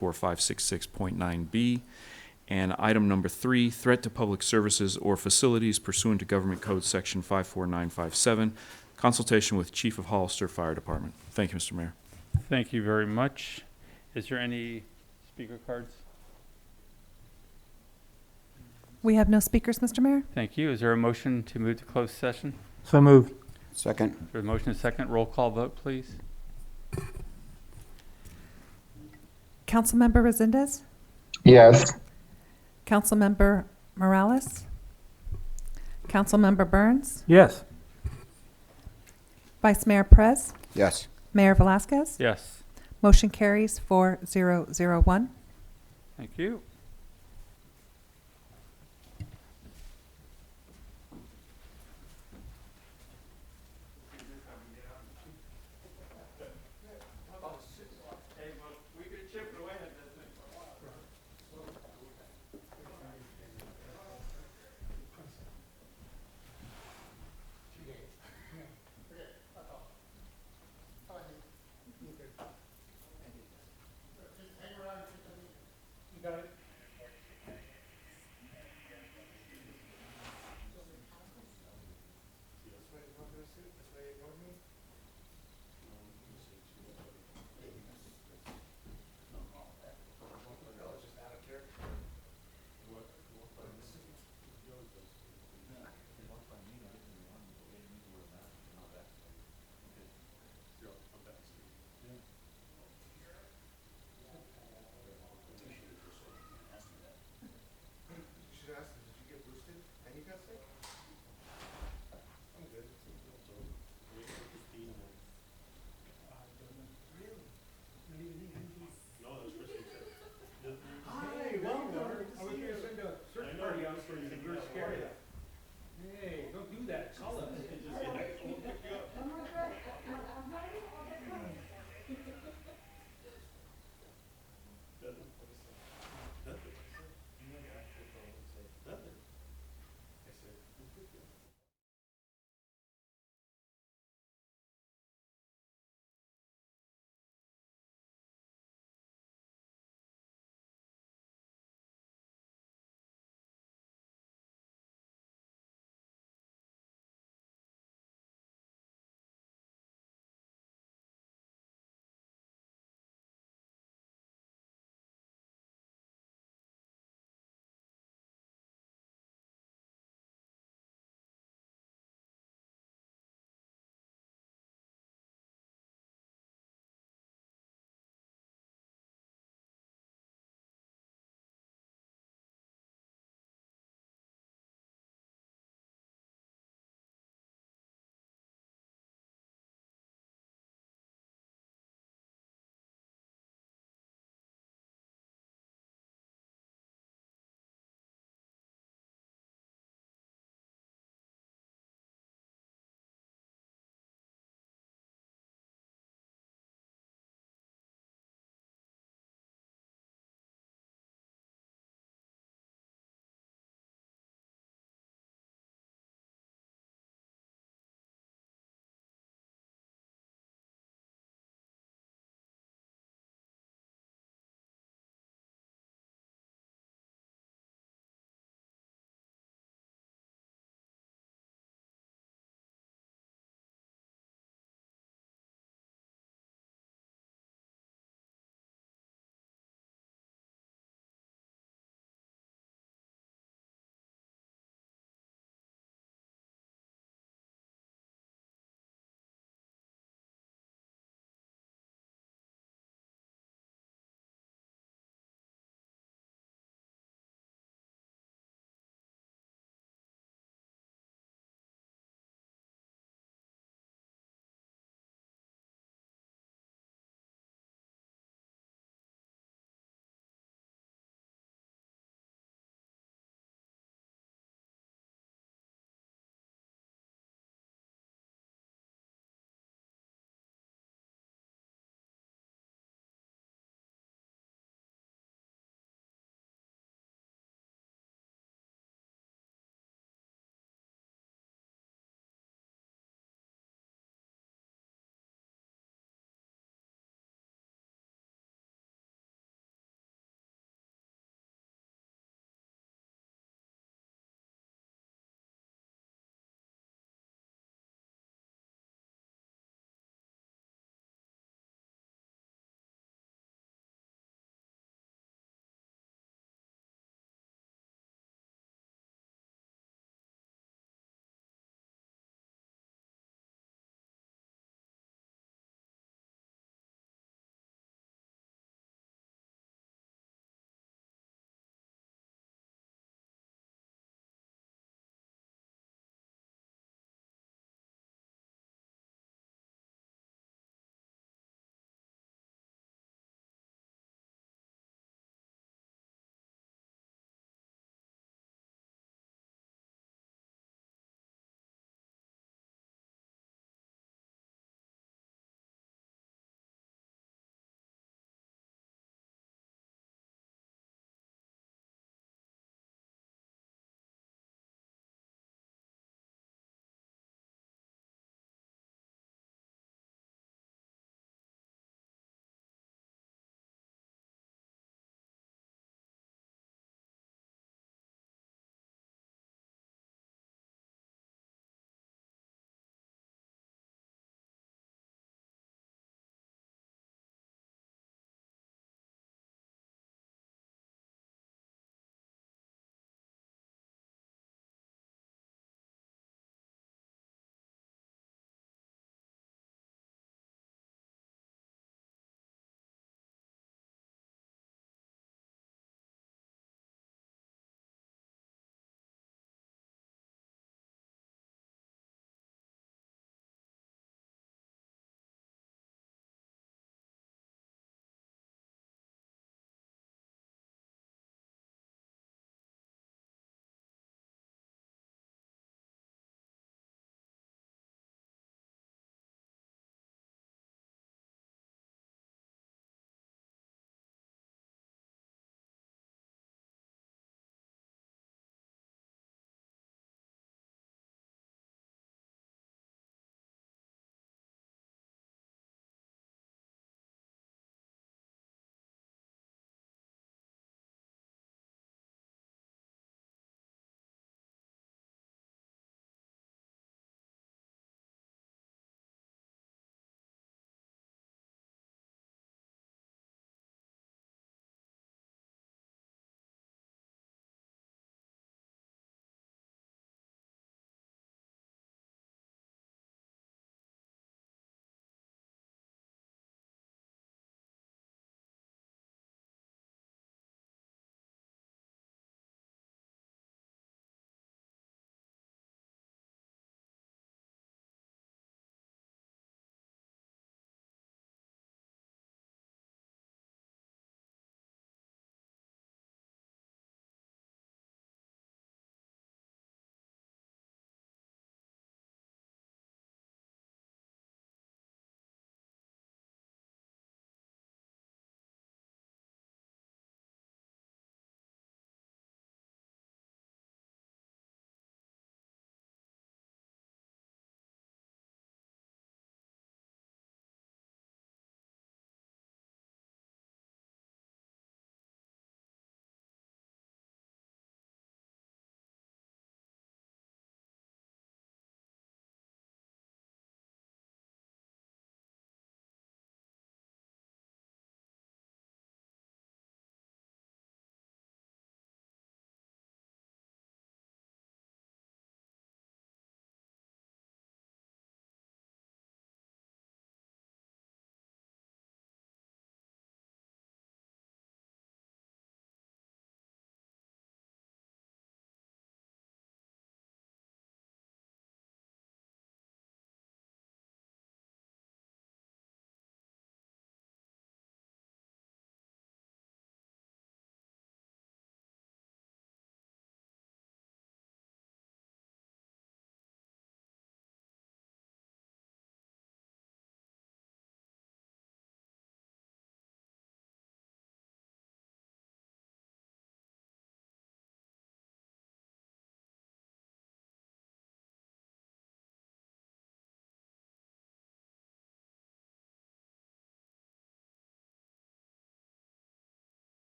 4566.9B. And item number 3, threat to public services or facilities pursuant to Government Code Section 54957, consultation with Chief of Hollister Fire Department. Thank you, Mr. Mayor. Thank you very much. Is there any speaker cards? We have no speakers, Mr. Mayor. Thank you. Is there a motion to move to closed session? So moved. Second. For the motion and second, roll call vote, please. Councilmember Resendez? Yes. Councilmember Morales? Councilmember Burns? Yes. Vice Mayor Perez? Yes. Mayor Velasquez? Yes. Motion carries 4001. Thank you. You got it.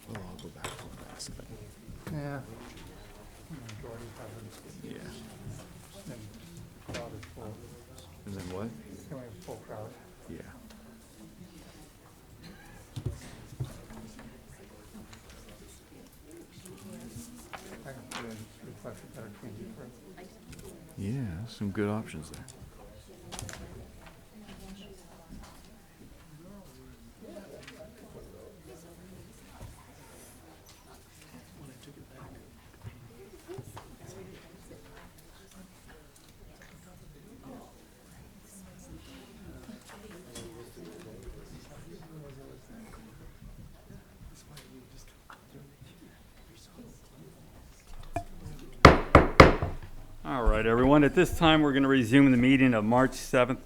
Oh, I'll go back to the last thing. Yeah. Yeah. Crowd is full. And then what? Then we have full crowd. Yeah. I can put in request a better community for Yeah, some good options there. All right, everyone. At this time, we're going to resume the meeting of March 7th,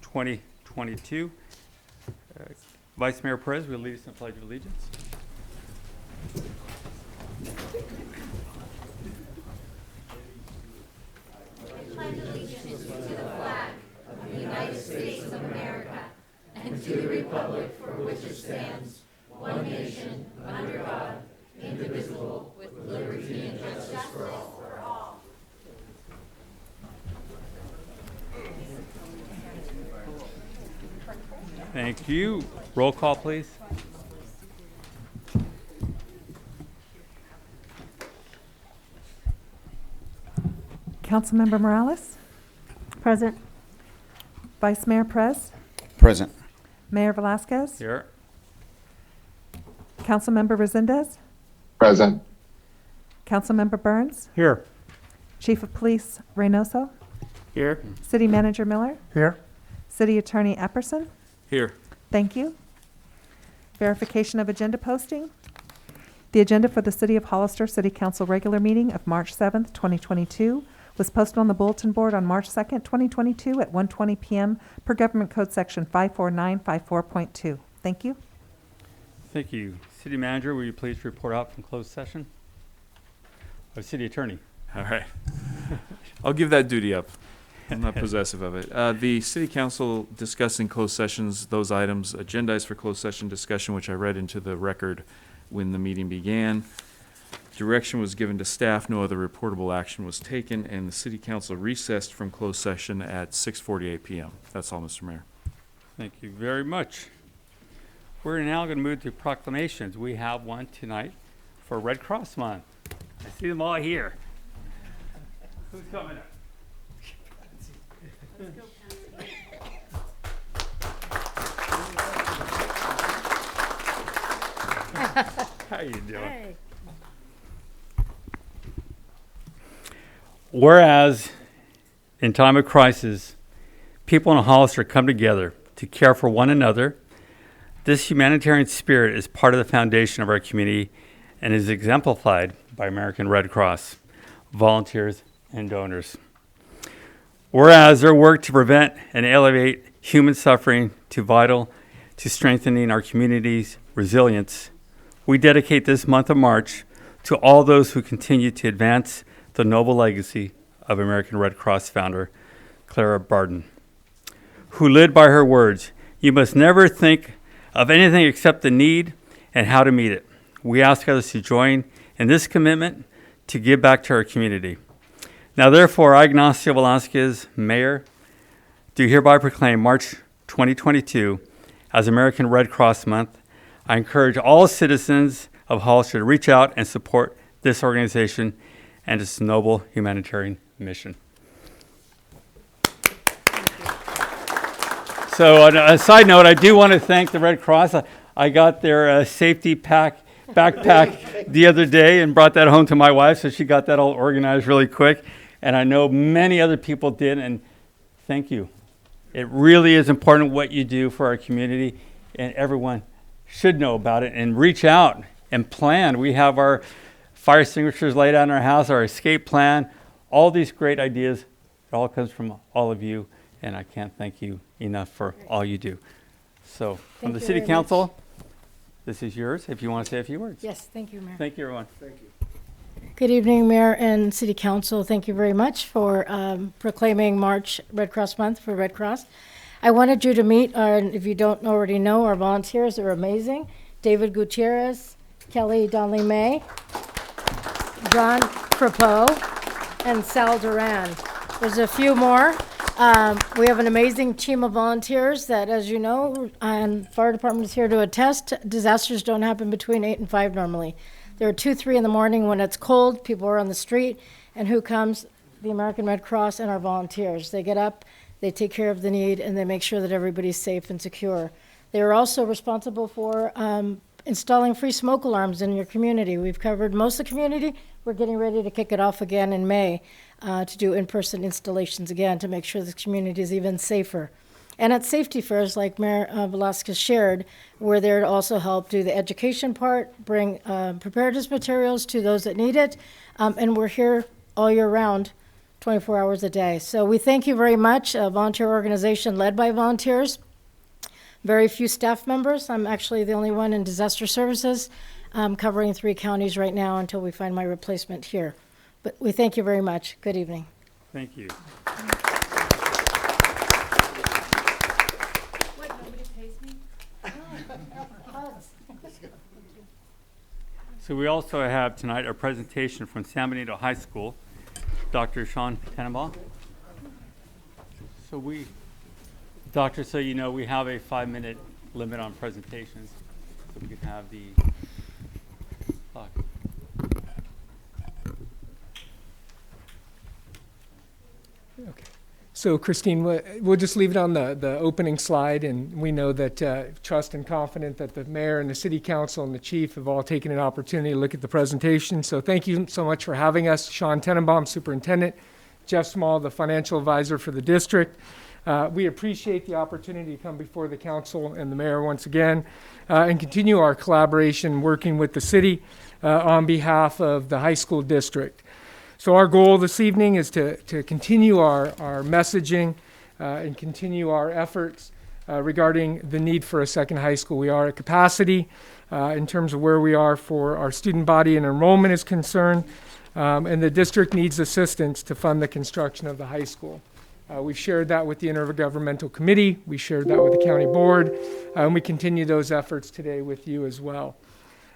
2022. Vice Mayor Perez will lead us in the Pledge of Allegiance. Thank you. Roll call, please. Councilmember Morales? Present. Vice Mayor Perez? Present. Mayor Velazquez? Here. Councilmember Resendez? Present. Councilmember Burns? Here. Chief of Police Reynoso? Here. City Manager Miller? Here. City Attorney Epperson? Here. Thank you. Verification of agenda posting. The agenda for the City of Hollister City Council regular meeting of March 7th, 2022 was posted on the bulletin board on March 2nd, 2022 at 1:20 p.m. per Government Code Section 54954.2. Thank you. Thank you. City Manager, will you please report out from closed session? Or City Attorney? All right. I'll give that duty up. I'm not possessive of it. The city council discussing closed sessions, those items agendized for closed session discussion, which I read into the record when the meeting began. Direction was given to staff, no other reportable action was taken, and the city council recessed from closed session at 6:48 p.m. That's all, Mr. Mayor. Thank you very much. We're now going to move to proclamations. We have one tonight for Red Cross Month. I see them all here. Who's coming up? How you doing? Hey. Whereas, in time of crisis, people in Hollister come together to care for one another. This humanitarian spirit is part of the foundation of our community and is exemplified by American Red Cross, volunteers, and donors. Whereas their work to prevent and alleviate human suffering is vital to strengthening our community's resilience, we dedicate this month of March to all those who continue to advance the noble legacy of American Red Cross founder Clara Barton, who lived by her words, "You must never think of anything except the need and how to meet it." We ask others to join in this commitment to give back to our community. Now, therefore, I, Ignacio Velazquez, Mayor, do hereby proclaim March 2022 as American Red Cross Month. I encourage all citizens of Hollister to reach out and support this organization and its noble humanitarian mission. So, on a side note, I do want to thank the Red Cross. I got their safety backpack the other day and brought that home to my wife, so she got that all organized really quick. and I know many other people did, and thank you. It really is important what you do for our community, and everyone should know about it and reach out and plan. We have our fire extinguishers laid out in our house, our escape plan, all these great ideas. It all comes from all of you, and I can't thank you enough for all you do. So, from Thank the you City very Council, this is yours if you want to say a few words. Yes, thank you, Mayor. Thank you, everyone. Good evening, Mayor and City Council. Thank you very much for proclaiming March Red Cross Month for Red Cross. I wanted you to meet, if you don't already know, our volunteers. They're amazing. David Gutierrez, Kelly Donnelly May, John Crepeau, and Sal Duran. There's a few more. We have an amazing team of volunteers that, as you know, and fire department is here to attest, disasters don't happen between 8 and 5 normally. There are 2, 3 in the morning when it's cold, people are on the street, and who comes? The American Red Cross and our volunteers. They get up, they take care of the need, and they make sure that everybody's safe and secure. They are also responsible for installing free smoke alarms in your community. We've covered most of the community. We're getting ready to kick it off again in May to do in-person installations again to make sure the community is even safer. And at safety fairs, like Mayor Velasquez shared, we're there to also help do the education part, bring preparedness materials to those that need it, and we're here all year round, 24 hours a day. So we thank you very much, a volunteer organization led by volunteers. Very few staff members. I'm actually the only one in disaster services, covering 3 counties right now until we find my replacement here. But we thank you very much. Good evening. Thank you. So we also have tonight a presentation from San Benito High School, Dr. Sean Tenenbaum. Doctor, so you know we have a 5-minute limit on presentations. So we can have the clock. So Christine, we'll just leave it on the opening slide, and we know that trust and confident that the mayor and the city council and the chief have all taken an opportunity to look at the presentation. So thank you so much for having us. Sean Tenenbaum, superintendent, Jeff Small, the financial advisor for the district. We appreciate the opportunity to come before the council and the mayor once again and continue our collaboration working with the city on behalf of the high school district. So our goal this evening is to continue our messaging and continue our efforts regarding the need for a second high school. We are at capacity in terms of where we are for our student body and enrollment is concerned, and the district needs assistance to fund the construction of the high school. We've shared that with the intergovernmental committee. We shared that with the county board, and we continue those efforts today with you as well.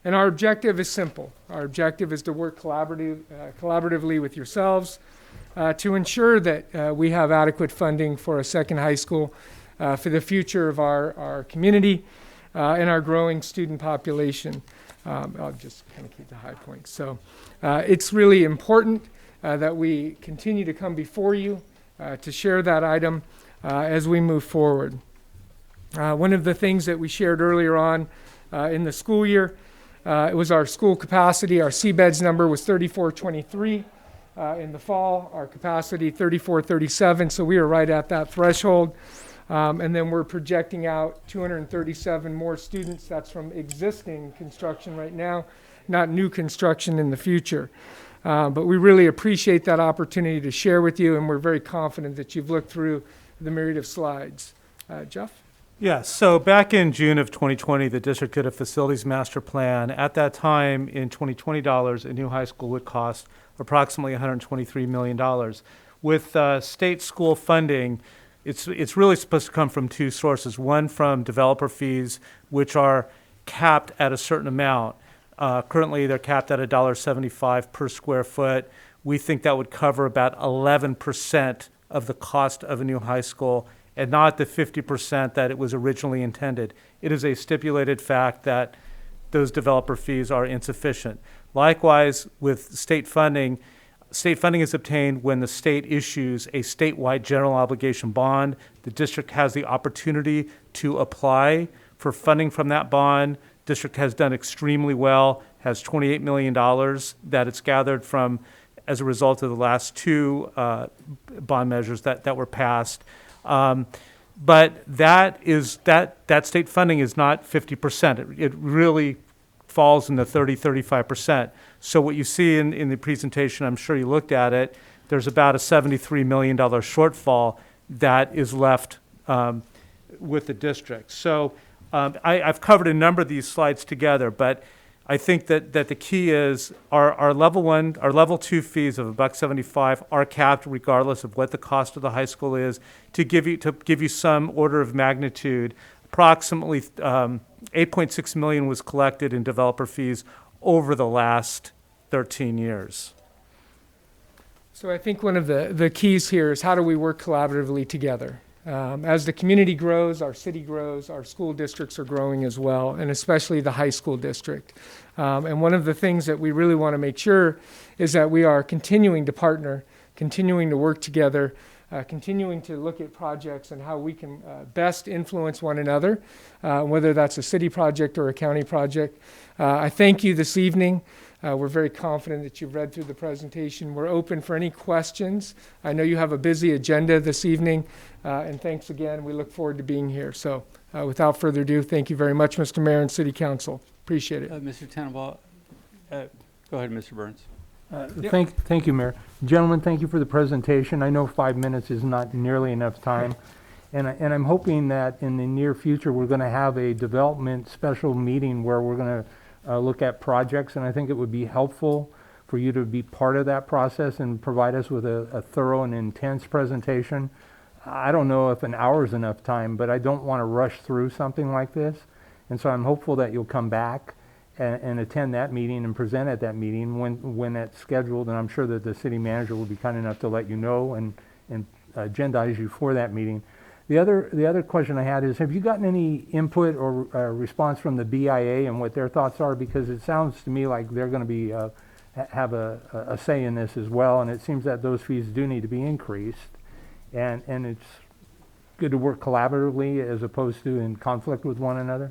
And our objective is simple. Our objective is to work collaboratively with yourselves to ensure that we have adequate funding for a second high school for the future of our community and our growing student population. I'll just kind of keep the high points. So it's really important that we continue to come before you to share that item as we move forward. One of the things that we shared earlier on in the school year, it was our school capacity. Our seabeds number was 3423 in the fall. Our capacity 3437, so we are right at that threshold. And then we're projecting out 237 more students. That's from existing construction right now, not new construction in the future. But we really appreciate that opportunity to share with you, and we're very confident that you've looked through the myriad of slides. Jeff? Yes, so back in June of 2020, the district did a facilities master plan. At that time, in 2020 dollars, a new high school would cost approximately $123 million. With state school funding, it's really supposed to come from 2 sources. One from developer fees, which are capped at a certain amount. Currently, they're capped at $1.75 per square foot. We think that would cover about 11% of the cost of a new high school, and not the 50% that it was originally intended. It is a stipulated fact that those developer fees are insufficient. Likewise, with state funding is obtained when the state issues a statewide general obligation bond. The district has the opportunity to apply for funding from that bond. District has done extremely well, has $28 million that it's gathered from as a result of the last two bond measures that were passed. But that state funding is not 50%. It really falls in the 35%. So what you see in the presentation, I'm sure you looked at it, there's about a $73 million shortfall that is left with the district. So I've covered a number of these slides together, but I think that the key is our level 2 fees of $1.75 are capped regardless of what the cost of the high school is. To give you some order of magnitude, approximately $8.6 million was collected in developer fees over the last 13 years. So I think one of the keys here is how do we work collaboratively together? As the community grows, our city grows, our school districts are growing as well, and especially the high school district. And one of the things that we really want to make sure is that we are continuing to partner, continuing to work together, continuing to look at projects and how we can best influence one another, whether that's a city project or a county project. I thank you this evening. We're very confident that you've read through the presentation. We're open for any questions. I know you have a busy agenda this evening, and thanks again. We look forward to being here. So without further ado, thank you very much, Mr. Mayor and City Council. Appreciate it. Mr. Tannenbaum, go ahead, Mr. Burns. Thank you, Mayor. Gentlemen, thank you for the presentation. I know 5 minutes is not nearly enough time. And I'm hoping that in the near future, we're going to have a development special meeting where we're going to look at projects, and I think it would be helpful for you to be part of that process and provide us with a thorough and intense presentation. I don't know if an hour is enough time, but I don't want to rush through something like this. And so I'm hopeful that you'll come back and attend that meeting and present at that meeting when that's scheduled. And I'm sure that the city manager will be kind enough to let you know and agendize you for that meeting. The other question I had is, have you gotten any input or response from the BIA and what their thoughts are? Because it sounds to me like they're going to be have a say in this as well, and it seems that those fees do need to be increased, and it's good to work collaboratively as opposed to in conflict with one another.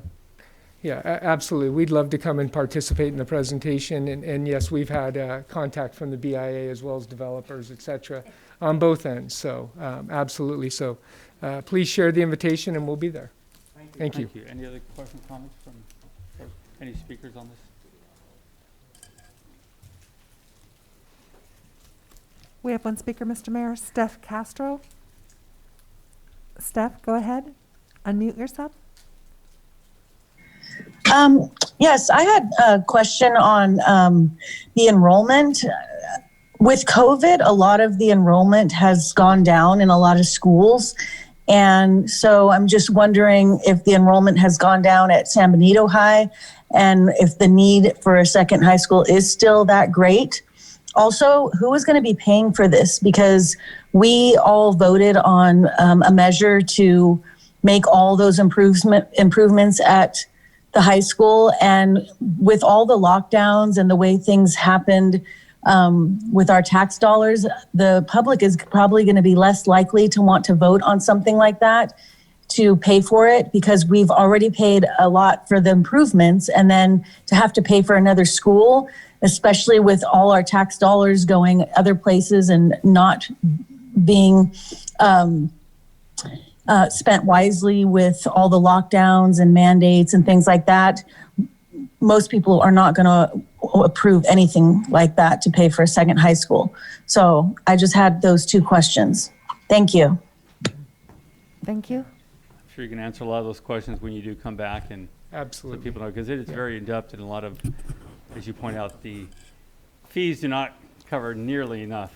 Yeah, absolutely. We'd love to come and participate in the presentation. And yes, we've had contact from the BIA as well as developers, et cetera, on both ends. So absolutely. So please share the invitation and we'll be there. Thank you. Any other questions, comments from any speakers on this? We have one speaker, Mr. Mayor, Steph Castro. Steph, go ahead. Unmute yourself. Yes, I had a question on the enrollment. With COVID, a lot of the enrollment has gone down in a lot of schools. And so I'm just wondering if the enrollment has gone down at San Benito High and if the need for a second high school is still that great. Also, who is going to be paying for this? Because we all voted on a measure to make all those improvements at the high school. And with all the lockdowns and the way things happened with our tax dollars, the public is probably going to be less likely to want to vote on something like that to pay for it, because we've already paid a lot for the improvements, and then to have to pay for another school, especially with all our tax dollars going other places and not being spent wisely with all the lockdowns and mandates and things like that, most people are not going to approve anything like that to pay for a second high school. So I just had those two questions. Thank you. Thank you. I'm sure you can answer a lot of those questions when you do come back and Absolutely. let people know, because it is very in-depth and a lot of, as you point out, the fees do not cover nearly enough.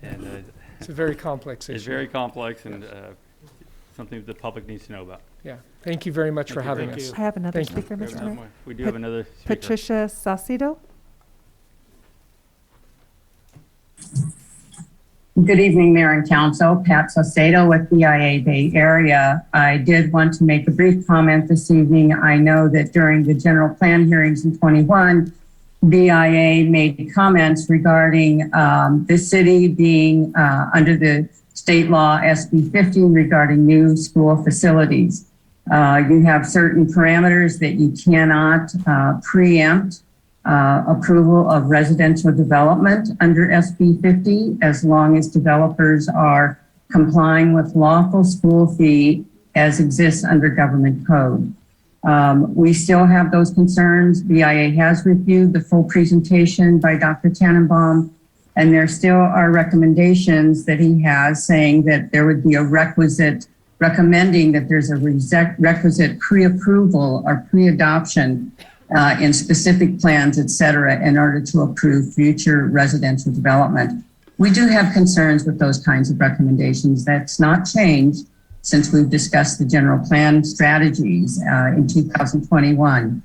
And It's a very complex issue. it's very complex and something the public needs to know about. Yeah. Thank you very much for having Thank us. you. I have another Thank you. speaker, We have Mr. another Mayor. one. We do have another speaker. Patricia Saucedo. Good evening, Mayor and Council. Pat Saucedo with BIA Bay Area. I did want to make a brief comment this evening. I know that during the general plan hearings in 21, BIA made comments regarding the city being under the state law SB 15 regarding new school facilities. You have certain parameters that you cannot preempt approval of residential development under SB 50 as long as developers are complying with lawful school fee as exists under government code. We still have those concerns. BIA has reviewed the full presentation by Dr. Tannenbaum, and there still are recommendations that he has saying that there would be a recommending that there's a requisite pre-approval or pre-adoption in specific plans, et cetera, in order to approve future residential development. We do have concerns with those kinds of recommendations. That's not changed since we've discussed the general plan strategies in 2021.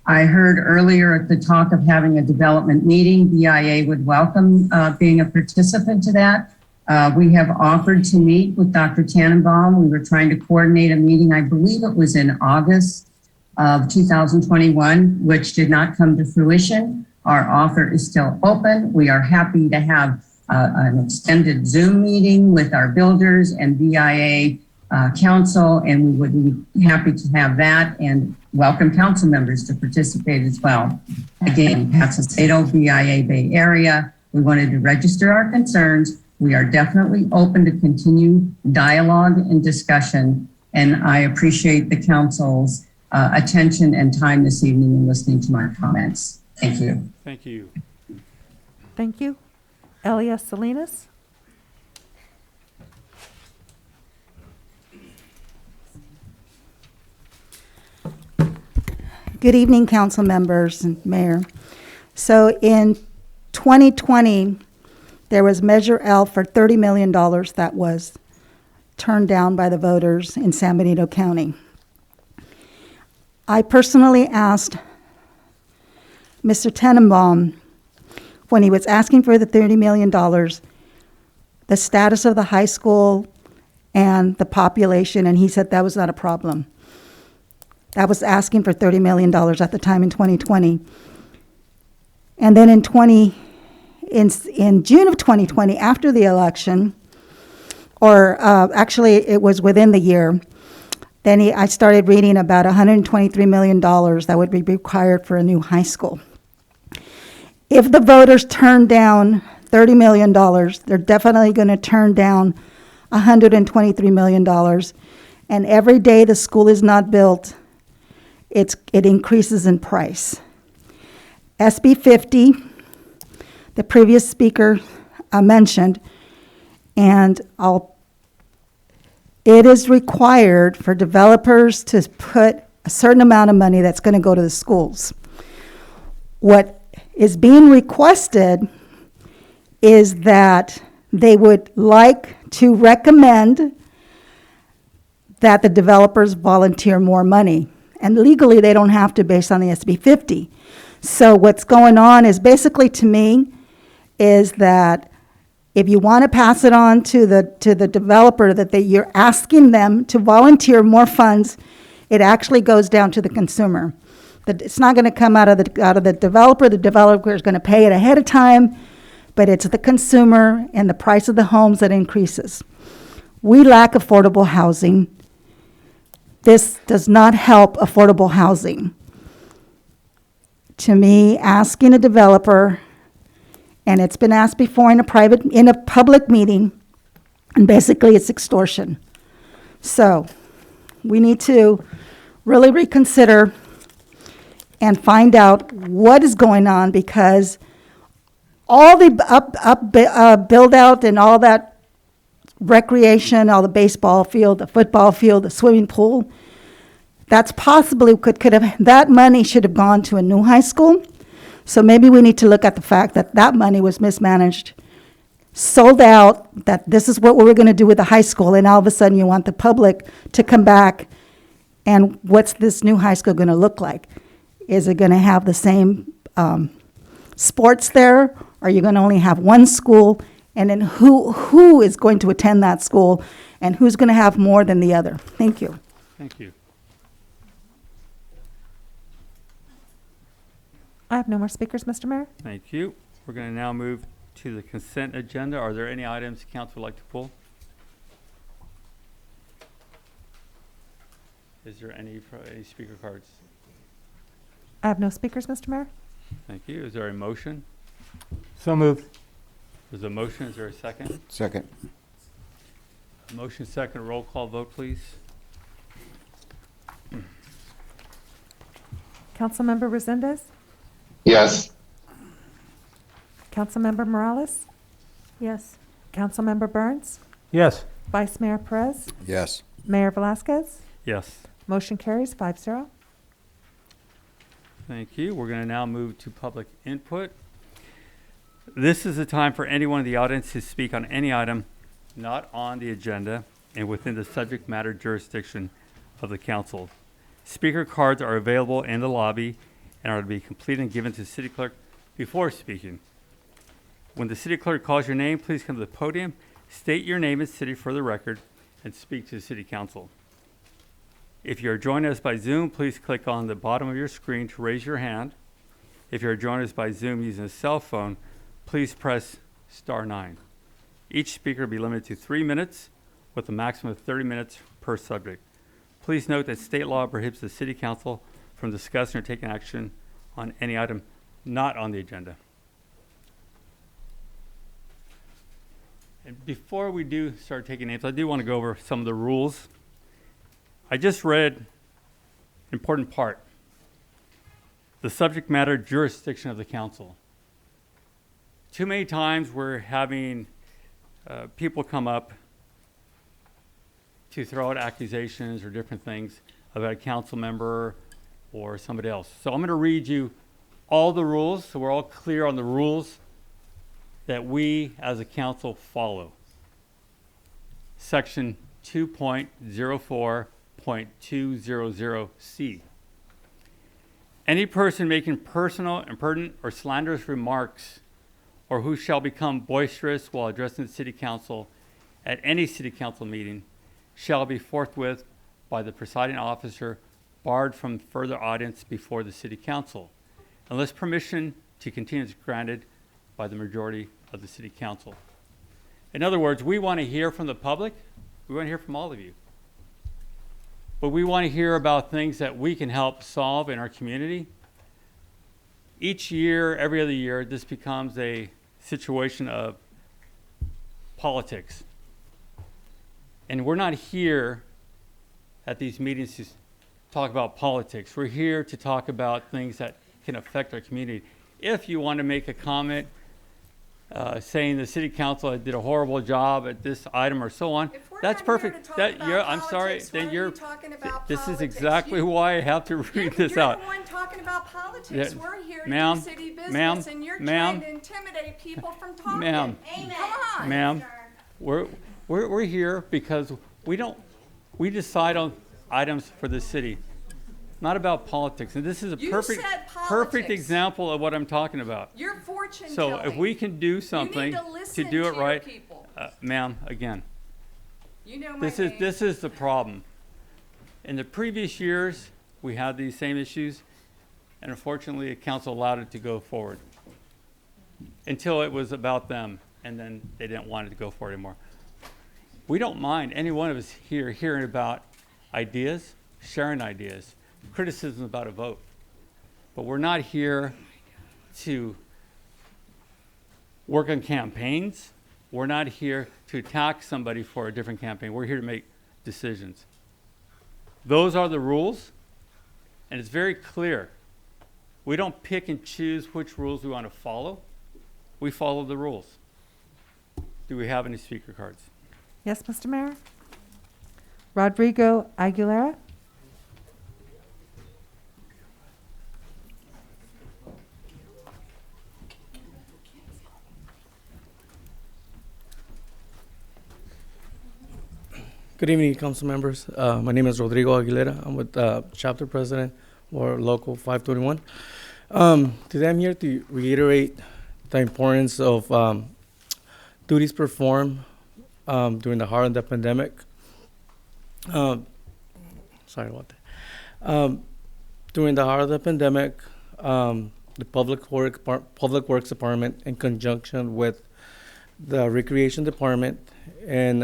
I heard earlier at the talk of having a development meeting, BIA would welcome being a participant to that. We have offered to meet with Dr. Tannenbaum. We were trying to coordinate a meeting, I believe it was in August of 2021, which did not come to fruition. Our offer is still open. We are happy to have an extended Zoom meeting with our builders and BIA council, and we would be happy to have that and welcome council members to participate as well. Again, Pat Saucedo, BIA Bay Area. We wanted to register our concerns. We are definitely open to continue dialogue and discussion, and I appreciate the council's attention and time this evening in listening to my comments. Thank you. Thank you. Thank you. Elias Salinas? Good evening, council members and mayor. So in 2020, there was Measure L for $30 million that was turned down by the voters in San Benito County. I personally asked Mr. Tannenbaum, when he was asking for the $30 million, the status of the high school and the population, and he said that was not a problem. That was asking for $30 million at the time in 2020. And then in June of 2020, after the election, or actually it was within the year, then I started reading about $123 million that would be required for a new high school. If the voters turn down $30 million, they're definitely going to turn down $123 million. And every day the school is not built, it increases in price. SB 50, the previous speaker mentioned, and it is required for developers to put a certain amount of money that's going to go to the schools. What is being requested is that they would like to recommend that the developers volunteer more money. And legally, they don't have to based on the SB 50. So what's going on is basically, to me, is that if you want to pass it on to the developer that you're asking them to volunteer more funds, it actually goes down to the consumer. That it's not going to come out of the developer. The developer is going to pay it ahead of time, but it's the consumer and the price of the homes that increases. We lack affordable housing. This does not help affordable housing. To me, asking a developer, and it's been asked before in a public meeting, and basically it's extortion. So we need to really reconsider and find out what is going on, because all the build out and all that recreation, all the baseball field, the football field, the swimming pool, that's possibly could have, that money should have gone to a new high school. So maybe we need to look at the fact that that money was mismanaged, sold out, that this is what we were going to do with the high school, and all of a sudden you want the public to come back, and what's this new high school going to look like? Is it going to have the same sports there? Are you going to only have one school? And then who is going to attend that school, and who's going to have more than the other? Thank you. Thank you. I have no more speakers, Mr. Mayor. Thank you. We're going to now move to the consent agenda. Are there any items council would like to pull? Is there any speaker cards? I have no speakers, Mr. Mayor. Thank you. Is there a motion? So moved. There's a motion. Is there a second? Second. Motion second. Roll call vote, please. Councilmember Resendez? Yes. Councilmember Morales? Yes. Councilmember Burns? Yes. Vice Mayor Perez? Yes. Mayor Velazquez? Yes. Motion carries 5-0. Thank you. We're going to now move to public input. This is the time for anyone in the audience to speak on any item not on the agenda and within the subject matter jurisdiction of the council. Speaker cards are available in the lobby and are to be completed and given to the city clerk before speaking. When the city clerk calls your name, please come to the podium, state your name and city for the record, and speak to the city council. If you're joining us by Zoom, please click on the bottom of your screen to raise your hand. If you're joining us by Zoom using a cell phone, please press *9. Each speaker will be limited to 3 minutes with a maximum of 30 minutes per subject. Please note that state law prohibits the city council from discussing or taking action on any item not on the agenda. And before we do start taking names, I do want to go over some of the rules. I just read an important part. The subject matter jurisdiction of the council. Too many times we're having people come up to throw out accusations or different things about a council member or somebody else. So I'm going to read you all the rules so we're all clear on the rules that we as a council follow. Section 2.04.200C. Any person making personal, impertinent, or slanderous remarks or who shall become boisterous while addressing the city council at any city council meeting shall be forthwith by the presiding officer barred from further audience before the city council, unless permission to continue is granted by the majority of the city council. In other words, we want to hear from the public. We want to hear from all of you. But we want to hear about things that we can help solve in our community. Each year, every other year, this becomes a situation of politics. And we're not here at these meetings to talk about politics. We're here to talk about things that can affect our community. If you want to make a comment saying the city council did a horrible job at this item or so on, that's perfect. I'm sorry. Then you're. This is exactly why I have to read this out. You're the one talking about politics. We're here to Ma'am, do city business, ma'am, and you're ma'am, trying to intimidate people from talking. Ma'am, Come on. ma'am, we're here because we decide on items for the city, not about politics. And this is a You perfect said perfect politics. example of what I'm talking about. You're fortune So telling. if we can do something to listen do it to your right, people. ma'am, again, You know my this name. is the problem. In the previous years, we had these same issues, and unfortunately, the council allowed it to go forward until it was about them, and then they didn't want it to go forward anymore. We don't mind any one of us here hearing about ideas, sharing ideas, criticism about a vote, but we're not here to work on campaigns. We're not here to attack somebody for a different campaign. We're here to make decisions. Those are the rules, and it's very clear. We don't pick and choose which rules we want to follow. We follow the rules. Do we have any speaker cards? Yes, Mr. Mayor? Rodrigo Aguilera? Good evening, council members. My name is Rodrigo Aguilera. I'm with chapter president or local 521. Today I'm here to reiterate the importance of duties performed during the heart of the pandemic. Sorry about that. During the heart of the pandemic, the Public Works Department, in conjunction with the Recreation Department and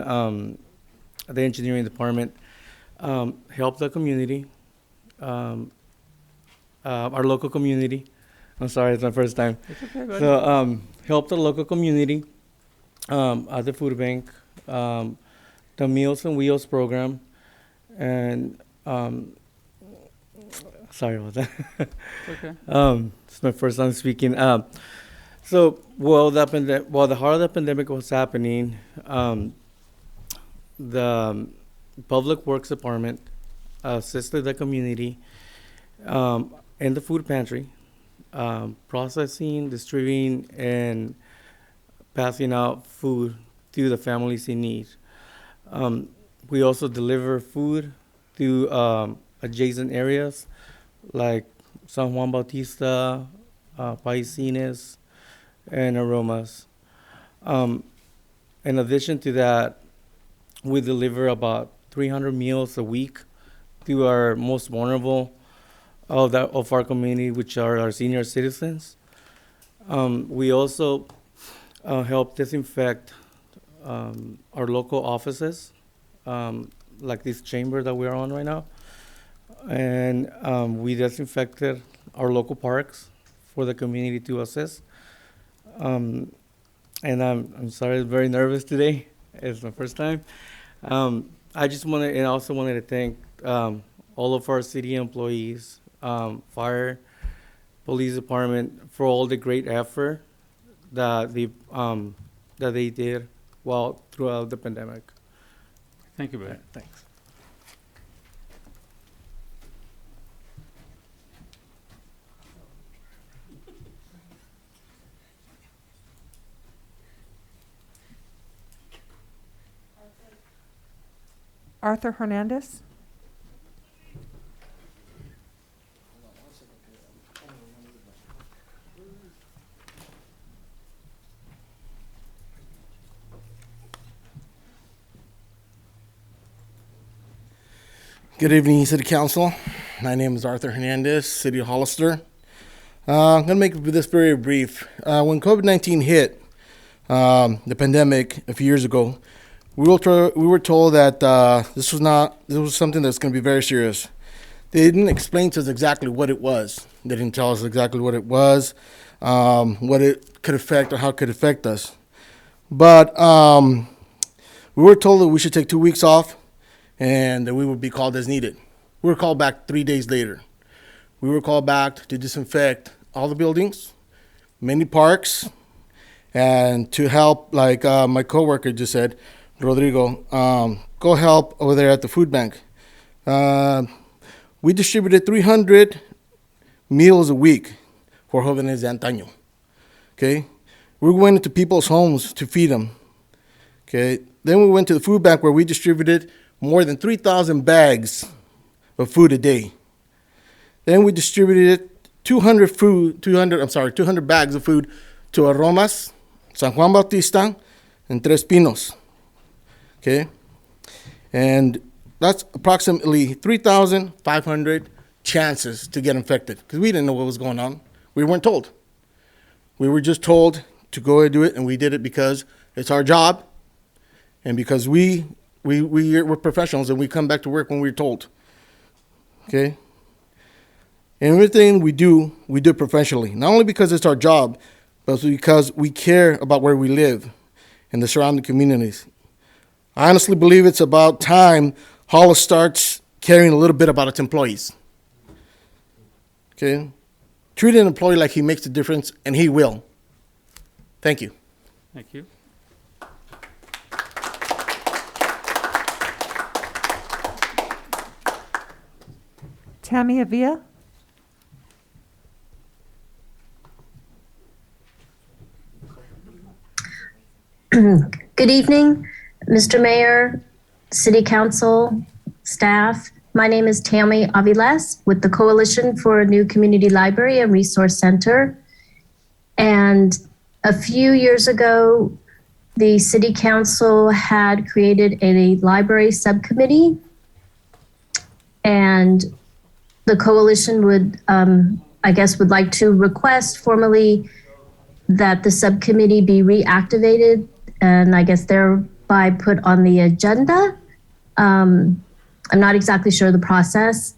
the Engineering Department, helped the community, our local community, I'm sorry, it's my first time. It's okay, buddy. So, help the local community at the food bank, the Meals on Wheels program, and sorry about that. It's okay. It's my first time speaking. So while the heart of the pandemic was happening, the Public Works Department assisted the community in the food pantry, processing, distributing, and passing out food to the families in need. We also deliver food to adjacent areas like San Juan Bautista, Paisines, and Aromas. In addition to that, we deliver about 300 meals a week to our most vulnerable of our community, which are our senior citizens. We also help disinfect our local offices, like this chamber that we're on right now. And we disinfected our local parks for the community to access. And I'm sorry, I'm very nervous today. It's my first time. I also wanted to thank all of our city employees, fire, police department, for all the great effort that they did throughout the pandemic. Thank you, buddy. Thanks. Arthur Hernandez. Good evening, City Council. My name is Arthur Hernandez, City of Hollister. I'm going to make this very brief. When COVID-19 hit, the pandemic a few years ago, we were told that this was something that's going to be very serious. They didn't explain to us exactly what it was. They didn't tell us exactly what it was, what it could affect, or how it could affect us. But we were told that we should take 2 weeks off and that we would be called as needed. We were called back 3 days later. We were called back to disinfect all the buildings, many parks, and to help, like my coworker just said, Rodrigo, go help over there at the food bank. We distributed 300 meals a week for jóvenes de antaño. Okay, we went into people's homes to feed them. Okay, then we went to the food bank where we distributed more than 3,000 bags of food a day. Then we distributed 200 bags of food to Aromas, San Juan Bautista, and Tres Pinos. Okay, and that's approximately 3,500 chances to get infected because we didn't know what was going on. We weren't told. We were just told to go and do it, and we did it because it's our job, and because we're professionals and we come back to work when we're told. Okay? And everything we do professionally, not only because it's our job, but because we care about where we live and the surrounding communities. I honestly believe it's about time Hollis starts caring a little bit about its employees. Okay? Treat an employee like he makes a difference, and he will. Thank you. Thank you. Tammy Avia. Good evening, Mr. Mayor, City Council, staff. My name is Tammy Aviles with the Coalition for a New Community Library and Resource Center. And a few years ago, the City Council had created a library subcommittee, and the coalition would like to request formally that the subcommittee be reactivated and I guess thereby put on the agenda. I'm not exactly sure of the process.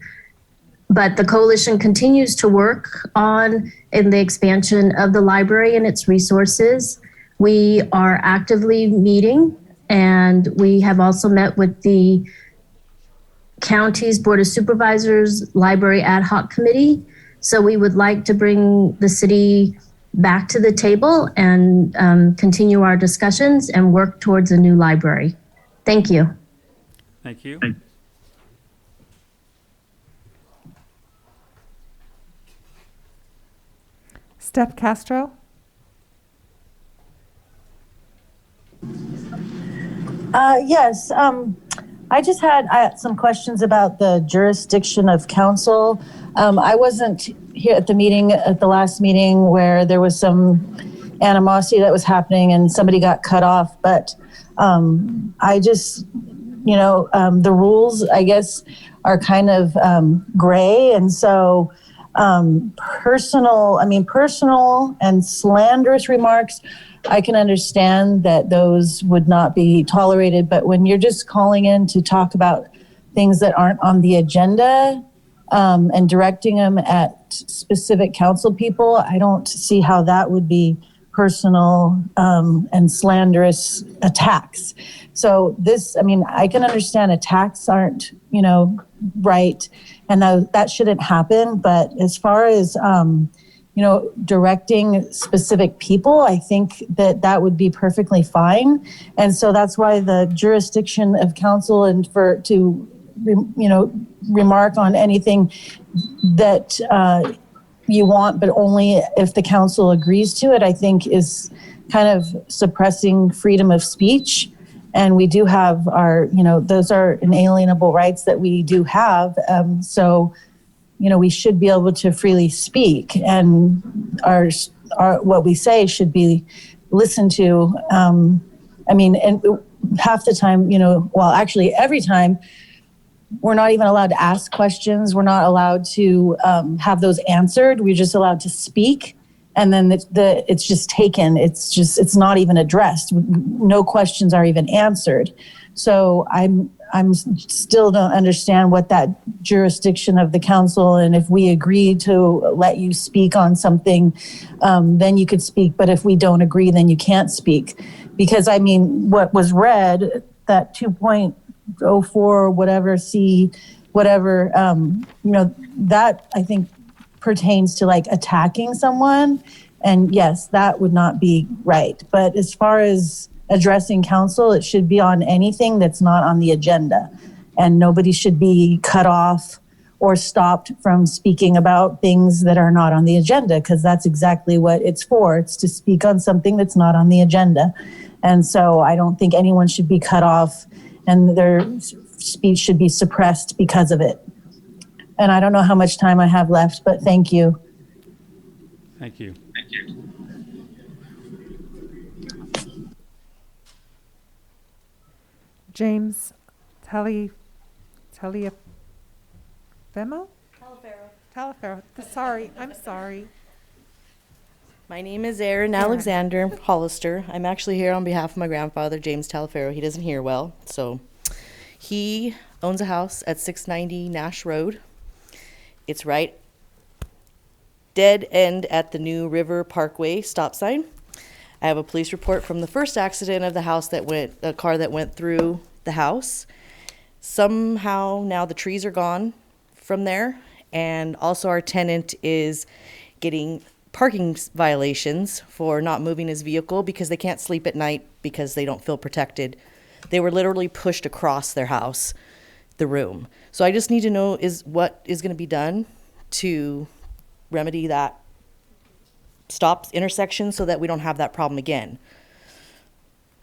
But the coalition continues to work on in the expansion of the library and its resources. We are actively meeting, and we have also met with the county's Board of Supervisors Library Ad Hoc Committee. So we would like to bring the city back to the table and continue our discussions and work towards a new library. Thank you. Thank you. Steph Castro? Yes, I just had some questions about the jurisdiction of council. I wasn't here at the last meeting where there was some animosity that was happening and somebody got cut off, but I just, the rules, I guess, are kind of gray, and so personal and slanderous remarks, I can understand that those would not be tolerated, but when you're just calling in to talk about things that aren't on the agenda and directing them at specific council people, I don't see how that would be personal and slanderous attacks. So I can understand attacks aren't, right, and that shouldn't happen, but as far as directing specific people, I think that would be perfectly fine. And so that's why the jurisdiction of council and remark on anything that you want, but only if the council agrees to it, I think is kind of suppressing freedom of speech. And we do have those are inalienable rights that we do have. So we should be able to freely speak, and our what we say should be listened to. And half the time, actually every time, we're not even allowed to ask questions. We're not allowed to have those answered. We're just allowed to speak, and then it's just taken. It's not even addressed. No questions are even answered. So I'm still don't understand what that jurisdiction of the council, and if we agree to let you speak on something, then you could speak. But if we don't agree, then you can't speak. Because what was read, that 2.04 whatever C, whatever, that I think pertains to like attacking someone. And yes, that would not be right. But as far as addressing council, it should be on anything that's not on the agenda. And nobody should be cut off or stopped from speaking about things that are not on the agenda, because that's exactly what it's for. It's to speak on something that's not on the agenda. And so I don't think anyone should be cut off and their speech should be suppressed because of it. And I don't know how much time I have left, but thank you. Thank you. James Taliafemo? Talifero. Sorry, I'm sorry. My name is Erin Alexander Hollister. I'm actually here on behalf of my grandfather, James Talifero. He doesn't hear well, so he owns a house at 690 Nash Road. It's right dead end at the New River Parkway stop sign. I have a police report from the first accident of a car that went through the house. Somehow now the trees are gone from there, and also our tenant is getting parking violations for not moving his vehicle because they can't sleep at night because they don't feel protected. They were literally pushed across their house, the room. So I just need to know what is going to be done to remedy that stop intersection so that we don't have that problem again.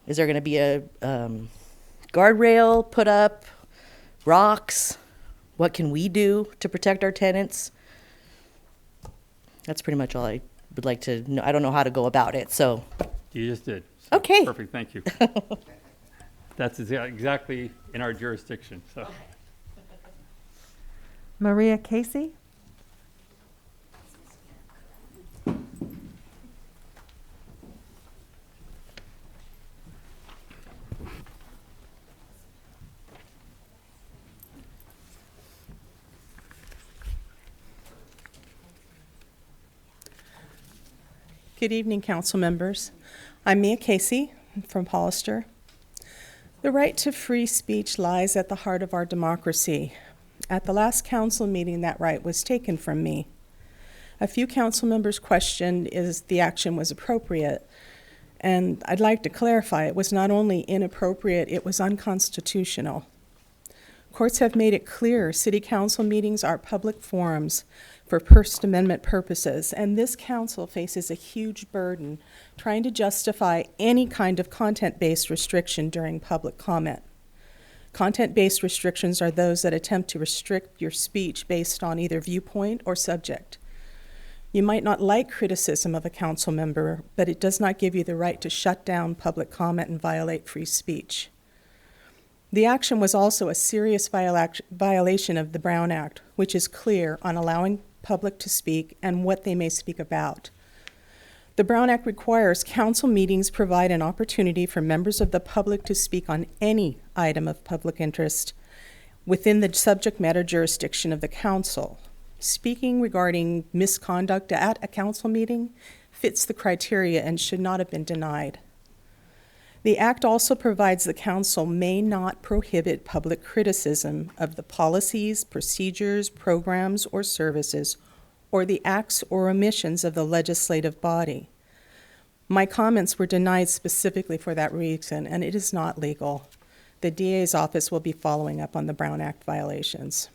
Is there going to be a guardrail put up, rocks? What can we do to protect our tenants? That's pretty much all I would like to know. I don't know how to go about it, so. You just did. So okay. Perfect, thank you. That's exactly in our jurisdiction, so. Maria Casey? Good evening, council members. I'm Mia Casey from Hollister. The right to free speech lies at the heart of our democracy. At the last council meeting, that right was taken from me. A few council members questioned if the action was appropriate, and I'd like to clarify it was not only inappropriate, it was unconstitutional. Courts have made it clear city council meetings are public forums for First Amendment purposes, and this council faces a huge burden trying to justify any kind of content-based restriction during public comment. Content-based restrictions are those that attempt to restrict your speech based on either viewpoint or subject. You might not like criticism of a council member, but it does not give you the right to shut down public comment and violate free speech. The action was also a serious violation of the Brown Act, which is clear on allowing public to speak and what they may speak about. The Brown Act requires council meetings provide an opportunity for members of the public to speak on any item of public interest within the subject matter jurisdiction of the council. Speaking regarding misconduct at a council meeting fits the criteria and should not have been denied. The Act also provides the council may not prohibit public criticism of the policies, procedures, programs, or services, or the acts or omissions of the legislative body. My comments were denied specifically for that reason, and it is not legal. The DA's office will be following up on the Brown Act violations.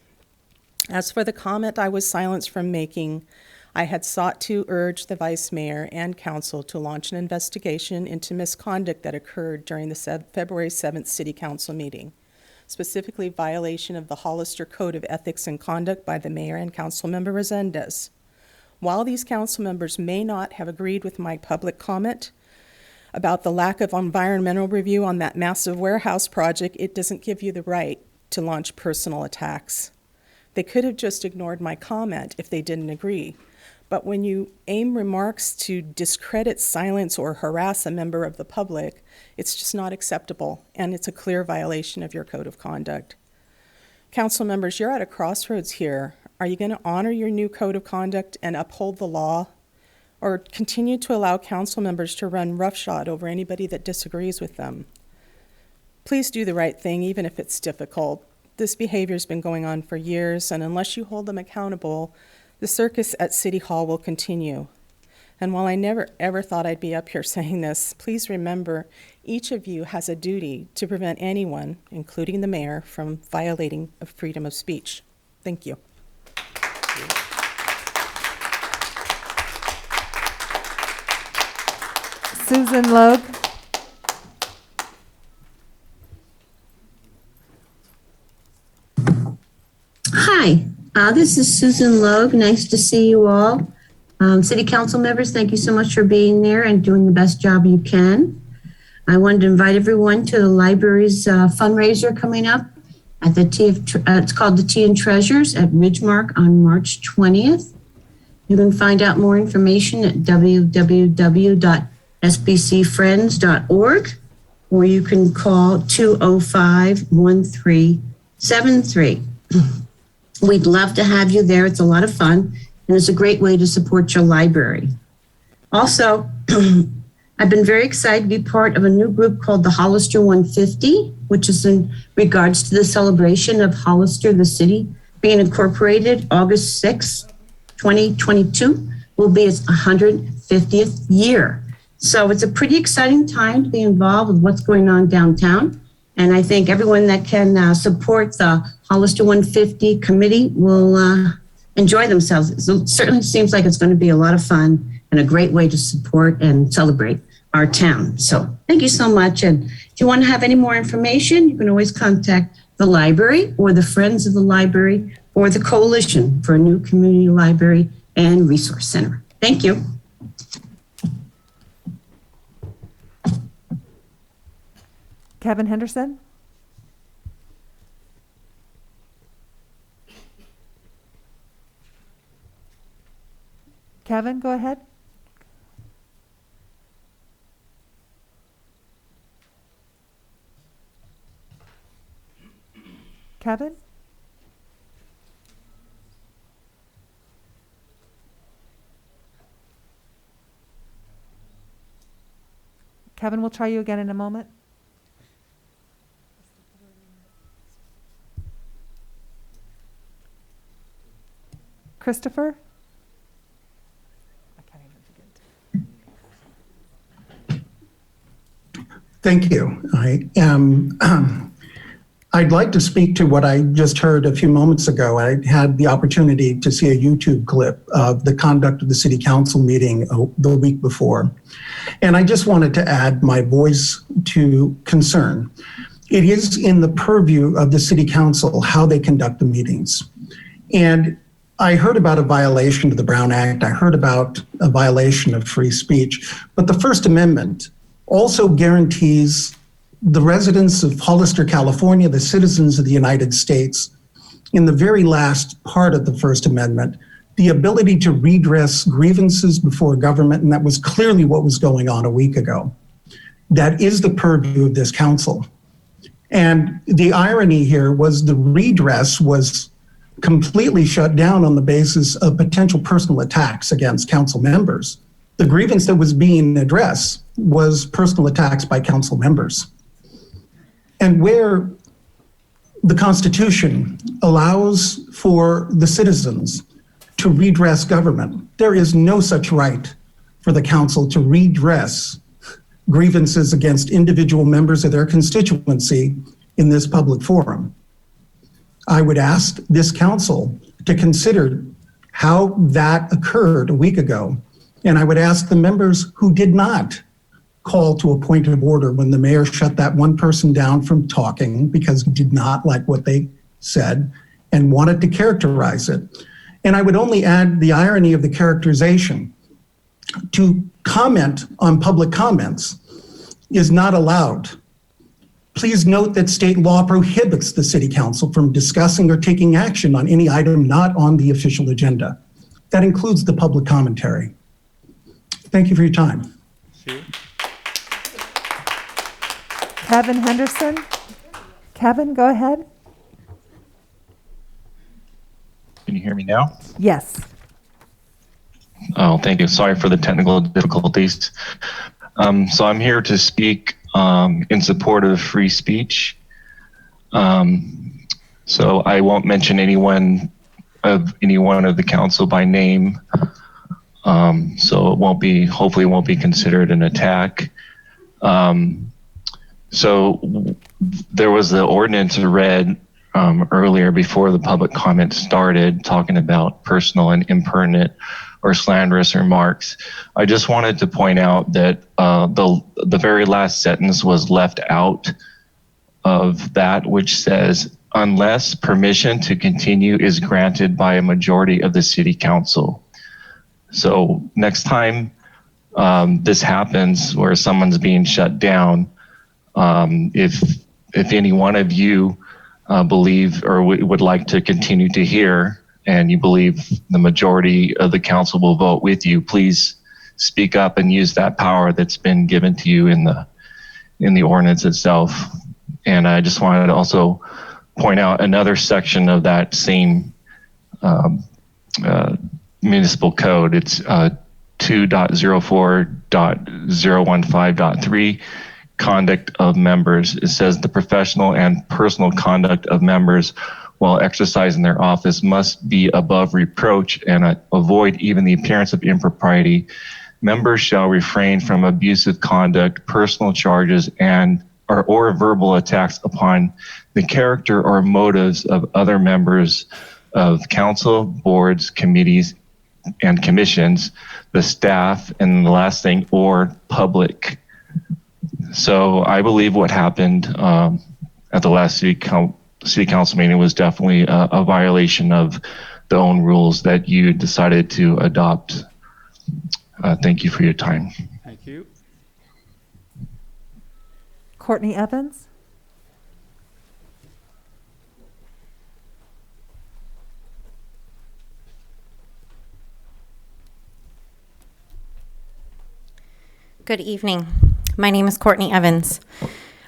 As for the comment I was silenced from making, I had sought to urge the Vice Mayor and Council to launch an investigation into misconduct that occurred during the February 7th City Council meeting, specifically violation of the Hollister Code of Ethics and Conduct by the Mayor and Councilmember Resendez. While these council members may not have agreed with my public comment about the lack of environmental review on that massive warehouse project, it doesn't give you the right to launch personal attacks. They could have just ignored my comment if they didn't agree. But when you aim remarks to discredit, silence, or harass a member of the public, it's just not acceptable, and it's a clear violation of your code of conduct. Council members, you're at a crossroads here. Are you going to honor your new code of conduct and uphold the law, or continue to allow council members to run roughshod over anybody that disagrees with them? Please do the right thing, even if it's difficult. This behavior has been going on for years, and unless you hold them accountable, the circus at City Hall will continue. And while I never ever thought I'd be up here saying this, please remember each of you has a duty to prevent anyone, including the mayor, from violating of freedom of speech. Thank you. Susan Logue. Hi, this is Susan Logue. Nice to see you all. City Council members, thank you so much for being there and doing the best job you can. I wanted to invite everyone to the library's fundraiser coming up at the it's called the Tea and Treasures at Ridgemark on March 20th. You can find out more information at www.sbcfriends.org, or you can call 205-1373. We'd love to have you there. It's a lot of fun, and it's a great way to support your library. Also, I've been very excited to be part of a new group called the Hollister 150, which is in regards to the celebration of Hollister, the city, being incorporated August 6, 2022, will be its 150th year. So it's a pretty exciting time to be involved with what's going on downtown. And I think everyone that can support the Hollister 150 committee will enjoy themselves. It certainly seems like it's going to be a lot of fun and a great way to support and celebrate our town. So thank you so much. And if you want to have any more information, you can always contact the library or the Friends of the Library or the Coalition for a New Community Library and Resource Center. Thank you. Kevin Henderson. Kevin, go ahead. Kevin? Kevin, we'll try you again in a moment. Christopher? I can't even begin. Thank you. I'd like to speak to what I just heard a few moments ago. I had the opportunity to see a YouTube clip of the conduct of the city council meeting the week before. And I just wanted to add my voice to concern. It is in the purview of the city council how they conduct the meetings. And I heard about a violation of the Brown Act. I heard about a violation of free speech. But the First Amendment also guarantees the residents of Hollister, California, the citizens of the United States, in the very last part of the First Amendment, the ability to redress grievances before government, and that was clearly what was going on a week ago. That is the purview of this council. And the irony here was the redress was completely shut down on the basis of potential personal attacks against council members. The grievance that was being addressed was personal attacks by council members. And where the Constitution allows for the citizens to redress government, there is no such right for the council to redress grievances against individual members of their constituency in this public forum. I would ask this council to consider how that occurred a week ago. And I would ask the members who did not call to a point of order when the mayor shut that one person down from talking because he did not like what they said and wanted to characterize it. And I would only add the irony of the characterization. To comment on public comments is not allowed. Please note that state law prohibits the city council from discussing or taking action on any item not on the official agenda. That includes the public commentary. Thank you for your time. Kevin Henderson? Kevin, go ahead. Can you hear me now? Yes. Oh, thank you. Sorry for the technical difficulties. So I'm here to speak in support of free speech. So I won't mention any one of the council by name. So it won't be, hopefully it won't be considered an attack. So there was the ordinance read earlier before the public comment started, talking about personal and impertinent or slanderous remarks. I just wanted to point out that the very last sentence was left out of that, which says, unless permission to continue is granted by a majority of the city council. So next time this happens where someone's being shut down, if any one of you believe or would like to continue to hear, and you believe the majority of the council will vote with you, please speak up and use that power that's been given to you in the ordinance itself. And I just wanted to also point out another section of that same municipal code. It's 2.04.015.3, conduct of members. It says the professional and personal conduct of members while exercising their office must be above reproach and avoid even the appearance of impropriety. Members shall refrain from abusive conduct, personal charges, and or verbal attacks upon the character or motives of other members of council, boards, committees, and commissions, the staff, and the last thing, or public. So I believe what happened at the last city council meeting was definitely a violation of the own rules that you decided to adopt. Thank you for your time. Thank you. Courtney Evans? Good evening. My name is Courtney Evans.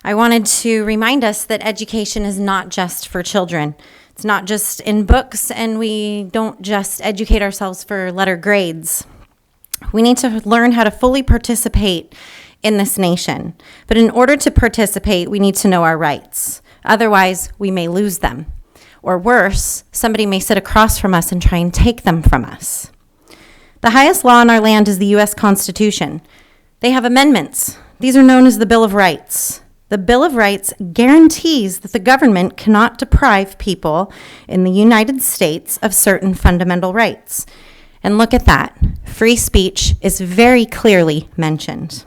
I wanted to remind us that education is not just for children. It's not just in books, and we don't just educate ourselves for letter grades. We need to learn how to fully participate in this nation. But in order to participate, we need to know our rights. Otherwise, we may lose them. Or worse, somebody may sit across from us and try and take them from us. The highest law in our land is the U.S. Constitution. They have amendments. These are known as the Bill of Rights. The Bill of Rights guarantees that the government cannot deprive people in the United States of certain fundamental rights. And look at that. Free speech is very clearly mentioned.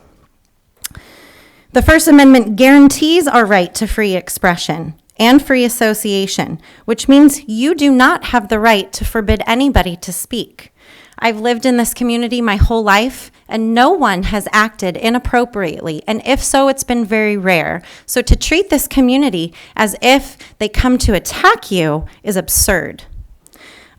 The First Amendment guarantees our right to free expression and free association, which means you do not have the right to forbid anybody to speak. I've lived in this community my whole life, and no one has acted inappropriately, and if so, it's been very rare. So to treat this community as if they come to attack you is absurd.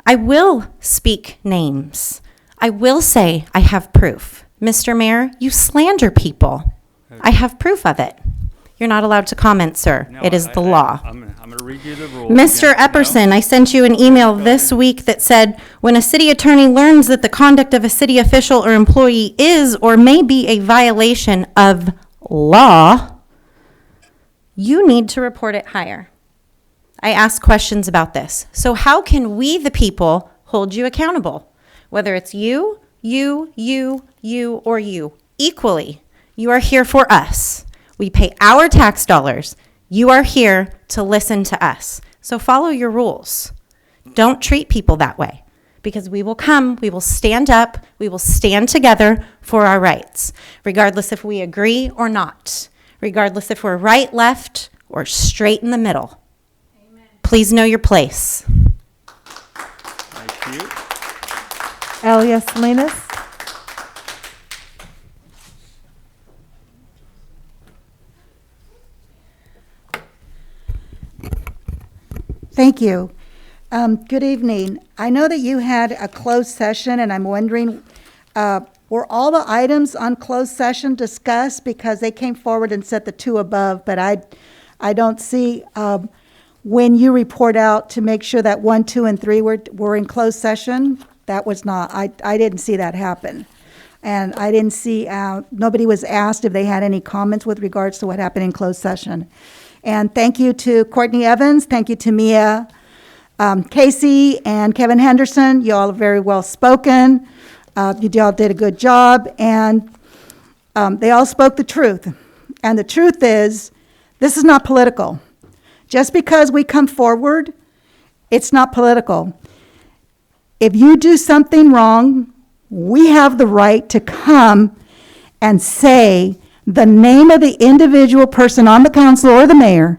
I will speak names. I will say I have proof. Mr. Mayor, you slander people. I have proof of it. You're not allowed to comment, sir. No, It is the law. I'm going to read you the rules. Mr. again. Epperson, I sent you an email this week that said, when a city attorney learns that the conduct of a city official or employee is or may be a violation of law, you need to report it higher. I asked questions about this. So how can we, the people, hold you accountable? Whether it's you, or you, equally, you are here for us. We pay our tax dollars. You are here to listen to us. So follow your rules. Don't treat people that way, because we will come, we will stand up, we will stand together for our rights, regardless if we agree or not, regardless if we're right, left, or straight in the middle. Amen. Please know your place. Thank you. Elias Salinas. Thank you. Good evening. I know that you had a closed session, and I'm wondering, were all the items on closed session discussed? Because they came forward and said the two above, but I don't see when you report out to make sure that 1, 2, and 3 were in closed session. That was not, I didn't see that happen. And I didn't see, nobody was asked if they had any comments with regards to what happened in closed session. And thank you to Courtney Evans, thank you to Mia Casey and Kevin Henderson. You all are very well spoken. You all did a good job, and they all spoke the truth. And the truth is, this is not political. Just because we come forward, it's not political. If you do something wrong, we have the right to come and say the name of the individual person on the council or the mayor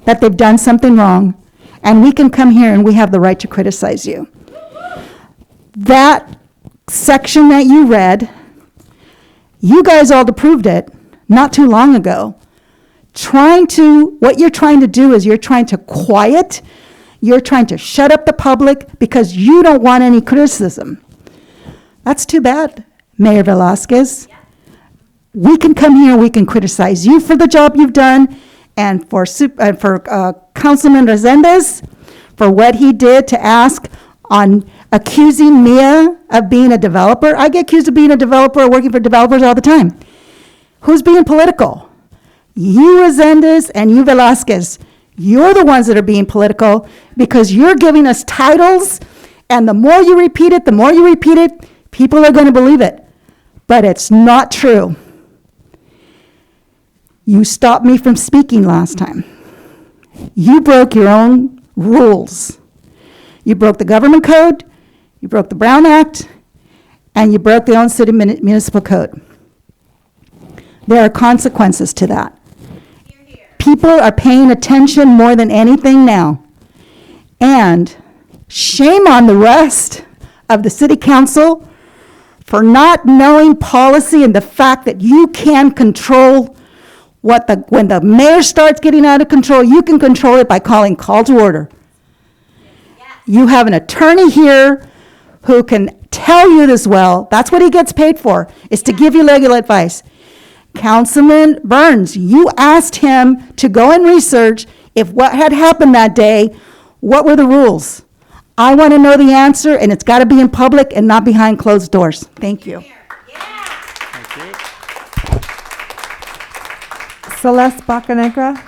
that they've done something wrong, and we can come here and we have the right to criticize you. That section that you read, you guys all approved it not too long ago. What you're trying to do is you're trying to quiet, you're trying to shut up the public because you don't want any criticism. That's too bad, Mayor Velasquez. We can come here, we can criticize you for the job you've done, and for Councilman Resendez for what he did to ask on accusing Mia of being a developer. I get accused of being a developer or working for developers all the time. Who's being political? You, Resendez, and you, Velasquez. You're the ones that are being political because you're giving us titles, and the more you repeat it, people are going to believe it. But it's not true. You stopped me from speaking last time. You broke your own rules. You broke the government code, you broke the Brown Act, and you broke the own city municipal code. There are consequences to that. People are paying attention more than anything now. And shame on the rest of the city council for not knowing policy and the fact that you can control when the mayor starts getting out of control, you can control it by calling call to order. Yes. You have an attorney here who can tell you this well. That's what he gets paid for, is to give you legal advice. Councilman Burns, you asked him to go and research if what had happened that day, what were the rules? I want to know the answer, and it's got to be in public and not behind closed doors. Thank you. Celeste Bacanegra.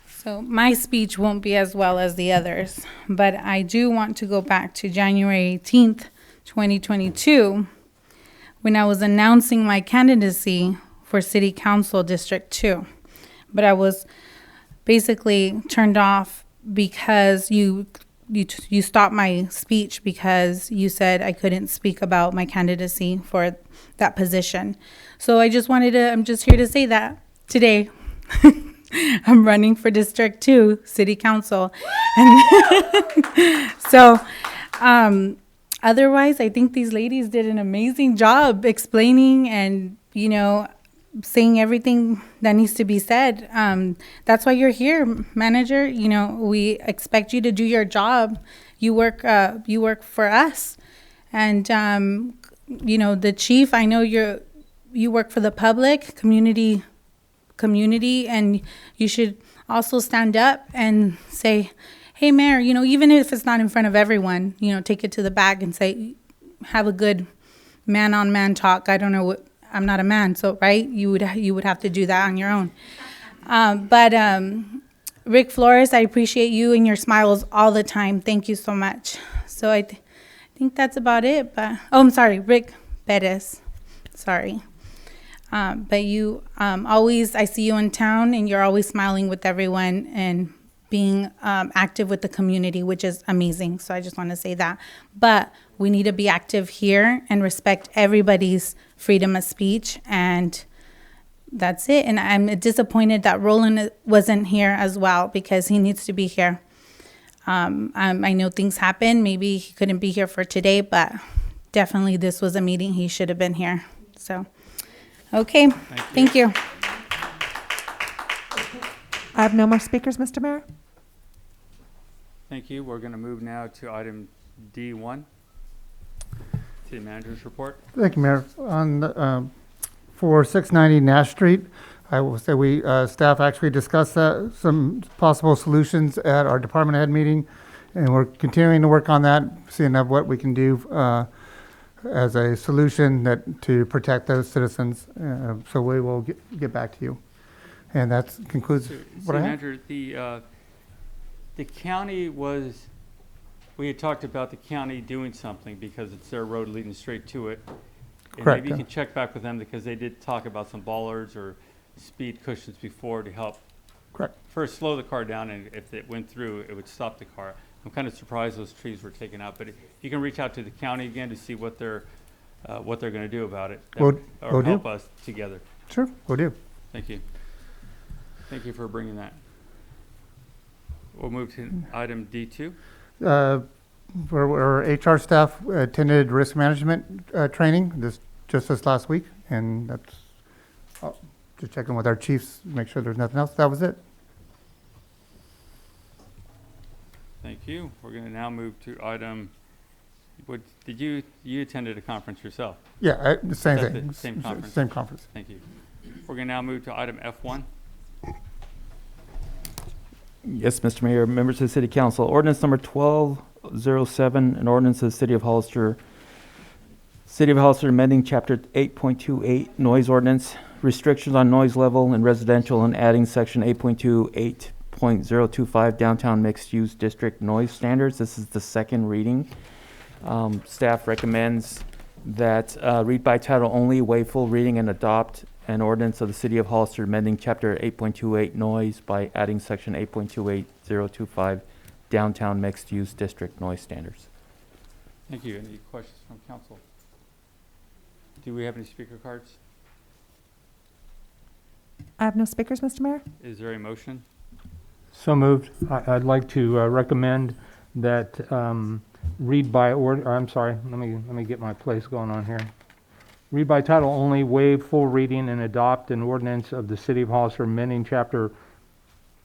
So my speech won't be as well as the others, but I do want to go back to January 18th, 2022, when I was announcing my candidacy for City Council District 2. But I was basically turned off because you stopped my speech because you said I couldn't speak about my candidacy for that position. So I'm just here to say that today I'm running for District 2 City Council. And so otherwise, I think these ladies did an amazing job explaining and, saying everything that needs to be said. That's why you're here, manager. We expect you to do your job. You work for us. And, the chief, I know you work for the public, community, and you should also stand up and say, hey, Mayor, even if it's not in front of everyone, take it to the back and say, have a good man-on-man talk. I don't know what, I'm not a man, so, right? You would have to do that on your own. But Rick Flores, I appreciate you and your smiles all the time. Thank you so much. So I think that's about it. But I'm sorry, Rick Perez. Sorry. But you always, I see you in town and you're always smiling with everyone and being active with the community, which is amazing. So I just want to say that. But we need to be active here and respect everybody's freedom of speech. And that's it. And I'm disappointed that Roland wasn't here as well because he needs to be here. I know things happen. Maybe he couldn't be here for today, but definitely this was a meeting he should have been here. So. Okay, thank you. I have no more speakers, Mr. Mayor. Thank you. We're going to move now to item D1, City Manager's Report. Thank you, Mayor. For 690 Nash Street, I will say staff actually discussed some possible solutions at our department head meeting, and we're continuing to work on that, seeing what we can do as a solution to protect those citizens. So we will get back to you. And that concludes what I have. Manager, the county we had talked about the county doing something because it's their road leading straight to it. And Correct. Maybe you can check back with them because they did talk about some bollards or speed cushions before to help. Correct. First, slow the car down, and if it went through, it would stop the car. I'm kind of surprised those trees were taken out, but you can reach out to the county again to see what they're going to do about it, or help us together. Sure, we'll do. Thank you. Thank you for bringing that. We'll move to item D2. Our HR staff attended risk management training just this last week, and that's just checking with our chiefs, make sure there's nothing else. That was it. Thank you. We're going to now move to item. Did you attended a conference yourself? Yeah, same thing. Same conference. Same conference. Thank you. We're going to now move to item F1. Yes, Mr. Mayor, members of the City Council. Ordinance number 1207, an ordinance of the City of Hollister. City of Hollister amending Chapter 8.28 Noise Ordinance, restrictions on noise level in residential, and adding Section 8.28.025 Downtown Mixed Use District Noise Standards. This is the second reading. Staff recommends that read by title only, waive full reading, and adopt an ordinance of the City of Hollister amending Chapter 8.28 Noise by adding Section 8.28025 Downtown Mixed Use District Noise Standards. Thank you. Any questions from council? Do we have any speaker cards? I have no speakers, Mr. Mayor. Is there a motion? So moved. I'd like to recommend that read by order. I'm sorry. Let me get my place going on here. Read by title only, waive full reading, and adopt an ordinance of the City of Hollister amending Chapter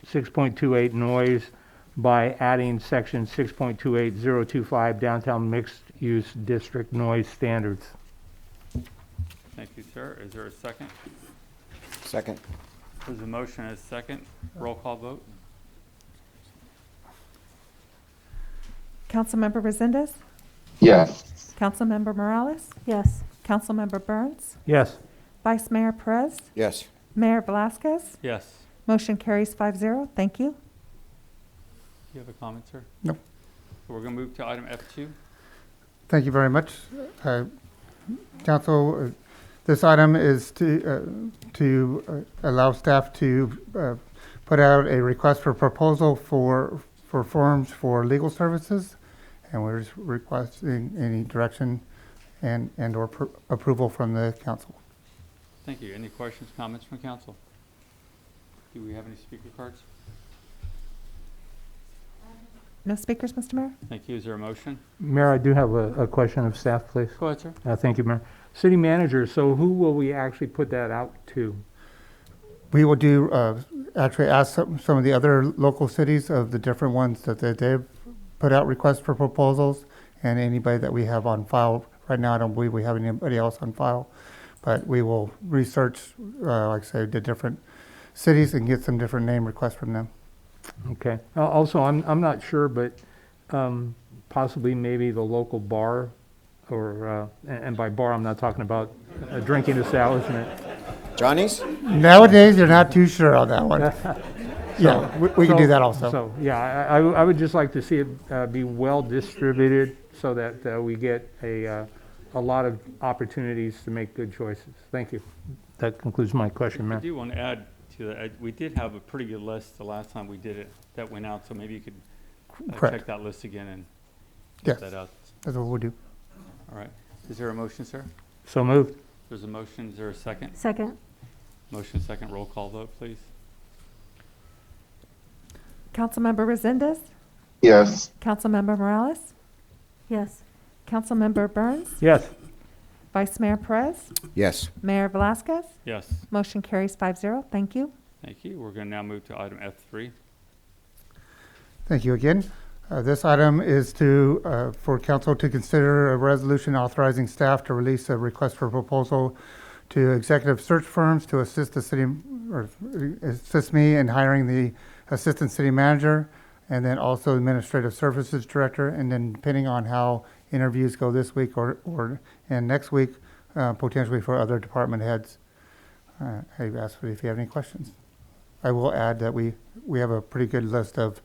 6.28 Noise by adding Section 6.28025 Downtown Mixed Use District Noise Standards. Thank you, sir. Is there a second? Second. There's a motion and a second. Roll call vote. Councilmember Resendez? Yes. Councilmember Morales? Yes. Councilmember Burns? Yes. Vice Mayor Perez? Yes. Mayor Velazquez? Yes. Motion carries 5-0. Thank you. Do you have a comment, sir? No. So we're going to move to item F2. Thank you very much. Council, this item is to allow staff to put out a request for proposal for forms for legal services, and we're just requesting any direction and or approval from the council. Thank you. Any questions, comments from council? Do we have any speaker cards? No speakers, Mr. Mayor? Thank you. Is there a motion? Mayor, I do have a question of staff, please. Go ahead, sir. Thank you, Mayor. City manager, so who will we actually put that out to? We will do, actually ask some of the other local cities of the different ones that they've put out requests for proposals, and anybody that we have on file. Right now, I don't believe we have anybody else on file, but we will research, like I say, the different cities and get some different name requests from them. Okay. Also, I'm not sure, but possibly maybe the local bar, or and by bar I'm not talking about a drinking establishment. Johnny's? Nowadays, you're not too sure on that one. Yeah, we can do that also. So yeah, I would just like to see it be well distributed so that we get a lot of opportunities to make good choices. Thank you. That concludes my question, I Mayor. do want to add to that. We did have a pretty good list the last time we did it that went out, so maybe you could check that list again and get that out. That's what we'll do. All right. Is there a motion, sir? So moved. There's a motion. Is there a second? Second. Motion second. Roll call vote, please. Councilmember Resendez? Yes. Councilmember Morales? Yes. Councilmember Burns? Yes. Vice Mayor Perez? Yes. Mayor Velazquez? Yes. Motion carries 5-0. Thank you. Thank you. We're going to now move to item F3. Thank you again. This item is for council to consider a resolution authorizing staff to release a request for proposal to executive search firms to assist the city, or assist me in hiring the assistant city manager, and then also administrative services director, and then depending on how interviews go this week and next week, potentially for other department heads. I've asked if you have any questions. I will add that we have a pretty good list of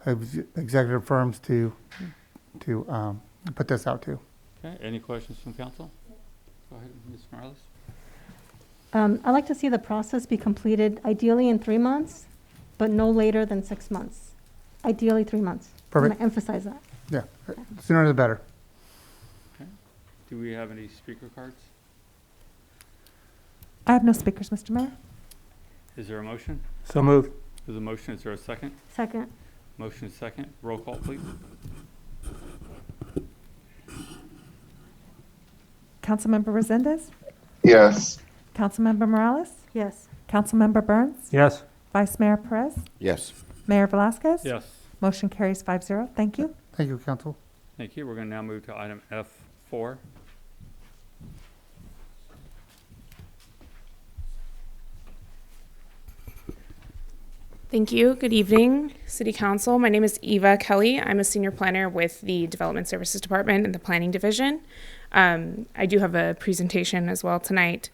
executive firms to put this out to. Okay. Any questions from council? Go ahead, Ms. Morales. I'd like to see the process be completed ideally in 3 months, but no later than 6 months. Ideally 3 months. Perfect. I'm going to emphasize that. Yeah, sooner the better. Okay. Do we have any speaker cards? I have no speakers, Mr. Mayor. Is there a motion? So moved. There's a motion. Is there a second? Second. Motion is second. Roll call, please. Councilmember Resendez? Yes. Councilmember Morales? Yes. Councilmember Burns? Yes. Vice Mayor Perez? Yes. Mayor Velazquez? Yes. Motion carries 5-0. Thank you. Thank you, council. Thank you. We're going to now move to item F4. Thank you. Good evening, City Council. My name is Eva Kelly. I'm a senior planner with the Development Services Department in the Planning Division. I do have a presentation as well tonight.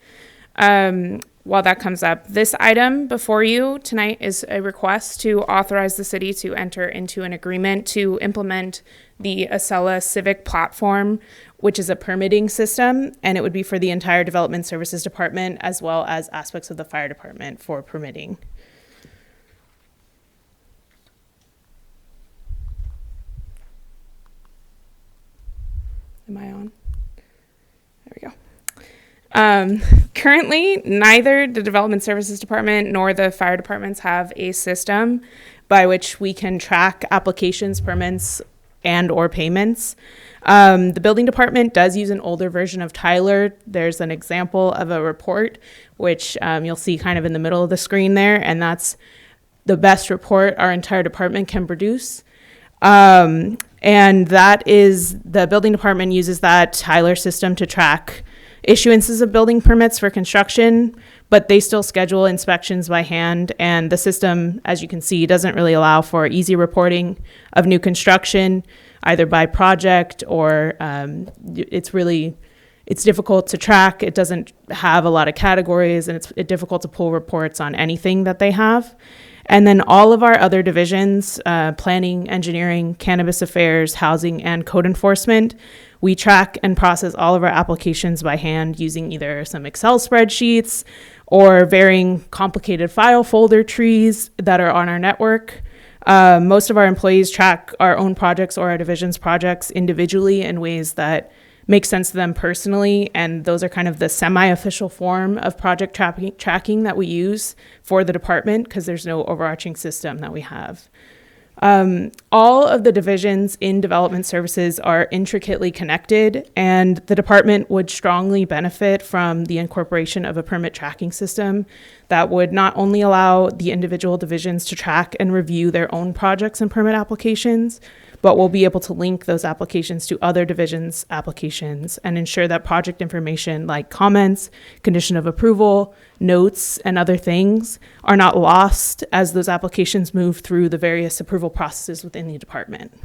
While that comes up, this item before you tonight is a request to authorize the city to enter into an agreement to implement the Acela Civic Platform, which is a permitting system, and it would be for the entire Development Services Department as well as aspects of the Fire Department for permitting. Am I on? There we go. Currently, neither the Development Services Department nor the Fire Departments have a system by which we can track applications, permits, and or payments. The Building Department does use an older version of Tyler. There's an example of a report, which you'll see kind of in the middle of the screen there, and that's the best report our entire department can produce. And that is, the Building Department uses that Tyler system to track issuances of building permits for construction, but they still schedule inspections by hand. And the system, as you can see, doesn't really allow for easy reporting of new construction, either by project or it's difficult to track. It doesn't have a lot of categories, and it's difficult to pull reports on anything that they have. And then all of our other divisions, planning, engineering, cannabis affairs, housing, and code enforcement, we track and process all of our applications by hand using either some Excel spreadsheets or varying complicated file folder trees that are on our network. Most of our employees track our own projects or our division's projects individually in ways that make sense to them personally, and those are kind of the semi-official form of project tracking that we use for the department because there's no overarching system that we have. All of the divisions in development services are intricately connected, and the department would strongly benefit from the incorporation of a permit tracking system that would not only allow the individual divisions to track and review their own projects and permit applications, but we'll be able to link those applications to other divisions' applications and ensure that project information like comments, condition of approval, notes, and other things are not lost as those applications move through the various approval processes within the department.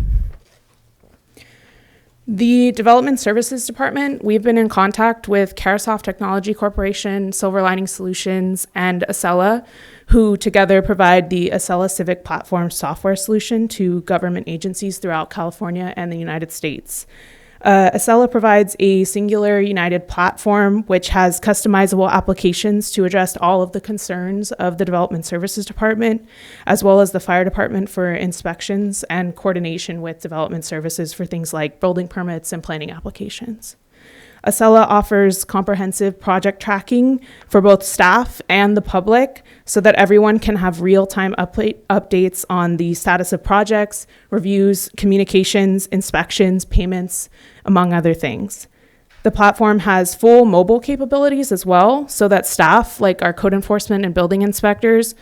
The Development Services Department, we've been in contact with Carasoft Technology Corporation, Silver Lining Solutions, and Acela, who together provide the Acela Civic Platform software solution to government agencies throughout California and the United States. Acela provides a singular united platform which has customizable applications to address all of the concerns of the Development Services Department, as well as the Fire Department for inspections and coordination with Development Services for things like building permits and planning applications. Acela offers comprehensive project tracking for both staff and the public so that everyone can have real-time updates on the status of projects, reviews, communications, inspections, payments, among other things. The platform has full mobile capabilities as well, so that staff, like our code enforcement and building inspectors,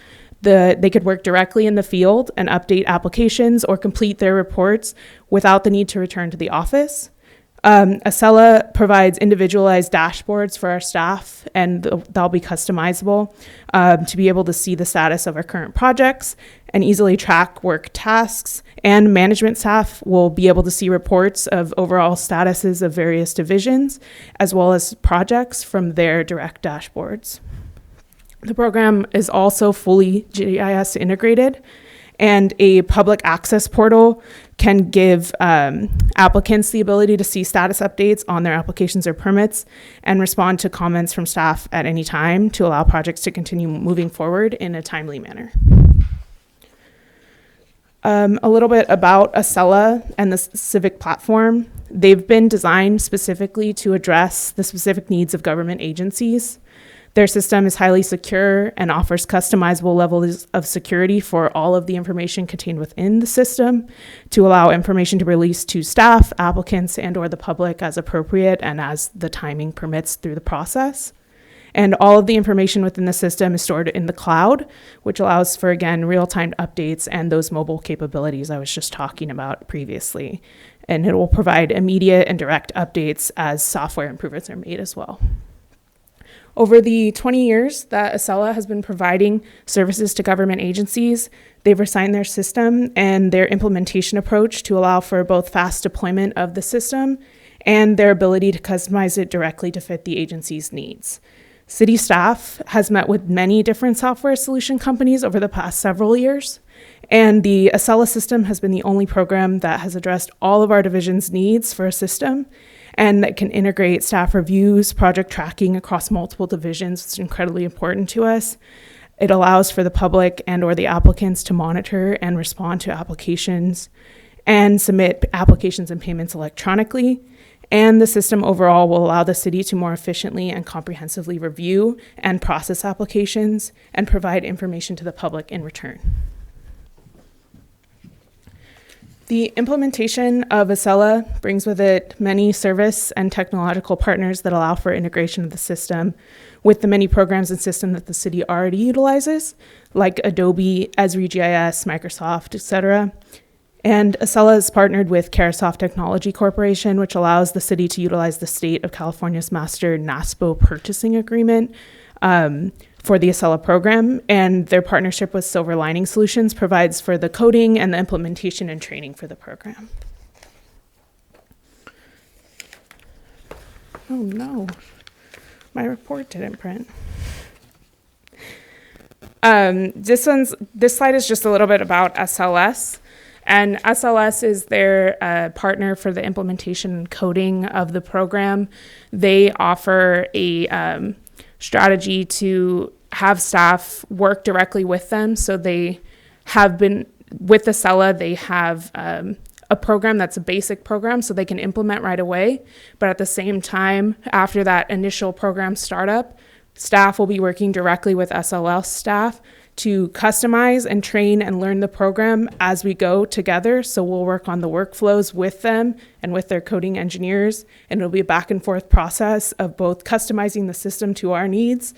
they could work directly in the field and update applications or complete their reports without the need to return to the office. Acela provides individualized dashboards for our staff, and they'll be customizable to be able to see the status of our current projects and easily track work tasks. And management staff will be able to see reports of overall statuses of various divisions, as well as projects from their direct dashboards. The program is also fully GIS integrated, and a public access portal can give applicants the ability to see status updates on their applications or permits and respond to comments from staff at any time to allow projects to continue moving forward in a timely manner. A little bit about Acela and the Civic Platform. They've been designed specifically to address the specific needs of government agencies. Their system is highly secure and offers customizable levels of security for all of the information contained within the system to allow information to be released to staff, applicants, and or the public as appropriate and as the timing permits through the process. And all of the information within the system is stored in the cloud, which allows for, again, real-time updates and those mobile capabilities I was just talking about previously. And it will provide immediate and direct updates as software improvements are made as well. Over the 20 years that Acela has been providing services to government agencies, they've refined their system and their implementation approach to allow for both fast deployment of the system and their ability to customize it directly to fit the agency's needs. City staff has met with many different software solution companies over the past several years, and the Acela system has been the only program that has addressed all of our division's needs for a system and that can integrate staff reviews, project tracking across multiple divisions. It's incredibly important to us. It allows for the public and or the applicants to monitor and respond to applications and submit applications and payments electronically. And the system overall will allow the city to more efficiently and comprehensively review and process applications and provide information to the public in return. The implementation of Acela brings with it many service and technological partners that allow for integration of the system with the many programs and systems that the city already utilizes, like Adobe, Esri GIS, Microsoft, etc. And Acela has partnered with Carasoft Technology Corporation, which allows the city to utilize the state of California's master NASPO purchasing agreement for the Acela program. And their partnership with Silver Lining Solutions provides for the coding and the implementation and training for the program. Oh no, my report didn't print. This slide is just a little bit about SLS. And SLS is their partner for the implementation and coding of the program. They offer a strategy to have staff work directly with them. So they have been, with Acela, they have a program that's a basic program so they can implement right away. But at the same time, after that initial program startup, staff will be working directly with SLS staff to customize and train and learn the program as we go together. So we'll work on the workflows with them and with their coding engineers, and it'll be a back and forth process of both customizing the system to our needs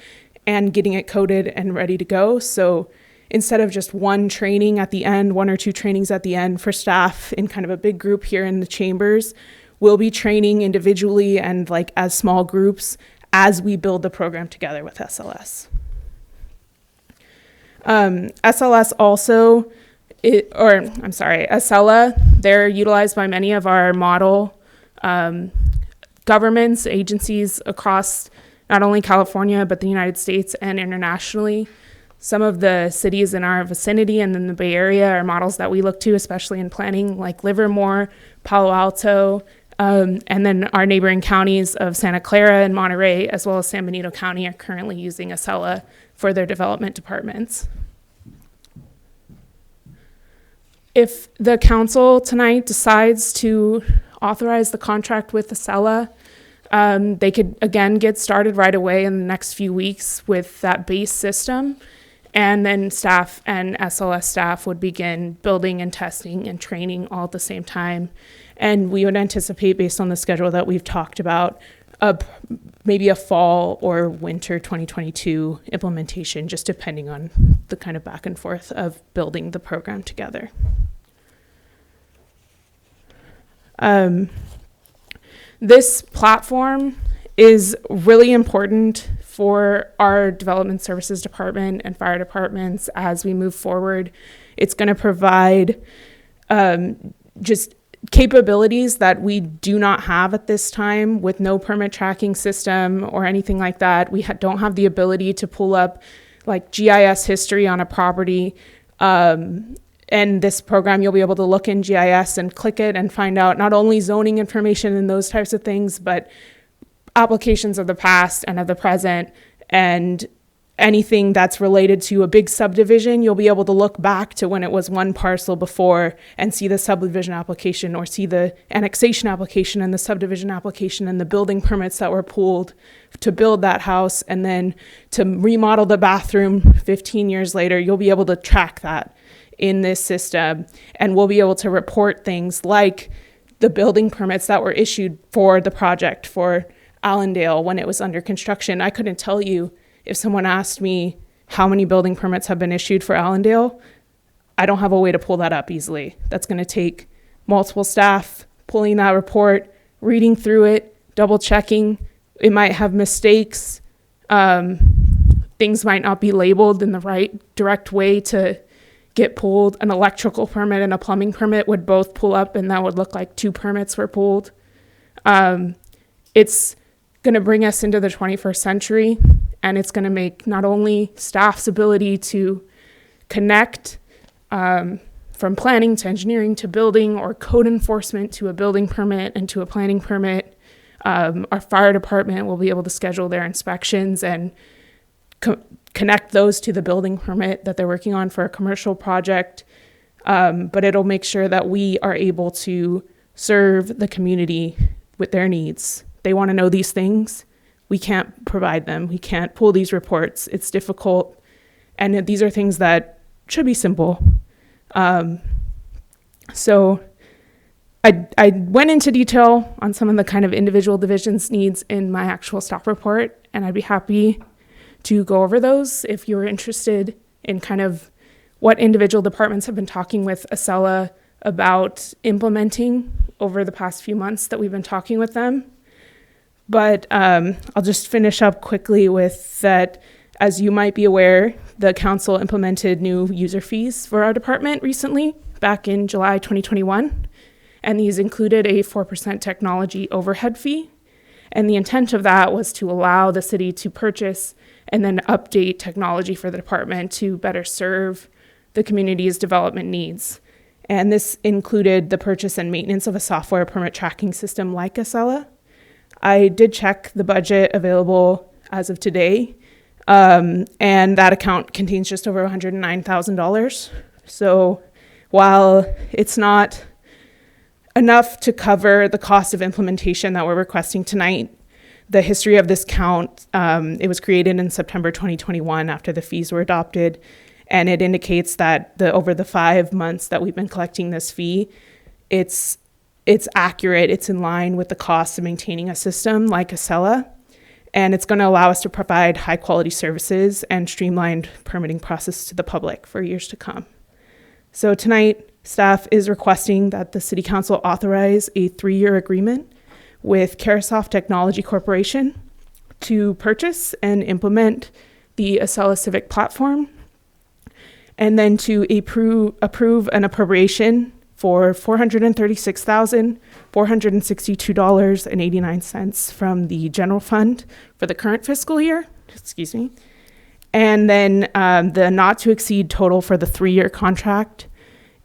and getting it coded and ready to go. So instead of just one training at the end, 1 or 2 trainings at the end for staff in kind of a big group here in the chambers, we'll be training individually and like as small groups as we build the program together with SLS. SLS also, Acela, they're utilized by many of our model governments, agencies across not only California, but the United States and internationally. Some of the cities in our vicinity and in the Bay Area are models that we look to, especially in planning, like Livermore, Palo Alto, and then our neighboring counties of Santa Clara and Monterey, as well as San Benito County, are currently using Acela for their development departments. If the council tonight decides to authorize the contract with Acela, they could again get started right away in the next few weeks with that base system, and then staff and SLS staff would begin building and testing and training all at the same time. And we would anticipate, based on the schedule that we've talked about, maybe a fall or winter 2022 implementation, just depending on the kind of back and forth of building the program together. This platform is really important for our development services department and fire departments as we move forward. It's going to provide just capabilities that we do not have at this time with no permit tracking system or anything like that. We don't have the ability to pull up like GIS history on a property. And this program, you'll be able to look in GIS and click it and find out not only zoning information and those types of things, but applications of the past and of the present, and anything that's related to a big subdivision. You'll be able to look back to when it was one parcel before and see the subdivision application, or see the annexation application and the subdivision application and the building permits that were pulled to build that house, and then to remodel the bathroom 15 years later. You'll be able to track that in this system, and we'll be able to report things like the building permits that were issued for the project for Allendale when it was under construction. I couldn't tell you, if someone asked me how many building permits have been issued for Allendale, I don't have a way to pull that up easily. That's going to take multiple staff pulling that report, reading through it, double checking. It might have mistakes. Things might not be labeled in the right direct way to get pulled. An electrical permit and a plumbing permit would both pull up, and that would look like 2 permits were pulled. It's going to bring us into the 21st century, and it's going to make not only staff's ability to connect from planning to engineering to building, or code enforcement to a building permit and to a planning permit. Our fire department will be able to schedule their inspections and connect those to the building permit that they're working on for a commercial project. But it'll make sure that we are able to serve the community with their needs. They want to know these things. We can't provide them. We can't pull these reports. It's difficult. And these are things that should be simple. So I went into detail on some of the kind of individual divisions' needs in my actual staff report, and I'd be happy to go over those if you're interested in kind of what individual departments have been talking with Acela about implementing over the past few months that we've been talking with them. But I'll just finish up quickly with that. As you might be aware, the council implemented new user fees for our department recently, back in July 2021. And these included a 4% technology overhead fee. And the intent of that was to allow the city to purchase and then update technology for the department to better serve the community's development needs. And this included the purchase and maintenance of a software permit tracking system like Acela. I did check the budget available as of today, and that account contains just over $109,000. So while it's not enough to cover the cost of implementation that we're requesting tonight, the history of this count, it was created in September 2021 after the fees were adopted, and it indicates that over the 5 months that we've been collecting this fee, it's accurate, it's in line with the cost of maintaining a system like Acela, and it's going to allow us to provide high quality services and streamlined permitting process to the public for years to come. So tonight, staff is requesting that the City Council authorize a 3-year agreement with Carasoft Technology Corporation to purchase and implement the Acela Civic platform, and then to approve an appropriation for $436,462.89 from the general fund for the current fiscal year, And then the not to exceed total for the 3-year contract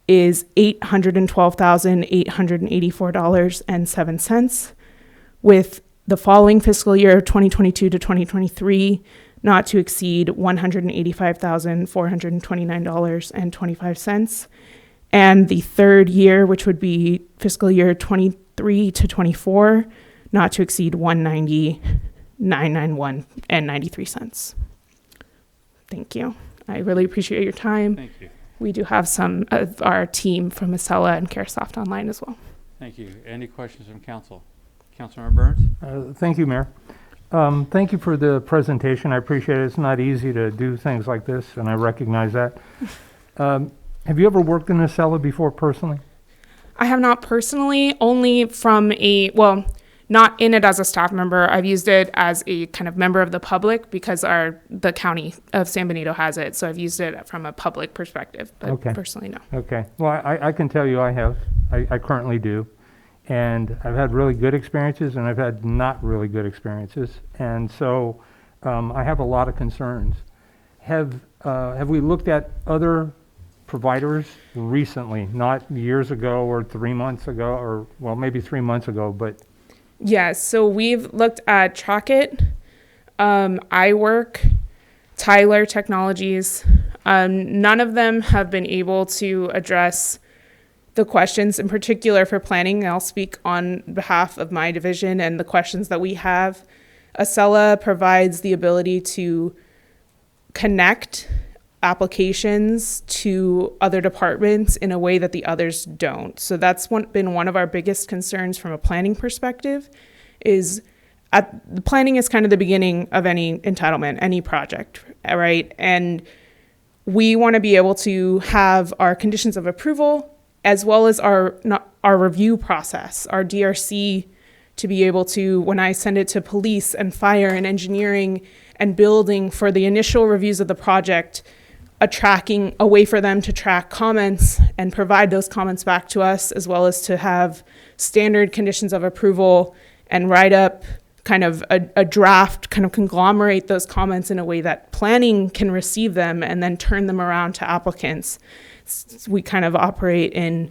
is $812,884.07, with the following fiscal year 2022 to 2023 not to exceed $185,429.25. And the third year, which would be fiscal year 23 to 24, not to exceed $190,991.93. Thank you. I really appreciate your time. Thank you. We do have some of our team from Acela and Carasoft online as well. Thank you. Any questions from council? Councilmember Burns? Thank you, Mayor. Thank you for the presentation. I appreciate it. It's not easy to do things like this, and I recognize that. Have you ever worked in Acela before personally? I have not personally, only from not in it as a staff member. I've used it as a kind of member of the public because the county of San Benito has it. So I've used it from a public perspective, but personally, no. Okay. Well, I can tell you I have. I currently do. And I've had really good experiences and I've had not really good experiences. And so I have a lot of concerns. Have we looked at other providers recently, not years ago or 3 months ago, or well, maybe 3 months ago, but? Yes, so we've looked at Trackit, iWork, Tyler Technologies. None of them have been able to address the questions in particular for planning. I'll speak on behalf of my division and the questions that we have. Acela provides the ability to connect applications to other departments in a way that the others don't. So that's been one of our biggest concerns from a planning perspective, is the planning is kind of the beginning of any entitlement, any project, right? And we want to be able to have our conditions of approval as well as our review process, our DRC, to be able to, when I send it to police and fire and engineering and building for the initial reviews of the project, a way for them to track comments and provide those comments back to us, as well as to have standard conditions of approval and write up kind of a draft, kind of conglomerate those comments in a way that planning can receive them and then turn them around to applicants. We kind of operate in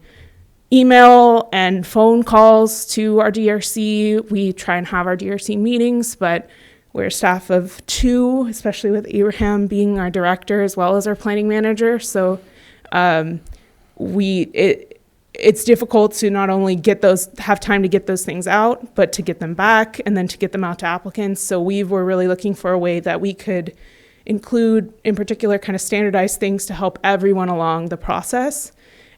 email and phone calls to our DRC. We try and have our DRC meetings, but we're a staff of 2, especially with Abraham being our director as well as our planning manager. So it's difficult to not only have time to get those things out, but to get them back and then to get them out to applicants. So we're really looking for a way that we could include, in particular, kind of standardized things to help everyone along the process,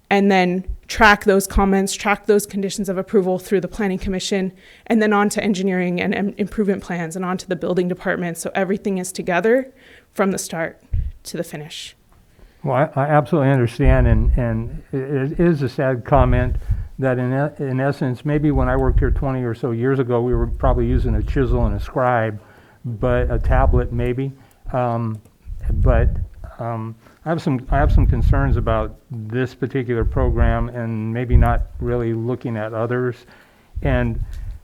and then track those comments, track those conditions of approval through the Planning Commission, and then on to engineering and improvement plans and on to the building department. So everything is together from the start to the finish. Well, I absolutely understand, and it is a sad comment that in essence, maybe when I worked here 20 or so years ago, we were probably using a chisel and a scribe, but a tablet maybe. But I have some concerns about this particular program and maybe not really looking at others. And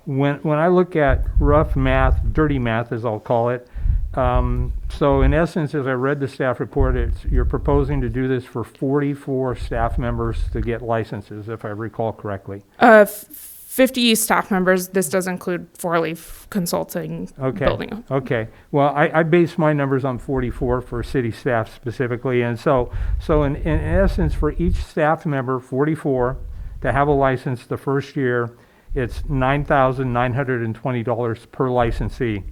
when I look at rough math, dirty math as I'll call it, so in essence, as I read the staff report, you're proposing to do this for 44 staff members to get licenses, if I recall correctly. 50 staff members. This does include 4-leaf consulting building. Okay. Well, I base my numbers on 44 for city staff specifically. And so in essence, for each staff member, 44, to have a license the first year, it's $9,920 per licensee.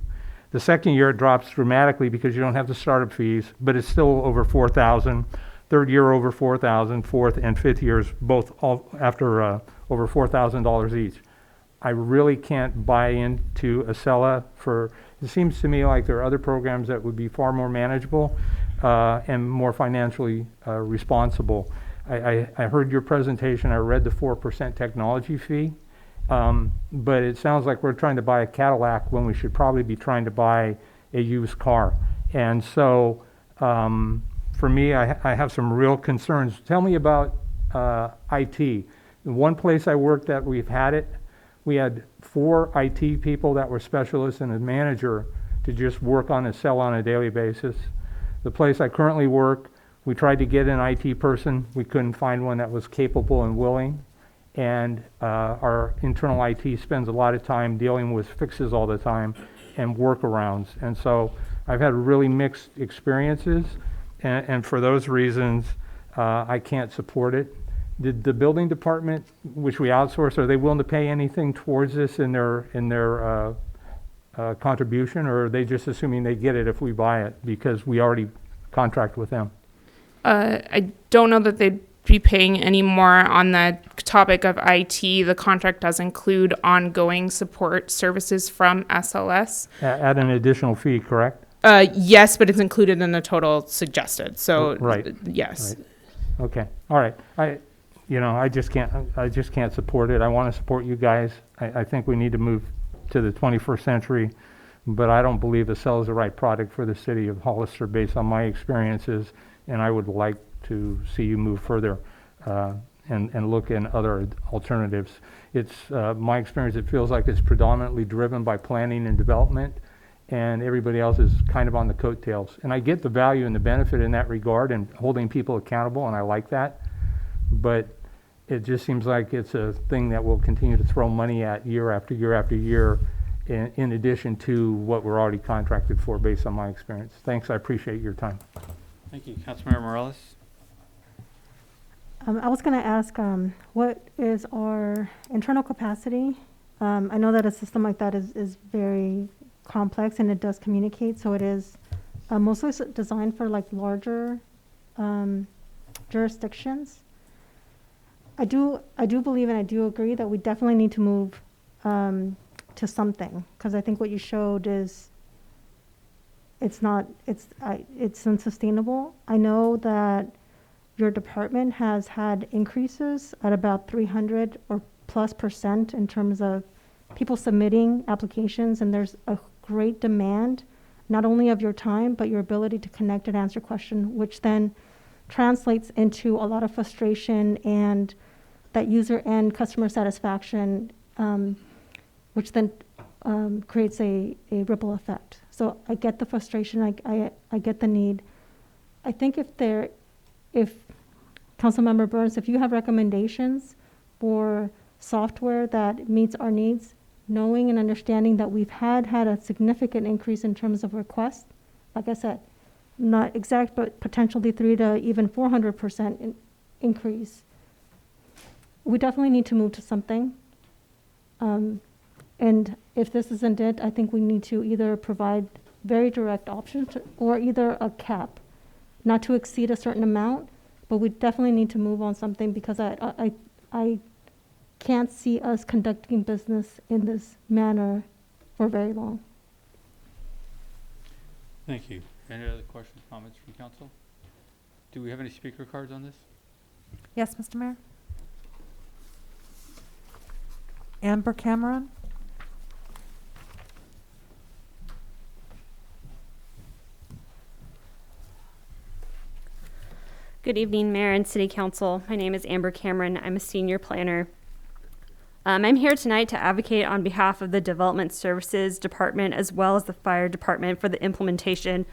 The second year it drops dramatically because you don't have the startup fees, but it's still over $4,000. Third year over $4,000, fourth and fifth years both all after over $4,000 each. I really can't buy into Acela for. It seems to me like there are other programs that would be far more manageable and more financially responsible. I heard your presentation. I read the 4% technology fee. But it sounds like we're trying to buy a Cadillac when we should probably be trying to buy a used car. And so for me, I have some real concerns. Tell me about IT. The one place I worked at, we had 4 IT people that were specialists and a manager to just work on Acela on a daily basis. The place I currently work, we tried to get an IT person. We couldn't find one that was capable and willing. And our internal IT spends a lot of time dealing with fixes all the time and workarounds. And so I've had really mixed experiences, and for those reasons, I can't support it. Did the building department, which we outsource, are they willing to pay anything towards this in their contribution, or are they just assuming they get it if we buy it because we already contract with them? I don't know that they'd be paying any more on the topic of IT. The contract does include ongoing support services from SLS. At an additional fee, correct? Yes, but it's included in the total suggested. So right. Yes. Right. Okay. All right. I just can't support it. I want to support you guys. I think we need to move to the 21st century, but I don't believe Acela is the right product for the city of Hollister based on my experiences, and I would like to see you move further and look in other alternatives. It's my experience, it feels like it's predominantly driven by planning and development, and everybody else is kind of on the coattails. And I get the value and the benefit in that regard and holding people accountable, and I like that. But it just seems like it's a thing that we'll continue to throw money at year after year after year in addition to what we're already contracted for based on my experience. Thanks, I appreciate your time. Thank you. Councilmember Morales? I was going to ask, what is our internal capacity? I know that a system like that is very complex and it does communicate, so it is mostly designed for like larger jurisdictions. I do believe and I do agree that we definitely need to move to something, because I think what you showed is it's unsustainable. I know that your department has had increases at about 300 or plus % in terms of people submitting applications, and there's a great demand, not only of your time, but your ability to connect and answer questions, which then translates into a lot of frustration and that user and customer satisfaction, which then creates a ripple effect. So I get the frustration, I get the need. I think if Councilmember Burns, if you have recommendations for software that meets our needs, knowing and understanding that we've had a significant increase in terms of requests, like I said, not exact, but potentially 300 to even 400% increase. We definitely need to move to something. And if this isn't it, I think we need to either provide very direct options or either a cap, not to exceed a certain amount, but we definitely need to move on something, because I can't see us conducting business in this manner for very long. Thank you. Any other questions, comments from council? Do we have any speaker cards on this? Yes, Mr. Mayor? Amber Cameron? Good evening, Mayor and City Council. My name is Amber Cameron. I'm a senior planner. I'm here tonight to advocate on behalf of the Development Services Department as well as the Fire Department for the implementation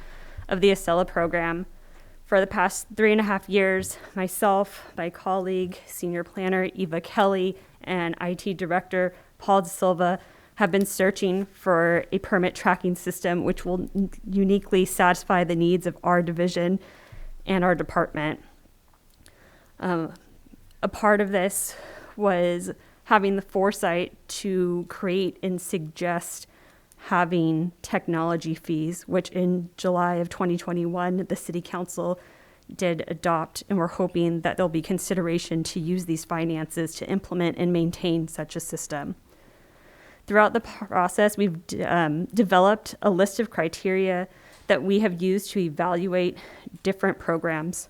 of the Acela program. For the past 3.5 years, myself, my colleague, senior planner Eva Kelly, and IT director Paul De Silva have been searching for a permit tracking system which will uniquely satisfy the needs of our division and our department. A part of this was having the foresight to create and suggest having technology fees, which in July of 2021, the City Council did adopt, and we're hoping that there'll be consideration to use these finances to implement and maintain such a system. Throughout the process, we've developed a list of criteria that we have used to evaluate different programs.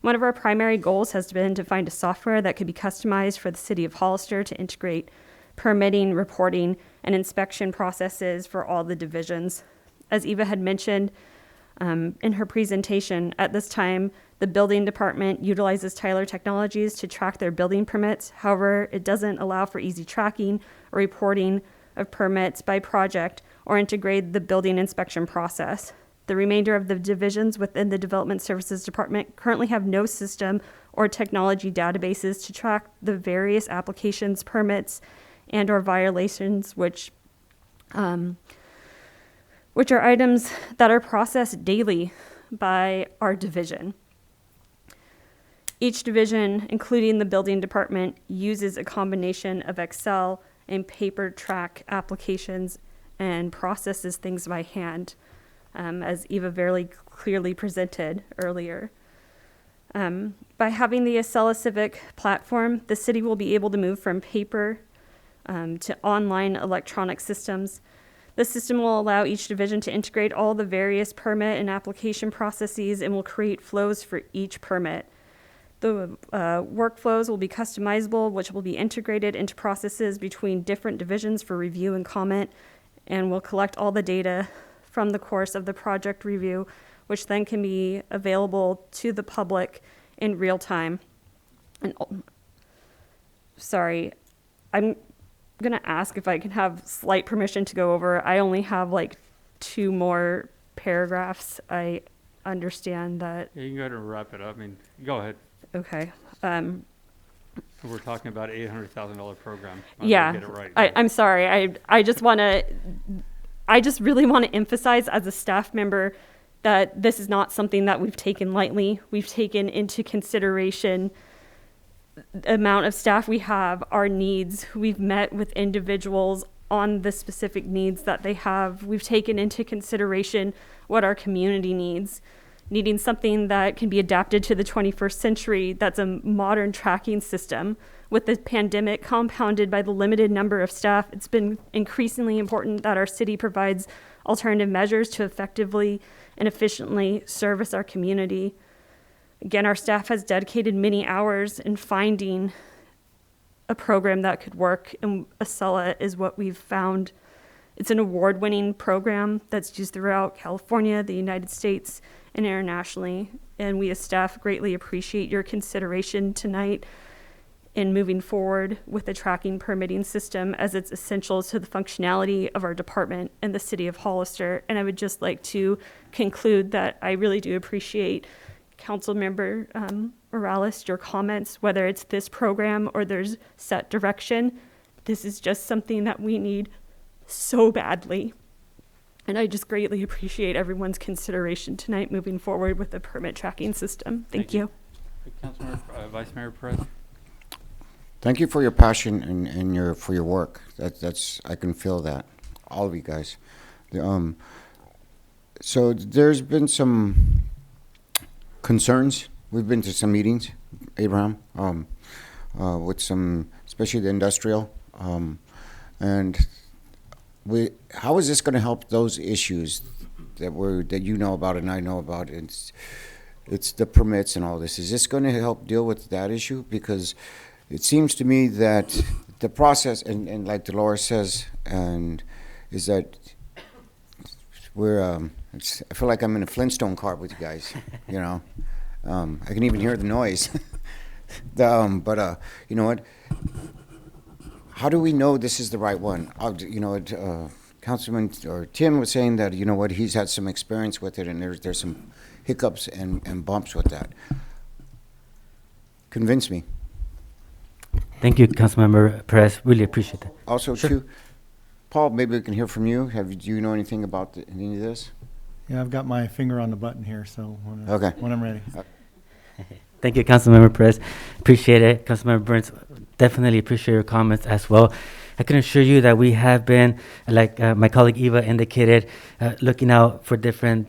One of our primary goals has been to find a software that could be customized for the City of Hollister to integrate permitting, reporting, and inspection processes for all the divisions. As Eva had mentioned in her presentation, at this time, the building department utilizes Tyler Technologies to track their building permits. However, it doesn't allow for easy tracking or reporting of permits by project or integrate the building inspection process. The remainder of the divisions within the Development Services Department currently have no system or technology databases to track the various applications, permits, and or violations, which are items that are processed daily by our division. Each division, including the building department, uses a combination of Excel and paper track applications and processes things by hand, as Eva very clearly presented earlier. By having the Acela Civic platform, the city will be able to move from paper to online electronic systems. The system will allow each division to integrate all the various permit and application processes and will create flows for each permit. The workflows will be customizable, which will be integrated into processes between different divisions for review and comment, and will collect all the data from the course of the project review, which then can be available to the public in real time. And sorry, I'm gonna ask if I can have slight permission to go over. I only have like 2 more paragraphs. I understand that. Yeah, you can go ahead and wrap it up. I mean, go ahead. Okay. We're talking about $800,000 program. Yeah, Get it right. I'm sorry. I just really want to emphasize as a staff member that this is not something that we've taken lightly. We've taken into consideration the amount of staff we have, our needs. We've met with individuals on the specific needs that they have. We've taken into consideration what our community needs, needing something that can be adapted to the 21st century, that's a modern tracking system. With the pandemic compounded by the limited number of staff, it's been increasingly important that our city provides alternative measures to effectively and efficiently service our community. Again, our staff has dedicated many hours in finding a program that could work, and Acela is what we've found. It's an award-winning program that's used throughout California, the United States, and internationally, and we as staff greatly appreciate your consideration tonight in moving forward with the tracking permitting system, as it's essential to the functionality of our department and the city of Hollister. And I would just like to conclude that I really do appreciate Councilmember Morales, your comments, whether it's this program or there's set direction. This is just something that we need so badly. And I just greatly appreciate everyone's consideration tonight moving forward with the permit tracking system. Thank you. Councilmember, Vice Mayor Perez. Thank you for your passion and for your work. That's I can feel that, all of you guys. So there's been some concerns. We've been to some meetings, Abraham, with some, especially the industrial, and how is this going to help those issues that you know about and I know about? it's the permits and all this. Is this going to help deal with that issue? Because it seems to me that the process, and like Dolores says, and is that we're, I feel like I'm in a Flintstone car with you guys, you know. I can even hear the noise. But you know what? How do we know this is the right one? You know, Councilman or Tim was saying that, you know what, he's had some experience with it, and there's some hiccups and bumps with that. Convince me. Thank you, Councilmember Perez. Really appreciate that. Also, Sure. too, Paul, maybe we can hear from you. Do you know anything about any of this? Yeah, I've got my finger on the button here, so Okay. when I'm ready. Thank you, Councilmember Perez. Appreciate it. Councilmember Burns, definitely appreciate your comments as well. I can assure you that we have been, like my colleague Eva indicated, looking out for different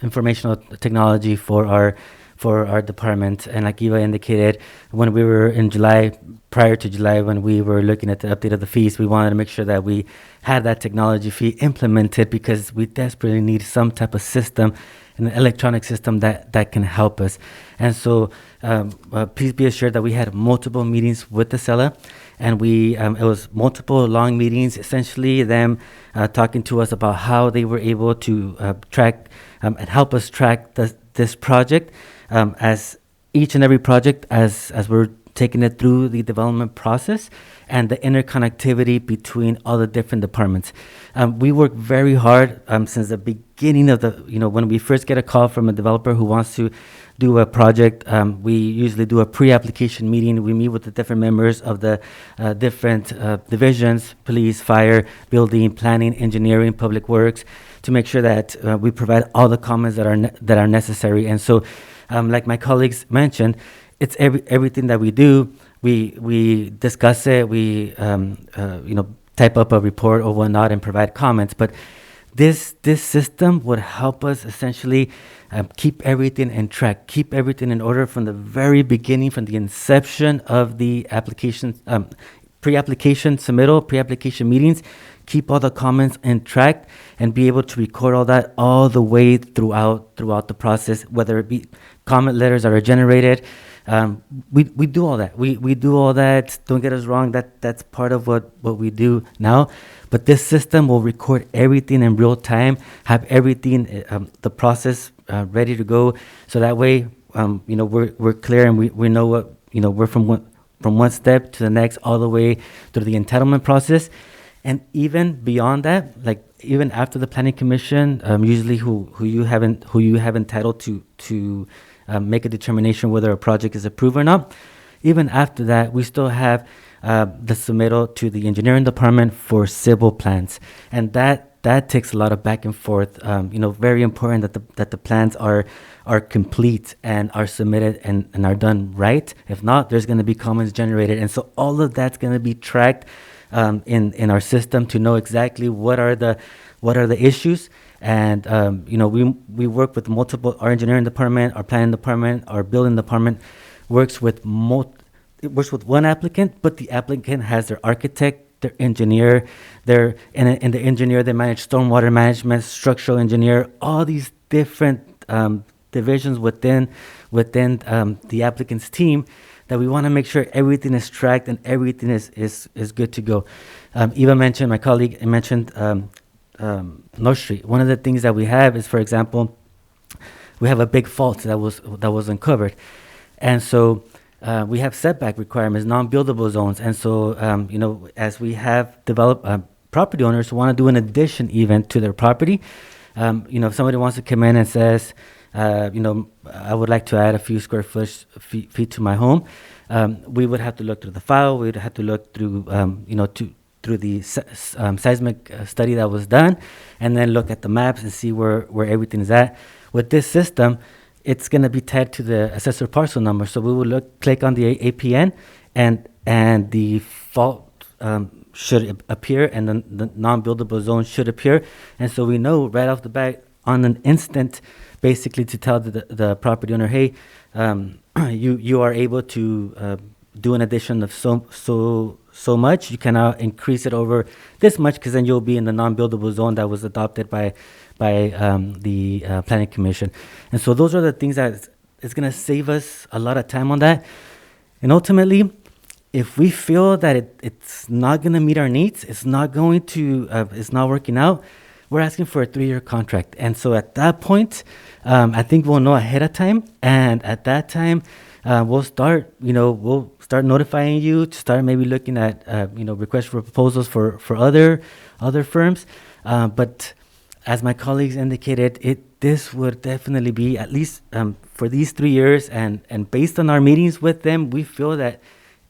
informational technology for our department. And like Eva indicated, when we were in July, prior to July, when we were looking at the update of the fees, we wanted to make sure that we had that technology fee implemented because we desperately need some type of system, an electronic system that can help us. And so please be assured that we had multiple meetings with the seller, and it was multiple long meetings, essentially them talking to us about how they were able to track and help us track this project as each and every project as we're taking it through the development process and the interconnectivity between all the different departments. We work very hard since the beginning of when we first get a call from a developer who wants to do a project, we usually do a pre-application meeting. We meet with the different members of the different divisions, police, fire, building, planning, engineering, public works, to make sure that we provide all the comments that are necessary. And so, like my colleagues mentioned, it's everything that we do. We discuss it. We type up a report or whatnot and provide comments. But this system would help us essentially keep everything in track, keep everything in order from the very beginning, from the inception of the application, pre-application submittal, pre-application meetings, keep all the comments in track, and be able to record all that all the way throughout the process, whether it be comment letters that are generated. We do all that. We do all that. Don't get us wrong. That's part of what we do now. But this system will record everything in real time, have everything, the process ready to go. So that way, we're clear and we know what, we're from one step to the next, all the way through the entitlement process. And even beyond that, like even after the planning commission, usually who you have entitled to make a determination whether a project is approved or not. Even after that, we still have the submittal to the engineering department for civil plans, and that takes a lot of back and forth. Very important that the plans are complete and are submitted and are done right. If not, there's going to be comments generated, and so all of that's going to be tracked in our system to know exactly what are the issues. And we work with multiple. Our engineering department, our planning department, our building department works with one applicant, but the applicant has their architect, their engineer, and the engineer they manage stormwater management, structural engineer, all these different divisions within the applicant's team, that we want to make sure everything is tracked and everything is good to go. Eva mentioned, my colleague mentioned. North Street. One of the things that we have is, for example, we have a big fault that was uncovered, and so we have setback requirements, non-buildable zones, and so as we have developed property owners who want to do an addition even to their property, if somebody wants to come in and says, I would like to add a few square feet to my home, we would have to look through the file. We would have to look through through the seismic study that was done, and then look at the maps and see where everything is at. With this system, it's going to be tagged to the assessor parcel number. So we will click on the APN, and the fault should appear, and the non-buildable zone should appear. And so we know right off the bat, on an instant, basically to tell the property owner, hey, you are able to do an addition of so much. You can now increase it over this much, because then you'll be in the non-buildable zone that was adopted by by the Planning Commission. And so those are the things that it's going to save us a lot of time on that. And ultimately, if we feel that it's not going to meet our needs, it's not working out, we're asking for a 3-year contract. And so at that point, I think we'll know ahead of time. And at that time, we'll start notifying you to start maybe looking at, requests for proposals for other firms. But as my colleagues indicated, this would definitely be at least for these 3 years. And based on our meetings with them, we feel that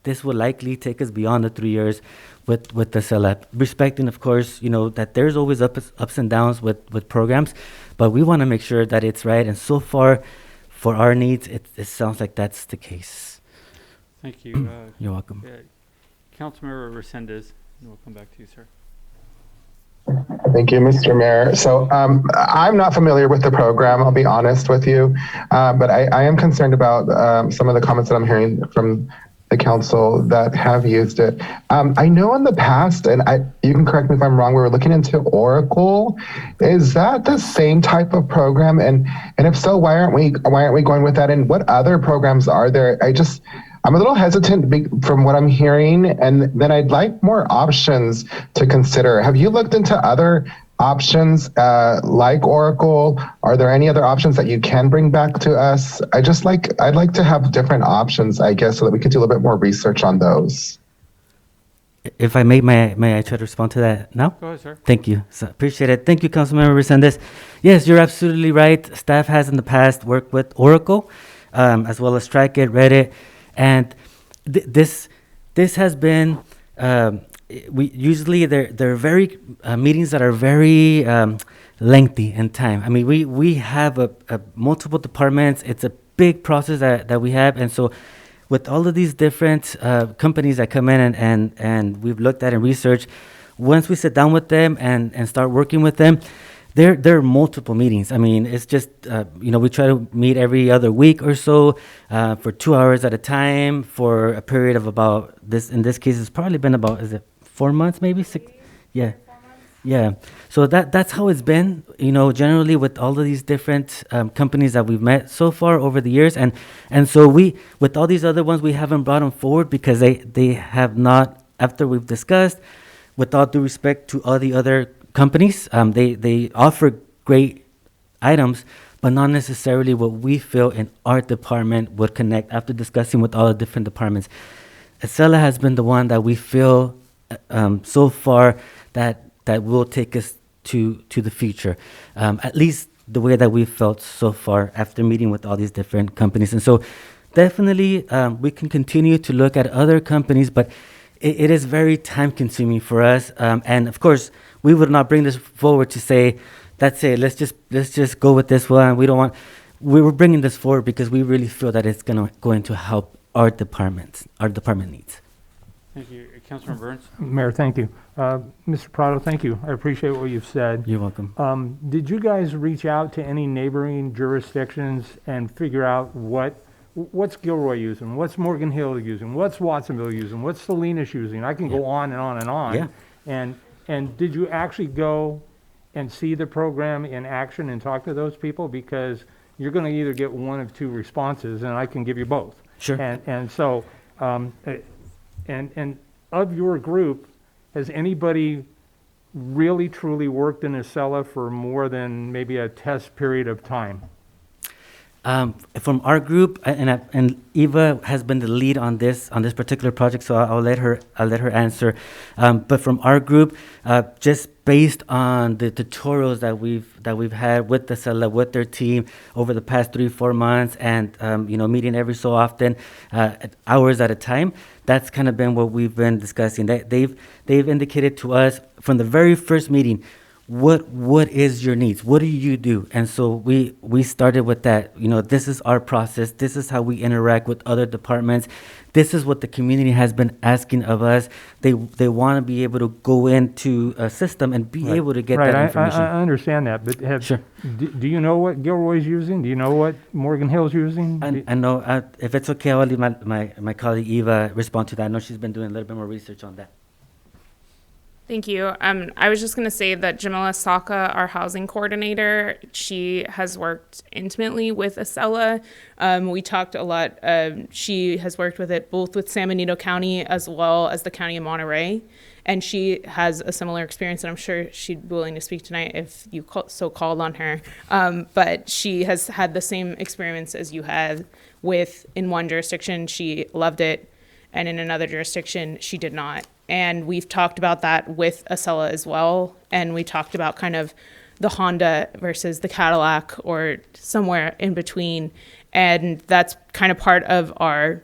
this will likely take us beyond the 3 years with the CELA. Respecting, of course, that there's always ups and downs with programs, but we want to make sure that it's right. And so far, for our needs, it sounds like that's the case. Thank you. You're welcome. Councilmember Resendez, and we'll come back to you, sir. Thank you, Mr. Mayor. So I'm not familiar with the program, I'll be honest with you, but I am concerned about some of the comments that I'm hearing from the council that have used it. I know in the past, and you can correct me if I'm wrong, we were looking into Oracle. Is that the same type of program? And if so, why aren't we going with that? And what other programs are there? I'm a little hesitant from what I'm hearing, and then I'd like more options to consider. Have you looked into other options like Oracle? Are there any other options that you can bring back to us? I'd like to have different options, I guess, so that we could do a little bit more research on those. If I may I try to respond to that now? Go ahead, sir. Thank you. So appreciate it. Thank you, Councilmember Resendez. Yes, you're absolutely right. Staff has in the past worked with Oracle, as well as Strike It, Reddit, and this has been. We usually they're very meetings that are very lengthy in time. I mean, we have a multiple departments. It's a big process that we have, and so with all of these different companies that come in and we've looked at and researched, once we sit down with them and start working with them, there are multiple meetings. I mean, it's just we try to meet every other week or so for 2 hours at a time for a period of about this. In this case, it's probably been about 4 months, maybe 6. Yeah. So that's how it's been. Generally with all of these different companies that we've met so far over the years, and so we with all these other ones we haven't brought them forward because they have not. After we've discussed, with all due respect to all the other companies, they offer great items, but not necessarily what we feel in our department would connect after discussing with all the different departments. Acela has been the one that we feel so far that will take us to the future, at least the way that we've felt so far after meeting with all these different companies. And so definitely we can continue to look at other companies, but it is very time consuming for us. And of course, we would not bring this forward to say, that's it, let's just go with this one. We were bringing this forward because we really feel that it's going to help our department needs. Thank you. Councilman Burns? Mayor, thank you. Mr. Prado, thank you. I appreciate what you've said. You're welcome. Did you guys reach out to any neighboring jurisdictions and figure out what's Gilroy using, what's Morgan Hill using, what's Watsonville using, what's Salinas using? I can go on and on and on. Yeah. And did you actually go and see the program in action and talk to those people? Because you're going to either get one of two responses, and I can give you both. Sure. And so, and of your group, has anybody really truly worked in Acela for more than maybe a test period of time? From our group, and Eva has been the lead on this particular project, so I'll let her answer. But from our group, just based on the tutorials that we've had with the Acela, with their team over the past 3-4 months, and meeting every so often, hours at a time, that's kind of been what we've been discussing. They've indicated to us from the very first meeting, what is your needs? What do you do? And so we started with that. This is our process. This is how we interact with other departments. This is what the community has been asking of us. They want to be able to go into a system and be able to get that information. I understand that, but sure. Do you know what Gilroy's using? Do you know what Morgan Hill's using? I know. If it's okay, I'll leave my colleague Eva respond to that. I know she's been doing a little bit more research on that. Thank you. I was just going to say that Jamila Saka, our housing coordinator, she has worked intimately with Acela. We talked a lot. She has worked with it both with San Benito County as well as the County of Monterey. And she has a similar experience, and I'm sure she'd be willing to speak tonight if you so called on her. But she has had the same experience as you had with, in one jurisdiction, she loved it, and in another jurisdiction, she did not. And we've talked about that with Acela as well. And we talked about kind of the Honda versus the Cadillac or somewhere in between. And that's kind of part of our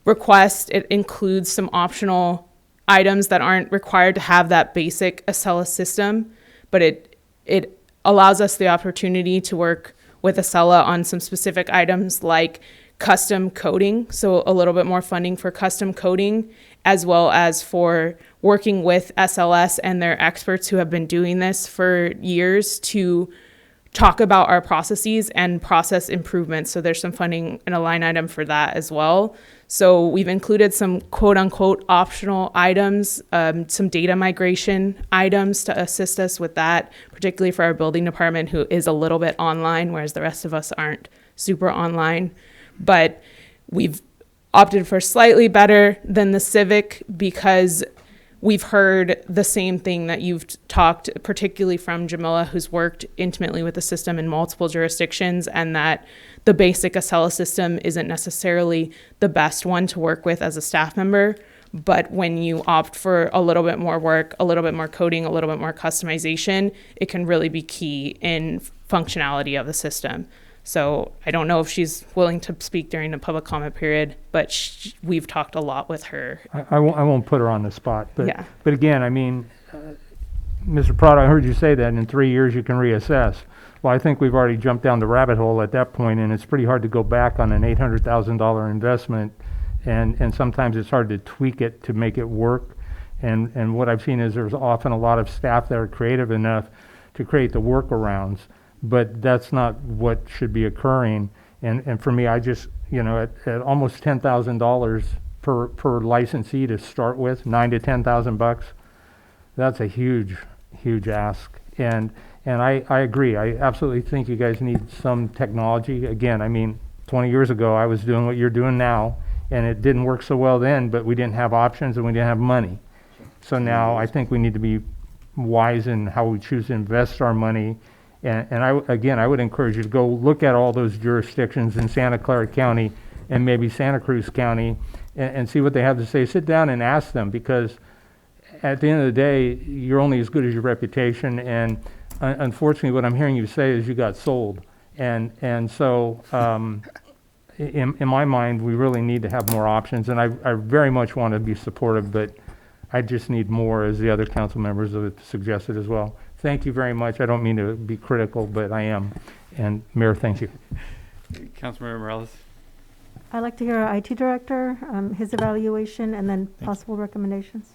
request. It includes some optional items that aren't required to have that basic Acela system, but it allows us the opportunity to work with Acela on some specific items like custom coding, so a little bit more funding for custom coding, as well as for working with SLS and their experts who have been doing this for years to talk about our processes and process improvements. So there's some funding and a line item for that as well. So we've included some quote unquote optional items, some data migration items to assist us with that, particularly for our building department, who is a little bit online, whereas the rest of us aren't super online. But we've opted for slightly better than the Civic because we've heard the same thing that you've talked, particularly from Jamila, who's worked intimately with the system in multiple jurisdictions, and that the basic Acela system isn't necessarily the best one to work with as a staff member. But when you opt for a little bit more work, a little bit more coding, a little bit more customization, it can really be key in functionality of the system. So I don't know if she's willing to speak during the public comment period, but we've talked a lot with her. I won't put her on the spot, but Yeah. but again, I mean, Mr. Prado, I heard you say that in 3 years you can reassess. Well, I think we've already jumped down the rabbit hole at that point, and it's pretty hard to go back on an $800,000 investment, and sometimes it's hard to tweak it to make it work. And what I've seen is there's often a lot of staff that are creative enough to create the workarounds. But that's not what should be occurring. And for me, I just, at almost $10,000 per licensee to start with, $9,000 to $10,000, that's a huge ask. And I agree. I absolutely think you guys need some technology. Again, I mean, 20 years ago, I was doing what you're doing now, and it didn't work so well then, but we didn't have options and we didn't have money. So now I think we need to be wise in how we choose to invest our money. And I would encourage you to go look at all those jurisdictions in Santa Clara County and maybe Santa Cruz County and see what they have to say. Sit down and ask them, because at the end of the day, you're only as good as your reputation. And unfortunately, what I'm hearing you say is you got sold. And so in my mind, we really need to have more options. And I very much want to be supportive, but I just need more, as the other council members have suggested as well. Thank you very much. I don't mean to be critical, but I am. And Mayor, thank you. Councilmember Morales. I'd like to hear our IT director, his evaluation, and then possible recommendations.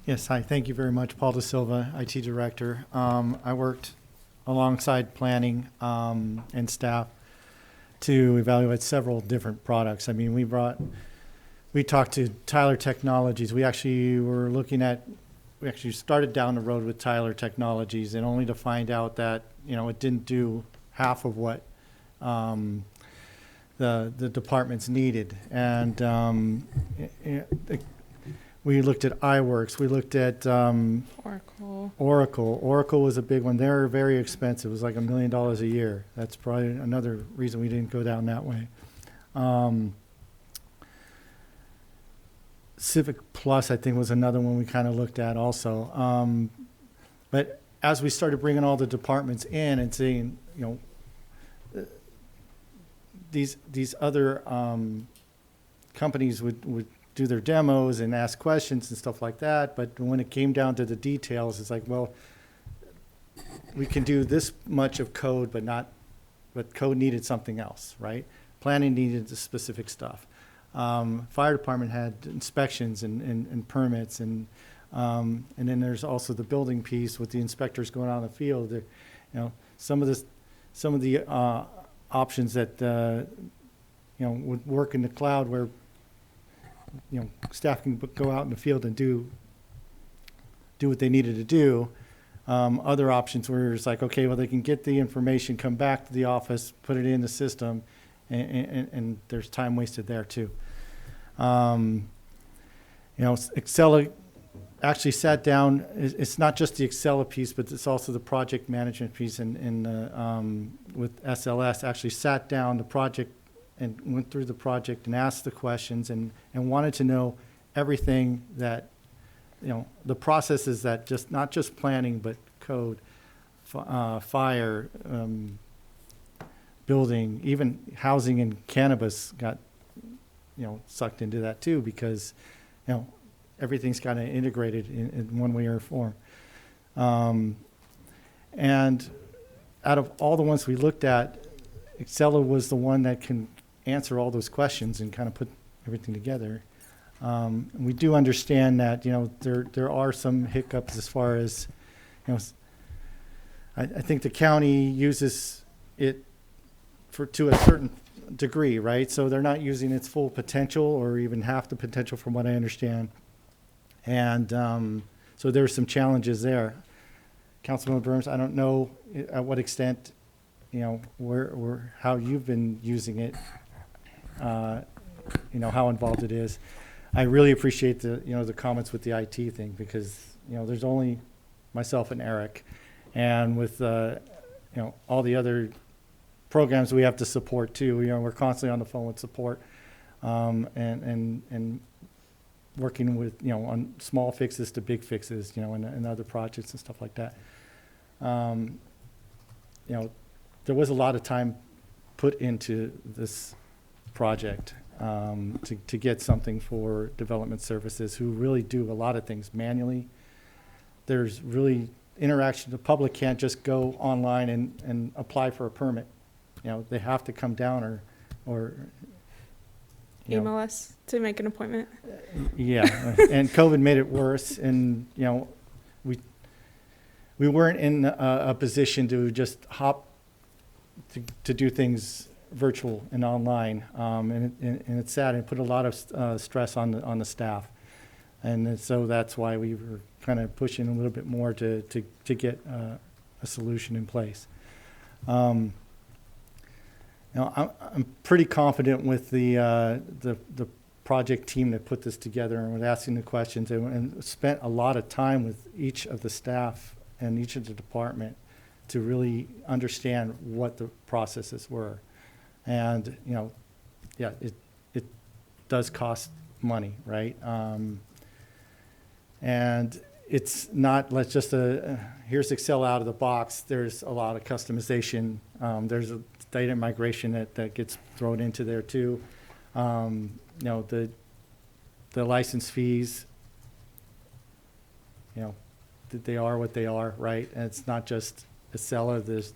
Yes, hi, thank you very much. Paul Da Silva, IT director. I worked alongside planning and staff to evaluate several different products. I mean, we talked to Tyler Technologies. We actually started down the road with Tyler Technologies, and only to find out that, it didn't do half of what the departments needed. And we looked at iWorks. We looked at Oracle. Oracle was a big one. They're very expensive. It was like $1 million a year. That's probably another reason we didn't go down that way. Civic Plus, I think, was another one we kind of looked at also. But as we started bringing all the departments in and seeing, these other companies would do their demos and ask questions and stuff like that. But when it came down to the details, it's like, well, we can do this much of code, but code needed something else, right? Planning needed the specific stuff. Fire department had inspections and permits, and then there's also the building piece with the inspectors going out in the field. Some of the options that would work in the cloud, where staff can go out in the field and do do what they needed to do. Other options were it's like, okay, well, they can get the information, come back to the office, put it in the system, and there's time wasted there too. Excel actually sat down. It's not just the Excel piece, but it's also the project management piece. And with SLS, actually sat down the project and went through the project and asked the questions and wanted to know everything that, the processes that not just planning, but code, fire, building, even housing and cannabis got, sucked into that too, because, everything's kind of integrated in one way or form. And out of all the ones we looked at, Excella was the one that can answer all those questions and kind of put everything together. We do understand that, there are some hiccups as far as, I think the county uses it to a certain degree, right? So they're not using its full potential or even half the potential from what I understand. And so there's some challenges there. Councilman Burns, I don't know at what extent, how you've been using it, how involved it is. I really appreciate the comments with the IT thing because, there's only myself and Eric. And with, all the other programs we have to support too, we're constantly on the phone with support and working with, on small fixes to big fixes, and other projects and stuff like that. There was a lot of time put into this project to get something for development services who really do a lot of things manually. There's really interaction. The public can't just go online and apply for a permit. They have to come down or email us to make an appointment. Yeah, and COVID made it worse, and we weren't in a position to just hop to do things virtual and online, and it's sad. It put a lot of stress on the staff, and so that's why we were kind of pushing a little bit more to get a solution in place. I'm pretty confident with the project team that put this together and was asking the questions and spent a lot of time with each of the staff and each of the department to really understand what the processes were. And, it does cost money, right? And it's not, let's just, here's Excel out of the box. There's a lot of customization. There's a data migration that gets thrown into there too. The license fees, they are what they are, right? And it's not just a seller. There's,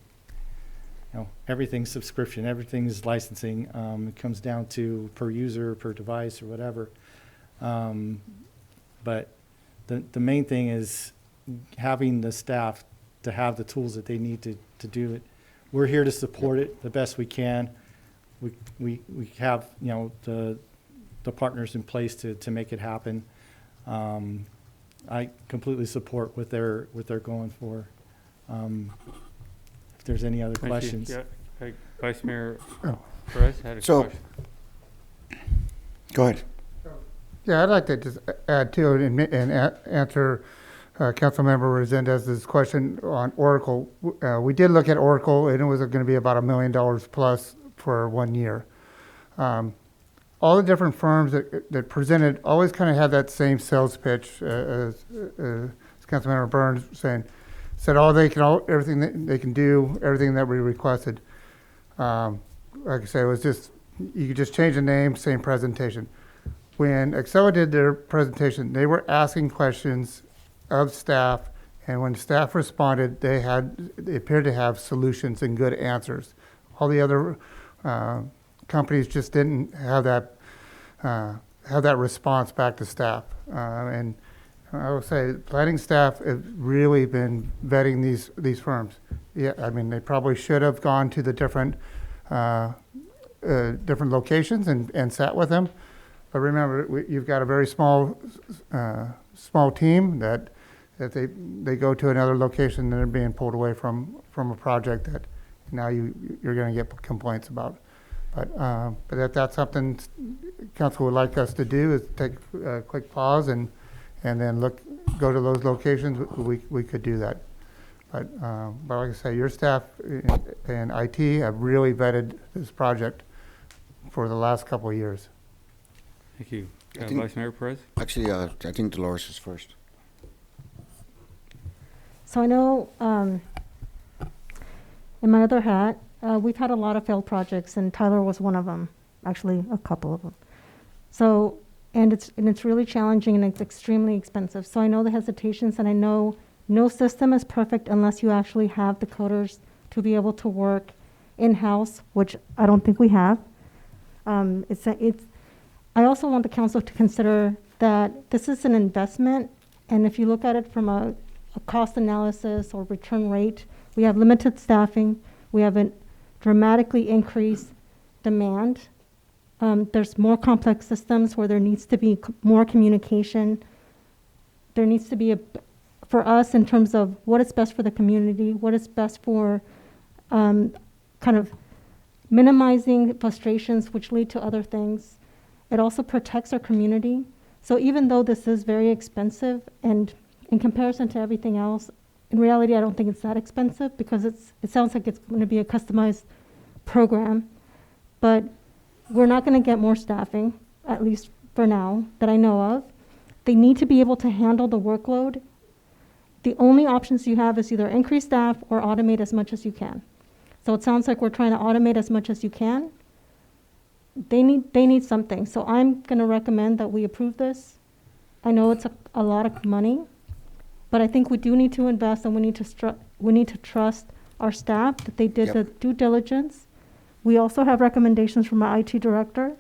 everything's subscription, everything's licensing. It comes down to per user, per device, or whatever. But the main thing is having the staff to have the tools that they need to do it. We're here to support it the best we can. We have, the partners in place to make it happen. I completely support what they're going for. If there's any other questions. Yeah, Vice Mayor Perez had a question. Go ahead. Yeah, I'd like to just add to it and answer Councilmember Resendez's question on Oracle. We did look at Oracle, and it was going to be about $1 million plus for 1 year. All the different firms that presented always kind of had that same sales pitch, as Councilmember Burns said, everything that they can do, everything that we requested. Like I say, it was just, you could just change the name, same presentation. When Excella did their presentation, they were asking questions of staff, and when staff responded, they appeared to have solutions and good answers. All the other companies just didn't have that response back to staff. And I will say, planning staff have really been vetting these firms. Yeah, I mean, they probably should have gone to the different locations and sat with them. But remember, you've got a very small team that that they go to another location and they're being pulled away from a project that now you're going to get complaints about. But if that's something council would like us to do, is take a quick pause and then go to those locations, we could do that. But like I say, your staff and IT have really vetted this project for the last couple of years. Thank you. I think- Vice Mayor Perez? Actually, I think Dolores is first. So I know, in my other hat, we've had a lot of failed projects, and Tyler was one of them, actually a couple of them. So, and it's really challenging and it's extremely expensive. So I know the hesitations, and I know no system is perfect unless you actually have the coders to be able to work in-house, which I don't think we have. I also want the council to consider that this is an investment, and if you look at it from a cost analysis or return rate, we have limited staffing, we have a dramatically increased demand. There's more complex systems where there needs to be more communication. There needs to be for us in terms of what is best for the community, what is best for kind of minimizing frustrations which lead to other things. It also protects our community. So even though this is very expensive, and in comparison to everything else, in reality, I don't think it's that expensive because it sounds like it's going to be a customized program. But we're not going to get more staffing, at least for now, that I know of. They need to be able to handle the workload. The only options you have is either increase staff or automate as much as you can. So it sounds like we're trying to automate as much as you can. They need something. So I'm going to recommend that we approve this. I know it's a lot of money, but I think we do need to invest, and we need to trust our staff that they did the due diligence. We also have recommendations from our IT director.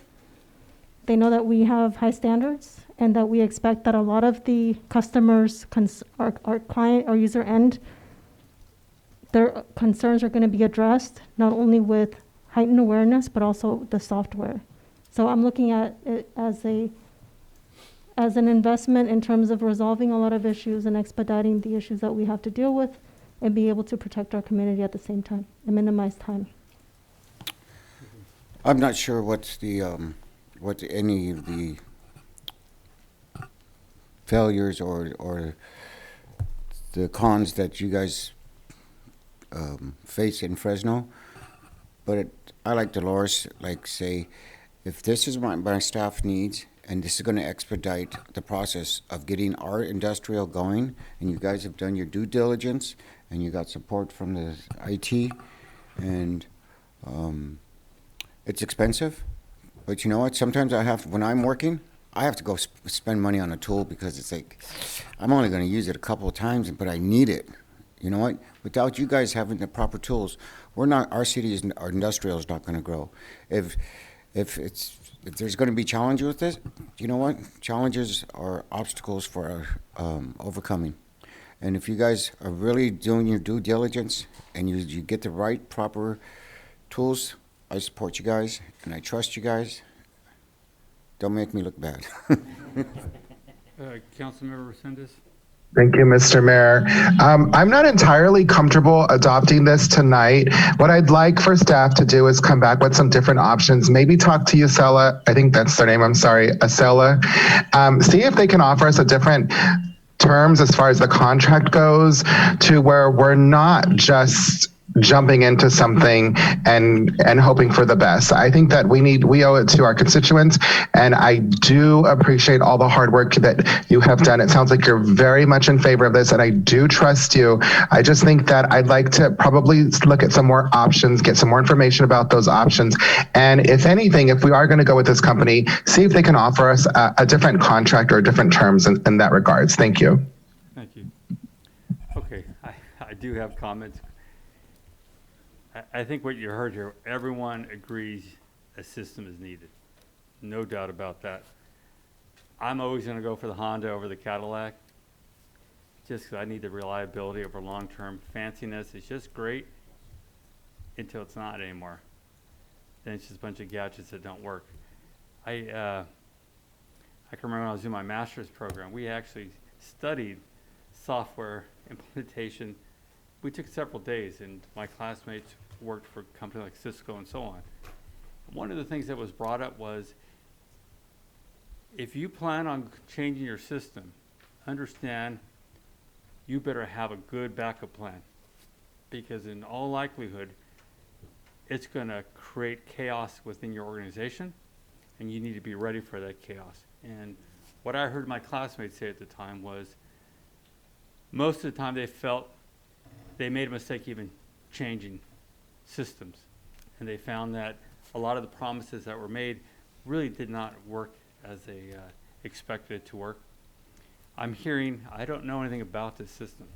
They know that we have high standards and that we expect that a lot of the customers, our client, our user end, their concerns are going to be addressed, not only with heightened awareness, but also the software. So I'm looking at it as an investment in terms of resolving a lot of issues and expediting the issues that we have to deal with, and be able to protect our community at the same time and minimize time. I'm not sure what any of the failures or the cons that you guys face in Fresno, but I like Dolores, say, if this is what my staff needs, and this is going to expedite the process of getting our industrial going, and you guys have done your due diligence, and you got support from the IT, and it's expensive, but you know what? Sometimes when I'm working, I have to go spend money on a tool because it's like, I'm only going to use it a couple of times, but I need it. You know what? Without you guys having the proper tools, our city our industrial is not going to grow. If there's going to be challenges with this, you know what? Challenges are obstacles for overcoming. And if you guys are really doing your due diligence and you get the right, proper tools, I support you guys and I trust you guys. Don't make me look bad. Councilmember Resendez? Thank you, Mr. Mayor. I'm not entirely comfortable adopting this tonight. What I'd like for staff to do is come back with some different options. Maybe talk to Yusela, I think that's their name, I'm sorry, Acela. See if they can offer us a different terms as far as the contract goes, to where we're not just jumping into something and hoping for the best. I think that we owe it to our constituents, and I do appreciate all the hard work that you have done. It sounds like you're very much in favor of this, and I do trust you. I just think that I'd like to probably look at some more options, get some more information about those options, and if anything, if we are going to go with this company, see if they can offer us a different contract or different terms in that regards. Thank you. Thank you. Okay, I do have comments. I think what you heard here, everyone agrees a system is needed. No doubt about that. I'm always going to go for the Honda over the Cadillac, just because I need the reliability over long-term. Fanciness is just great until it's not anymore. Then it's just a bunch of gadgets that don't work. I can remember when I was doing my master's program, we actually studied software implementation, we took several days, and my classmates worked for companies like Cisco and so on. One of the things that was brought up was, if you plan on changing your system, understand you better have a good backup plan, because in all likelihood, it's going to create chaos within your organization, and you need to be ready for that chaos. And what I heard my classmates say at the time was, most of the time they felt they made a mistake even changing systems. And they found that a lot of the promises that were made really did not work as they expected it to work. I'm hearing, I don't know anything about this system.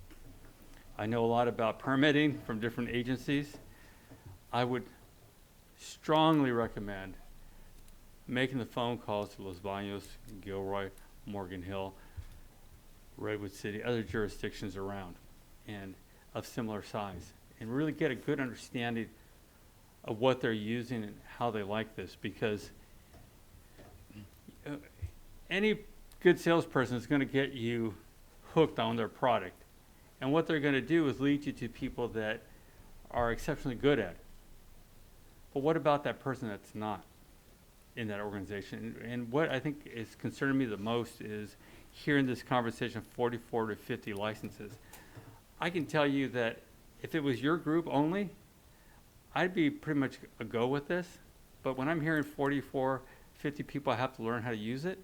I know a lot about permitting from different agencies. I would strongly recommend making the phone calls to Los Baños, Gilroy, Morgan Hill, Redwood City, other jurisdictions around and of similar size, and really get a good understanding of what they're using and how they like this, because any good salesperson is going to get you hooked on their product. And what they're going to do is lead you to people that are exceptionally good at it. But what about that person that's not in that organization? And what I think is concerning me the most is hearing this conversation of 44 to 50 licenses. I can tell you that if it was your group only, I'd be pretty much a go with this. But when I'm hearing 44, 50 people have to learn how to use it,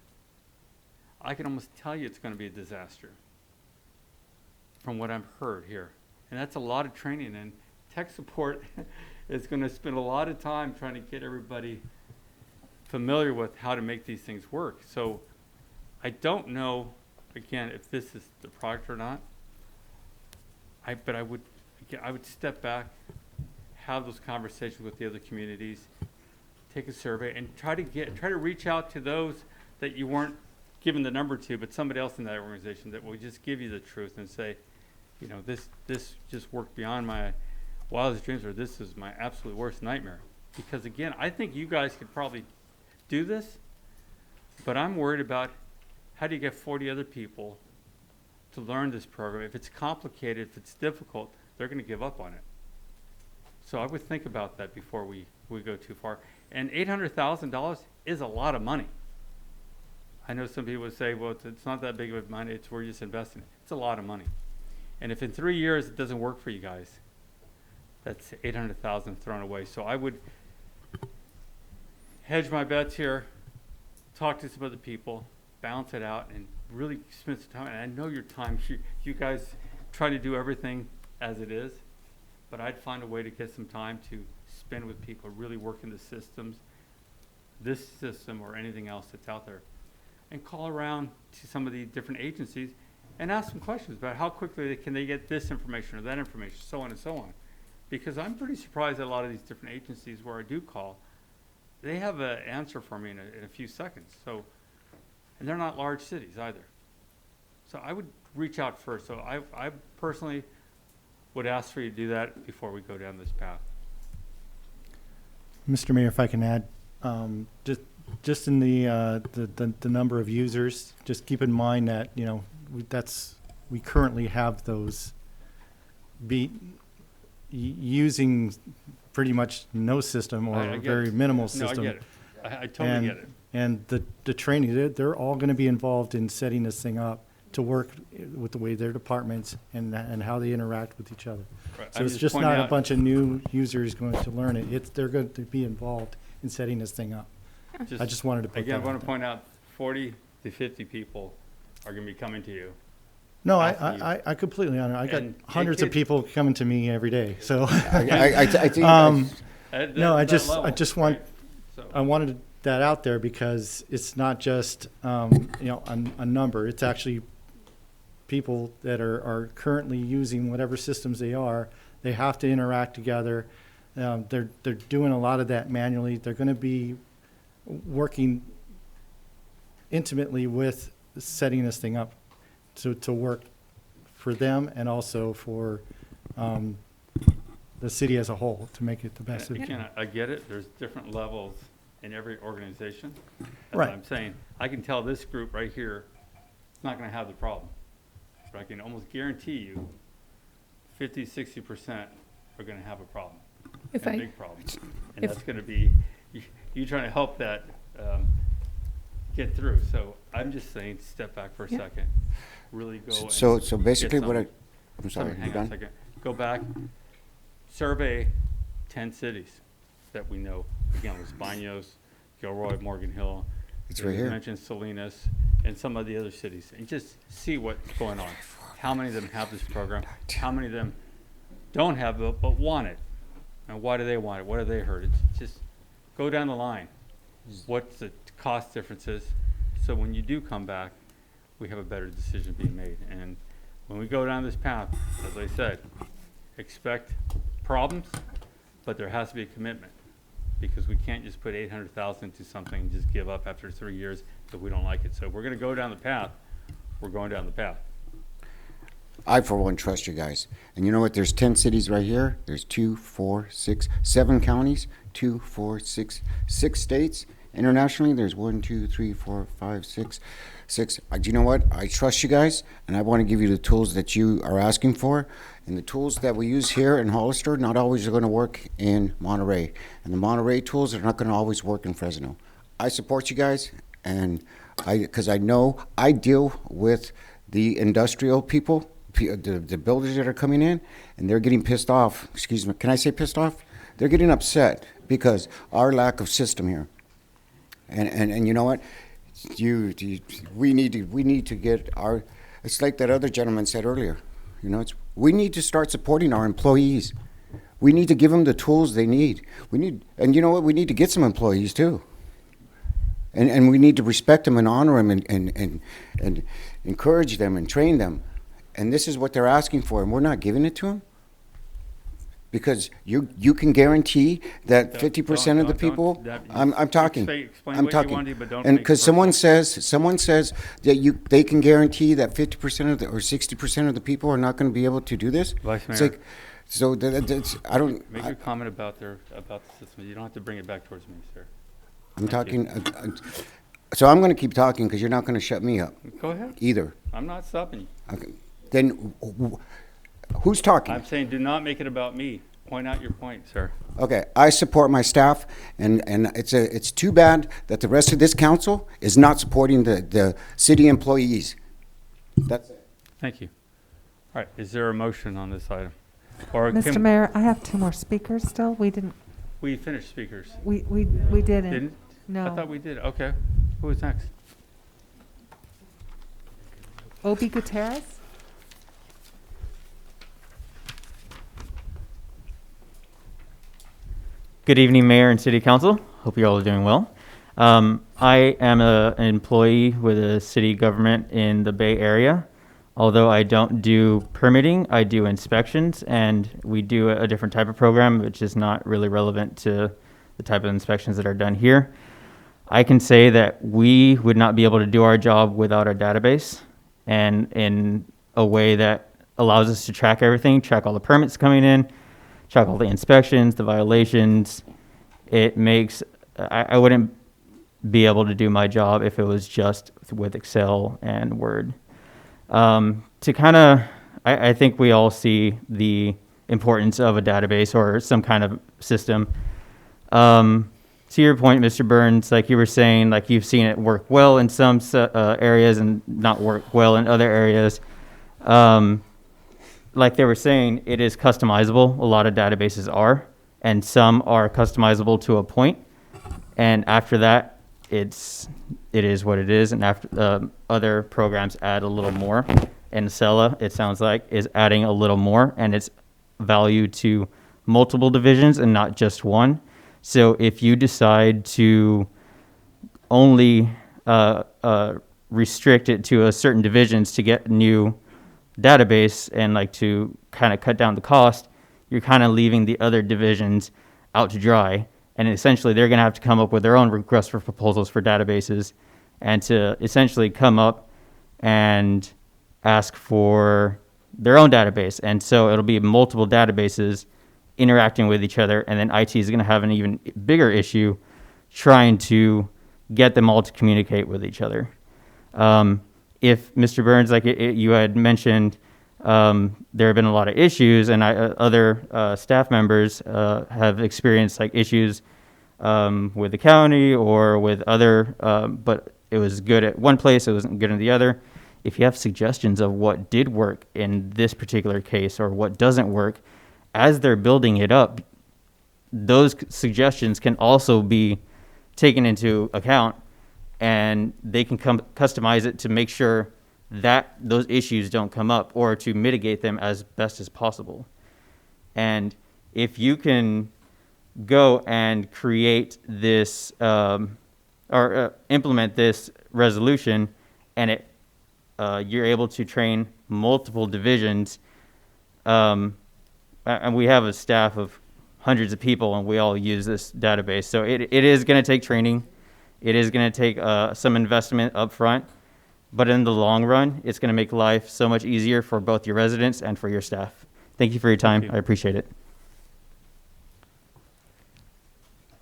I can almost tell you it's going to be a disaster from what I've heard here. And that's a lot of training, and tech support is going to spend a lot of time trying to get everybody familiar with how to make these things work. So I don't know, again, if this is the product or not. But I would step back, have those conversations with the other communities, take a survey, and try to reach out to those that you weren't given the number to, but somebody else in that organization that will just give you the truth and say, you know, this just worked beyond my wildest dreams, or this is my absolute worst nightmare. Because again, I think you guys could probably do this, but I'm worried about how do you get 40 other people to learn this program. If it's complicated, if it's difficult, they're going to give up on it. So I would think about that before we go too far. And $800,000 is a lot of money. I know some people would say, well, it's not that big of money, we're just investing. It's a lot of money. And if in 3 years it doesn't work for you guys, that's $800,000 thrown away. So I would hedge my bets here, talk to some other people, balance it out, and really spend some time. And I know your time, you guys try to do everything as it is, but I'd find a way to get some time to spend with people, really working the systems, this system or anything else that's out there. And call around to some of the different agencies and ask them questions about how quickly can they get this information or that information, so on and so on. Because I'm pretty surprised at a lot of these different agencies where I do call, they have an answer for me in a few seconds. So, and they're not large cities either. So I would reach out first. So I personally would ask for you to do that before we go down this path. Mr. Mayor, if I can add, just in the number of users, just keep in mind that, you know, we currently have those using pretty much no system or a very minimal system. No, I get it. I totally get it. And the training, they're all going to be involved in setting this thing up to work with the way their departments and how they interact with each other. Right. So it's just not a bunch of new users going to learn it. They're going to be involved in setting this thing up. I just wanted to put that I want out to point out 40 to 50 people are going to be coming to you. No, I completely honor. I got hundreds of people coming to me every day. So I think no, I just want I wanted that out there because it's not just a number. It's actually people that are currently using whatever systems they are. They have to interact together. They're doing a lot of that manually. They're going to be working intimately with setting this thing up to work for them and also for the city as a whole to make it the best. Again, I get it. There's different levels in every organization. That's Right. what I'm saying. I can tell this group right here is not going to have the problem. but I can almost guarantee you 50, 60% are going to have a problem, If a I- big problem. And if- that's going to be you trying to help that get through. So I'm just saying, step back for a second, really go. So and basically get what some- I'm sorry, hang you on a done? second. Go back, survey 10 cities that we know. Again, Los Baños, Gilroy, Morgan Hill. It's You right here. mentioned Salinas and some of the other cities, and just see what's going on. How many of them have this program? How many of them don't have it but want it? And why do they want it? What have they heard? It's just go down the line. What's the cost differences? So when you do come back, we have a better decision being made. And when we go down this path, as I said, expect problems, but there has to be a commitment, because we can't just put 800,000 into something and just give up after 3 years if we don't like it. So if we're going to go down the path, we're going down the path. I, for one, trust you guys. And you know what? There's 10 cities right here. There's 2, 4, 6, 7 counties, 2, 4, 6 states. Internationally, there's 1, 2, 3, 4, 5, 6. You know what? I trust you guys, and I want to give you the tools that you are asking for. And the tools that we use here in Hollister not always are going to work in Monterey. And the Monterey tools are not going to always work in Fresno. I support you guys, and because I know I deal with the industrial people, the builders that are coming in, and they're getting pissed off. Excuse me, can I say pissed off? They're getting upset because our lack of system here. And you know what? We need to get our. It's like that other gentleman said earlier. You know, we need to start supporting our employees. We need to give them the tools they need. And you know what? We need to get some employees too. And we need to respect them and honor them and encourage them and train them. And this is what they're asking for, and we're not giving it to them? Because you can guarantee that 50% of the people, I'm talking, Explain I'm what talking. you want to, but don't And make it because personal. someone says that they can guarantee that 50% of or 60% of the people are not going to be able to do this. Vice It's Mayor. like, so that's, I don't. Make a comment about the system. You don't have to bring it back towards me, sir. I'm Thank you. talking. So I'm going to keep talking because you're not going to shut me up. Go ahead. Either. I'm not stopping you. Okay. Then who's talking? I'm saying do not make it about me. Point out your point, sir. Okay, I support my staff, and it's too bad that the rest of this council is not supporting the city employees. That's it. Thank you. All right, is there a motion on this item? Or Mr. Mayor, I have 2 more speakers still. We didn't, We finished speakers. we didn't. Didn't? No. I thought we did. Okay. Who is next? Obi Gutierrez? Good evening, Mayor and City Council. Hope you all are doing well. I am an employee with a city government in the Bay Area. Although I don't do permitting, I do inspections, and we do a different type of program, which is not really relevant to the type of inspections that are done here. I can say that we would not be able to do our job without our database, and in a way that allows us to track everything, track all the permits coming in, track all the inspections, the violations. It makes, I wouldn't be able to do my job if it was just with Excel and Word. To kind of, I think we all see the importance of a database or some kind of system. To your point, Mr. Burns, like you were saying, like you've seen it work well in some areas and not work well in other areas. Like they were saying, it is customizable. A lot of databases are, and some are customizable to a point. And after that, it is what it is. And after other programs add a little more. And Sella, it sounds like, is adding a little more, and it's value to multiple divisions and not just one. So if you decide to only restrict it to a certain divisions to get new database and like to kind of cut down the cost, you're kind of leaving the other divisions out to dry. And essentially they're going to have to come up with their own requests for proposals for databases and to essentially come up and ask for their own database. And so it'll be multiple databases interacting with each other. And then IT is going to have an even bigger issue trying to get them all to communicate with each other. if Mr. Burns, like you had mentioned, there have been a lot of issues, and other staff members have experienced like issues with the county or with other, but it was good at one place, it wasn't good in the other. If you have suggestions of what did work in this particular case or what doesn't work, as they're building it up, those suggestions can also be taken into account, and they can customize it to make sure that those issues don't come up or to mitigate them as best as possible. And if you can go and create this or implement this resolution, and you're able to train multiple divisions, and we have a staff of hundreds of people, and we all use this database. So it is going to take training. It is going to take some investment up front, but in the long run, it's going to make life so much easier for both your residents and for your staff. Thank you for your time. I appreciate it.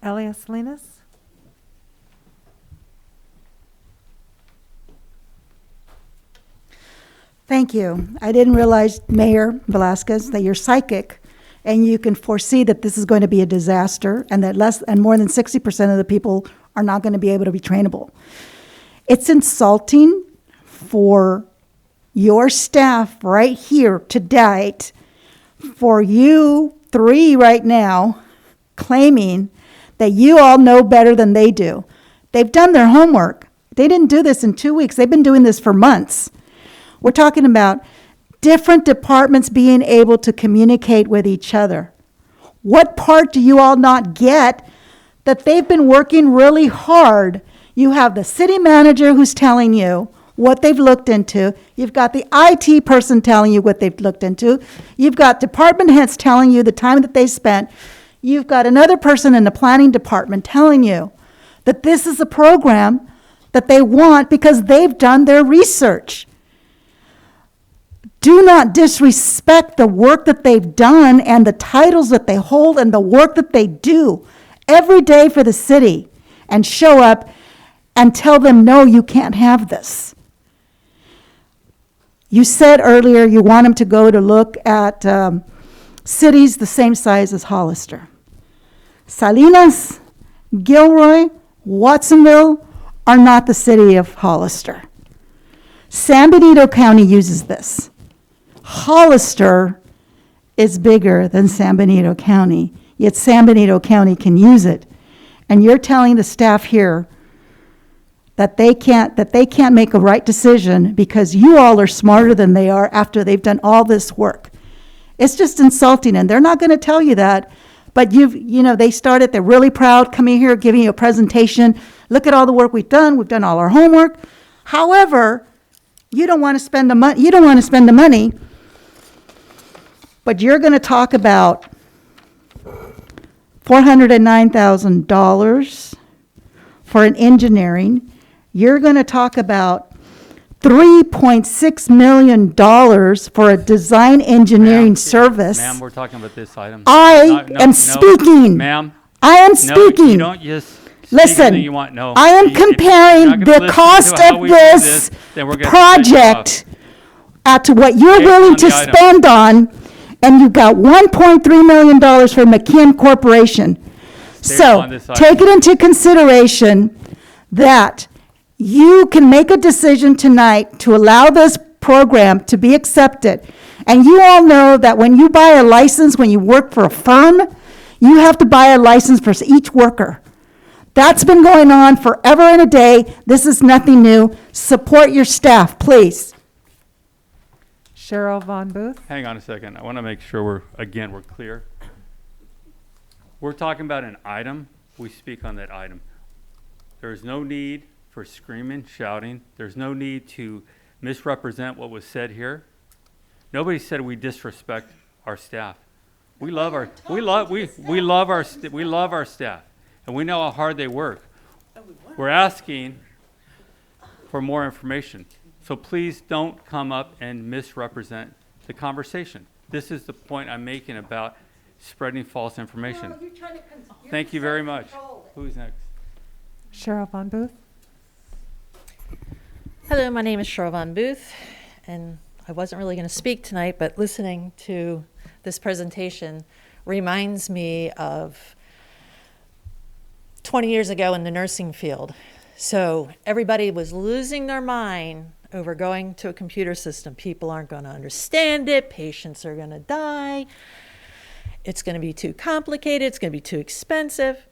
Elias Salinas? Thank you. I didn't realize, Mayor Velasquez, that you're psychic and you can foresee that this is going to be a disaster and that more than 60% of the people are not going to be able to be trainable. It's insulting for your staff right here tonight, for you three right now claiming that you all know better than they do. They've done their homework. They didn't do this in 2 weeks. They've been doing this for months. We're talking about different departments being able to communicate with each other. What part do you all not get that they've been working really hard? You have the city manager who's telling you what they've looked into. You've got the IT person telling you what they've looked into. You've got department heads telling you the time that they spent. You've got another person in the planning department telling you that this is a program that they want because they've done their research. Do not disrespect the work that they've done and the titles that they hold and the work that they do every day for the city, and show up and tell them, no, you can't have this. You said earlier you want them to go to look at cities the same size as Hollister. Salinas, Gilroy, Watsonville are not the city of Hollister. San Benito County uses this. Hollister is bigger than San Benito County, yet San Benito County can use it. And you're telling the staff here that they can't make a right decision because you all are smarter than they are after they've done all this work. It's just insulting, and they're not going to tell you that. But they started, they're really proud, coming here, giving you a presentation. Look at all the work we've done all our homework. However, you don't want to spend the money, but you're going to talk about $409,000 for an engineering. You're going to talk about $3.6 million for a design engineering service. Ma'am, we're talking about this item. I am speaking. Ma'am. I am speaking. You don't just listen, you want. No. I am comparing the cost of this project to what you're willing to spend on, and you've got $1.3 million for McKim Corporation. So take it into consideration that you can make a decision tonight to allow this program to be accepted. And you all know that when you buy a license, when you work for a firm, you have to buy a license for each worker. That's been going on forever and a day. This is nothing new. Support your staff, please. Cheryl Von Booth. Hang on a second. I want to make sure we're clear. We're talking about an item. We speak on that item. There's no need for screaming, shouting. There's no need to misrepresent what was said here. Nobody said we disrespect our staff. We love our staff, and we know how hard they work. We're asking for more information. So please don't come up and misrepresent the conversation. This is the point I'm making about spreading false information. Thank you very much. Who's next? Cheryl Von Booth. Hello, my name is Cheryl Von Booth, and I wasn't really going to speak tonight, but listening to this presentation reminds me of 20 years ago in the nursing field. So everybody was losing their mind over going to a computer system. People aren't going to understand it. Patients are going to die. It's going to be too complicated. It's going to be too expensive.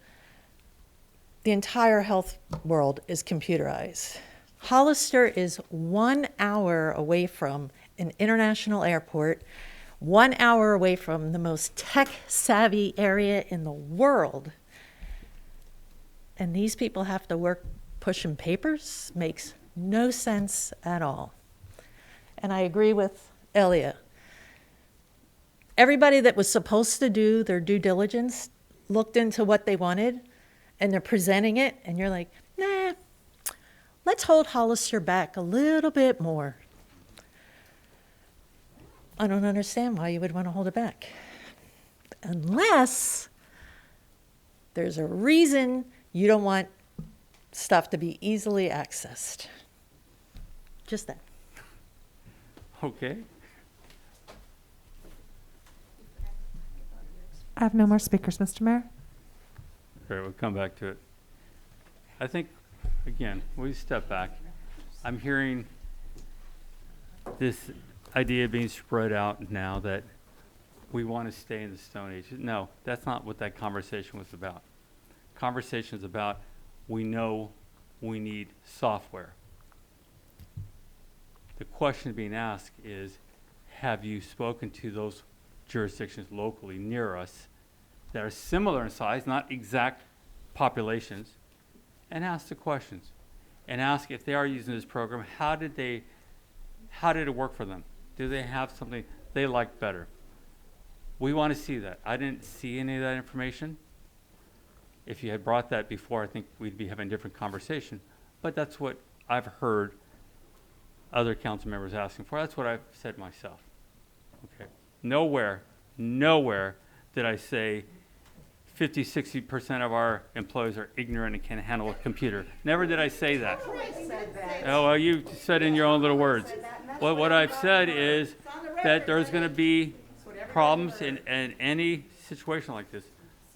The entire health world is computerized. Hollister is 1 hour away from an international airport, 1 hour away from the most tech-savvy area in the world. And these people have to work pushing papers? Makes no sense at all. And I agree with Elia. Everybody that was supposed to do their due diligence looked into what they wanted, and they're presenting it, and you're like, nah, let's hold Hollister back a little bit more. I don't understand why you would want to hold it back. Unless there's a reason you don't want stuff to be easily accessed. Just that. Okay. I have no more speakers, Mr. Mayor. All right, we'll come back to it. I think, again, we step back. I'm hearing this idea being spread out now that we want to stay in the Stone Age. No, that's not what that conversation was about. Conversation is about we know we need software. The question being asked is, have you spoken to those jurisdictions locally near us that are similar in size, not exact populations, and ask the questions and ask if they are using this program, how did it work for them? Do they have something they like better? We want to see that. I didn't see any of that information. If you had brought that before, I think we'd be having a different conversation. But that's what I've heard other council members asking for. That's what I've said myself. Okay. Nowhere did I say 50, 60% of our employees are ignorant and can't handle a computer. Never did I say that. Oh, well, you said in your own little words. Well, what I've said is that there's going to be problems in any situation like this.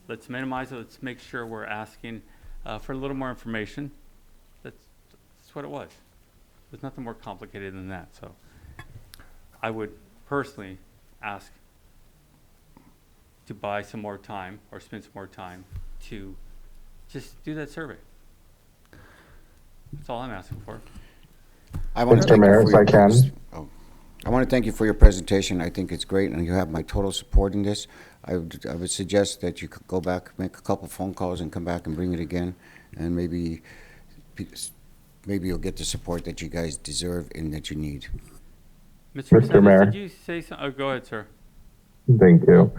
Let's minimize it. Let's make sure we're asking for a little more information. That's what it was. There's nothing more complicated than that. So I would personally ask to buy some more time or spend some more time to just do that survey. That's all I'm asking for. Mr. Mayor, if I can. I want to thank you for your presentation. I think it's great, and you have my total support in this. I would suggest that you could go back, make a couple phone calls, and come back and bring it again, and maybe you'll get the support that you guys deserve and that you need. Mr. Mayor. Did you say something? Oh, go ahead, sir. Thank you.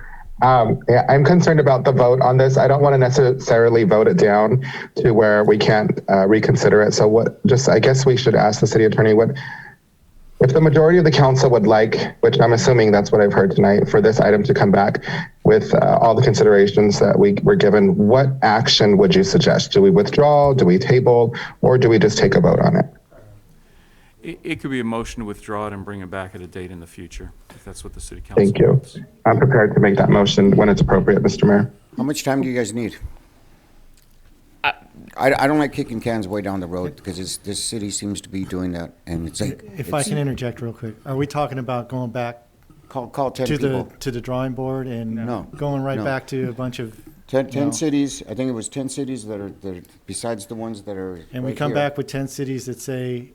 Yeah, I'm concerned about the vote on this. I don't want to necessarily vote it down to where we can't reconsider it. So I guess we should ask the city attorney if the majority of the council would like, which I'm assuming that's what I've heard tonight, for this item to come back with all the considerations that we were given, what action would you suggest? Do we withdraw, do we table, or do we just take a vote on it? It could be a motion to withdraw it and bring it back at a date in the future, if that's what the city council Thank you. wants. I'm prepared to make that motion when it's appropriate, Mr. Mayor. How much time do you guys need? I don't like kicking cans way down the road because this city seems to be doing that, and it's like. If I can interject real quick, are we talking about going back? Call 10 to people. to the drawing board and going right back to a bunch of 10 cities. I think it was 10 cities that are besides the ones that are. And we right come here. back with 10 cities that say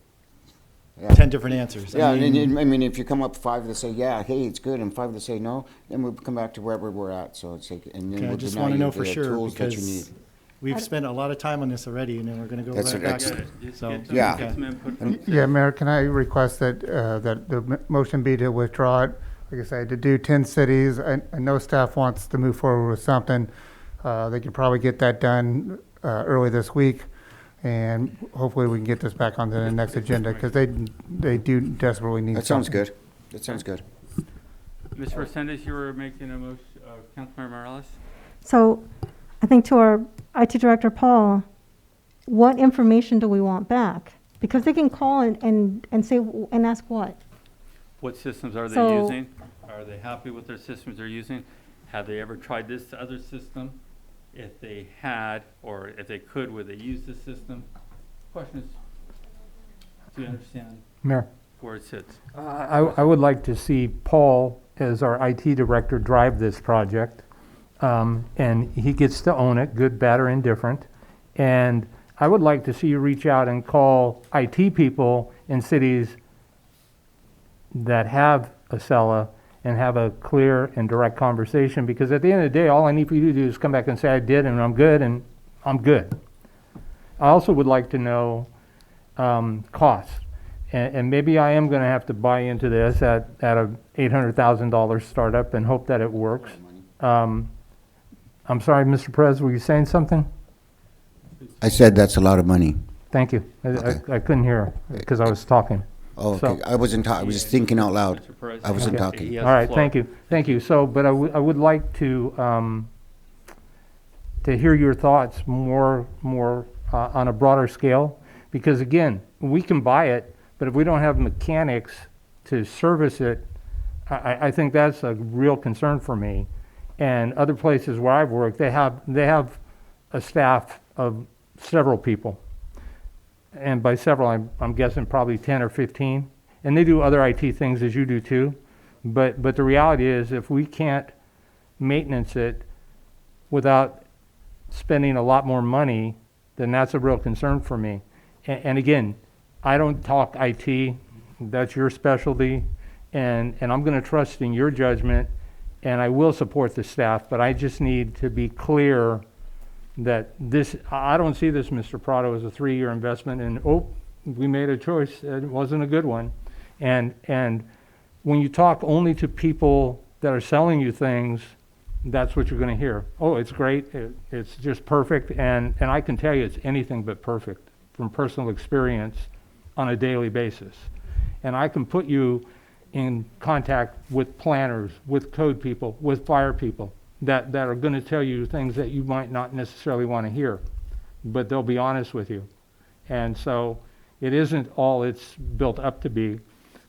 Yeah. 10 different answers. Yeah, I mean, if you come up 5 that say, yeah, hey, it's good, and 5 that say no, then we'll come back to wherever we're at. So it's like, and then Okay, I we'll just deny want to you know for the sure tools that you need. because we've spent a lot of time on this already, and then we're going to go That's right what- back. that's- So Yeah. okay. Yeah, Mayor, can I request that the motion be to withdraw it? Like I said, to do 10 cities. I know staff wants to move forward with something. They can probably get that done early this week. And hopefully we can get this back onto the next agenda because they do desperately need That sounds something. good. That sounds good. Ms. Resendez, you were making a motion, Councilmember Morales? So I think to our IT Director, Paul, what information do we want back? Because they can call and say, and ask what? What systems are they So- using? Are they happy with their systems they're using? Have they ever tried this other system? If they had, or if they could, would they use this system? Question is, do you understand Mayor, where it sits? I would like to see Paul, as our IT director, drive this project. And he gets to own it, good, bad, or indifferent. And I would like to see you reach out and call IT people in cities that have Acela and have a clear and direct conversation, because at the end of the day, all I need for you to do is come back and say I did and I'm good, and I'm good. I also would like to know costs. And maybe I am going to have to buy into this at a $800,000 startup and hope that it works. I'm sorry, Mr. Perez, were you saying something? I said that's a lot of money. Thank you. I couldn't hear because I was talking. Oh, So- okay. I wasn't talking. I was just thinking out loud. I wasn't Okay. talking. All right, thank you. Thank you. So, but I would like to hear your thoughts more on a broader scale, because again, we can buy it, but if we don't have mechanics to service it, I think that's a real concern for me. And other places where I've worked, they have a staff of several people. And by several, I'm guessing probably 10 or 15. And they do other IT things as you do too. But the reality is, if we can't maintenance it without spending a lot more money, then that's a real concern for me. And again, I don't talk IT. That's your specialty. And I'm going to trust in your judgment, and I will support the staff, but I just need to be clear that this, I don't see this, Mr. Prado, as a 3-year investment, and we made a choice, it wasn't a good one. And when you talk only to people that are selling you things, that's what you're going to hear. Oh, it's great, it's just perfect, and I can tell you it's anything but perfect from personal experience on a daily basis. And I can put you in contact with planners, with code people, with fire people that are going to tell you things that you might not necessarily want to hear, but they'll be honest with you. And so it isn't all it's built up to be.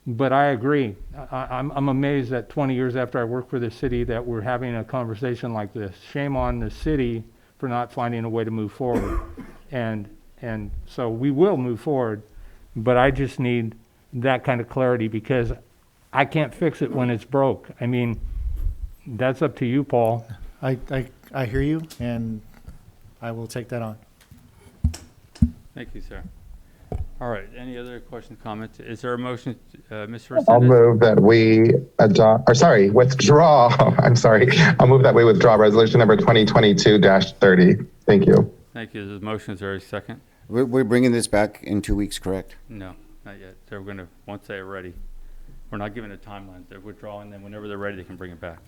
But I agree. I'm amazed that 20 years after I worked for the city that we're having a conversation like this. Shame on the city for not finding a way to move forward. And so we will move forward, but I just need that kind of clarity, because I can't fix it when it's broke. I mean, that's up to you, Paul. I hear you, and I will take that on. Thank you, sir. All right, any other questions, comments? Is there a motion, Mr. I'll Resendez? move that we withdraw. I'm sorry. I'll move that we withdraw resolution number 2022-30. Thank you. Thank you. There's a motion. Is there a second? We're bringing this back in 2 weeks, correct? No, not yet. They're going to, once they're ready. We're not giving a timeline. They're withdrawing, then whenever they're ready, they can bring it back.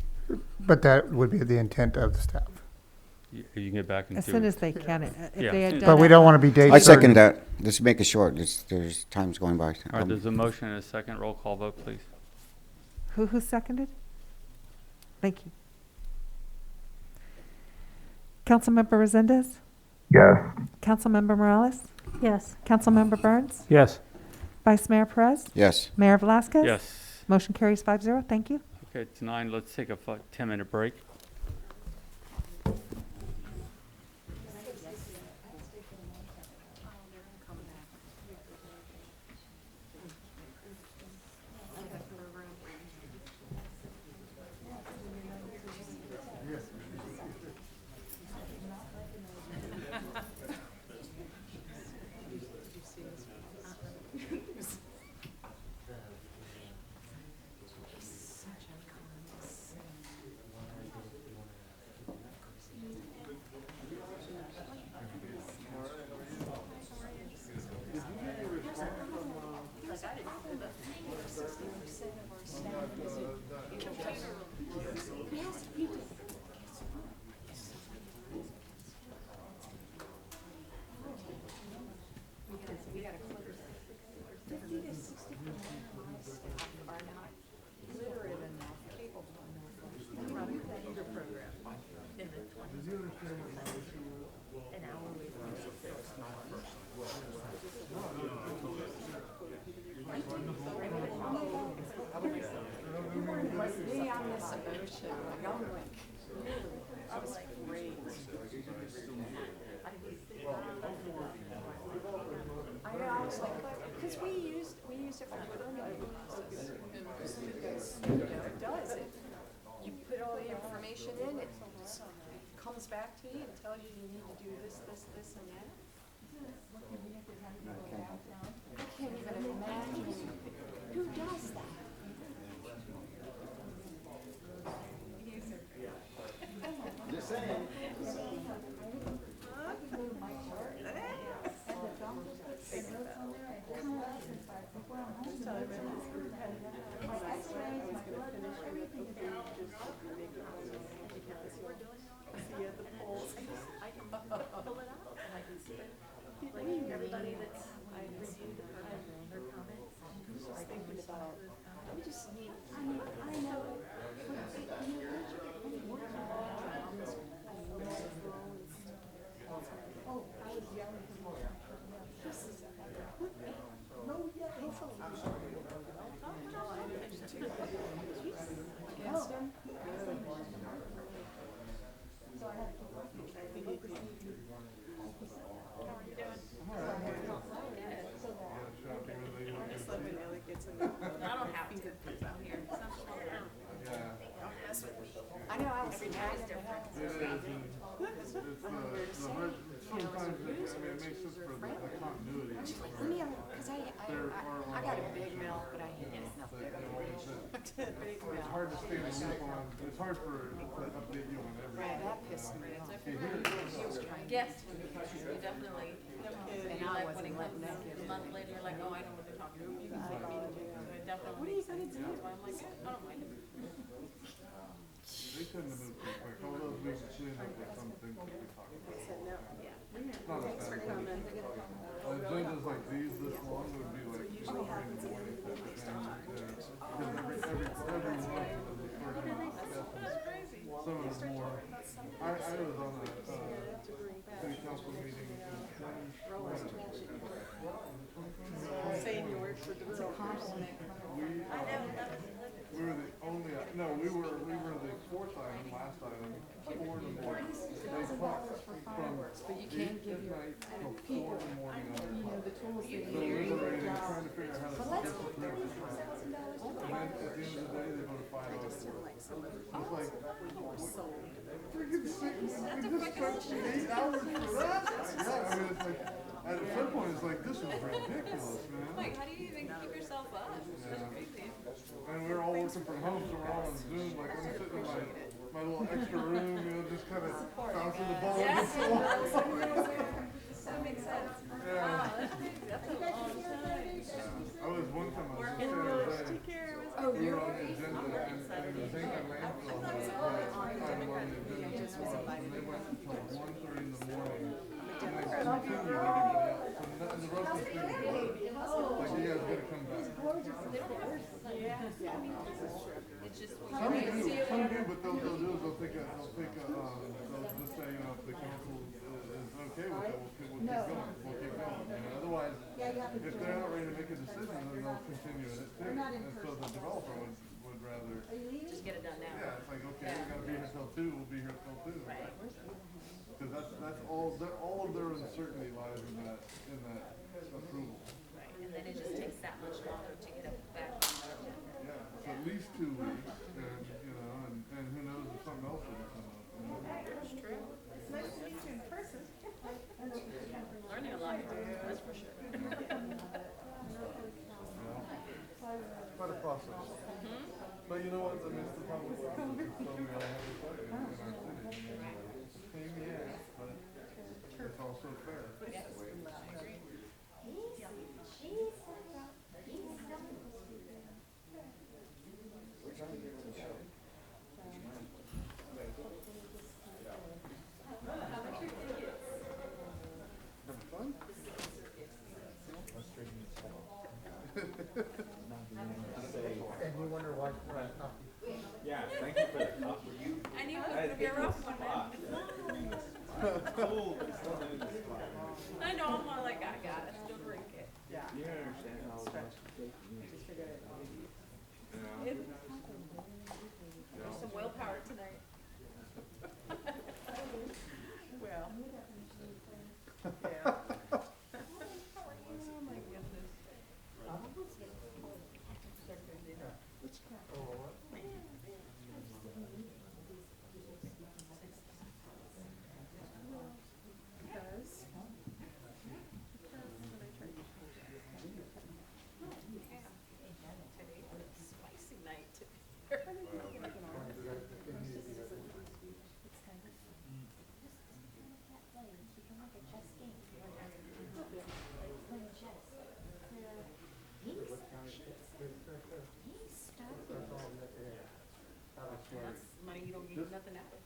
But that would be the intent of the staff. You can get back in As 2 soon weeks. as they can, if Yeah. they had done But we it- don't want to be date I second certain. that. Let's make it short. There's time's going by. All right, there's a motion and a second. Roll call vote, please. Who seconded? Thank you. Councilmember Resendez? Yes. Councilmember Morales? Yes. Councilmember Burns? Yes. Vice Mayor Perez? Yes. Mayor Velazquez? Yes. Motion carries 5-0. Thank you. Okay, it's 9. Let's take a 10-minute break. Because we used it for it does. You put all the information in, it comes back to you and tells you you need to do this, and that. I can't even imagine who does that. Just saying. Everybody that's, I reviewed her comments, just thinking about, we just need, I know. Oh, I was yelling. This is, no yelling. Against him? So I had to look, I think it was. I don't have to. I know, I was every time is different. Sometimes it makes sense for the continuity. Let me, because I got a big mouth, but I hate enough big mouth. It's hard to stay in the loop on, it's hard for to update you on everything. Right, that pissed me off. Yes, you definitely. And I wasn't letting that get in. A month later, you're like, oh, I know what they're talking about. What are you gonna do? I'm like, I don't mind it. They couldn't have moved too quick, all those weeks of cleaning up with some things that we talked about. Not a bad thing. Agendas like these this long would be like, you know, in the morning type of thing. Because every month was a certain essence. Some of it's more. I was on a city council meeting in 2020. Saying you work for the We were the only, no, we were the fourth item, last item, 4 in the morning. They talked from 8 at night till 4 in the morning on their clock. Deliberating, trying to figure out how to get the through. And then at the end of the day, they voted 5 out of 4. It's like, freaking sick, we just spent 8 hours for that? Yeah, I mean, it's like, at some point, it's like, this is ridiculous, man. Like, how do you even keep yourself up? That's crazy. And we're all working from home, so we're all on Zoom. Like I'm sitting in my little extra room, you know, just kind of bouncing the ball against the wall. That makes sense. Yeah. That's a long time. I was one time I was just we were on the agenda, and the Zinc and landfill was item on the agenda this month, and they went until 1:30 in the morning. And they continued everybody else. And the roast is pretty good. Like, you guys gotta come back. It's just Some do, but they'll do is they'll just say, you know, if the council is okay with it, we'll keep going. You know, otherwise, if they're not ready to make a decision, then they'll continue it too. And so the developer would rather just get it done now. Yeah, it's like, okay, we gotta be here till 2, we'll be here till 2. Right. Because that's all of their uncertainty lies in that approval. Right, and then it just takes that much longer to get it back on the agenda. Yeah, it's at least 2 weeks, and you know, and who knows if something else will come up. You know? That's true. It's nice to meet you in person. Learning a lot, that's for sure. Quite a process. But you know what? I mean, it's the public process. So we all have a say in our city. It's a pain in the ass, but it's also fair. Yes, I agree. And you wonder why. Yeah, thank you for that coffee. And you put your rough one I know, I'm more like, I got it, still drink it. Yeah. You understand how much There's some willpower tonight. money you don't get nothing out of.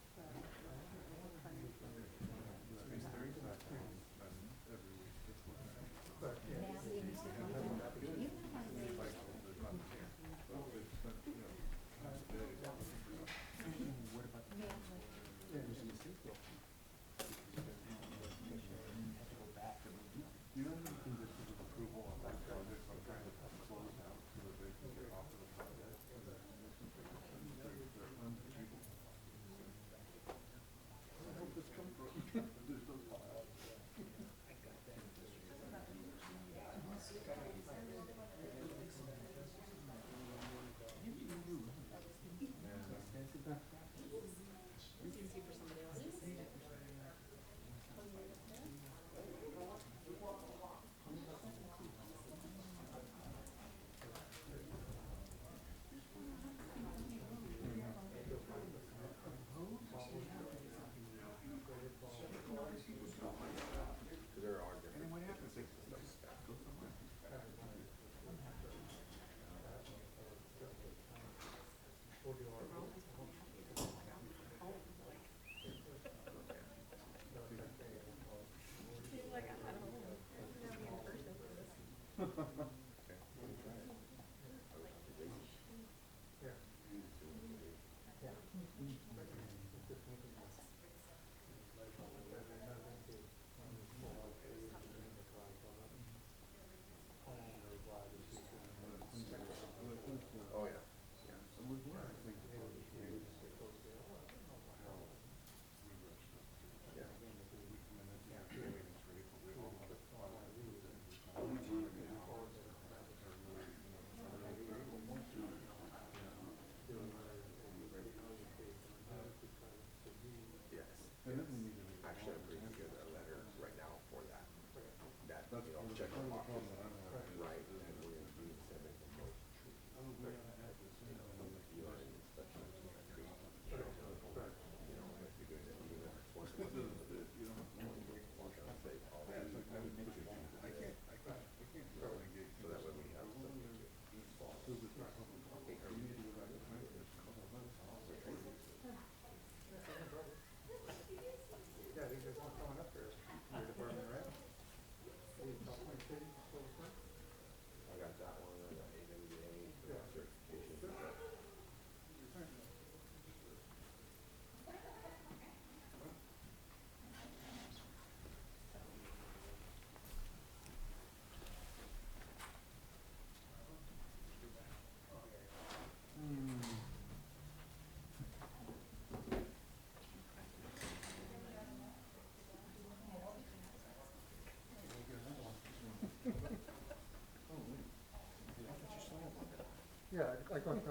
Yeah, I don't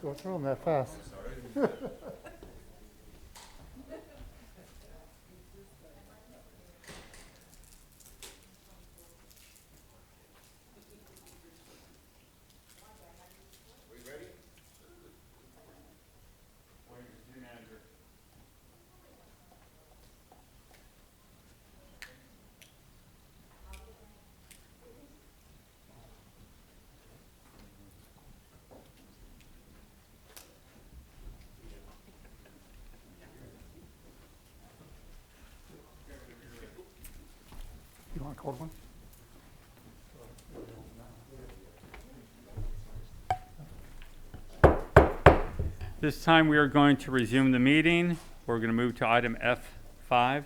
go through them that fast. You want a cold one? This time we are going to resume the meeting. We're going to move to item F5.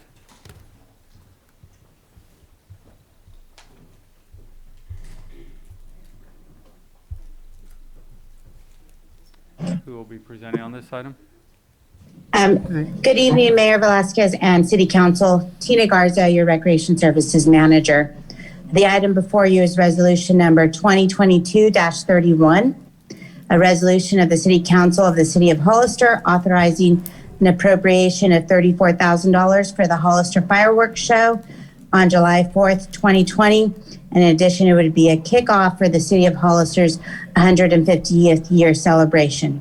Who will be presenting on this item? Good evening, Mayor Velasquez and City Council. Tina Garza, your Recreation Services Manager. The item before you is resolution number 2022-31, a resolution of the City Council of the City of Hollister authorizing an appropriation of $34,000 for the Hollister Fireworks Show on July 4th, 2020. In addition, it would be a kickoff for the City of Hollister's 150th year celebration.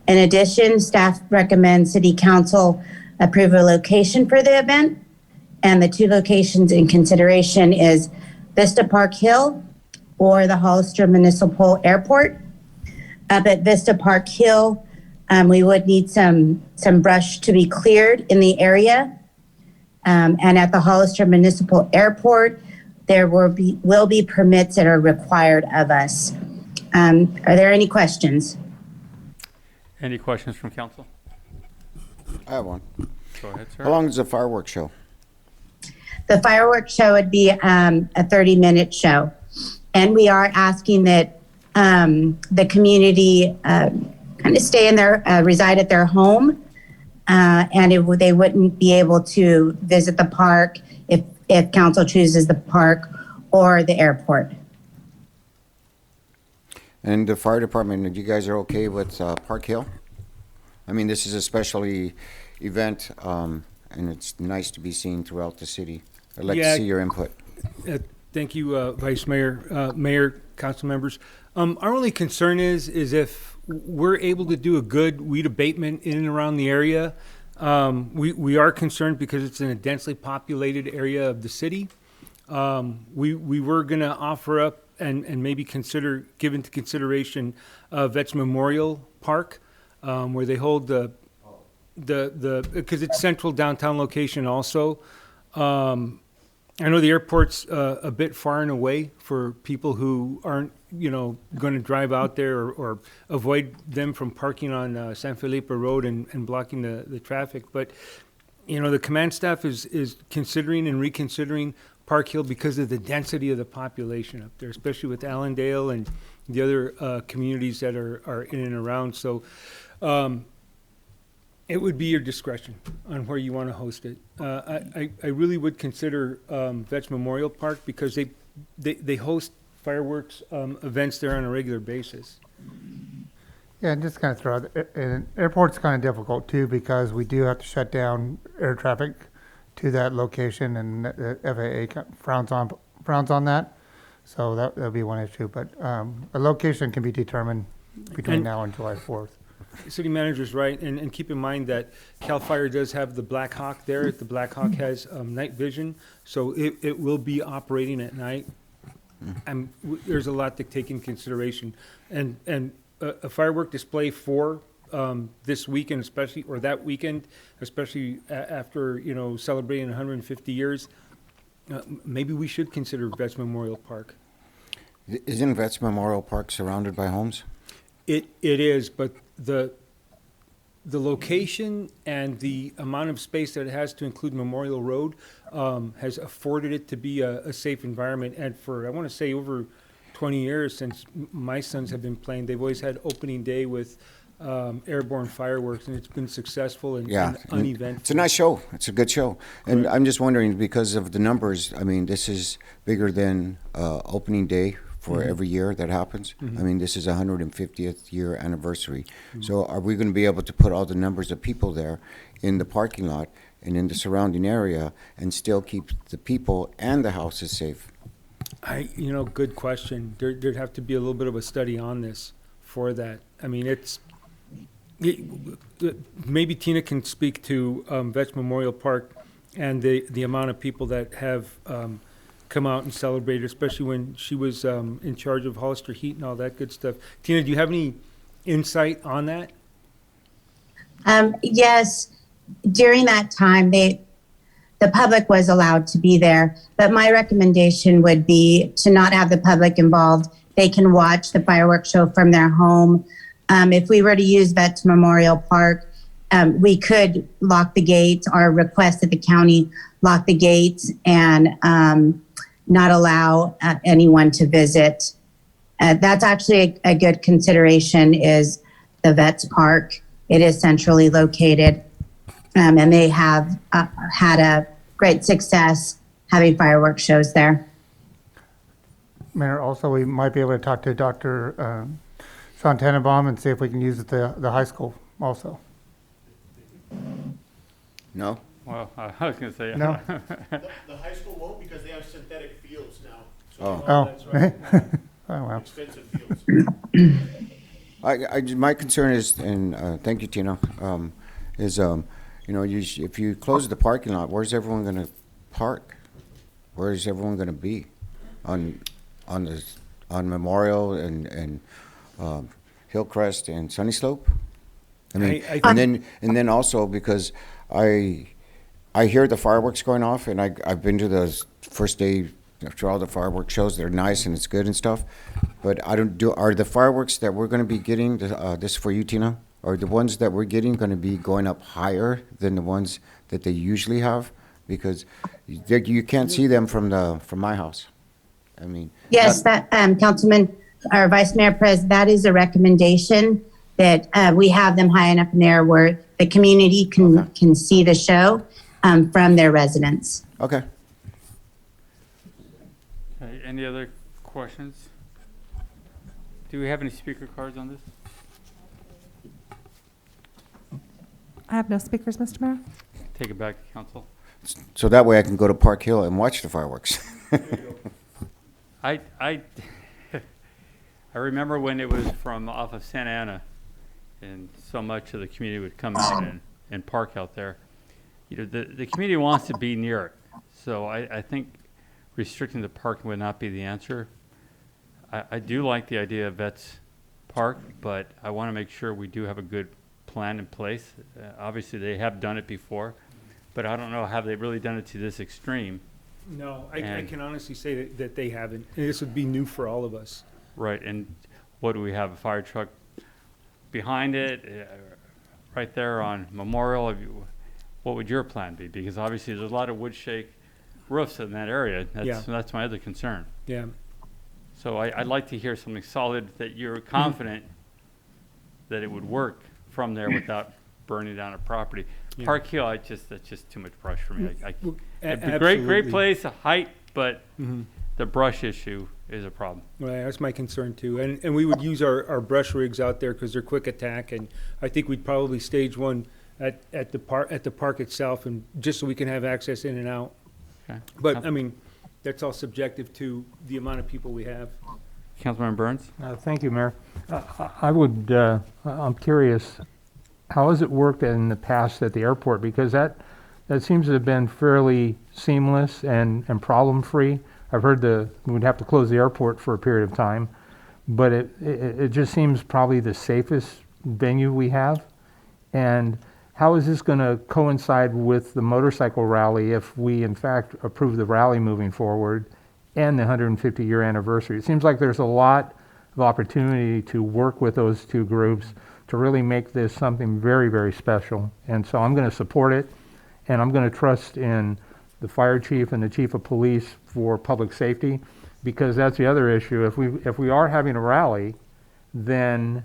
In addition, staff recommends City Council approve a location for the event, and the two locations in consideration is Vista Park Hill or the Hollister Municipal Airport. Up at Vista Park Hill, We would need some brush to be cleared in the area. And at the Hollister Municipal Airport, there will be permits that are required of us. Are there any questions? Any questions from council? I have one. Go ahead, sir. How long is the fireworks show? The fireworks show would be a 30-minute show. And we are asking that the community kind of stay in their, reside at their home. And they wouldn't be able to visit the park if council chooses the park or the airport. And the fire department, you guys are okay with Park Hill? I mean, this is a special event, and it's nice to be seen throughout the city. I'd like to see your input. Thank you, Vice Mayor, Mayor, council members. Our only concern is if we're able to do a good weed abatement in and around the area. We are concerned because it's in a densely populated area of the city. We were going to offer up and maybe give into consideration Vets Memorial Park, where they hold the because it's central downtown location also. I know the airport's a bit far and away for people who aren't, going to drive out there or avoid them from parking on San Felipe Road and blocking the traffic. But, the command staff is considering and reconsidering Park Hill because of the density of the population up there, especially with Allendale and the other communities that are in and around. So it would be your discretion on where you want to host it. I really would consider Vets Memorial Park because they host fireworks events there on a regular basis. Yeah, and just kind of throw out, and airport's kind of difficult too because we do have to shut down air traffic to that location, and the FAA frowns on that. So that'll be one issue. But a location can be determined between now and July 4th. City manager's right, and keep in mind that CAL FIRE does have the Black Hawk there. The Black Hawk has night vision, so it will be operating at night. And there's a lot to take in consideration. And a firework display for this weekend, especially, or that weekend, especially after, celebrating 150 years, maybe we should consider Vets Memorial Park. Isn't Vets Memorial Park surrounded by homes? It is, but the location and the amount of space that it has to include Memorial Road has afforded it to be a safe environment. And for, I want to say, over 20 years since my sons have been playing, they've always had opening day with airborne fireworks, and it's been successful and uneventful. It's a nice show. It's a good show. And I'm just wondering, because of the numbers, I mean, this is bigger than opening day for every year that happens. I mean, this is 150th year anniversary. So are we going to be able to put all the numbers of people there in the parking lot and in the surrounding area and still keep the people and the houses safe? Good question. There'd have to be a little bit of a study on this for that. I mean, maybe Tina can speak to Vets Memorial Park and the amount of people that have come out and celebrated, especially when she was in charge of Hollister Heat and all that good stuff. Tina, do you have any insight on that? Yes, during that time, the public was allowed to be there, but my recommendation would be to not have the public involved. They can watch the fireworks show from their home. If we were to use Vets Memorial Park, we could lock the gates or request that the county lock the gates and not allow anyone to visit. That's actually a good consideration, is the Vets Park. It is centrally located, and they have had a great success having fireworks shows there. Mayor, also, we might be able to talk to Dr. Sean Tannenbaum and see if we can use it at the high school also. No? Well, I was going to say no. The high school won't, because they have synthetic fields now. So that's right. Oh, wow. Expensive fields. My concern is, and thank you, Tina, is if you close the parking lot, where's everyone going to park? Where is everyone going to be? On Memorial and Hillcrest and Sunny Slope? I mean, I and then also because I hear the fireworks going off, and I've been to the first day after all the fireworks shows. They're nice and it's good and stuff, but are the fireworks that we're going to be getting, this is for you, Tina, are the ones that we're getting going to be going up higher than the ones that they usually have? Because you can't see them from my house. I mean. Yes, that, Councilman, or Vice Mayor Perez, that is a recommendation that we have them high enough in there where the community can see the show from their residence. Okay. Okay, any other questions? Do we have any speaker cards on this? I have no speakers, Mr. Mayor. Take it back to council. So that way I can go to Park Hill and watch the fireworks. I remember when it was from off of Santa Ana, and so much of the community would come out and park out there. You know, the community wants to be near it, so I think restricting the parking would not be the answer. I do like the idea of Vets Park, but I want to make sure we do have a good plan in place. Obviously, they have done it before, but I don't know, have they really done it to this extreme? No, I can honestly say that they haven't. And this would be new for all of us. Right, and what do we have, a fire truck behind it, right there on Memorial? What would your plan be? Because obviously there's a lot of wood shake roofs in that area. That's my other concern. Yeah. So I'd like to hear something solid that you're confident that it would work from there without burning down a property. Yeah. Park Hill, that's just too much brush for me. It'd be Absolutely. great place, a height, but the brush issue is a problem. Well, that's my concern too. And we would use our brush rigs out there because they're quick attack. And I think we'd probably stage one at the park itself, and just so we can have access in and out. Okay. But I mean, that's all subjective to the amount of people we have. Councilman Burns? Thank you, Mayor. I'm curious, how has it worked in the past at the airport? Because that seems to have been fairly seamless and problem-free. I've heard we'd have to close the airport for a period of time, but it just seems probably the safest venue we have. And how is this going to coincide with the motorcycle rally if we in fact approve the rally moving forward and the 150-year anniversary? It seems like there's a lot of opportunity to work with those two groups to really make this something very, very special. And so I'm going to support it, and I'm going to trust in the fire chief and the chief of police for public safety, because that's the other issue. If we are having a rally, then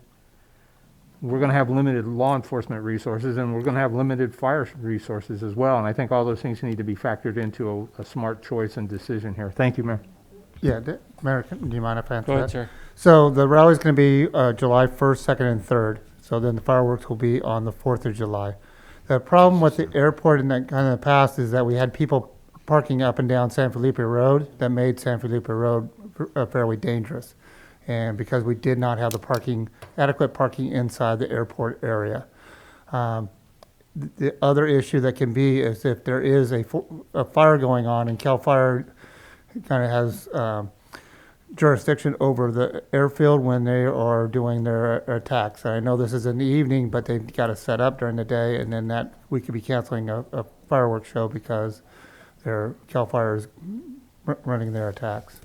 we're going to have limited law enforcement resources, and we're going to have limited fire resources as well. And I think all those things need to be factored into a smart choice and decision here. Thank you, Mayor. Yeah, Mayor, do you mind if I answer Go ahead, that? sir. So the rally's going to be July 1st, 2nd, and 3rd. So then the fireworks will be on the 4th of July. The problem with the airport in that kind of the past is that we had people parking up and down San Felipe Road that made San Felipe Road fairly dangerous. And because we did not have the adequate parking inside the airport area. The other issue that can be is if there is a fire going on, and CAL FIRE kind of has jurisdiction over the airfield when they are doing their attacks. And I know this is in the evening, but they've got to set up during the day, and then that we could be canceling a fireworks show because CAL FIRE is running their attacks.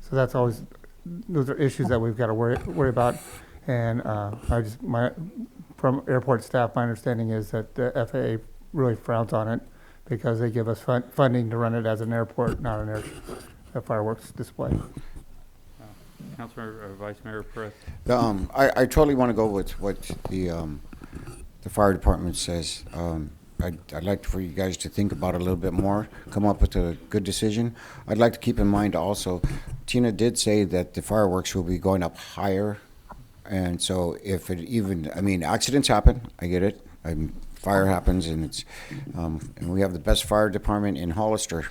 So that's always, those are issues that we've got to worry about. And from airport staff, my understanding is that the FAA really frowns on it because they give us funding to run it as an airport, not a fireworks display. Councilor or Vice Mayor Perez. I totally want to go with what the fire department says. I'd like for you guys to think about it a little bit more, come up with a good decision. I'd like to keep in mind also, Tina did say that the fireworks will be going up higher. And so if it even, I mean, accidents happen, I get it. Fire happens, and it's, and we have the best fire department in Hollister.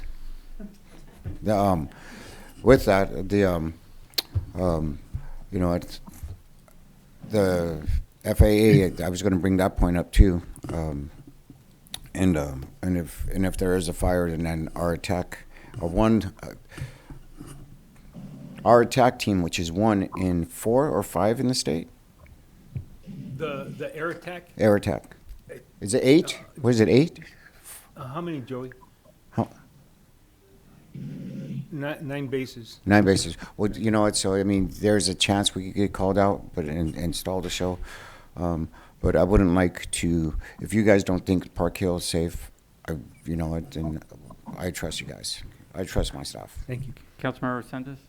With that, you know, the FAA, I was going to bring that point up too. And if there is a fire, then our attack team, which is 1 in 4 or 5 in the state, The air attack? Air attack. Is it 8? Was it 8? How many, Joey? How? 9 bases. 9 bases. Well, you know what, so, I mean, there's a chance we could get called out, but install the show. But I wouldn't like to, if you guys don't think Park Hill is safe, you know what, then I trust you guys. I trust my staff. Thank you. Councilmember Sendes?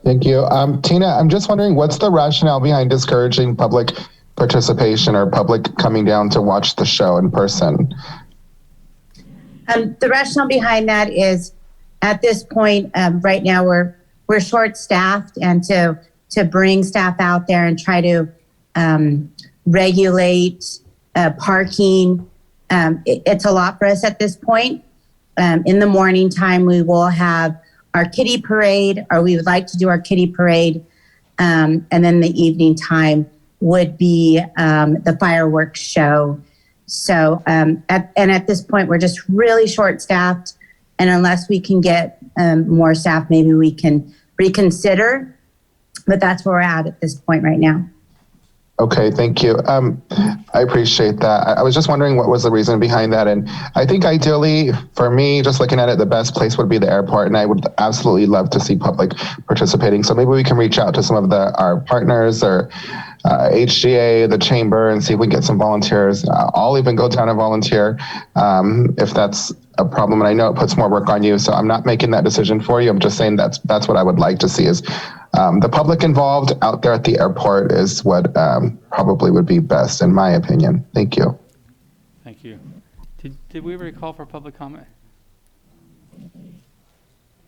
Thank you. Tina, I'm just wondering, what's the rationale behind discouraging public participation or public coming down to watch the show in person? The rationale behind that is, at this point, right now we're short-staffed, and to bring staff out there and try to regulate parking, it's a lot for us at this point. In the morning time, we will have our kiddie parade, or we would like to do our kiddie parade, and then the evening time would be the fireworks show. So, at this point, we're just really short-staffed, and unless we can get more staff, maybe we can reconsider, but that's where we're at this point right now. Okay, thank you. I appreciate that. I was just wondering what was the reason behind that. And I think ideally, for me, just looking at it, the best place would be the airport. And I would absolutely love to see public participating. So maybe we can reach out to some of our partners or HGA, the chamber, and see if we can get some volunteers. I'll even go down and volunteer if that's a problem. And I know it puts more work on you, so I'm not making that decision for you. I'm just saying that's what I would like to see is the public involved out there at the airport is what probably would be best, in my opinion. Thank you. Thank you. Did we ever call for public comment?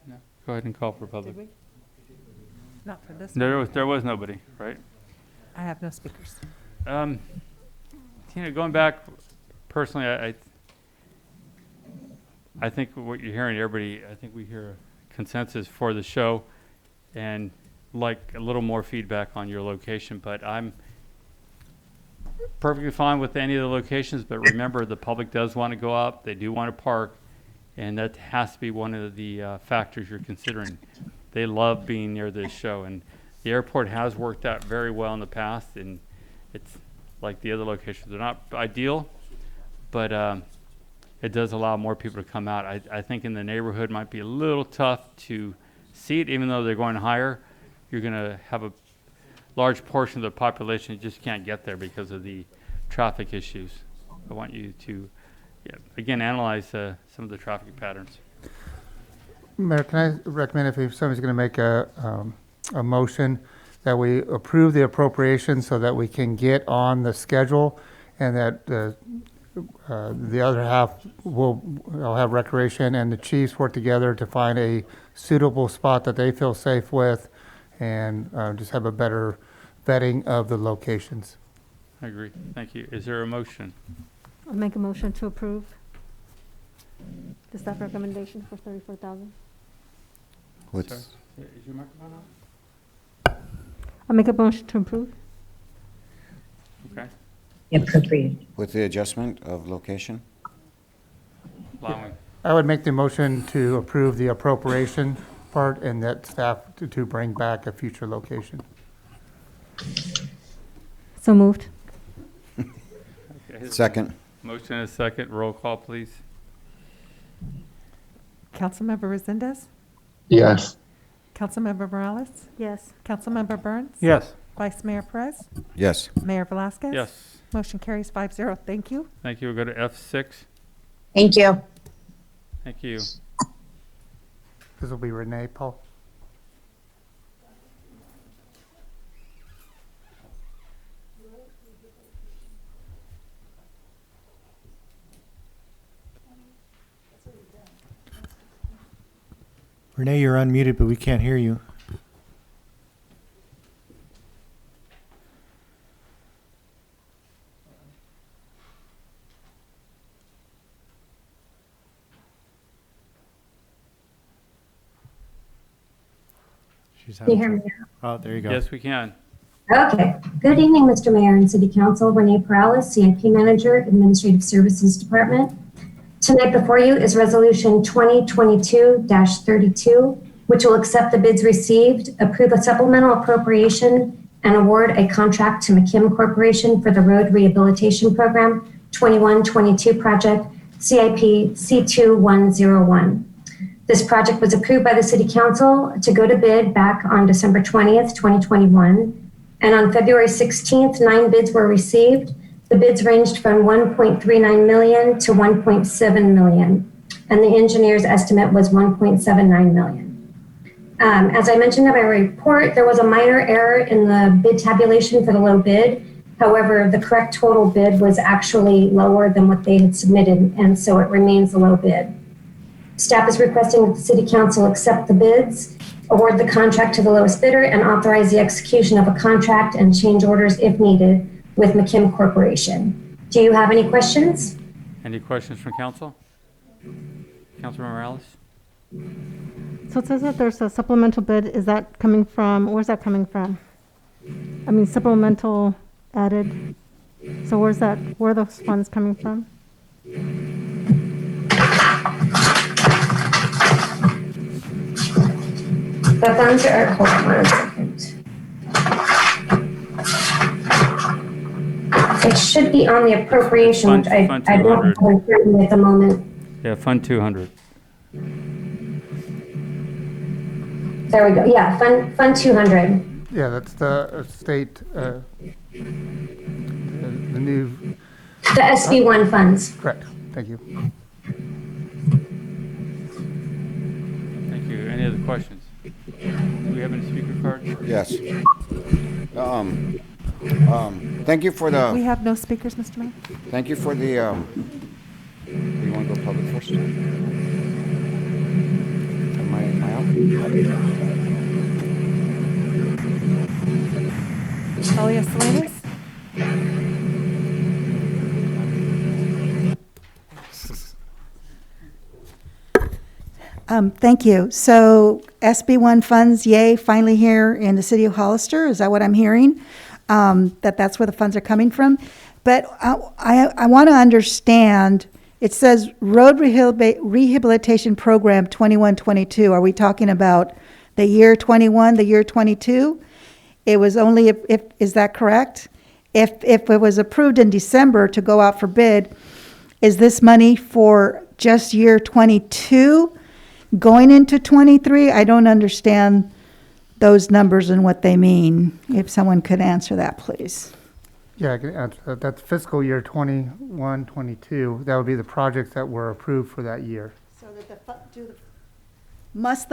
No. Go ahead and call for public. Did we? Not for this There one. was nobody, right? I have no speakers. Tina, going back, personally, I think what you're hearing, everybody, I think we hear a consensus for the show and like a little more feedback on your location, but I'm perfectly fine with any of the locations, but remember, the public does want to go up, they do want to park, and that has to be one of the factors you're considering. They love being near this show, and the airport has worked out very well in the past, and it's like the other locations. They're not ideal, but it does allow more people to come out. I think in the neighborhood might be a little tough to see it, even though they're going higher. You're going to have a large portion of the population that just can't get there because of the traffic issues. I want you to, again, analyze some of the traffic patterns. Mayor, can I recommend if somebody's going to make a motion that we approve the appropriation so that we can get on the schedule, and that the other half will have recreation and the chiefs work together to find a suitable spot that they feel safe with, and just have a better vetting of the locations. I agree. Thank you. Is there a motion? I'll make a motion to approve the staff recommendation for $34,000. What's Is your microphone on? I'll make a motion to approve. Okay. Appropriate. with the adjustment of location? Allowing. I would make the motion to approve the appropriation part, and that staff to bring back a future location. So moved. Okay. Second. Motion and a second. Roll call, please. Councilmember Resendez? Yes. Councilmember Morales? Yes. Councilmember Burns? Yes. Vice Mayor Perez? Yes. Mayor Velasquez? Yes. Motion carries 5-0. Thank you. Thank you. We'll go to F6. Thank you. Thank you. This will be Renee, Paul. Renee, you're unmuted, but we can't hear you. She's Can you hear me Oh, there you go. Yes, we can. Okay. Good evening, Mr. Mayor and City Council. Renee Perales, CIP Manager, Administrative Services Department. Tonight before you is Resolution 2022-32, which will accept the bids received, approve a supplemental appropriation and award a contract to McKim Corporation for the Road Rehabilitation Program 2122 project CIP C2101. This project was approved by the City Council to go to bid back on December 20th, 2021. And on February 16th, 9 bids were received. The bids ranged from 1.39 million to 1.7 million. And the engineer's estimate was 1.79 million. As I mentioned in my report, there was a minor error in the bid tabulation for the low bid. However, the correct total bid was actually lower than what they had submitted, and so it remains the low bid. Staff is requesting that the City Council accept the bids, award the contract to the lowest bidder, and authorize the execution of a contract and change orders if needed with McKim Corporation. Do you have any questions? Any questions from council? Councilmember Morales? So it says that there's a supplemental bid. Is that coming from, where's that coming from? I mean, supplemental added. So where are those funds coming from? The funds are, hold on 1 second. It should be on the appropriation, which I don't have in front of me at the moment. Yeah, Fund 200. There we go. Yeah, Fund 200. Yeah, that's the state, the new. The SB1 funds. Correct. Thank you. Thank you. Any other questions? Do we have any speaker cards? Yes. Thank you for the. We have no speakers, Mr. Mayor. Thank you for the, you want to go public first? Am I out? Talia Salinas? Thank you. So SB1 funds, yay, finally here in the city of Hollister. Is that what I'm hearing? That's where the funds are coming from. But I want to understand, it says Road Rehabilitation Program 2122. Are we talking about the year 21, the year 22? It was only if is that correct? If it was approved in December to go out for bid, is this money for just year 22 going into 23? I don't understand those numbers and what they mean. If someone could answer that, please. Yeah, I can answer. That's fiscal year 21, 22. That would be the projects that were approved for that year. So that must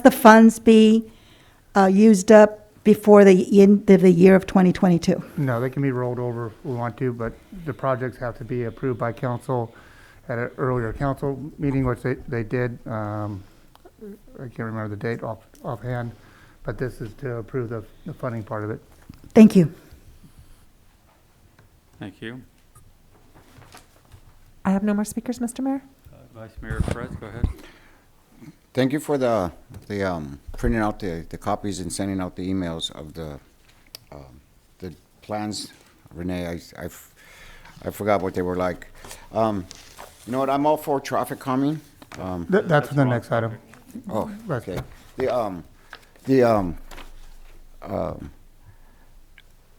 the funds be used up before the end of the year of 2022? No, they can be rolled over if we want to, but the projects have to be approved by council at an earlier council meeting, which they did. I can't remember the date offhand, but this is to approve the funding part of it. Thank you. Thank you. I have no more speakers, Mr. Mayor. Vice Mayor Perez, go ahead. Thank you for the printing out the copies and sending out the emails of the plans. Renee, I forgot what they were like. You know what, I'm all for traffic calming. That's the next item. Oh, okay.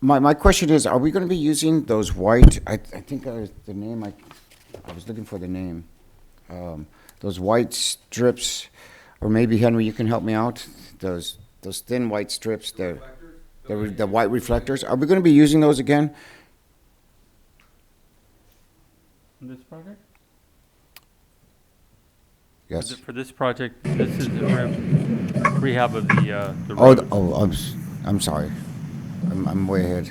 My question is, are we going to be using those white, I think the name, I was looking for the name, those white strips, or maybe Henry, you can help me out, those thin white strips, the white reflectors, are we going to be using those again? This project? Yes. For this project, this is the rehab of the road. I'm sorry. I'm way ahead.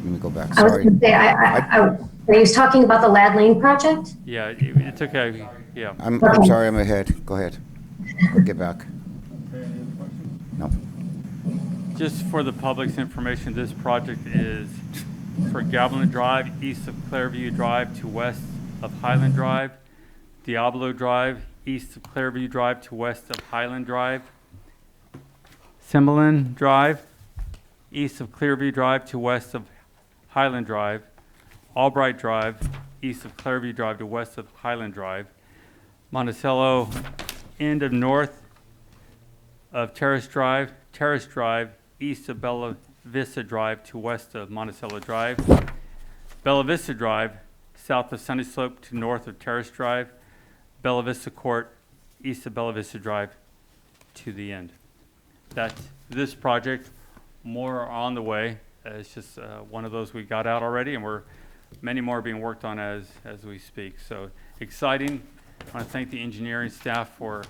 Let me go back. I was Sorry. going to say, are you talking about the Lad Lane project? Yeah, it's okay. Yeah. I'm sorry, I'm ahead. Go ahead. I'll get back. No. Just for the public's information, this project is for Galvin Drive, east of Clairview Drive to west of Highland Drive, Diablo Drive, east of Clairview Drive to west of Highland Drive, Cumberland Drive, east of Clearview Drive to west of Highland Drive, Albright Drive, east of Clearview Drive to west of Highland Drive, Monticello, end of north of Terrace Drive, east of Bella Vista Drive to west of Monticello Drive, Bella Vista Drive south of Sunny Slope to north of Terrace Drive, Bella Vista Court east of Bella Vista Drive to the end. That's this project. More are on the way. It's just one of those we got out already, and many more are being worked on as we speak. So exciting. I want to thank the engineering staff for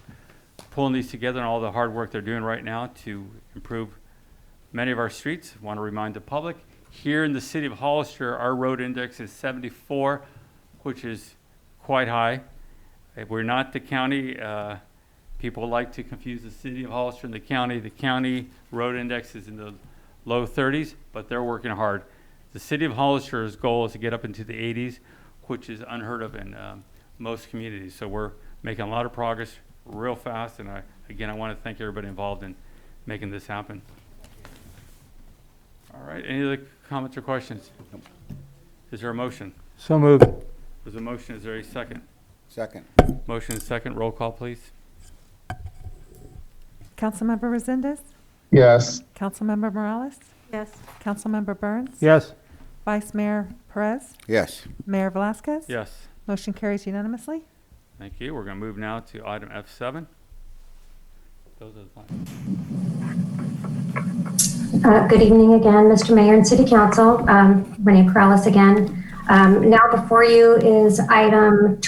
pulling these together and all the hard work they're doing right now to improve many of our streets. I want to remind the public, here in the city of Hollister, our road index is 74, which is quite high. We're not the county. People like to confuse the city of Hollister and the county. The county road index is in the low 30s, but they're working hard. The city of Hollister's goal is to get up into the 80s, which is unheard of in most communities. So we're making a lot of progress real fast, and again, I want to thank everybody involved in making this happen. All right, any other comments or questions? Is there a motion? So moved. There's a motion, is there a second? Second. Motion and second, roll call, please. Councilmember Resendez? Yes. Councilmember Morales? Yes. Councilmember Burns? Yes. Vice Mayor Perez? Yes. Mayor Velazquez? Yes. Motion carries unanimously. Thank you. We're going to move now to item F7. Those are the plans. Good evening again, Mr. Mayor and City Council. Renee Corrales again. Now before you is item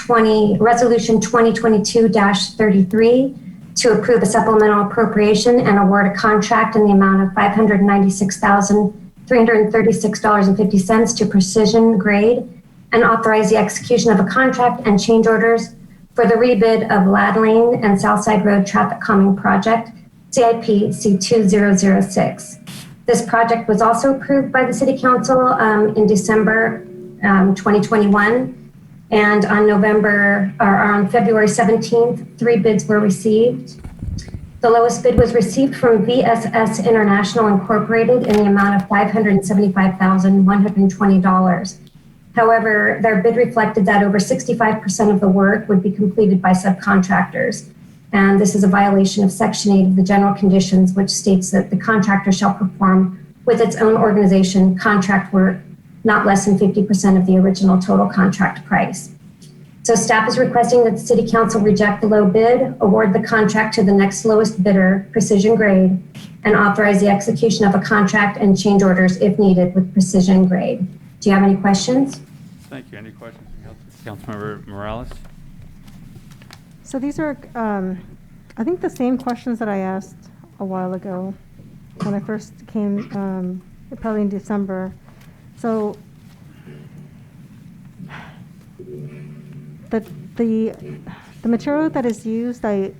Resolution 2022-33 to approve a supplemental appropriation and award a contract in the amount of $596,336.50 to Precision Grade and authorize the execution of a contract and change orders for the rebid of Lad Lane and Southside Road Traffic Calming Project, CIP C2006. This project was also approved by the City Council in December 2021, and on February 17th, 3 bids were received. The lowest bid was received from VSS International Incorporated in the amount of $575,120. However, their bid reflected that over 65% of the work would be completed by subcontractors. And this is a violation of Section 8 of the General Conditions, which states that the contractor shall perform with its own organization contract work not less than 50% of the original total contract price. So staff is requesting that the City Council reject the low bid, award the contract to the next lowest bidder, Precision Grade, and authorize the execution of a contract and change orders if needed with Precision Grade. Do you have any questions? Thank you. Any questions? Councilmember Morales? So these are, I think, the same questions that I asked a while ago when I first came, probably in December. So the material that is used, I'm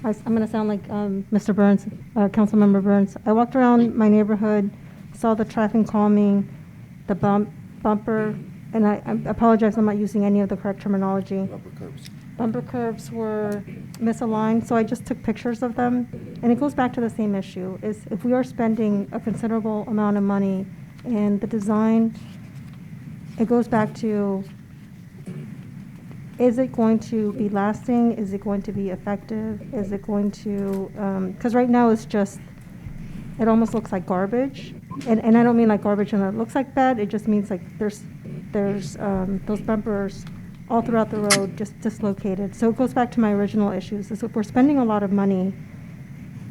going to sound like Mr. Burns, Councilmember Burns. I walked around my neighborhood, saw the traffic calming, the bumper, and I apologize, I'm not using any of the correct terminology. Bumper curbs. Bumper curbs were misaligned, so I just took pictures of them. And it goes back to the same issue, is if we are spending a considerable amount of money in the design, it goes back to, is it going to be lasting? Is it going to be effective? Is it going to, because right now it's just, it almost looks like garbage. And I don't mean like garbage and it looks like bad, it just means like there's those bumpers all throughout the road just dislocated. So it goes back to my original issues, is if we're spending a lot of money,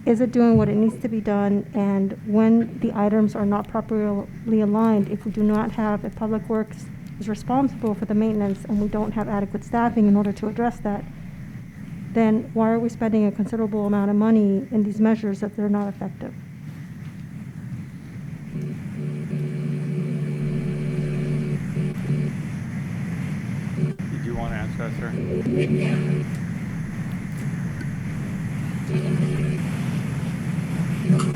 is it doing what it needs to be done? And when the items are not properly aligned, if we do not have, if Public Works is responsible for the maintenance and we don't have adequate staffing in order to address that, then why are we spending a considerable amount of money in these measures if they're not effective? Did you want to answer that, sir?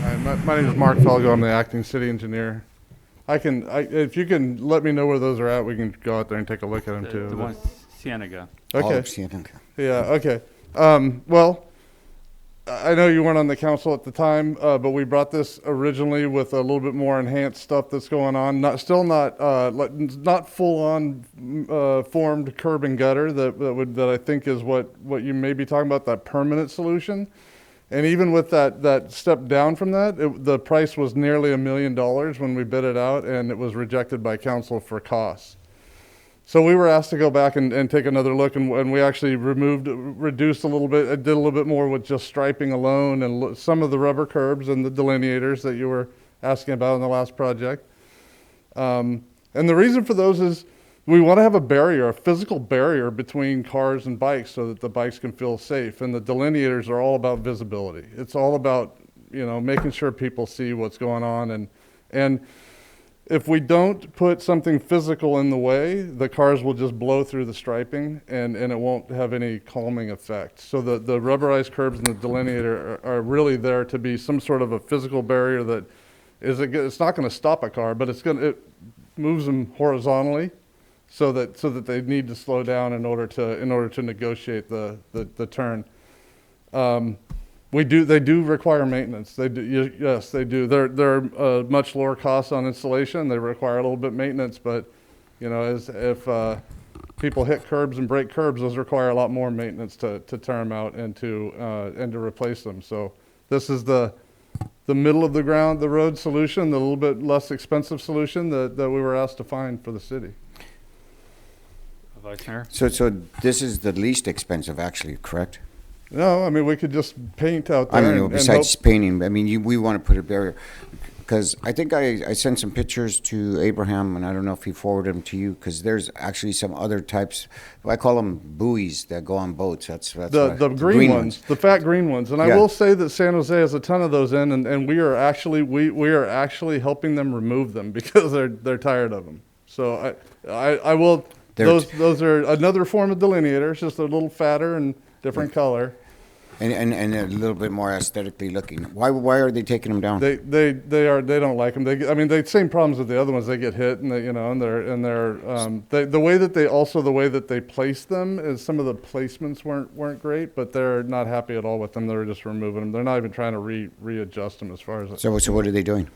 Hi, my name is Mark Felgo. I'm the acting city engineer. If you can let me know where those are at, we can go out there and take a look at them too. The one Cienega. All Okay. of Cienega. Yeah. Okay. Well, I know you weren't on the council at the time, but we brought this originally with a little bit more enhanced stuff that's going on. Not full on formed curb and gutter that I think is what you may be talking about, that permanent solution. And even with that step down from that, the price was nearly $1 million when we bid it out, and it was rejected by council for costs. So we were asked to go back and take another look, and we actually reduced a little bit, did a little bit more with just striping alone and some of the rubber curbs and the delineators that you were asking about in the last project. And the reason for those is we want to have a barrier, a physical barrier between cars and bikes so that the bikes can feel safe. And the delineators are all about visibility. It's all about, making sure people see what's going on. And if we don't put something physical in the way, the cars will just blow through the striping and it won't have any calming effect. So the rubberized curbs and the delineator are really there to be some sort of a physical barrier that it's not going to stop a car, but it moves them horizontally. So that they need to slow down in order to negotiate the turn. They do require maintenance. They do, yes, they do. They're much lower cost on installation. They require a little bit of maintenance, but if people hit curbs and break curbs, those require a lot more maintenance to turn them out and to replace them. So this is the middle of the road solution, the little bit less expensive solution that we were asked to find for the city. Vice Mayor? So this is the least expensive, actually, correct? No, I mean, we could just paint out there. Besides painting, I mean, we want to put a barrier. Because I think I sent some pictures to Abraham, and I don't know if he forwarded them to you, because there's actually some other types, I call them buoys that go on boats. That's the green ones, the fat green ones. And I will say that San Jose has a ton of those in, and we are actually helping them remove them because they're tired of them. So I will... Those are another form of delineator. It's just a little fatter and different color, and a little bit more aesthetically looking. Why are they taking them down? They don't like them. They same problems with the other ones. They get hit, and the way that they place them is some of the placements weren't great, but they're not happy at all with them. They're just removing them. They're not even trying to readjust them as far as. So what are they doing?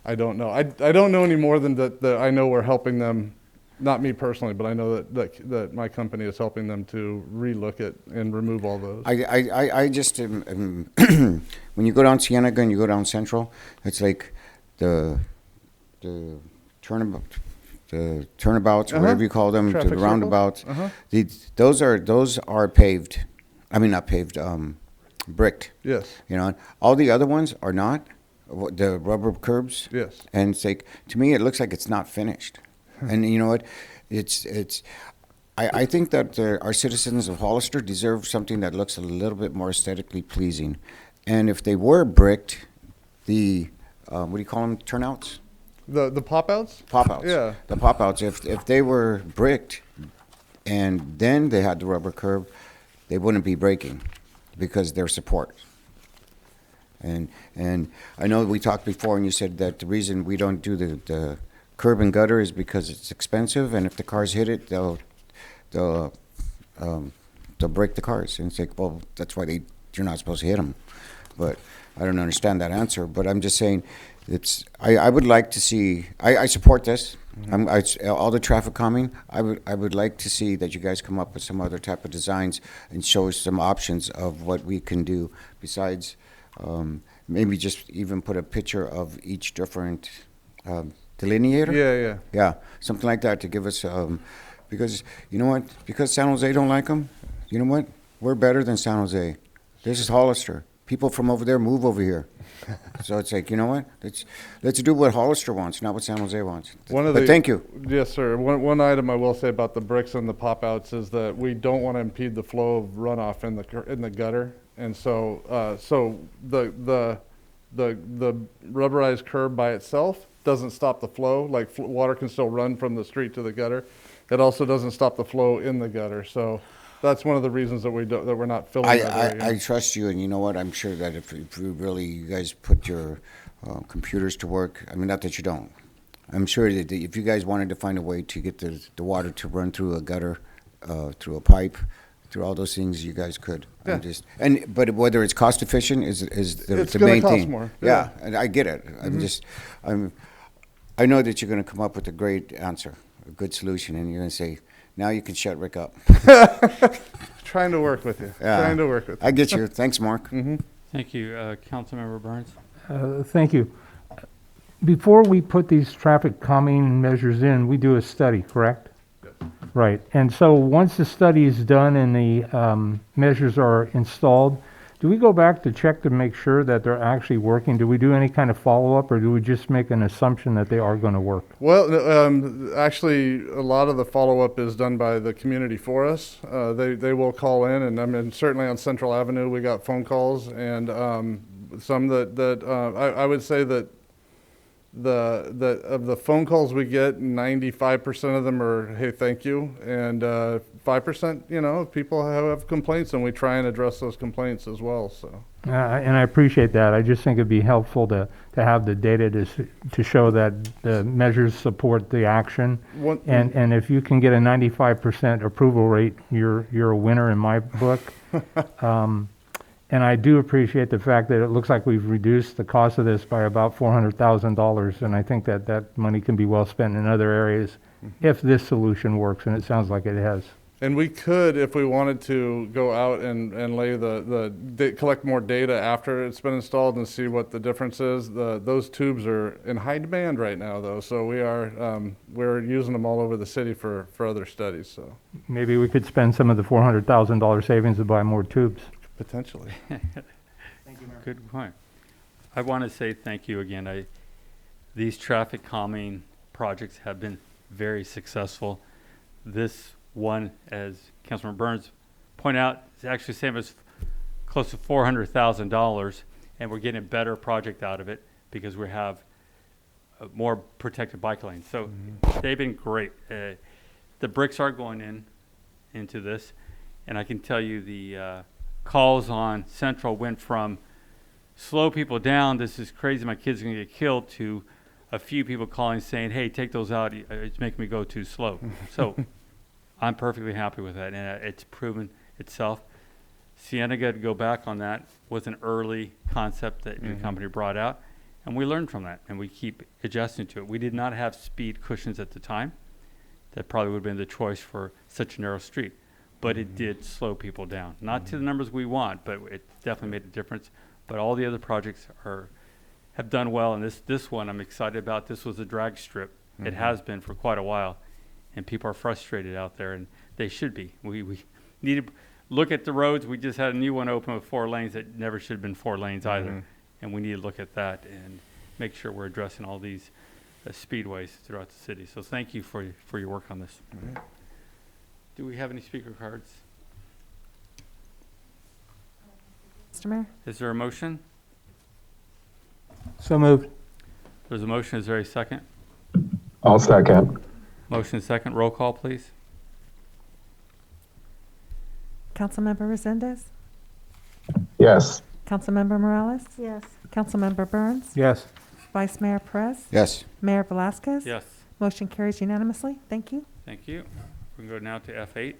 I don't know. I don't know any more than that. I know we're helping them. Not me personally, but I know that my company is helping them to relook it and remove all those. I just when you go down Cienega and you go down Central, it's like the turnabouts, whatever you call them, Traffic to the roundabouts. Circles. Those are paved. I mean, not paved, bricked. Yes. All the other ones are not. The rubber curbs. Yes. And it's like, to me, it looks like it's not finished. And you know what? I think that our citizens of Hollister deserve something that looks a little bit more aesthetically pleasing. And if they were bricked, what do you call them? Turnouts? The pop-outs? Pop-outs. Yeah. The pop-outs. If they were bricked and then they had the rubber curb, they wouldn't be breaking because they're support. And I know we talked before, and you said that the reason we don't do the curb and gutter is because it's expensive, and if the cars hit it, they'll break the cars. And it's like, well, that's why you're not supposed to hit them. But I don't understand that answer. But I'm just saying, I would like to see. I support this. All the traffic calming. I would like to see that you guys come up with some other type of designs and show us some options of what we can do besides. Maybe just even put a picture of each different delineator. Yeah, something like that to give us because you know what? Because San Jose don't like them. You know what? We're better than San Jose. This is Hollister. People from over there move over here. So it's like, you know what? Let's do what Hollister wants, not what San Jose wants. Thank you. Yes, sir. One item I will say about the bricks and the pop-outs is that we don't want to impede the flow of runoff in the gutter. And so the rubberized curb by itself doesn't stop the flow. Like water can still run from the street to the gutter. It also doesn't stop the flow in the gutter. So that's one of the reasons that we're not filling that area. I trust you, and you know what? I'm sure that if you guys put your computers to work, I mean, not that you don't. I'm sure that if you guys wanted to find a way to get the water to run through a gutter, through a pipe, through all those things, you guys could. Yeah. But whether it's cost efficient is the it's main cost thing. More. Yeah, and I get it. Mm-hmm. I know that you're going to come up with a great answer, a good solution, and you're going to say, now you can shut Rick up. Trying to work with you. Yeah. Trying to work with you. I get you. Thanks, Mark. Mm-hmm. Thank you. Councilmember Burns? Thank you. Before we put these traffic calming measures in, we do a study, correct? Right. And so once the study is done and the measures are installed, do we go back to check to make sure that they're actually working? Do we do any kind of follow-up, or do we just make an assumption that they are going to work? Well, actually, a lot of the follow-up is done by the community for us. They will call in, and I mean, certainly on Central Avenue, we got phone calls, and some I would say that of the phone calls we get, 95% of them are, hey, thank you, and 5%, people have complaints, and we try and address those complaints as well. So. And I appreciate that. I just think it'd be helpful to have the data to show that the measures support the action. And if you can get a 95% approval rate, you're a winner in my book. And I do appreciate the fact that it looks like we've reduced the cost of this by about $400,000, and I think that money can be well spent in other areas if this solution works, and it sounds like it has. And we could, if we wanted to, go out and lay collect more data after it's been installed and see what the difference is. Those tubes are in high demand right now, though, so we're using them all over the city for other studies. So maybe we could spend some of the $400,000 savings to buy more tubes. Potentially. Thank you, Mayor. Good point. I want to say thank you again. These traffic calming projects have been very successful. This one, as Councilman Burns pointed out, is actually saving us close to $400,000, and we're getting a better project out of it because we have more protected bike lanes. So they've been great. The bricks are going into this, and I can tell you the calls on Central went from slow people down, this is crazy, my kid's going to get killed, to a few people calling saying, hey, take those out, it's making me go too slow. So I'm perfectly happy with that, and it's proven itself. Cienega, to go back on that, was an early concept that your company brought out, and we learned from that, and we keep adjusting to it. We did not have speed cushions at the time. That probably would have been the choice for such a narrow street. But it did slow people down. Not to the numbers we want, but it definitely made a difference. But all the other projects have done well, and this one I'm excited about. This was a drag strip. It has been for quite a while, and people are frustrated out there, and they should be. We need to look at the roads. We just had a new one open with 4 lanes that never should have been 4 lanes either, and we need to look at that and make sure we're addressing all these speedways throughout the city. So thank you for your work on this. Do we have any speaker cards? Mr. Mayor? Is there a motion? So moved. There's a motion. Is there a second? I'll second. Motion second. Roll call, please. Councilmember Resendez? Yes. Councilmember Morales? Yes. Councilmember Burns? Yes. Vice Mayor Perez? Yes. Mayor Velazquez? Yes. Motion carries unanimously. Thank you. Thank you. We can go now to F8.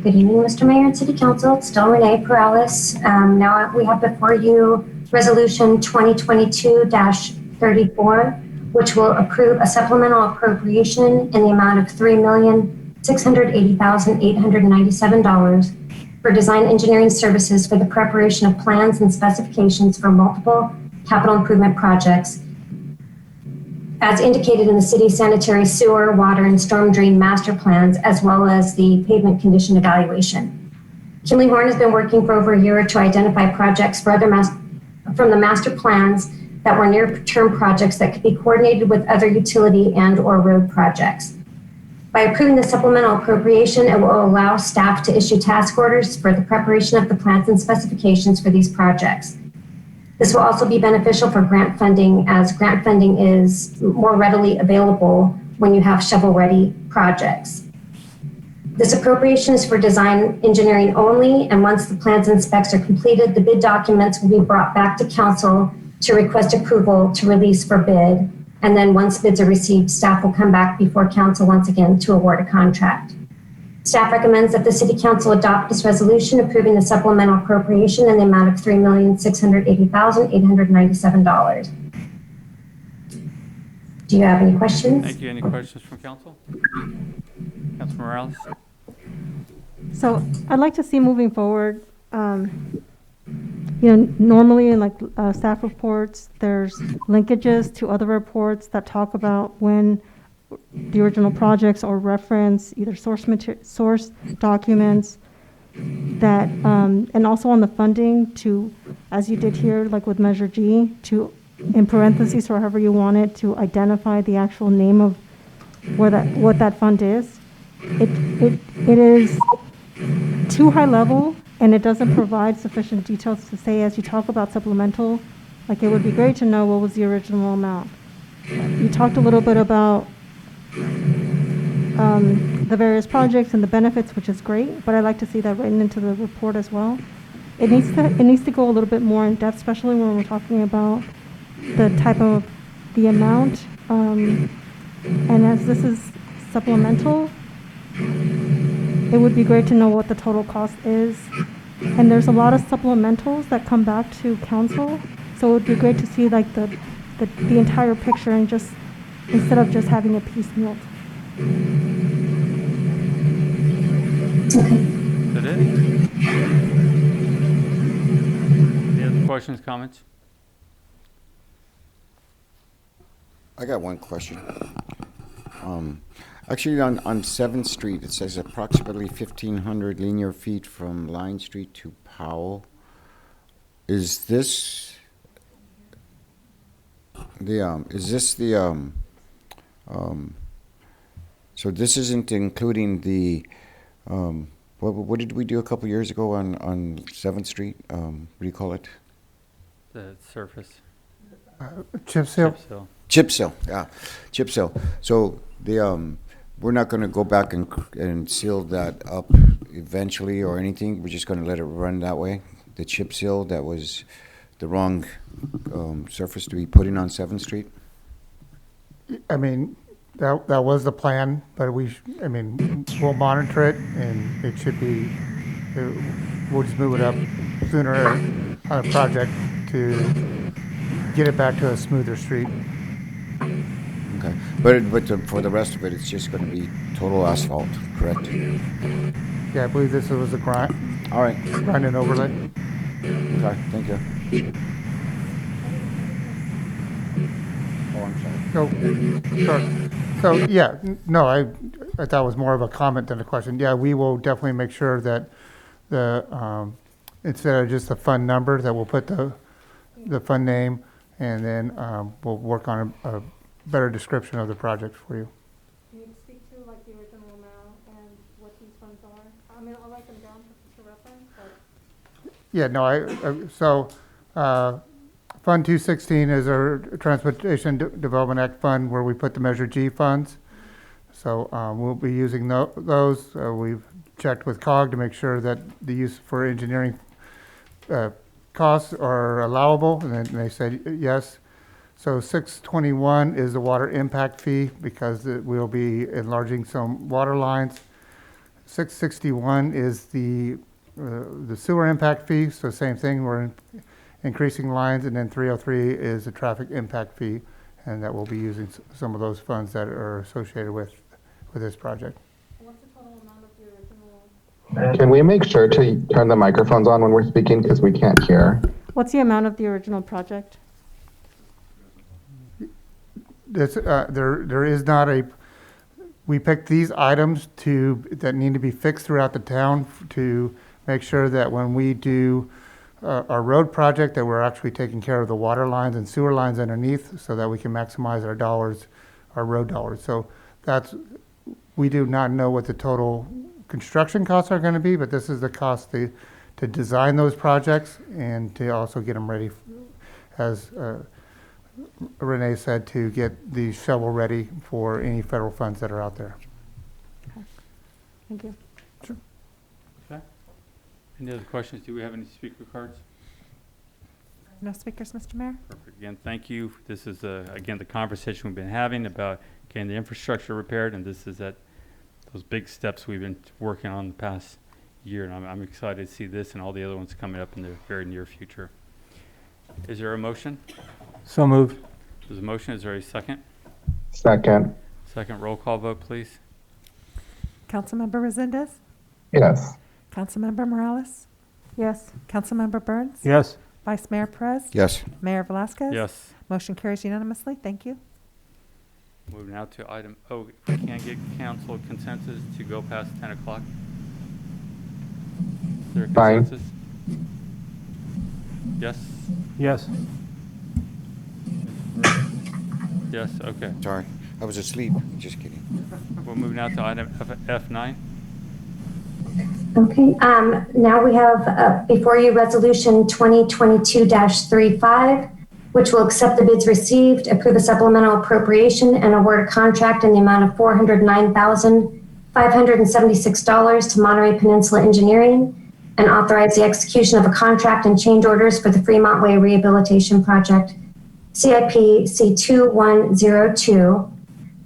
Good evening, Mr. Mayor and City Council. It's still Renee Perales. Now we have before you Resolution 2022-34, which will approve a supplemental appropriation in the amount of $3,680,897 for design engineering services for the preparation of plans and specifications for multiple capital improvement projects, as indicated in the city sanitary sewer, water, and storm drain master plans, as well as the pavement condition evaluation. Kimley Horn has been working for over a year to identify projects from the master plans that were near-term projects that could be coordinated with other utility and/or road projects. By approving the supplemental appropriation, it will allow staff to issue task orders for the preparation of the plans and specifications for these projects. This will also be beneficial for grant funding, as grant funding is more readily available when you have shovel-ready projects. This appropriation is for design engineering only, and once the plans and specs are completed, the bid documents will be brought back to council to request approval to release for bid. And then once bids are received, staff will come back before council once again to award a contract. Staff recommends that the City Council adopt this resolution approving the supplemental appropriation in the amount of $3,680,897. Do you have any questions? Thank you. Any questions from council? Councilor Morales? So I'd like to see moving forward, normally in like staff reports, there's linkages to other reports that talk about when the original projects or reference either source documents that, and also on the funding to, as you did here, like with Measure G, to in parentheses or however you want it, to identify the actual name of what that fund is. It is too high level, and it doesn't provide sufficient details to say, as you talk about supplemental, like it would be great to know what was the original amount. You talked a little bit about the various projects and the benefits, which is great, but I'd like to see that written into the report as well. It needs to go a little bit more in depth, especially when we're talking about the amount. And as this is supplemental, it would be great to know what the total cost is. And there's a lot of supplementals that come back to council, so it would be great to see like the entire picture and just, instead of just having it piecemeal. Is that it? Any other questions, comments? I got one question. Actually, on 7th Street, it says approximately 1,500 linear feet from Line Street to Powell. Is this so this isn't including the, what did we do a couple years ago on 7th Street? What do you call it? The surface. Chip seal. Chip seal, yeah, chip seal. So we're not going to go back and seal that up eventually or anything. We're just going to let it run that way. The chip seal, that was the wrong surface to be putting on 7th Street. I mean, that was the plan, but we'll monitor it, and it should be, we'll just move it up sooner on a project to get it back to a smoother street. Okay, but for the rest of it, it's just going to be total asphalt, correct? Yeah, I believe this was a grind. All right. Grind and overlay. Okay, thank you. Oh, I'm sorry. So yeah, no, I thought it was more of a comment than a question. Yeah, we will definitely make sure that the instead of just the fund number, that we'll put the fund name, and then we'll work on a better description of the project for you. Can you speak to like the original amount and what these funds are? I mean, I'll write them down for reference, but. Yeah, no, Fund 216 is our Transportation Development Act fund where we put the Measure G funds. So we'll be using those. We've checked with COG to make sure that the use for engineering costs are allowable, and then they said yes. So 621 is the water impact fee because we'll be enlarging some water lines. 661 is the sewer impact fee, so same thing, we're increasing lines, and then 303 is the traffic impact fee, and that we'll be using some of those funds that are associated with this project. What's the total amount of the original? Can we make sure to turn the microphones on when we're speaking because we can't hear? What's the amount of the original project? There is not a, we picked these items that need to be fixed throughout the town to make sure that when we do our road project, that we're actually taking care of the water lines and sewer lines underneath so that we can maximize our dollars, our road dollars. So we do not know what the total construction costs are going to be, but this is the cost to design those projects and to also get them ready, as Renee said, to get the shovel ready for any federal funds that are out there. Okay. Thank you. Sure. Okay. Any other questions? Do we have any speaker cards? No speakers, Mr. Mayor? Perfect. Again, thank you. This is, again, the conversation we've been having about getting the infrastructure repaired, and this is those big steps we've been working on the past year, and I'm excited to see this and all the other ones coming up in the very near future. Is there a motion? So moved. There's a motion. Is there a second? Second. Second roll call vote, please. Councilmember Resendez? Yes. Councilmember Morales? Yes. Councilmember Burns? Yes. Vice Mayor Perez? Yes. Mayor Velazquez? Yes. Motion carries unanimously. Thank you. Moving now to item O. If we can't get council consensus to go past 10 o'clock. Is there a Fine. consensus? Yes? Yes. Yes, okay. Sorry, I was asleep. Just kidding. We'll move now to item F9. Okay, now we have before you Resolution 2022-35, which will accept the bids received, approve a supplemental appropriation, and award a contract in the amount of $409,576 to Monterey Peninsula Engineering, and authorize the execution of a contract and change orders for the Fremont Way Rehabilitation Project, CIP C2102.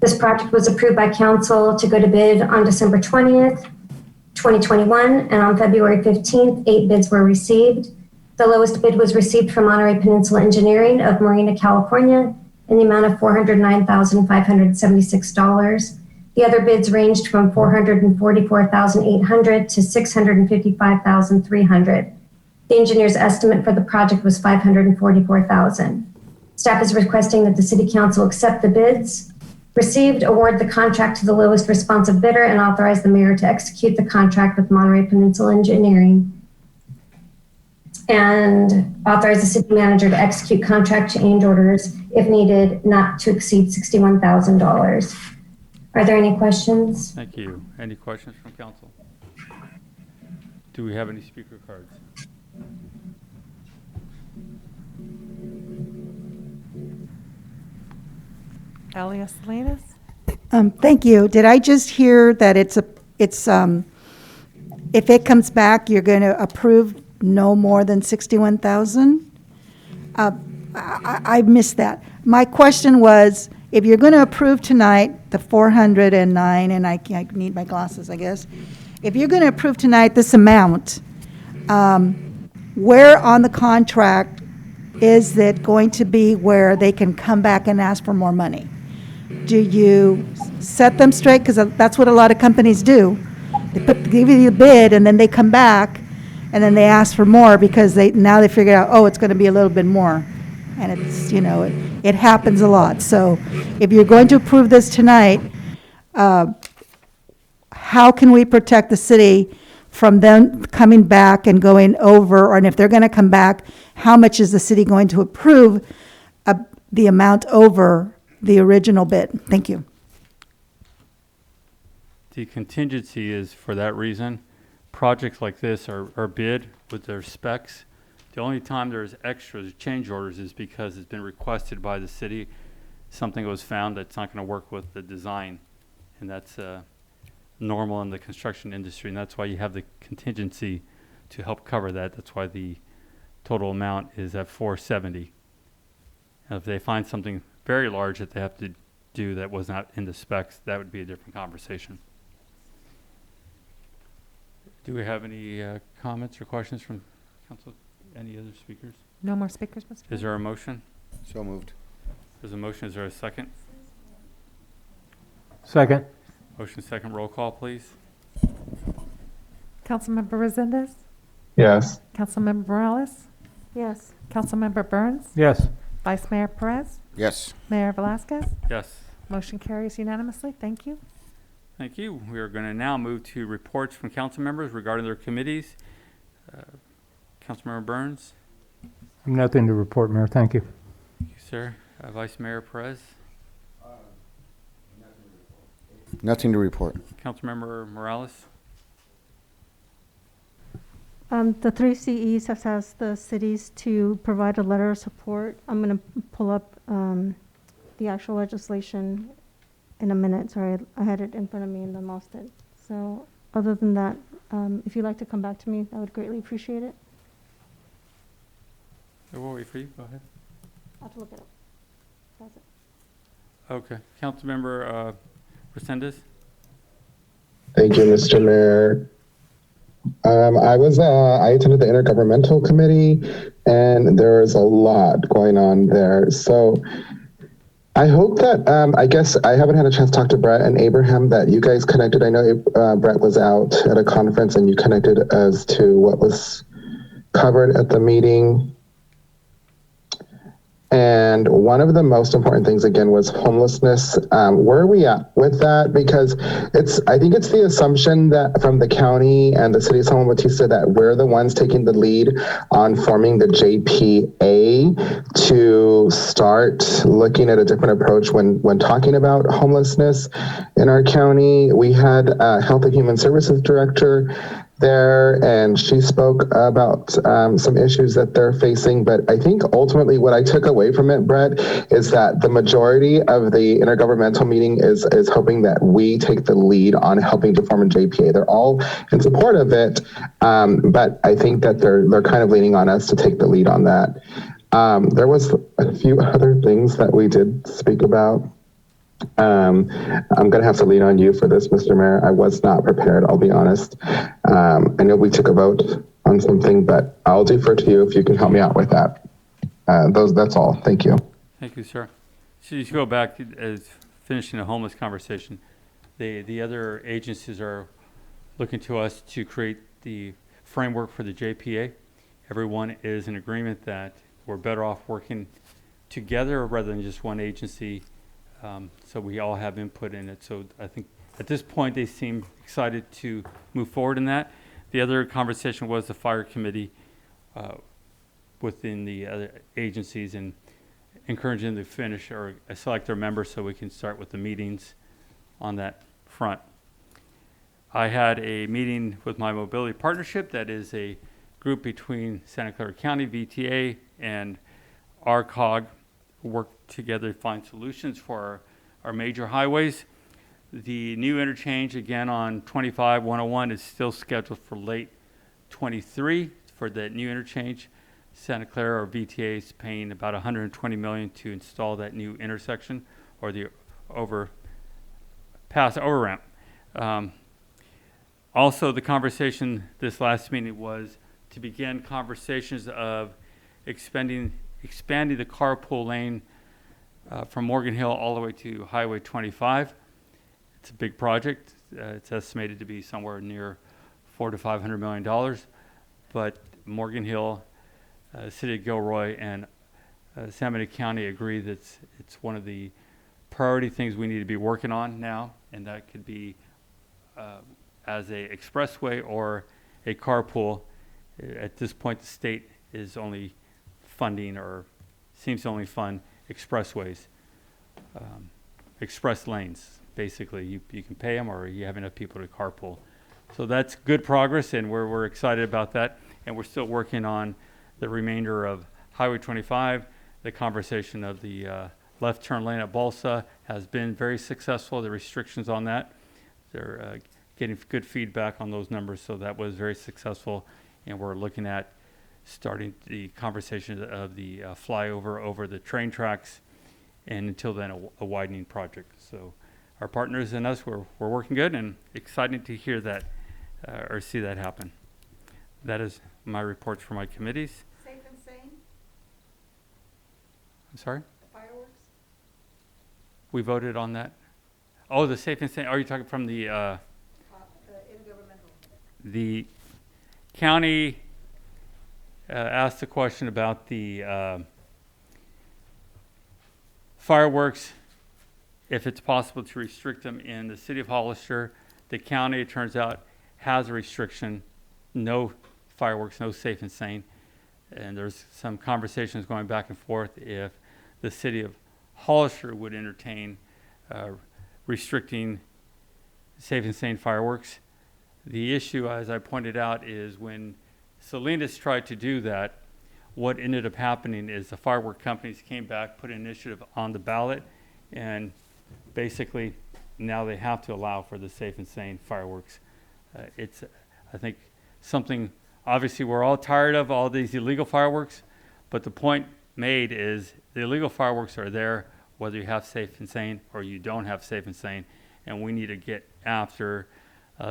This project was approved by council to go to bid on December 20th, 2021, and on February 15th, 8 bids were received. The lowest bid was received from Monterey Peninsula Engineering of Marina, California, in the amount of $409,576. The other bids ranged from $444,800 to $655,300. The engineer's estimate for the project was $544,000. Staff is requesting that the City Council accept the bids received, award the contract to the lowest responsive bidder, and authorize the mayor to execute the contract with Monterey Peninsula Engineering, and authorize the city manager to execute contract change orders if needed, not to exceed $61,000. Are there any questions? Thank you. Any questions from council? Do we have any speaker cards? Elias Salinas? Thank you. Did I just hear that if it comes back, you're going to approve no more than 61,000? I missed that. My question was, if you're going to approve tonight the 409, and I need my glasses, I guess. If you're going to approve tonight this amount, where on the contract is it going to be where they can come back and ask for more money? Do you set them straight? Because that's what a lot of companies do. They give you the bid, and then they come back, and then they ask for more because now they figure out, oh, it's going to be a little bit more. And it's, it happens a lot. So if you're going to approve this tonight, how can we protect the city from them coming back and going over? And if they're going to come back, how much is the city going to approve the amount over the original bid? Thank you. The contingency is for that reason. Projects like this are bid with their specs. The only time there's extras, change orders, is because it's been requested by the city. Something was found that's not going to work with the design. And that's normal in the construction industry. And that's why you have the contingency to help cover that. That's why the total amount is at 470. And if they find something very large that they have to do that was not in the specs, that would be a different conversation. Do we have any comments or questions from council? Any other speakers? No more speakers, Mr. Is there a motion? So moved. There's a motion. Is there a second? Second. Motion second. Roll call, please. Councilmember Resendez? Yes. Councilmember Morales? Yes. Councilmember Burns? Yes. Vice Mayor Perez? Yes. Mayor Velazquez? Yes. Motion carries unanimously. Thank you. Thank you. We are going to now move to reports from council members regarding their committees. Councilmember Burns? Nothing to report, Mayor. Thank you. Thank you, sir. Vice Mayor Perez? Nothing to report. Councilmember Morales? The 3 CEs have asked the cities to provide a letter of support. I'm going to pull up the actual legislation in a minute. Sorry, I had it in front of me and then lost it. So other than that, if you'd like to come back to me, I would greatly appreciate it. We'll wait for you. Go ahead. I'll have to look it up. That's it. Okay. Councilmember Resendez? Thank you, Mr. Mayor. I attended the Intergovernmental Committee, and there was a lot going on there. So I hope that, I guess I haven't had a chance to talk to Brett and Abraham, that you guys connected. I know Brett was out at a conference and you connected as to what was covered at the meeting. And one of the most important things, again, was homelessness. Where are we at with that? Because I think it's the assumption that from the county and the city of San Juan Bautista that we're the ones taking the lead on forming the JPA to start looking at a different approach when talking about homelessness in our county. We had a Health and Human Services Director there, and she spoke about some issues that they're facing. But I think ultimately what I took away from it, Brett, is that the majority of the intergovernmental meeting is hoping that we take the lead on helping to form a JPA. They're all in support of it, but I think that they're kind of leaning on us to take the lead on that. There was a few other things that we did speak about. I'm going to have to lean on you for this, Mr. Mayor. I was not prepared, I'll be honest. I know we took a vote on something, but I'll defer to you if you can help me out with that. That's all. Thank you. Thank you, sir. So you go back as finishing the homeless conversation. The other agencies are looking to us to create the framework for the JPA. Everyone is in agreement that we're better off working together rather than just one agency. So we all have input in it. So I think at this point they seem excited to move forward in that. The other conversation was the fire committee within the other agencies and encouraging them to finish or select their members so we can start with the meetings on that front. I had a meeting with my mobility partnership. That is a group between Santa Clara County, VTA, and RCOG, work together to find solutions for our major highways. The new interchange, again, on 25-101 is still scheduled for late 23 for the new interchange. Santa Clara or VTA is paying about $120 million to install that new intersection or the overpass over ramp. Also, the conversation this last meeting was to begin conversations of expanding the carpool lane from Morgan Hill all the way to Highway 25. It's a big project. It's estimated to be somewhere near $400 to $500 million. But Morgan Hill, City of Gilroy, and San Benito County agree that it's one of the priority things we need to be working on now, and that could be as a expressway or a carpool. At this point, the state is only funding or seems to only fund expressways, express lanes. Basically, you can pay them or you have enough people to carpool. So that's good progress, and we're excited about that. And we're still working on the remainder of Highway 25. The conversation of the left turn lane at Balsa has been very successful. The restrictions on that, they're getting good feedback on those numbers, so that was very successful. And we're looking at starting the conversation of the flyover over the train tracks, and until then, a widening project. So our partners and us, we're working good and excited to hear that or see that happen. That is my reports for my committees. Safe and sane? I'm sorry? The fireworks? We voted on that. Oh, the safe and sane. Are you talking from the Intergovernmental. the county asked a question about the fireworks, if it's possible to restrict them in the city of Hollister. The county, it turns out, has a restriction, no fireworks, no safe and sane. And there's some conversations going back and forth if the city of Hollister would entertain restricting safe and sane fireworks. The issue, as I pointed out, is when Salinas tried to do that, what ended up happening is the firework companies came back, put an initiative on the ballot, and basically now they have to allow for the safe and sane fireworks. It's, I think, something, obviously we're all tired of all these illegal fireworks, but the point made is the illegal fireworks are there whether you have safe and sane or you don't have safe and sane, and we need to get after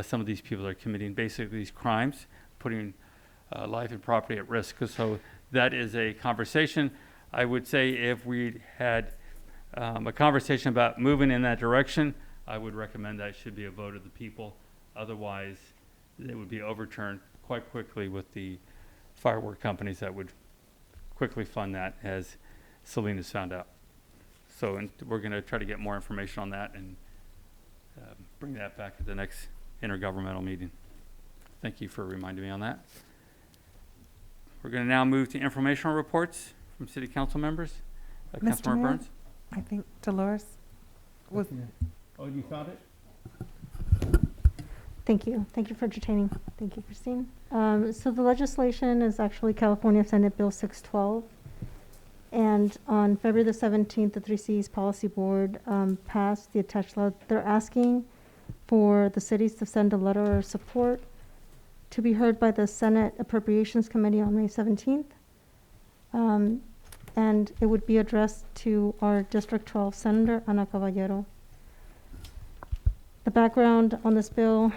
some of these people that are committing basically these crimes, putting life and property at risk. So that is a conversation. I would say if we had a conversation about moving in that direction, I would recommend that should be a vote of the people. Otherwise, it would be overturned quite quickly with the firework companies that would quickly fund that, as Selena's found out. So we're going to try to get more information on that and bring that back at the next intergovernmental meeting. Thank you for reminding me on that. We're going to now move to informational reports from city council members. Mr. Councilmember Mayor? Burns? I think Dolores was. Oh, you found it? Thank you. Thank you for entertaining. Thank you, Christine. So the legislation is actually California Senate Bill 612. And on February the 17th, the 3Cs Policy Board passed the attached law. They're asking for the cities to send a letter of support to be heard by the Senate Appropriations Committee on May 17th. And it would be addressed to our District 12 Senator, Ana Caballero. The background on this bill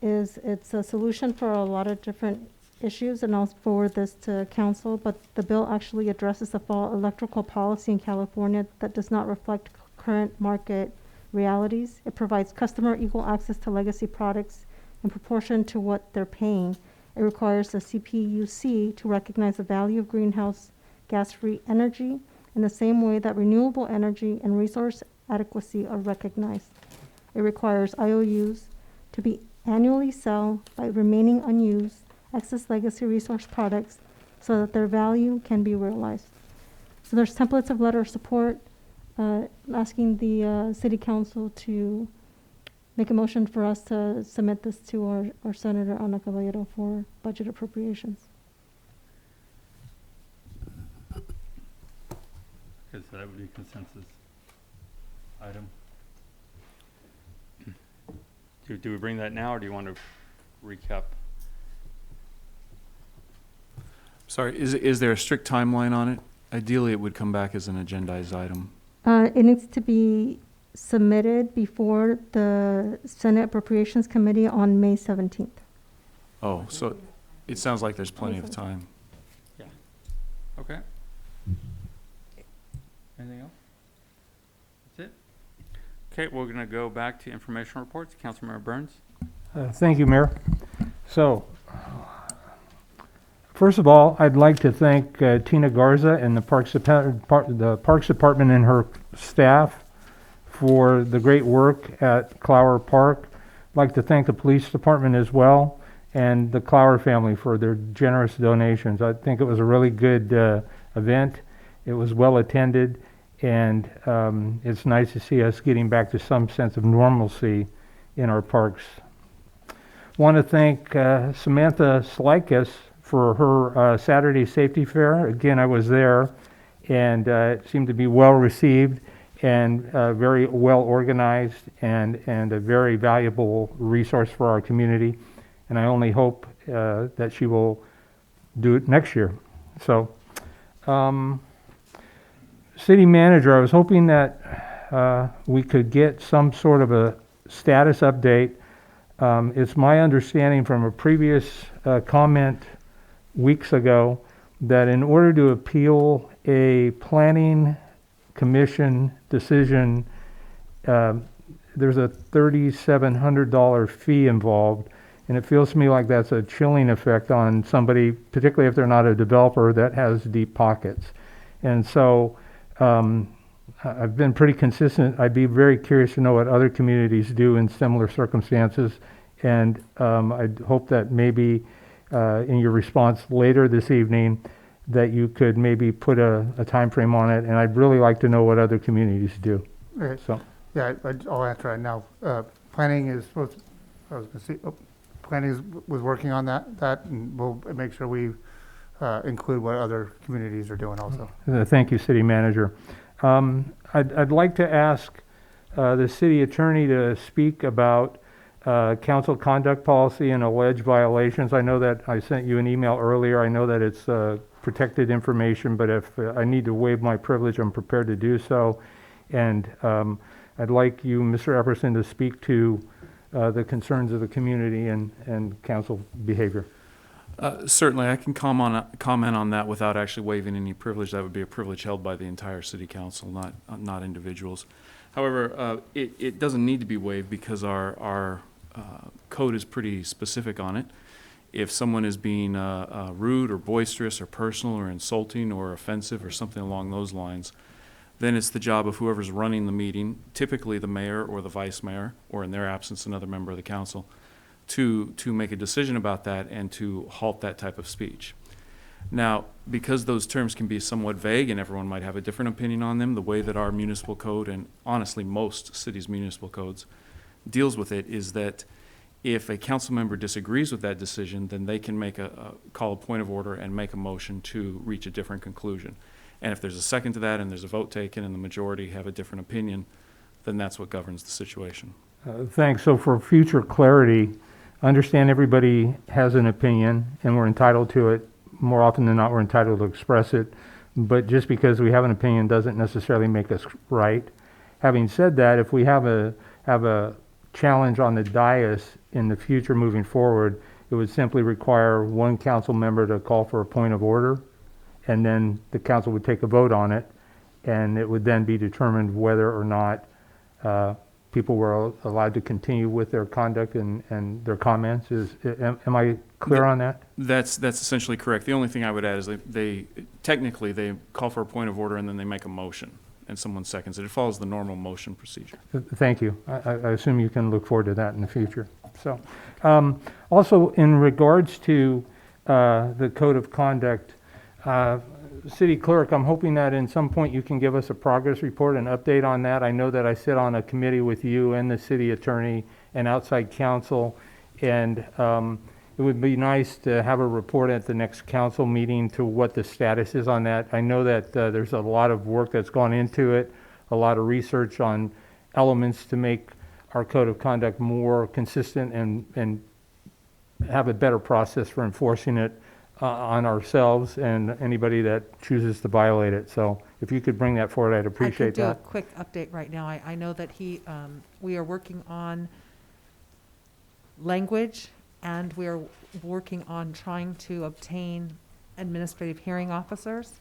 is it's a solution for a lot of different issues, and I'll forward this to council, but the bill actually addresses the fall electrical policy in California that does not reflect current market realities. It provides customer equal access to legacy products in proportion to what they're paying. It requires the CPUC to recognize the value of greenhouse gas-free energy in the same way that renewable energy and resource adequacy are recognized. It requires IOUs to be annually sell by remaining unused excess legacy resource products so that their value can be realized. So there's templates of letter of support asking the city council to make a motion for us to submit this to our Senator Ana Caballero for budget appropriations. Because that would be a consensus item. Do we bring that now, or do you want to recap? Sorry, is there a strict timeline on it? Ideally, it would come back as an agendized item. It needs to be submitted before the Senate Appropriations Committee on May 17th. Oh, so it sounds like there's plenty of time. Yeah. Okay. Anything else? That's it? Okay, we're going to go back to informational reports. Councilmember Burns? Thank you, Mayor. So, first of all, I'd like to thank Tina Garza and the Parks Department and her staff for the great work at Clower Park. I'd like to thank the police department as well, and the Clower family for their generous donations. I think it was a really good event. It was well attended, and it's nice to see us getting back to some sense of normalcy in our parks. Want to thank Samantha Slikas for her Saturday safety fair. Again, I was there, and it seemed to be well received and very well organized, and a very valuable resource for our community. And I only hope that she will do it next year. So, City Manager, I was hoping that we could get some sort of a status update. It's my understanding from a previous comment weeks ago that in order to appeal a planning commission decision, there's a $3,700 fee involved, and it feels to me like that's a chilling effect on somebody, particularly if they're not a developer that has deep pockets. And so I've been pretty consistent. I'd be very curious to know what other communities do in similar circumstances, and I'd hope that maybe in your response later this evening that you could maybe put a time frame on it, and I'd really like to know what other communities do. Okay. So, Yeah, I'll answer that now. Planning is supposed, I was gonna see, planning was working on that, and we'll make sure we include what other communities are doing also. Thank you, City Manager. I'd like to ask the city attorney to speak about council conduct policy and alleged violations. I know that I sent you an email earlier. I know that it's protected information, but if I need to waive my privilege, I'm prepared to do so. And I'd like you, Mr. Epperson, to speak to the concerns of the community and council behavior. Certainly, I can comment on that without actually waiving any privilege. That would be a privilege held by the entire city council, not individuals. However, it doesn't need to be waived because our code is pretty specific on it. If someone is being rude or boisterous or personal or insulting or offensive or something along those lines, then it's the job of whoever's running the meeting, typically the mayor or the vice mayor, or in their absence, another member of the council, to make a decision about that and to halt that type of speech. Now, because those terms can be somewhat vague and everyone might have a different opinion on them, the way that our municipal code, and honestly most cities' municipal codes, deals with it is that if a council member disagrees with that decision, then they can call a point of order and make a motion to reach a different conclusion. And if there's a second to that and there's a vote taken and the majority have a different opinion, then that's what governs the situation. Thanks. So for future clarity, I understand everybody has an opinion and we're entitled to it. More often than not, we're entitled to express it. But just because we have an opinion doesn't necessarily make us right. Having said that, if we have a challenge on the dais in the future moving forward, it would simply require one council member to call for a point of order, and then the council would take a vote on it, and it would then be determined whether or not people were allowed to continue with their conduct and their comments. Am I clear on that? That's essentially correct. The only thing I would add is they technically call for a point of order and then they make a motion and someone seconds it. It follows the normal motion procedure. Thank you. I assume you can look forward to that in the future. So, also in regards to the code of conduct, City Clerk, I'm hoping that in some point you can give us a progress report, an update on that. I know that I sit on a committee with you and the city attorney and outside counsel, and it would be nice to have a report at the next council meeting to what the status is on that. I know that there's a lot of work that's gone into it, a lot of research on elements to make our code of conduct more consistent and have a better process for enforcing it on ourselves and anybody that chooses to violate it. So if you could bring that forward, I'd appreciate that. I could do a quick update right now. I know that we are working on language, and we are working on trying to obtain administrative hearing officers.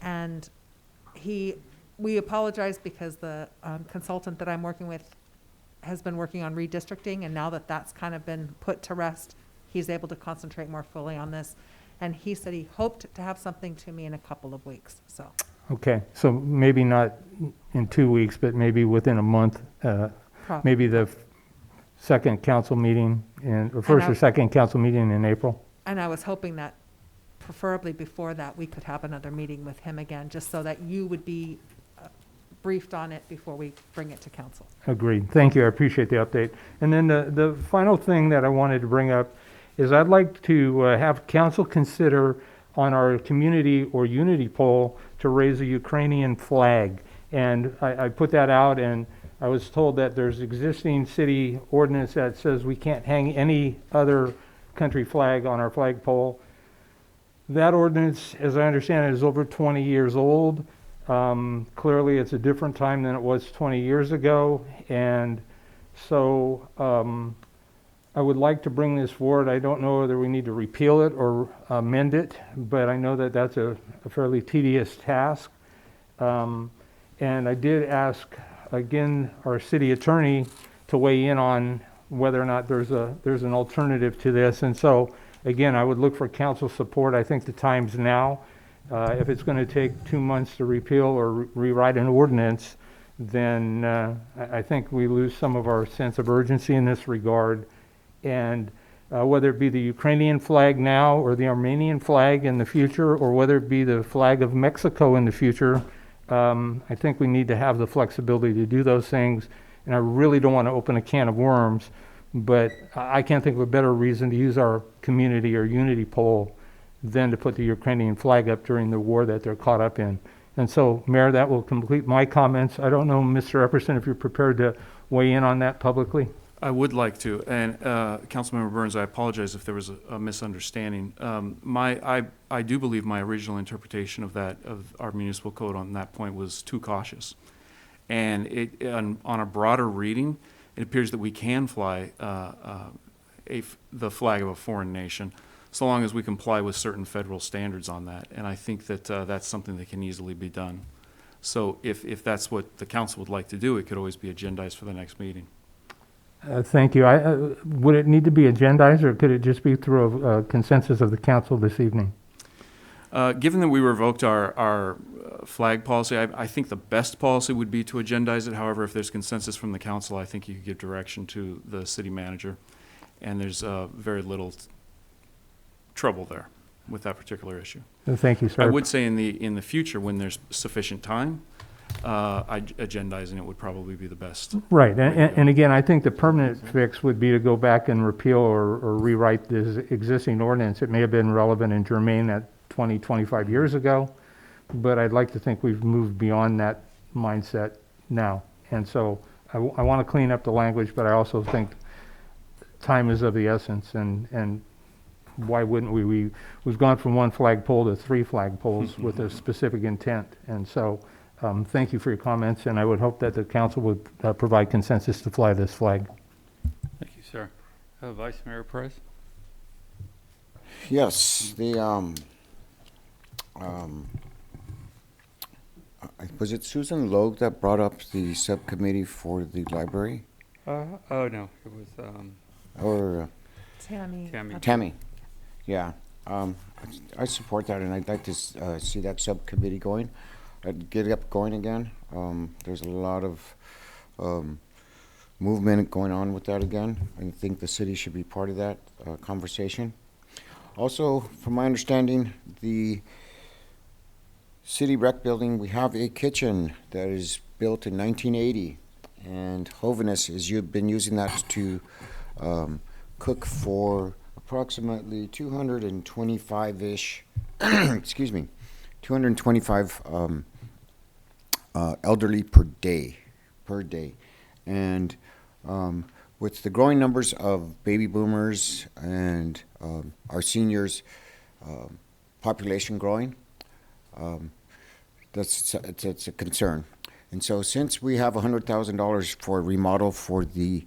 And we apologize because the consultant that I'm working with has been working on redistricting, and now that that's kind of been put to rest, he's able to concentrate more fully on this. And he said he hoped to have something to me in a couple of weeks, so. Okay, so maybe not in 2 weeks, but maybe within a month, maybe the second council meeting or first or second council meeting in April. And I was hoping that preferably before that, we could have another meeting with him again, just so that you would be briefed on it before we bring it to council. Agreed. Thank you. I appreciate the update. And then the final thing that I wanted to bring up is I'd like to have council consider on our community or unity poll to raise a Ukrainian flag. And I put that out, and I was told that there's existing city ordinance that says we can't hang any other country flag on our flagpole. That ordinance, as I understand it, is over 20 years old. Clearly, it's a different time than it was 20 years ago. And so I would like to bring this forward. I don't know whether we need to repeal it or amend it, but I know that that's a fairly tedious task. And I did ask, again, our city attorney to weigh in on whether or not there's an alternative to this. And so, again, I would look for council support. I think the time's now. If it's going to take 2 months to repeal or rewrite an ordinance, then I think we lose some of our sense of urgency in this regard. And whether it be the Ukrainian flag now or the Armenian flag in the future, or whether it be the flag of Mexico in the future, I think we need to have the flexibility to do those things. And I really don't want to open a can of worms, but I can't think of a better reason to use our community or unity poll than to put the Ukrainian flag up during the war that they're caught up in. And so, Mayor, that will complete my comments. I don't know, Mr. Epperson, if you're prepared to weigh in on that publicly. I would like to, and Councilmember Burns, I apologize if there was a misunderstanding. I do believe my original interpretation of our municipal code on that point was too cautious, and on a broader reading, it appears that we can fly the flag of a foreign nation, so long as we comply with certain federal standards on that. And I think that that's something that can easily be done. So if that's what the council would like to do, it could always be agendized for the next meeting. Thank you. Would it need to be agendized, or could it just be through a consensus of the council this evening? Given that we revoked our flag policy, I think the best policy would be to agendize it. However, if there's consensus from the council, I think you could give direction to the city manager, and there's very little trouble there with that particular issue. Thank you, sir. I would say in the future, when there's sufficient time, agendizing it would probably be the best. Right, and again, I think the permanent fix would be to go back and repeal or rewrite this existing ordinance. It may have been relevant and germane at 20, 25 years ago, but I'd like to think we've moved beyond that mindset now. And so I want to clean up the language, but I also think time is of the essence, and why wouldn't we? We've gone from one flagpole to 3 flagpoles with a specific intent. And so thank you for your comments, and I would hope that the council would provide consensus to fly this flag. Thank you, sir. Vice Mayor Perez? Yes, was it Susan Logue that brought up the subcommittee for the library? Oh, no, it was, Or Tammy. Yeah. I support that, and I'd like to see that subcommittee going. I'd get it up going again. There's a lot of movement going on with that again. I think the city should be part of that conversation. Also, from my understanding, the city rec building, we have a kitchen that is built in 1980, and Hoviness has been using that to cook for approximately 225-ish, excuse me, 225 elderly per day. And with the growing numbers of baby boomers and our seniors population growing, it's a concern. And so since we have $100,000 for a remodel for the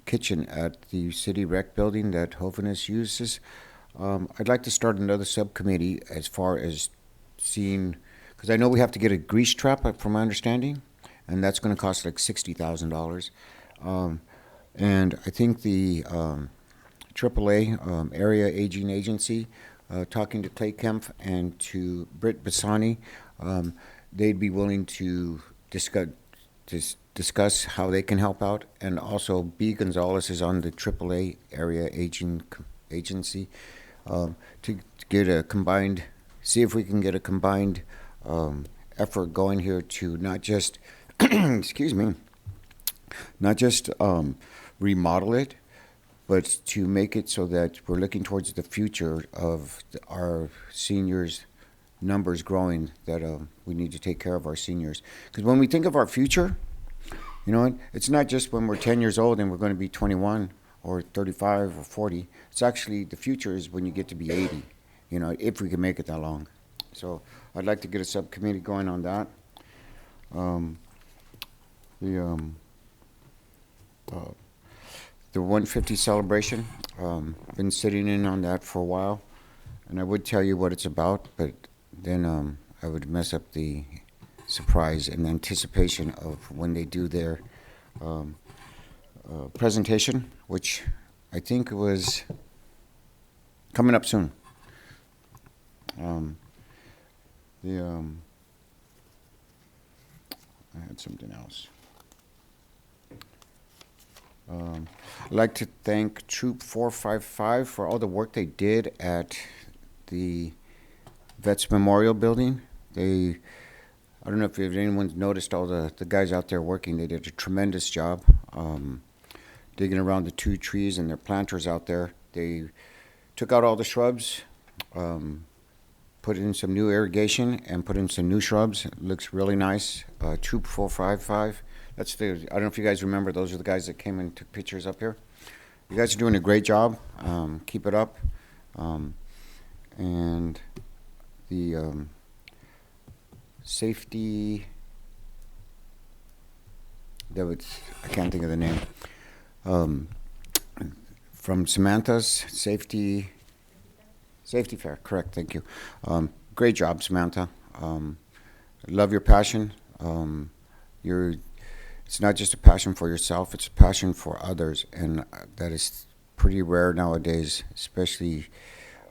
kitchen at the city rec building that Hoviness uses, I'd like to start another subcommittee as far as seeing, because I know we have to get a grease trap, from my understanding, and that's going to cost like $60,000. And I think the AAA Area Aging Agency, talking to Clay Kempf and to Britt Bassani, they'd be willing to discuss how they can help out. And also B. Gonzalez is on the AAA Area Aging Agency to get a combined, see if we can get a combined effort going here to not just, excuse me, not just remodel it, but to make it so that we're looking towards the future of our seniors' numbers growing, that we need to take care of our seniors. Because when we think of our future, you know, it's not just when we're 10 years old and we're going to be 21 or 35 or 40. It's actually, the future is when you get to be 80, you know, if we can make it that long. So I'd like to get a subcommittee going on that. The 150 celebration, been sitting in on that for a while, and I would tell you what it's about, but then I would mess up the surprise and anticipation of when they do their presentation, which I think was coming up soon. I had something else. I'd like to thank Troop 455 for all the work they did at the Vets Memorial Building. I don't know if anyone's noticed all the guys out there working. They did a tremendous job digging around the 2 trees and their planters out there. They took out all the shrubs, put in some new irrigation, and put in some new shrubs. It looks really nice. Troop 455. I don't know if you guys remember, those are the guys that came and took pictures up here. You guys are doing a great job. Keep it up. And the safety, I can't think of the name. From Samantha's safety Safety fair, correct, thank you. Great job, Samantha. Love your passion. It's not just a passion for yourself, it's a passion for others, and that is pretty rare nowadays, especially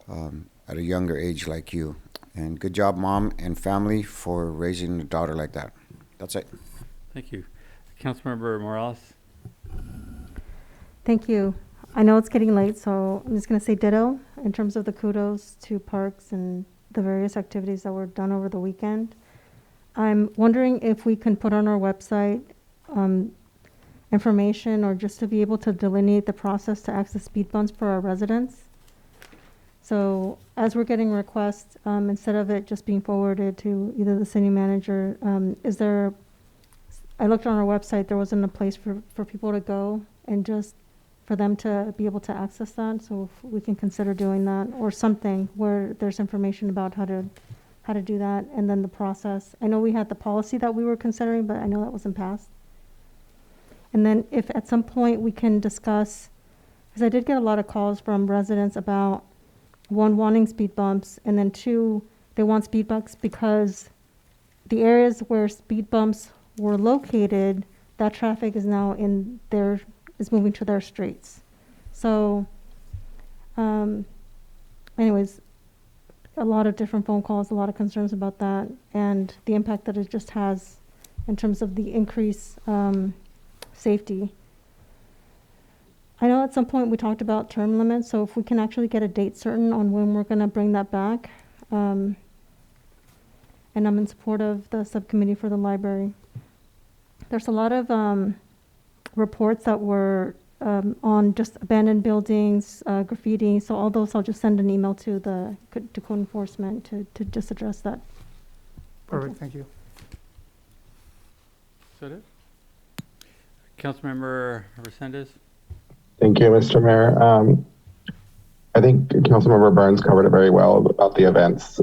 at a younger age like you. And good job, Mom and family, for raising a daughter like that. That's it. Thank you. Councilmember Morales? Thank you. I know it's getting late, so I'm just going to say ditto in terms of the kudos to parks and the various activities that were done over the weekend. I'm wondering if we can put on our website information or just to be able to delineate the process to access speed bumps for our residents. So as we're getting requests, instead of it just being forwarded to either the city manager, I looked on our website, there wasn't a place for people to go and just for them to be able to access that. So if we can consider doing that or something where there's information about how to do that and then the process. I know we had the policy that we were considering, but I know that wasn't passed. And then if at some point we can discuss, because I did get a lot of calls from residents about, one, wanting speed bumps, and then two, they want speed bumps because the areas where speed bumps were located, that traffic is now is moving to their streets. So, anyways, a lot of different phone calls, a lot of concerns about that, and the impact that it just has in terms of the increased safety. I know at some point we talked about term limits, so if we can actually get a date certain on when we're going to bring that back. And I'm in support of the subcommittee for the library. There's a lot of reports that were on just abandoned buildings, graffiti, so all those I'll just send an email to code enforcement to just address that. Perfect, thank you. Is that it? Councilmember Resendez? Thank you, Mr. Mayor. I think Councilmember Burns covered it very well about the events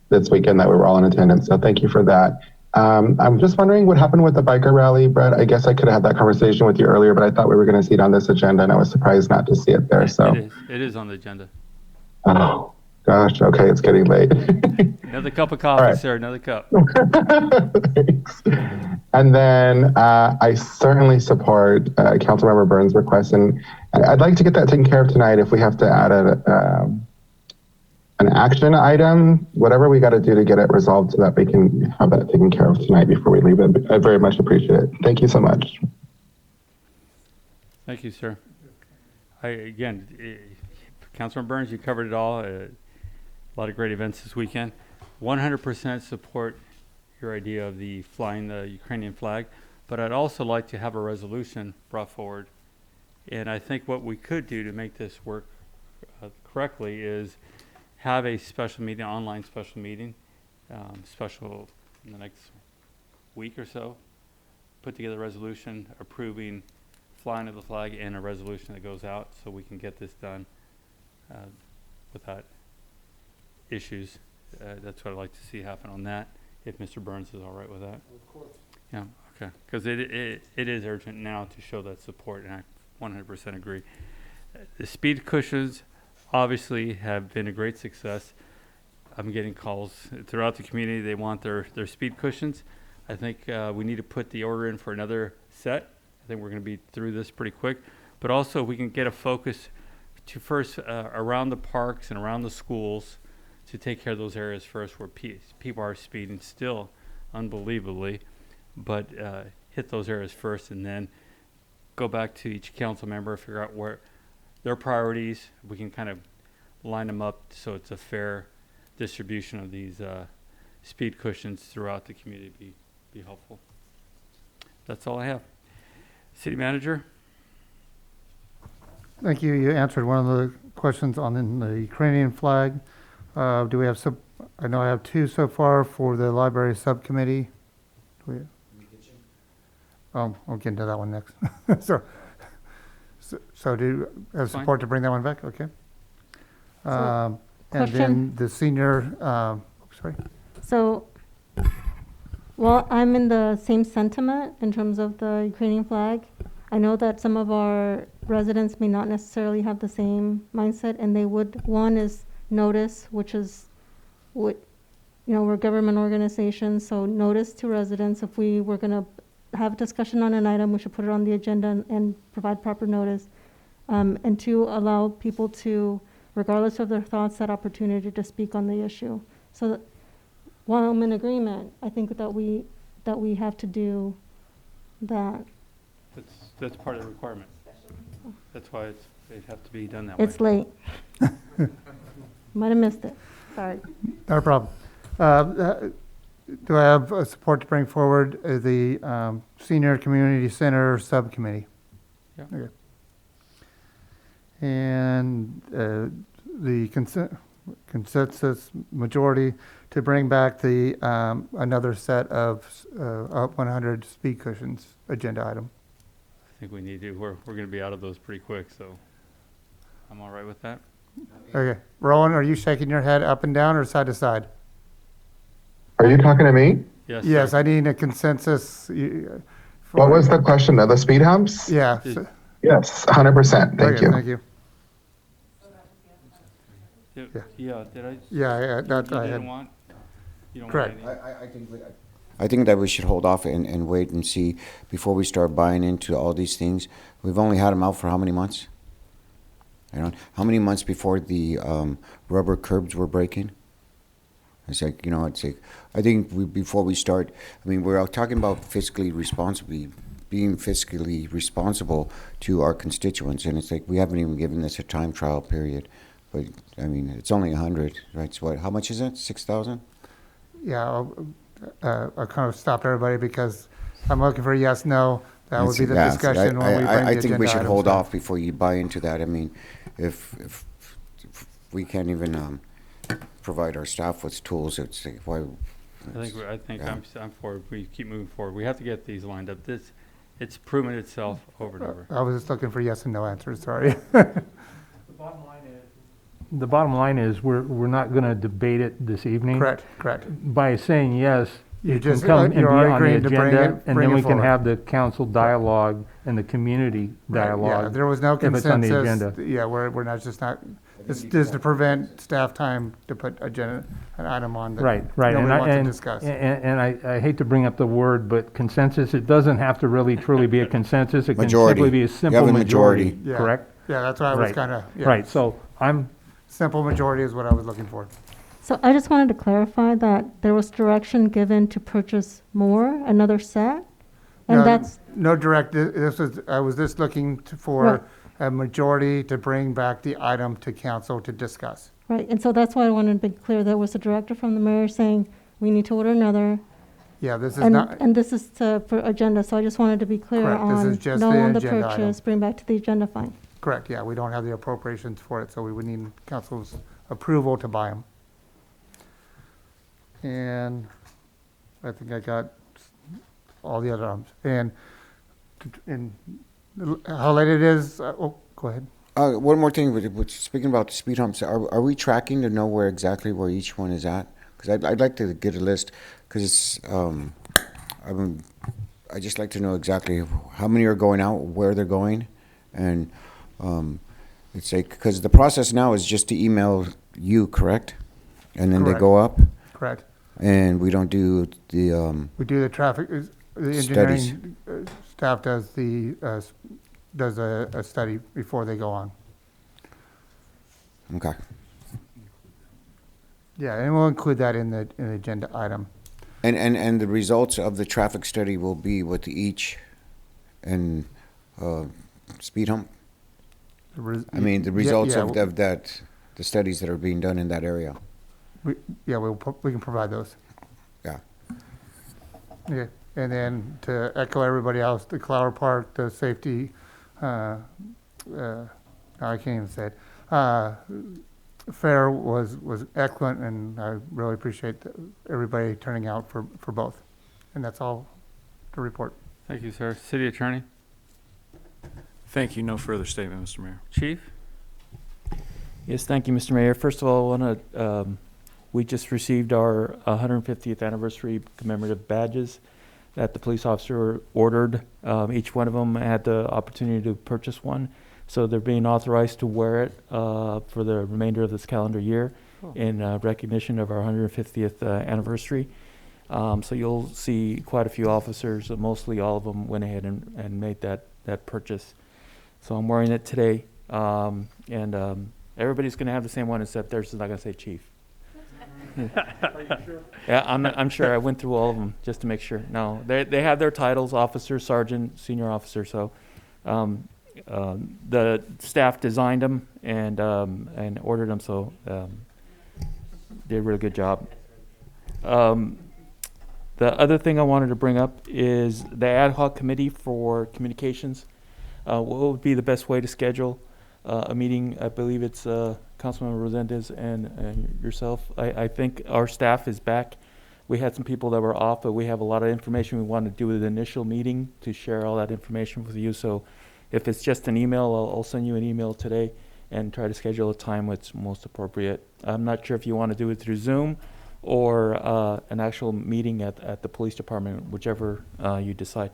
this weekend that we were all in attendance. So thank you for that. I'm just wondering what happened with the biker rally, Brett. I guess I could have had that conversation with you earlier, but I thought we were going to see it on this agenda, and I was surprised not to see it there. So It is on the agenda. Oh gosh, okay, it's getting late. Another cup of coffee, sir. Another cup. Thanks. And then I certainly support Councilmember Burns' request, and I'd like to get that taken care of tonight. If we have to add an action item, whatever we got to do to get it resolved so that we can have that taken care of tonight before we leave it. I very much appreciate it. Thank you so much. Thank you, sir. Councilman Burns, you covered it all. A lot of great events this weekend. 100% support your idea of the flying the Ukrainian flag, but I'd also like to have a resolution brought forward. And I think what we could do to make this work correctly is have a special meeting, online special meeting, special in the next week or so, put together a resolution approving flying of the flag and a resolution that goes out so we can get this done without issues. That's what I'd like to see happen on that, if Mr. Burns is all right with that. Of course. Yeah, okay. Because it is urgent now to show that support, and I 100% agree. The speed cushions obviously have been a great success. I'm getting calls throughout the community. They want their speed cushions. I think we need to put the order in for another set. I think we're going to be through this pretty quick. But also we can get a focus to first around the parks and around the schools to take care of those areas first where people are speeding still unbelievably, but hit those areas first and then go back to each council member, figure out where their priorities. We can kind of line them up so it's a fair distribution of these speed cushions throughout the community. Be helpful. That's all I have. City Manager? Thank you. You answered one of the questions on the Ukrainian flag. Do we have I know I have two so far for the library subcommittee. I'll get into that one next. So do you have support to bring that one back? Okay. And then the senior, sorry. So, well, I'm in the same sentiment in terms of the Ukrainian flag. I know that some of our residents may not necessarily have the same mindset, and they would, one is notice, which is what, you know, we're a government organization, so notice to residents. If we were going to have a discussion on an item, we should put it on the agenda and provide proper notice. And two, allow people to, regardless of their thoughts, that opportunity to speak on the issue. So that while I'm in agreement, I think that we have to do that. That's part of the requirement. That's why it has to be done that way. It's late. Might have missed it. Sorry. Not a problem. Do I have support to bring forward the Senior Community Center Subcommittee? Yeah. Okay. And the consensus majority to bring back the another set of 100 speed cushions agenda item. I think we need to, we're going to be out of those pretty quick, so I'm all right with that. Okay. Rowan, are you shaking your head up and down or side to side? Are you talking to me? Yes. Yes, sir. I need a consensus. What was the question? The speed humps? Yeah. Yes, 100%. Thank you. Thank you. Yeah, did I? Yeah, that you I didn't had. want? You don't Correct. want anything? I think that we should hold off and wait and see before we start buying into all these things. We've only had them out for how many months? I don't. How many months before the rubber curbs were breaking? It's like, you know, it's like, I think before we start, I mean, we're talking about being fiscally responsible to our constituents, and it's like we haven't even given this a time trial period. But I mean, it's only 100, right? So what? How much is it? 6,000? Yeah, I kind of stopped everybody because I'm looking for a yes, no. That would be the discussion when we bring the agenda I think we should items hold back. off before you buy into that. I mean, if we can't even provide our staff with tools, it's like, why? I think yeah. I'm for it. We keep moving forward. We have to get these lined up. It's proven itself over and over. I was just looking for yes and no answers, sorry. The bottom line is we're not going to debate it this evening. Correct. By saying yes, You it can just- come and be you're on the agreeing to bring agenda, it- and bring then it we can forward. have the council dialogue and the community dialogue. Yeah, there was no if it's on the consensus. agenda. Yeah, we're not just not, this is to prevent staff time to put an item on that Right. nobody And wants to discuss. And I hate to bring up the word, but consensus, it doesn't have to really truly be a consensus. It can Majority. simply be a You simple have a majority, majority. Yeah. correct? Yeah, that's why I was Right. kind of, Right, so I'm, simple majority is what I was looking for. So I just wanted to clarify that there was direction given to purchase more, another set, and No, that's, No direct, I was just looking for Right. a majority to bring back the item to council to discuss. right, and so that's why I wanted to be clear. There was a director from the mayor saying, we need to order another, Yeah, this is and, not, and this is for agenda, so I just wanted to be clear Correct, this on, is just no the on the agenda item. purchase, bring back to the agenda, fine. correct, yeah, we don't have the appropriations for it, so we would need council's approval to buy them. And I think I got all the other items. And how late it is, oh, go ahead. One more thing, speaking about the speed humps, are we tracking to know exactly where each one is at? Because I'd like to get a list, because it's, I just like to know exactly how many are going out, where they're going, and it's like, because the process now is just to email you, correct? And then they go up? Correct. And we don't do the, We do the traffic, the Studies. engineering staff does a study before they go on. okay. Yeah, and we'll include that in the agenda item. And the results of the traffic study will be with each and speed hump? I mean, the results of that, the studies that are being done in that area. We can provide those. Yeah. Okay, and then to echo everybody else, the Clower Park, the safety, no, I can't even say it. Fair was excellent, and I really appreciate everybody turning out for both. And that's all to report. Thank you, sir. City Attorney? Thank you. No further statement, Mr. Mayor. Chief? Yes, thank you, Mr. Mayor. First of all, I want to, we just received our 150th anniversary commemorative badges that the police officer ordered. Each one of them had the opportunity to purchase one. So they're being authorized to wear it for the remainder of this calendar year in recognition of our 150th anniversary. So you'll see quite a few officers, mostly all of them went ahead and made that purchase. So I'm wearing it today. Everybody's going to have the same one except theirs is not going to say chief. Are you sure? Yeah, I'm sure. I went through all of them just to make sure. No, they have their titles: officer, sergeant, senior officer. So the staff designed them and ordered them. So did a really good job. The other thing I wanted to bring up is the ad hoc committee for communications. What would be the best way to schedule a meeting? I believe it's Councilmember Rosendez and yourself. I think our staff is back. We had some people that were off, but we have a lot of information we want to do with the initial meeting to share all that information with you. So if it's just an email, I'll send you an email today and try to schedule a time that's most appropriate. I'm not sure if you want to do it through Zoom or an actual meeting at the police department, whichever you decide.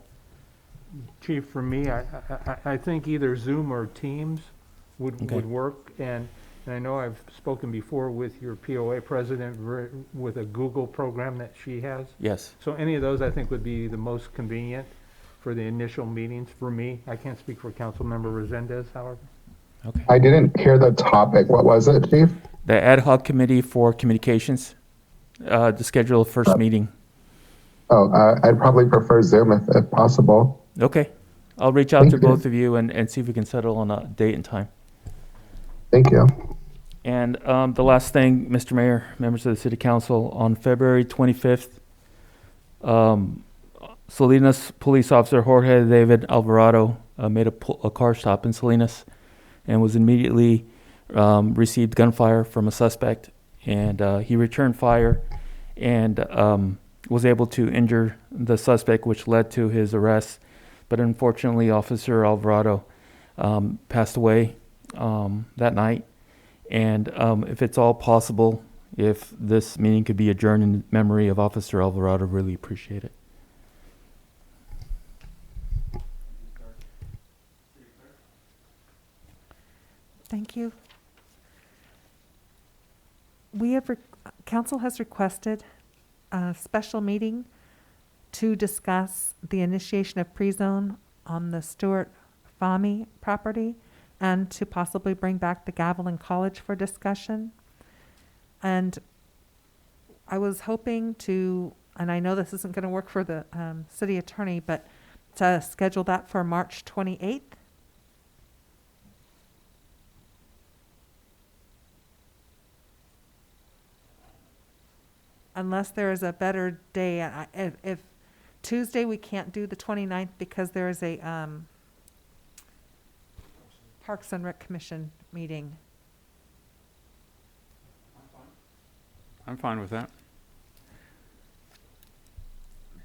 Chief, for me, I think either Zoom or Teams would work. And I know I've spoken before with your POA president with a Google program that she has. Yes. So any of those I think would be the most convenient for the initial meetings for me. I can't speak for Councilmember Rosendez, however. Okay. I didn't hear the topic. What was it, Chief? The ad hoc committee for communications, to schedule a first meeting. Oh, I'd probably prefer Zoom if possible. Okay. I'll reach out to both of you and see if we can settle on a date and time. Thank you. And the last thing, Mr. Mayor, members of the City Council, on February 25th, Salinas police officer Jorge David Alvarado made a car stop in Salinas and was immediately received gunfire from a suspect. And he returned fire and was able to injure the suspect, which led to his arrest. But unfortunately, Officer Alvarado passed away that night. And if it's all possible, if this meeting could be adjourned in memory of Officer Alvarado, really appreciate it. Thank you. Council has requested a special meeting to discuss the initiation of pre-zone on the Stewart Fahmy property and to possibly bring back the Gavilan College for discussion. And I was hoping to, and I know this isn't going to work for the city attorney, but to schedule that for March 28th. Unless there is a better day. If Tuesday we can't do the 29th because there is a Parks and Rec Commission meeting. I'm fine with that.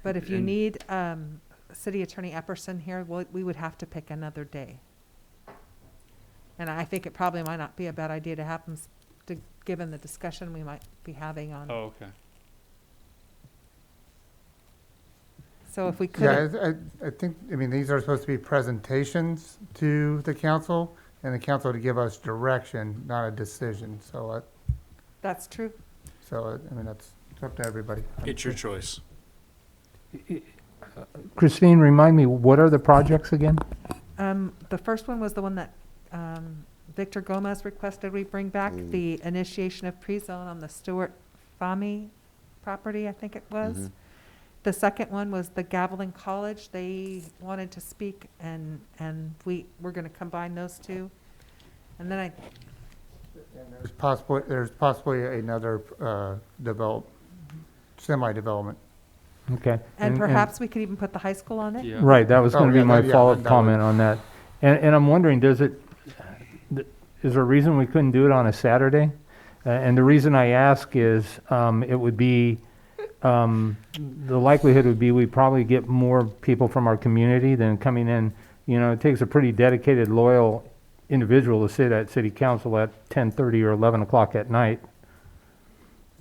But if you need City Attorney Epperson here, we would have to pick another day. And I think it probably might not be a bad idea to have them, given the discussion we might be having on. Oh, okay. So if we could. Yeah, I think, I mean, these are supposed to be presentations to the council and the council to give us direction, not a decision. So That's true. So, I mean, that's up to everybody. It's your choice. Christine, remind me, what are the projects again? The first one was the one that Victor Gomez requested we bring back, the initiation of pre-zone on the Stewart Fahmy property, I think it was. Mm-hmm. The second one was the Gavilan College. They wanted to speak, and we're going to combine those two. And then There's possibly another semi-development. Okay. and perhaps we could even put the high school on it. Yeah. Right, that was going to be my follow-up that comment on that. And I'm wondering, is there a reason we couldn't do it on a Saturday? And the reason I ask is, it would be, the likelihood would be we'd probably get more people from our community than coming in. You know, it takes a pretty dedicated, loyal individual to sit at city council at 10:30 or 11 o'clock at night.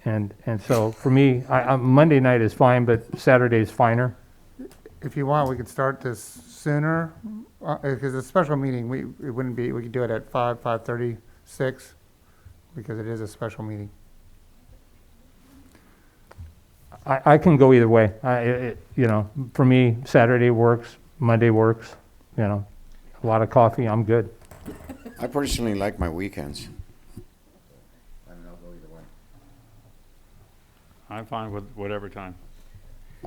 And so for me, Monday night is fine, but Saturday is finer. If you want, we could start this sooner, Because a special meeting, it wouldn't be, we could do it at 5:30, 6, because it is a special meeting. I can go either way. You know, for me, Saturday works, Monday works, you know. A lot of coffee, I'm good. I personally like my weekends. I mean, I'll go either way. I'm fine with whatever time.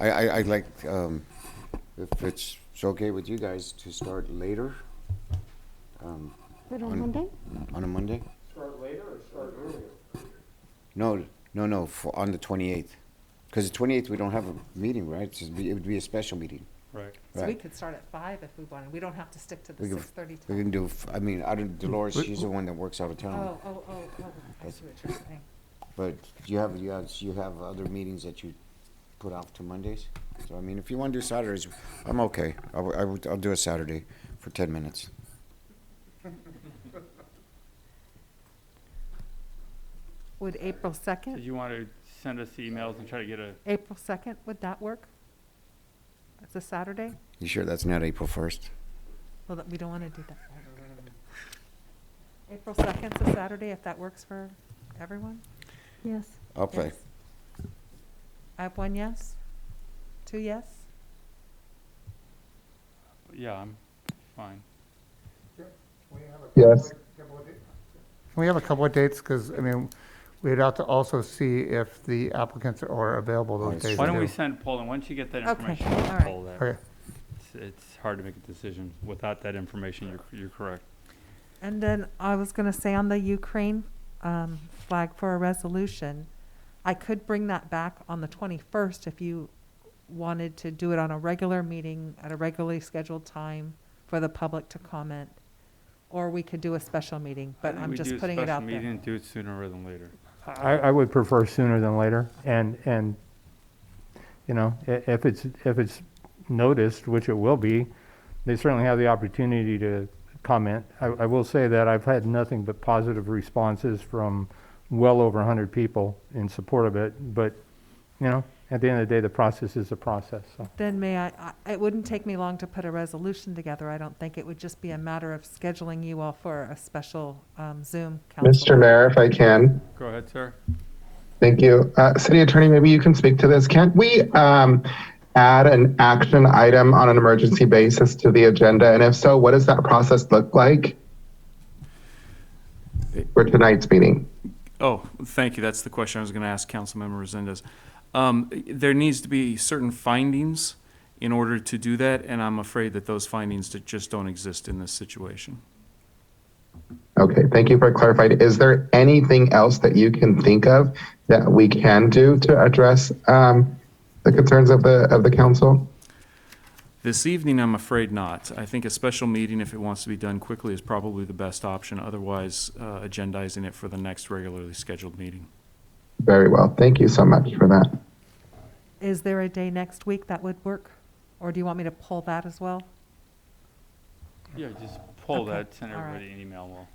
I like, if it's okay with you guys, to start later. But on Monday? On a Monday? Start later or start earlier? No, on the 28th. Because the 28th, we don't have a meeting, right? It would be a special meeting. Right. So we could start at 5 if we wanted. We don't have to stick to the We 6:30 We time. can do, I mean, out of Dolores, she's the one that works out of town. Oh, I see what you're saying. But you have other meetings that you put off to Mondays? So, I mean, if you want to do Saturdays, I'm okay. I'll do a Saturday for 10 minutes. Would April Did 2nd, you want to send us the emails and try to get a, April 2nd, would that work? It's a Saturday? You sure that's not April 1st? Well, we don't want to do that. April 2nd's a Saturday, if that works for everyone? Yes. I'll play. Yes. I have 1 yes, 2 yes. yeah, I'm fine. Yes. Can we have a couple of dates? Because, I mean, we'd have to also see if the applicants are available those days. Why don't we too. send Poland, once you get that Okay, information, all right. pull that. Okay. It's hard to make a decision without that information, you're correct. And then I was going to say on the Ukraine flag for a resolution, I could bring that back on the 21st if you wanted to do it on a regular meeting at a regularly scheduled time for the public to comment. Or we could do a special meeting, but I'm just putting it out We do a special meeting there. and do it sooner rather than later. I would prefer sooner than later, and you know, if it's noticed, which it will be, they certainly have the opportunity to comment. I will say that I've had nothing but positive responses from well over 100 people in support of it, but, you know, at the end of the day, the process is a process, so. Then it wouldn't take me long to put a resolution together. I don't think it would just be a matter of scheduling you all for a special Zoom council. Mr. Mayor, if I can. Go ahead, sir. Thank you. City Attorney, maybe you can speak to this. Can't we add an action item on an emergency basis to the agenda? And if so, what does that process look like for tonight's meeting? Oh, thank you. That's the question I was going to ask Councilmember Resendez. There needs to be certain findings in order to do that, and I'm afraid that those findings just don't exist in this situation. Okay, thank you for clarifying. Is there anything else that you can think of that we can do to address the concerns of the council? This evening, I'm afraid not. I think a special meeting, if it wants to be done quickly, is probably the best option. Otherwise, agendizing it for the next regularly scheduled meeting. Very well. Thank you so much for that. Is there a day next week that would work? Or do you want me to pull that as well? Yeah, just pull Okay, that, send all right. everybody an email, we'll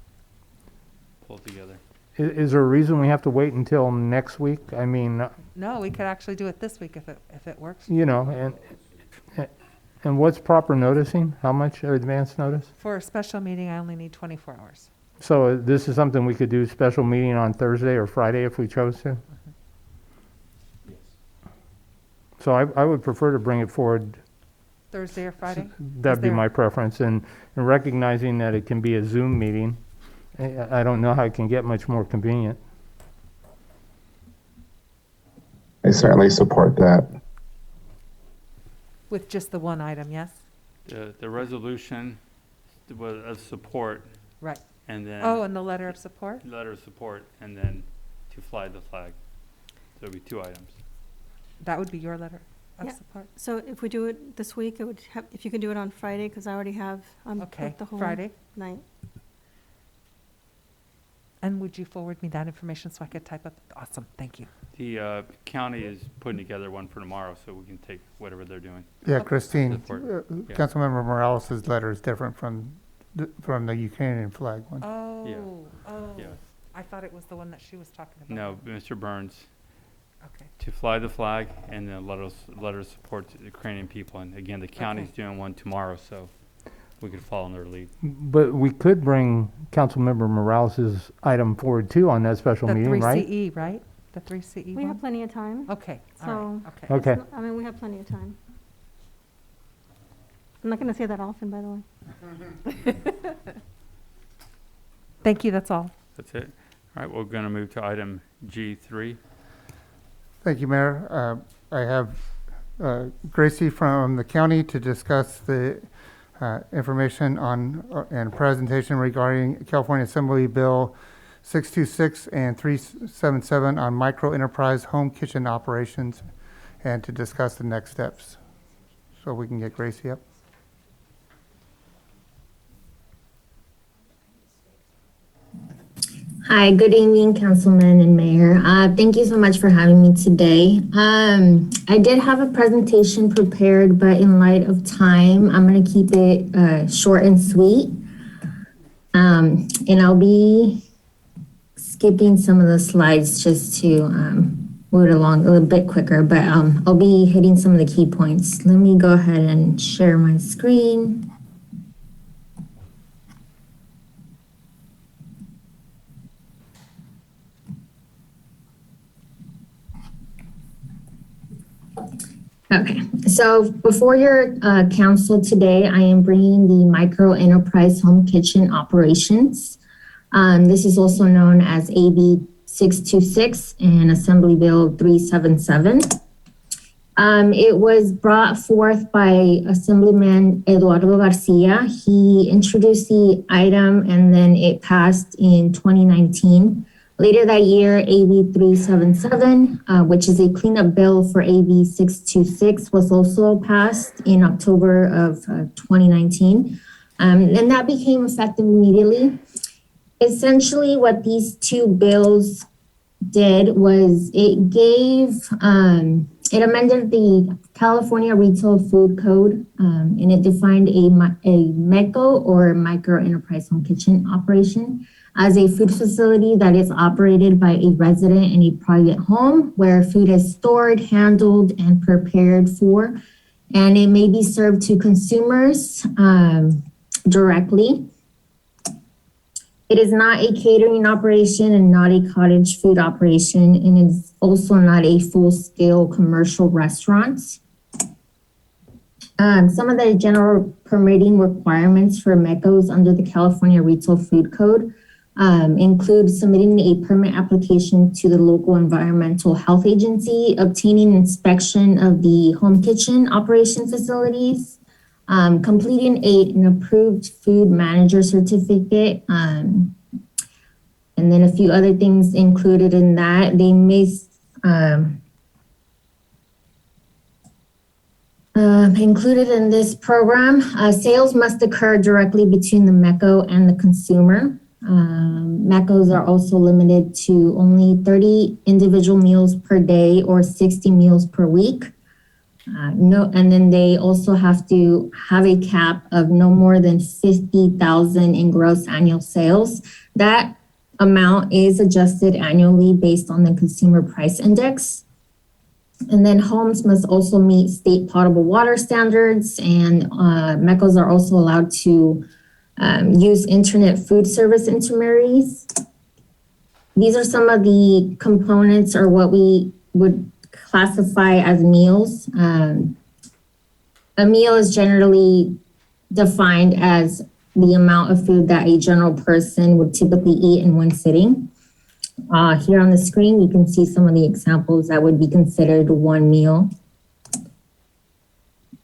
pull it together. Is there a reason we have to wait until next week? I mean, No, we could actually do it this week if it works. you know, and what's proper noticing? How much advance notice? For a special meeting, I only need 24 hours. So this is something we could do special meeting on Thursday or Friday if we chose to? So I would prefer to bring it forward. Thursday or Friday? That'd be my preference, and recognizing that it can be a Zoom meeting, I don't know how it can get much more convenient. I certainly support that. With just the one item, yes? The resolution was of support. Right. And then. Oh, and the letter of support? Letter of support, and then to fly the flag. So it'll be 2 items. That would be your letter of Yeah. support? So if we do it this week, it would have, if you can do it on Friday, because I already have, Okay, booked the whole Friday. night. And would you forward me that information so I could type up? Awesome, thank you. The county is putting together one for tomorrow, so we can take whatever they're doing. Yeah, Christine, Support. Yeah. Councilmember Morales' letter is different from the Ukrainian flag one. Oh, Yeah. I thought it was the one that she was talking about. No, Mr. Burns, Okay. to fly the flag, and then letter of support to the Ukrainian people. And again, the county's doing one tomorrow, so. we could follow in their lead. But we could bring Councilmember Morales' item forward too on that special The meeting, right? 3CE, right? The 3CE We one? have plenty of time. Okay, all So, right, okay. Okay. it's not- I mean, we have plenty of time. I'm not going to say that often, by the way. Thank you, that's all. That's it. All right, we're going to move to item G3. Thank you, Mayor. I have Gracie from the county to discuss the information on and presentation regarding California Assembly Bill 626 and 377 on micro enterprise home kitchen operations, and to discuss the next steps. So we can get Gracie up. Hi, good evening, Councilman and Mayor. Thank you so much for having me today. I did have a presentation prepared, but in light of time, I'm going to keep it short and sweet. And I'll be skipping some of the slides just to move it along a little bit quicker, but I'll be hitting some of the key points. Let me go ahead and share my screen. Okay, so before your council today, I am bringing the micro enterprise home kitchen operations. This is also known as AB 626 and Assembly Bill 377. It was brought forth by Assemblyman Eduardo Garcia. He introduced the item and then it passed in 2019. Later that year, AB 377, which is a cleanup bill for AB 626, was also passed in October of 2019. And that became effective immediately. Essentially, what these two bills did was it amended the California Retail Food Code, and it defined a MECO, or micro enterprise home kitchen operation, as a food facility that is operated by a resident in a private home where food is stored, handled, and prepared for, and it may be served to consumers directly. It is not a catering operation and not a cottage food operation, and it's also not a full-scale commercial restaurant. Some of the general permitting requirements for MECOs under the California Retail Food Code include submitting a permit application to the local environmental health agency, obtaining inspection of the home kitchen operation facilities, completing an approved food manager certificate, and then a few other things included in that. They may included in this program, sales must occur directly between the MECO and the consumer. MECOs are also limited to only 30 individual meals per day or 60 meals per week. And then they also have to have a cap of no more than 50,000 in gross annual sales. That amount is adjusted annually based on the consumer price index. And then homes must also meet state potable water standards, and MECOs are also allowed to use internet food service intermediaries. These are some of the components, or what we would classify as meals. A meal is generally defined as the amount of food that a general person would typically eat in one sitting. Here on the screen, you can see some of the examples that would be considered one meal.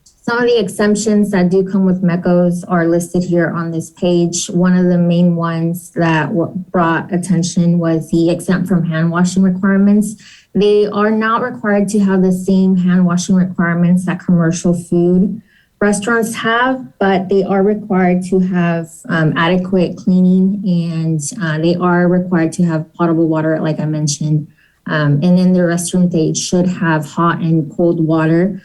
Some of the exemptions that do come with MECOs are listed here on this page. One of the main ones that brought attention was the exempt from hand washing requirements. They are not required to have the same hand washing requirements that commercial food restaurants have, but they are required to have adequate cleaning, and they are required to have potable water, like I mentioned. And in the restroom, they should have hot and cold water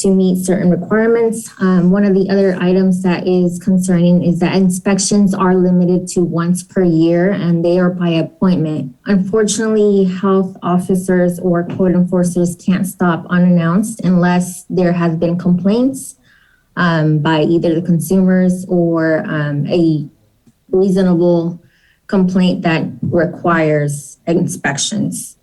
to meet certain requirements. One of the other items that is concerning is that inspections are limited to once per year, and they are by appointment. Unfortunately, health officers or code enforcers can't stop unannounced unless there has been complaints. by either the consumers or a reasonable complaint that requires inspections.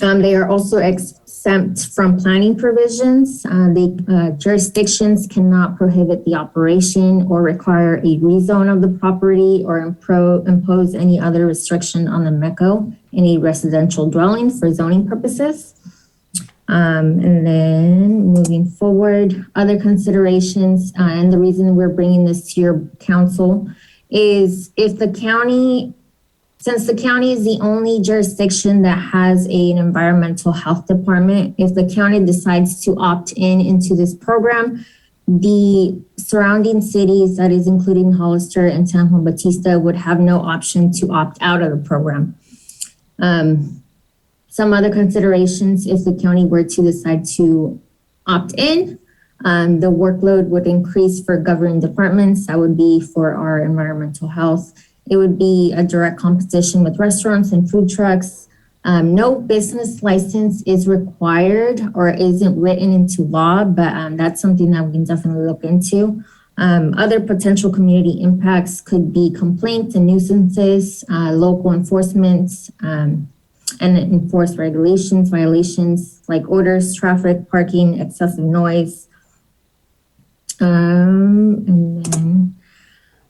They are also exempt from planning provisions. The jurisdictions cannot prohibit the operation or require a rezone of the property or impose any other restriction on the MECO, any residential dwelling for zoning purposes. And then moving forward, other considerations, and the reason we're bringing this to your council is if the county, since the county is the only jurisdiction that has an environmental health department, if the county decides to opt in into this program, the surrounding cities, that is including Hollister and San Juan Bautista, would have no option to opt out of the program. Some other considerations, if the county were to decide to opt in, the workload would increase for governing departments. That would be for our environmental health. It would be a direct competition with restaurants and food trucks. No business license is required or isn't written into law, but that's something that we can definitely look into. Other potential community impacts could be complaints and nuisances, local enforcements, and enforce regulations, violations like orders, traffic, parking, excessive noise. And then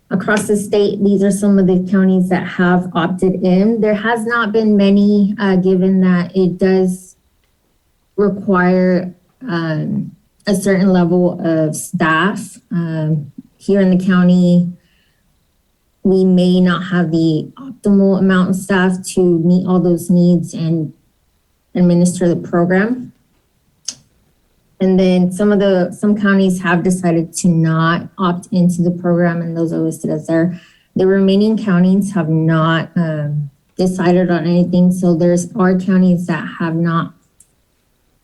across the state, these are some of the counties that have opted in. There has not been many, given that it does require a certain level of staff. Here in the county, we may not have the optimal amount of staff to meet all those needs and administer the program. And then some counties have decided to not opt into the program, and those are listed as there. The remaining counties have not decided on anything. So are counties that have not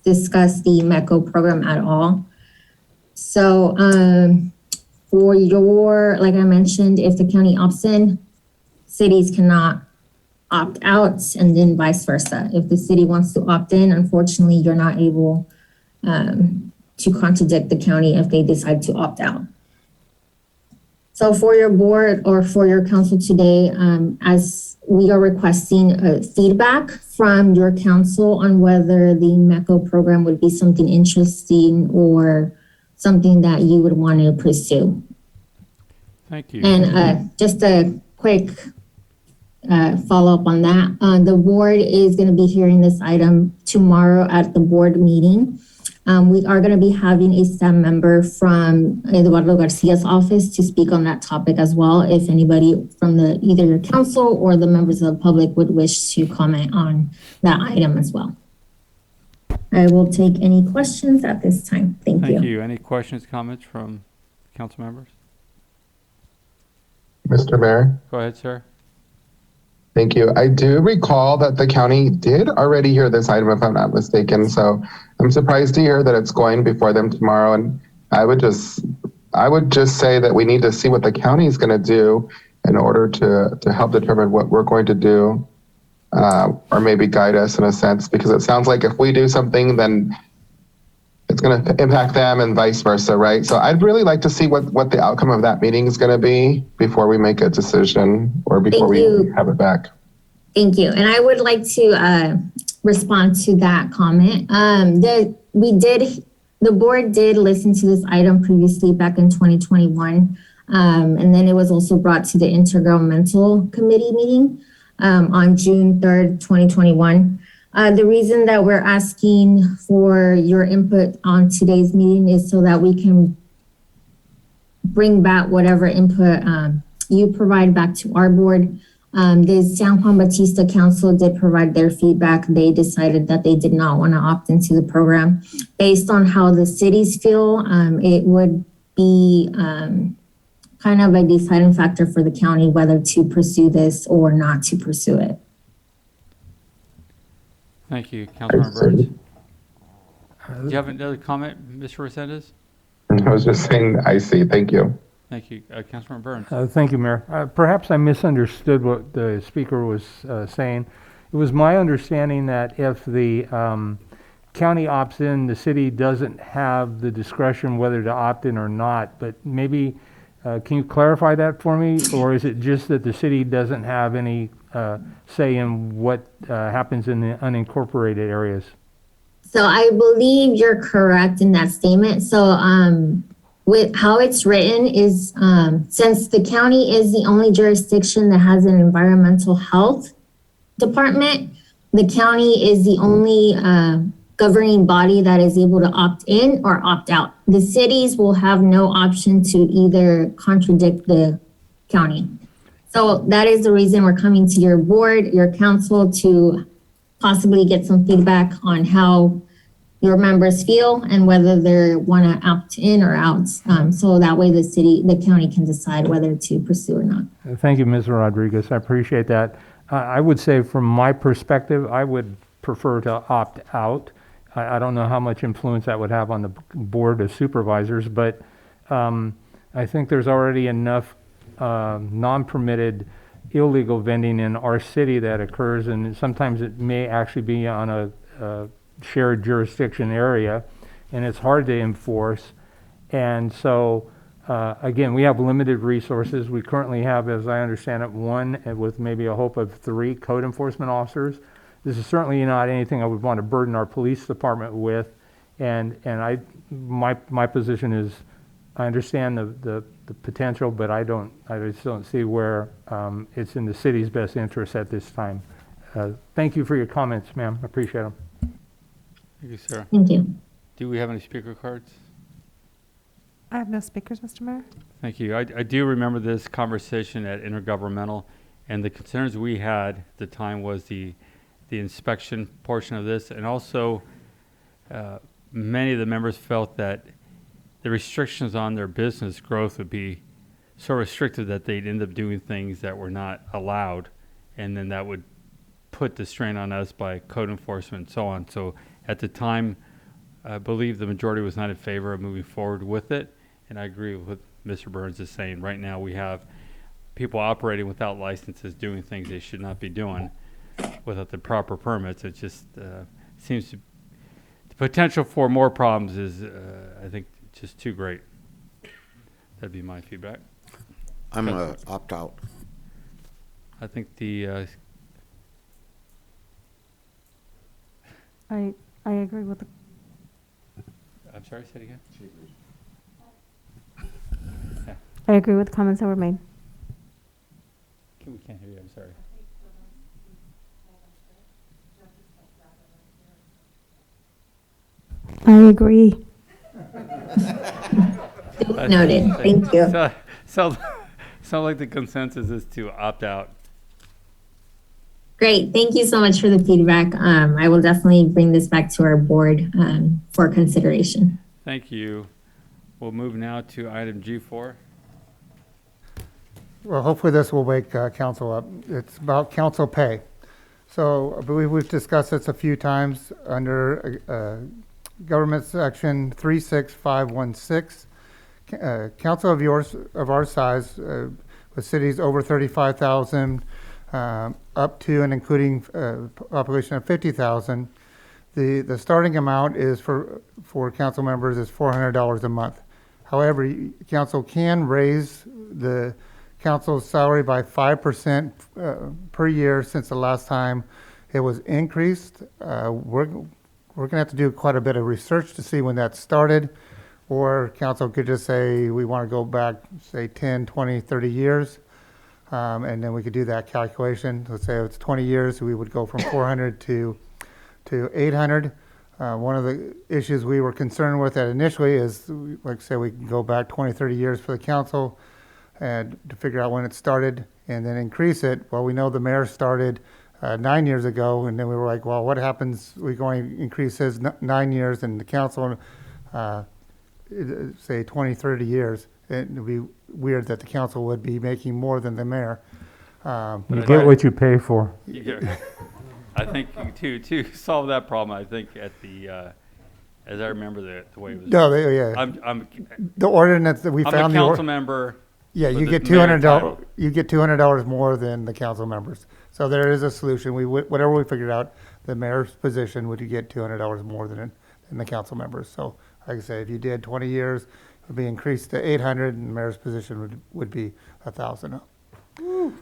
discussed the MECO program at all. So for like I mentioned, if the county opts in, cities cannot opt out, and then vice versa. If the city wants to opt in, unfortunately, you're not able to contradict the county if they decide to opt out. So for your board or for your council today, as we are requesting feedback from your council on whether the MECO program would be something interesting or something that you would want to pursue. Thank you. And just a quick follow up on that. The board is going to be hearing this item tomorrow at the board meeting. We are going to be having a staff member from Eduardo Garcia's office to speak on that topic as well. If anybody from either your council or the members of the public would wish to comment on that item as well. I will take any questions at this time. Thank you. Thank you. Any questions, comments from council members? Mr. Mayor? Go ahead, sir. Thank you. I do recall that the county did already hear this item, if I'm not mistaken. So I'm surprised to hear that it's going before them tomorrow. And I would just say that we need to see what the county is going to do in order to help determine what we're going to do, or maybe guide us in a sense, because it sounds like if we do something, then it's going to impact them and vice versa, right? So I'd really like to see what the outcome of that meeting is going to be before we make a decision or before we have it back. Thank you. And I would like to respond to that comment. The board did listen to this item previously back in 2021. And then it was also brought to the Intergovernmental Committee meeting on June 3rd, 2021. The reason that we're asking for your input on today's meeting is so that we can bring back whatever input you provide back to our board. The San Juan Bautista Council did provide their feedback. They decided that they did not want to opt into the program. Based on how the cities feel, it would be kind of a deciding factor for the county whether to pursue this or not to pursue it. Thank you, Councilmember Burns. Do you have another comment, Mr. Resendez? I was just saying, I see. Thank you. Thank you, Councilmember Burns. Thank you, Mayor. Perhaps I misunderstood what the speaker was saying. It was my understanding that if the county opts in, the city doesn't have the discretion whether to opt in or not, but maybe, can you clarify that for me? Or is it just that the city doesn't have any say in what happens in the unincorporated areas? So I believe you're correct in that statement. So with how it's written is since the county is the only jurisdiction that has an environmental health department, the county is the only governing body that is able to opt in or opt out. The cities will have no option to either contradict the county. So that is the reason we're coming to your board, your council, to possibly get some feedback on how your members feel and whether they want to opt in or out. So that way the county can decide whether to pursue or not. Thank you, Ms. Rodriguez. I appreciate that. I would say from my perspective, I would prefer to opt out. I don't know how much influence that would have on the board of supervisors, but I think there's already enough non-permitted illegal vending in our city that occurs, and sometimes it may actually be on a shared jurisdiction area, and it's hard to enforce. And so, again, we have limited resources. We currently have, as I understand it, one with maybe a hope of 3 code enforcement officers. This is certainly not anything I would want to burden our police department with. And my position is, I understand the potential, but I just don't see where it's in the city's best interest at this time. Thank you for your comments, ma'am. I appreciate them. Thank you, Sarah. Thank you. Do we have any speaker cards? I have no speakers, Mr. Mayor. Thank you. I do remember this conversation at Intergovernmental, and the concerns we had at the time was the inspection portion of this, and also many of the members felt that the restrictions on their business growth would be so restricted that they'd end up doing things that were not allowed, and then that would put the strain on us by code enforcement and so on. So at the time, I believe the majority was not in favor of moving forward with it, and I agree with what Mr. Burns is saying. Right now we have people operating without licenses doing things they should not be doing without the proper permits. It just seems to, the potential for more problems is, I think, just too great. That'd be my feedback. I'm opt out. I think the I agree with the, I'm sorry, say it again. I agree with the comments that were made. We can't hear you. I'm sorry. I agree. Noted. Thank you. So like the consensus is to opt out. Great. Thank you so much for the feedback. I will definitely bring this back to our board for consideration. Thank you. We'll move now to item G4. Well, hopefully this will wake council up. It's about council pay. So I believe we've discussed this a few times under Government Section 36516. Council of our size, with cities over 35,000, up to and including population of 50,000, the starting amount is for council members is $400 a month. However, council can raise the council's salary by 5% per year since the last time it was increased. We're going to have to do quite a bit of research to see when that started, or council could just say we want to go back, say 10, 20, 30 years, and then we could do that calculation. Let's say if it's 20 years, we would go from 400 to 800. One of the issues we were concerned with that initially is, like I said, we can go back 20, 30 years for the council and to figure out when it started and then increase it. Well, we know the mayor started 9 years ago, and then we were like, well, what happens? We're going to increase his 9 years and the council, say 20, 30 years. It would be weird that the council would be making more than the mayor. You get what you pay for. I think to solve that problem, I think at the as I remember the way it was. No, I'm the ordinance that we I'm found. a council member. Yeah, you with get the mayor $200. title. You get $200 more than the council members. So there is a solution. Whatever we figured out, the mayor's position would get $200 more than the council members. So like I say, if you did 20 years, it would be increased to 800, and the mayor's position would be 1,000.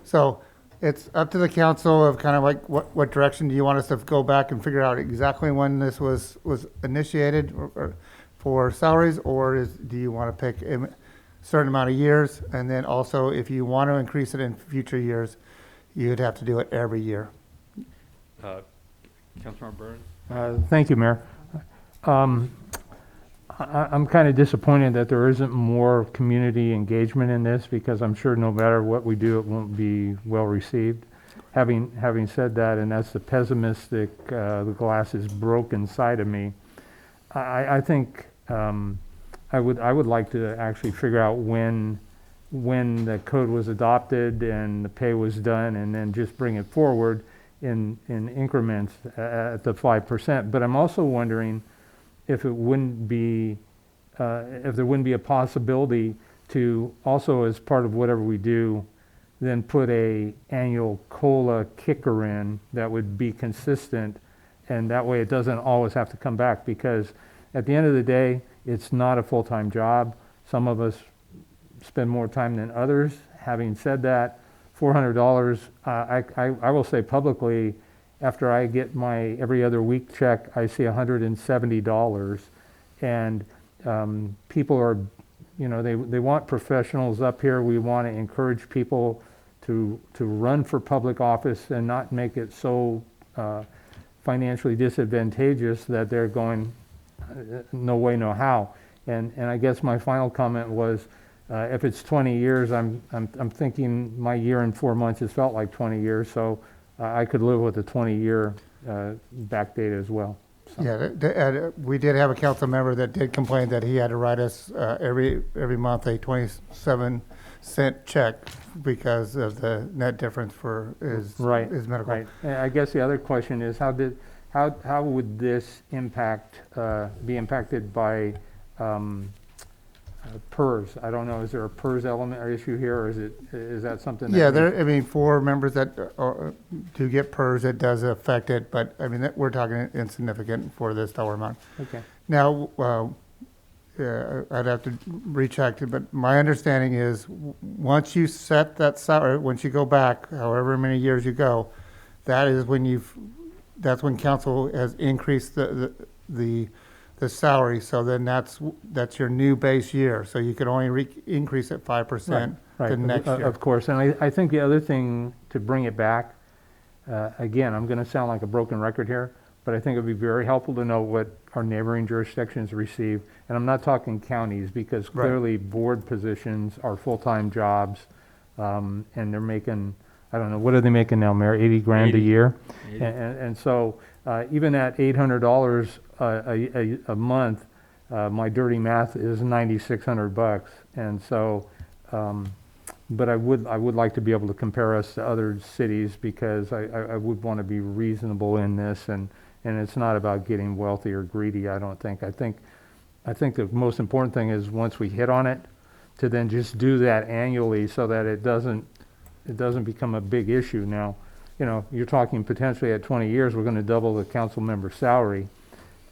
So it's up to the council of kind of like what direction do you want us to go back and figure out exactly when this was initiated or for salaries, or do you want to pick a certain amount of years? And then also, if you want to increase it in future years, you'd have to do it every year. Councilmember Burns? Thank you, Mayor. I'm kind of disappointed that there isn't more community engagement in this, because I'm sure no matter what we do, it won't be well received. Having said that, and that's the pessimistic, the glass is broken side of me, I think I would like to actually figure out when the code was adopted and the pay was done, and then just bring it forward in increments at the 5%. But I'm also wondering if there wouldn't be a possibility to also, as part of whatever we do, then put a annual COLA kicker in that would be consistent, and that way it doesn't always have to come back, because at the end of the day, it's not a full-time job. Some of us spend more time than others. Having said that, $400, I will say publicly, after I get my every other week check, I see $170. And people are, they want professionals up here. We want to encourage people to run for public office and not make it so financially disadvantageous that they're going, no way, no how. And I guess my final comment was, if it's 20 years, I'm thinking my year and 4 months has felt like 20 years, so I could live with a 20-year back date as well. So. Yeah, we did have a council member that did complain that he had to write us every month a 27-cent check because of the net difference for his medical. Right. And I guess the other question is, how would this be impacted by PERS? I don't know. Is there a PERS element or issue here, or is that something? For members that to get PERS, it does affect it, but we're talking insignificant for this dollar amount. Okay. Now, I'd have to recheck it, but my understanding is once you set that salary, once you go back, however many years you go, that's when council has increased the salary. So then that's your new base year. So you can only increase it 5% the next year. Of course. And I think the other thing to bring it back, again, I'm going to sound like a broken record here, but I think it would be very helpful to know what our neighboring jurisdictions receive. And I'm not talking counties, because clearly board positions are full-time jobs, and they're making, I don't know, what are they making now, Mayor? 80 grand a year? And so even at $800 a month, my dirty math is $9,600. And so, but I would like to be able to compare us to other cities, because I would want to be reasonable in this, and it's not about getting wealthy or greedy, I don't think. I think the most important thing is, once we hit on it, to then just do that annually, so that it doesn't become a big issue. Now, you're talking potentially at 20 years, we're going to double the council member salary.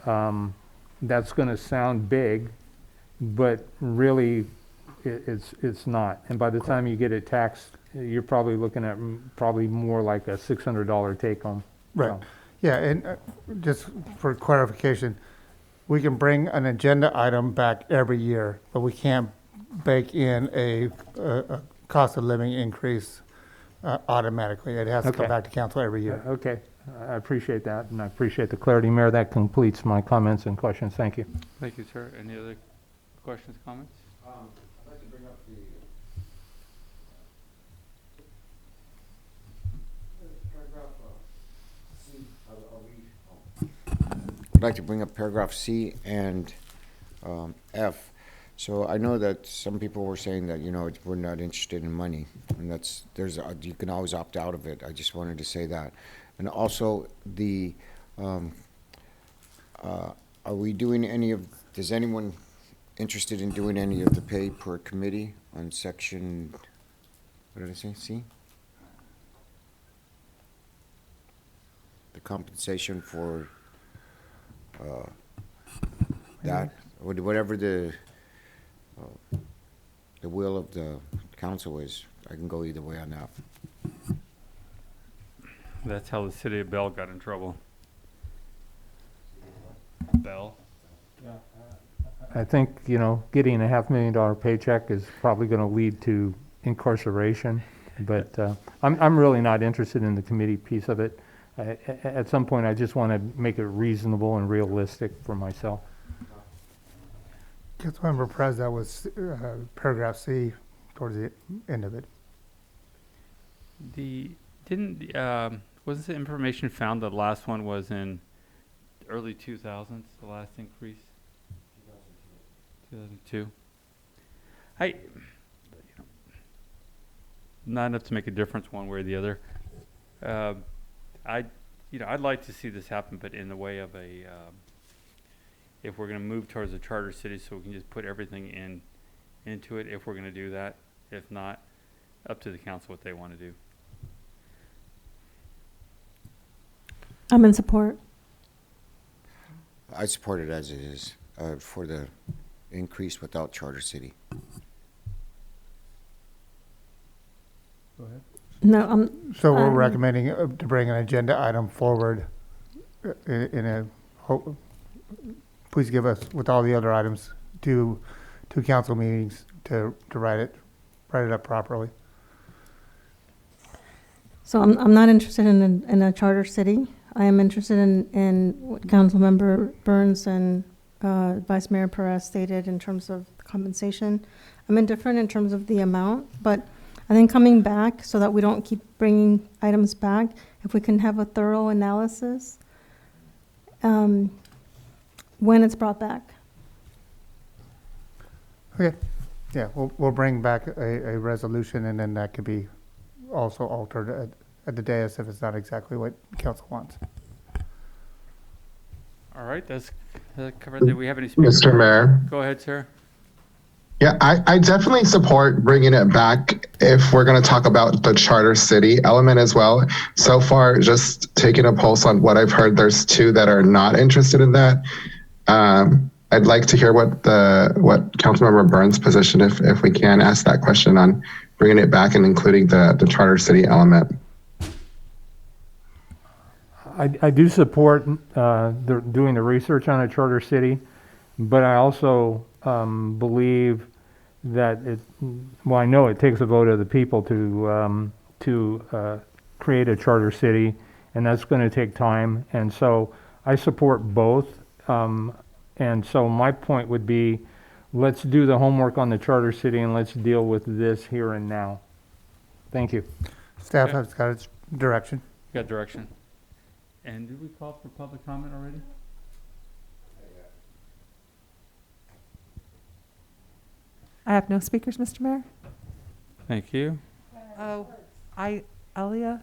That's going to sound big, but really it's not. And by the time you get it taxed, you're probably looking at more like a $600 take home. Right. So. Yeah, and just for clarification, we can bring an agenda item back every year, but we can't bake in a cost of living increase automatically. It has to come back to council every year. Okay. I appreciate that, and I appreciate the clarity, Mayor. That completes my comments and questions. Thank you. Thank you, sir. Any other questions, comments? I'd like to bring up I'd like to bring up paragraph C and F. So I know that some people were saying that, we're not interested in money, and you can always opt out of it. I just wanted to say that. And also are we doing is anyone interested in doing any of the pay per committee on section, what did I say, C? compensation for that, or whatever the will of the council is. I can go either way on that. That's how the city of Bell got in trouble. Bell? I think, you know, getting a $500,000 paycheck is probably going to lead to incarceration, but I'm really not interested in the committee piece of it. At some point, I just want to make it reasonable and realistic for myself. Councilmember Perez, that was paragraph C towards the end of it. Wasn't the information found the last one was in early 2000s, the last increase? 2002. Not enough to make a difference one way or the other. I'd like to see this happen, but in the way of if we're going to move towards a charter city, so we can just put everything into it, if we're going to do that. If not, up to the council what they want to do. I'm in support. I support it as it is for the increase without charter city. Go ahead. No, So we're recommending to bring an agenda item forward please give us, with all the other items, two council meetings to write it up properly. So I'm not interested in a charter city. I am interested in what Councilmember Burns and Vice Mayor Perez stated in terms of compensation. I'm indifferent in terms of the amount, but I think coming back so that we don't keep bringing items back, if we can have a thorough analysis when it's brought back. Okay. Yeah, we'll bring back a resolution, and then that could be also altered at the dais if it's not exactly what council wants. All right, that's covered. Do we have any speakers? Mr. Mayor. Go ahead, sir. Yeah, I definitely support bringing it back if we're going to talk about the charter city element as well. So far, just taking a pulse on what I've heard, there's two that are not interested in that. I'd like to hear what Councilmember Burns' position, if we can ask that question on bringing it back and including the charter city element. I do support doing the research on a charter city, but I also believe that I know it takes a vote of the people to create a charter city, and that's going to take time. And so I support both. And so my point would be, let's do the homework on the charter city and let's deal with this here and now. Thank you. Staff has got its direction. Got direction. And did we call for public comment already? I have no speakers, Mr. Mayor. Thank you. Oh, Alia?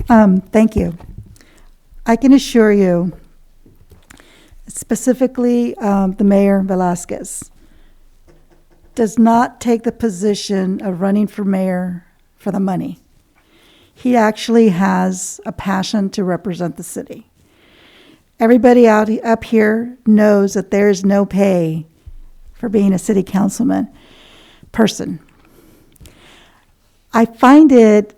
Thank you. I can assure you, specifically the Mayor Velasquez does not take the position of running for mayor for the money. He actually has a passion to represent the city. Everybody up here knows that there is no pay for being a city councilman person. I find it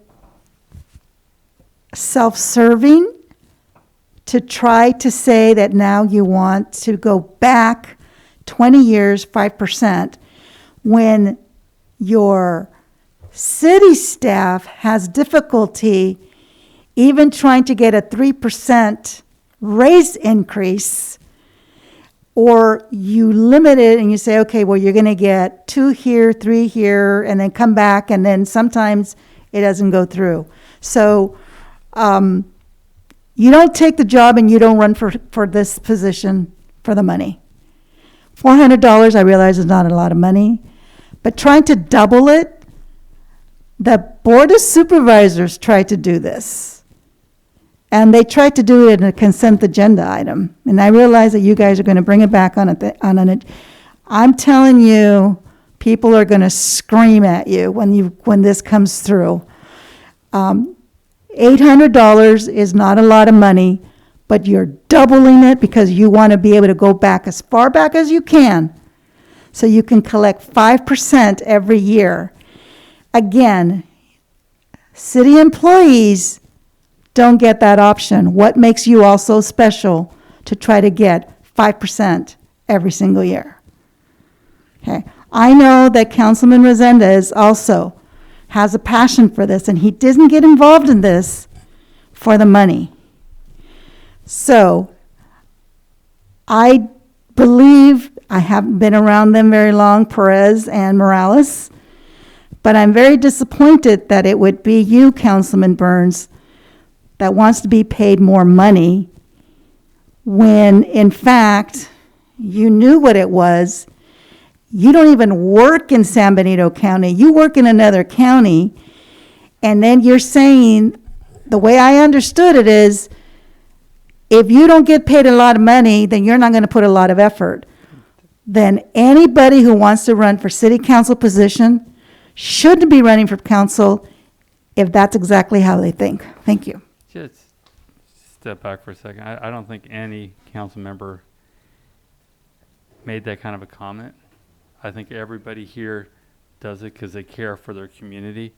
self-serving to try to say that now you want to go back 20 years, 5%, when your city staff has difficulty even trying to get a 3% raise increase, or you limit it and you say, okay, well, you're going to get 2 here, 3 here, and then come back, and then sometimes it doesn't go through. So you don't take the job and you don't run for this position for the money. $400, I realize, is not a lot of money, but trying to double it, the Board of Supervisors tried to do this. And they tried to do it in a consent agenda item. And I realize that you guys are going to bring it back on I'm telling you, people are going to scream at you when this comes through. $800 is not a lot of money, but you're doubling it because you want to be able to go back as far back as you can, so you can collect 5% every year. Again, city employees don't get that option. What makes you all so special to try to get 5% every single year? Okay. I know that Councilman Resendez also has a passion for this, and he doesn't get involved in this for the money. So I believe, I haven't been around them very long, Perez and Morales, but I'm very disappointed that it would be you, Councilman Burns, that wants to be paid more money when, in fact, you knew what it was. You don't even work in San Benito County. You work in another county, and then you're saying, the way I understood it is, if you don't get paid a lot of money, then you're not going to put a lot of effort. Then anybody who wants to run for city council position shouldn't be running for council if that's exactly how they think. Thank you. Just step back for a second. I don't think any council member made that kind of a comment. I think everybody here does it because they care for their community.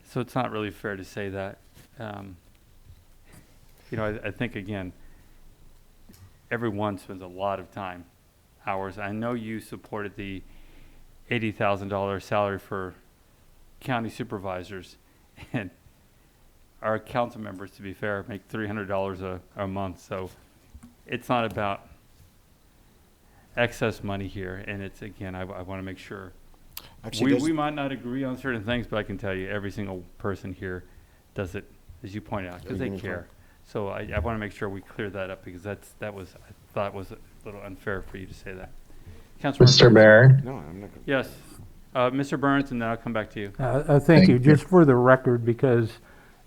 So it's not really fair to say that. I think, again, everyone spends a lot of time, hours. I know you supported the $80,000 salary for county supervisors, and our council members, to be fair, make $300 a month. So it's not about excess money here. And it's, again, I want to make sure. Actually, we might not agree on certain things, but I can tell you every single person here does it, as you pointed out, because they care. So I want to make sure we clear that up, because I thought was a little unfair for you to say that. Councilor Mr. Mayor? No, I'm not. Yes. Mr. Burns, and then I'll come back to you. Thank you. Just for the record, because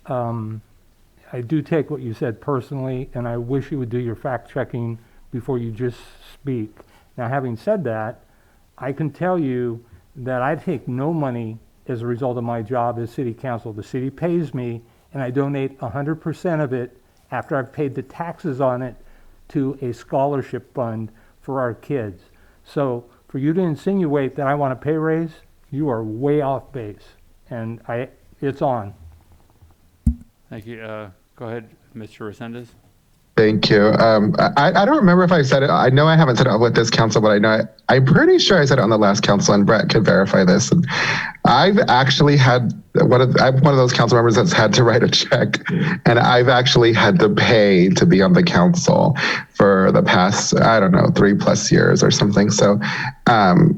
I do take what you said personally, and I wish you would do your fact checking before you just speak. Now, having said that, I can tell you that I take no money as a result of my job as city council. The city pays me, and I donate 100% of it after I've paid the taxes on it to a scholarship fund for our kids. So for you to insinuate that I want a pay raise, you are way off base, and it's on. Thank you. Go ahead, Mr. Resendez. Thank you. I don't remember if I said it. I know I haven't said it with this council, but I know I'm pretty sure I said it on the last council, and Brett could verify this. And I've actually had I'm one of those council members that's had to write a check, and I've actually had to pay to be on the council for the past, 3+ years or something. So,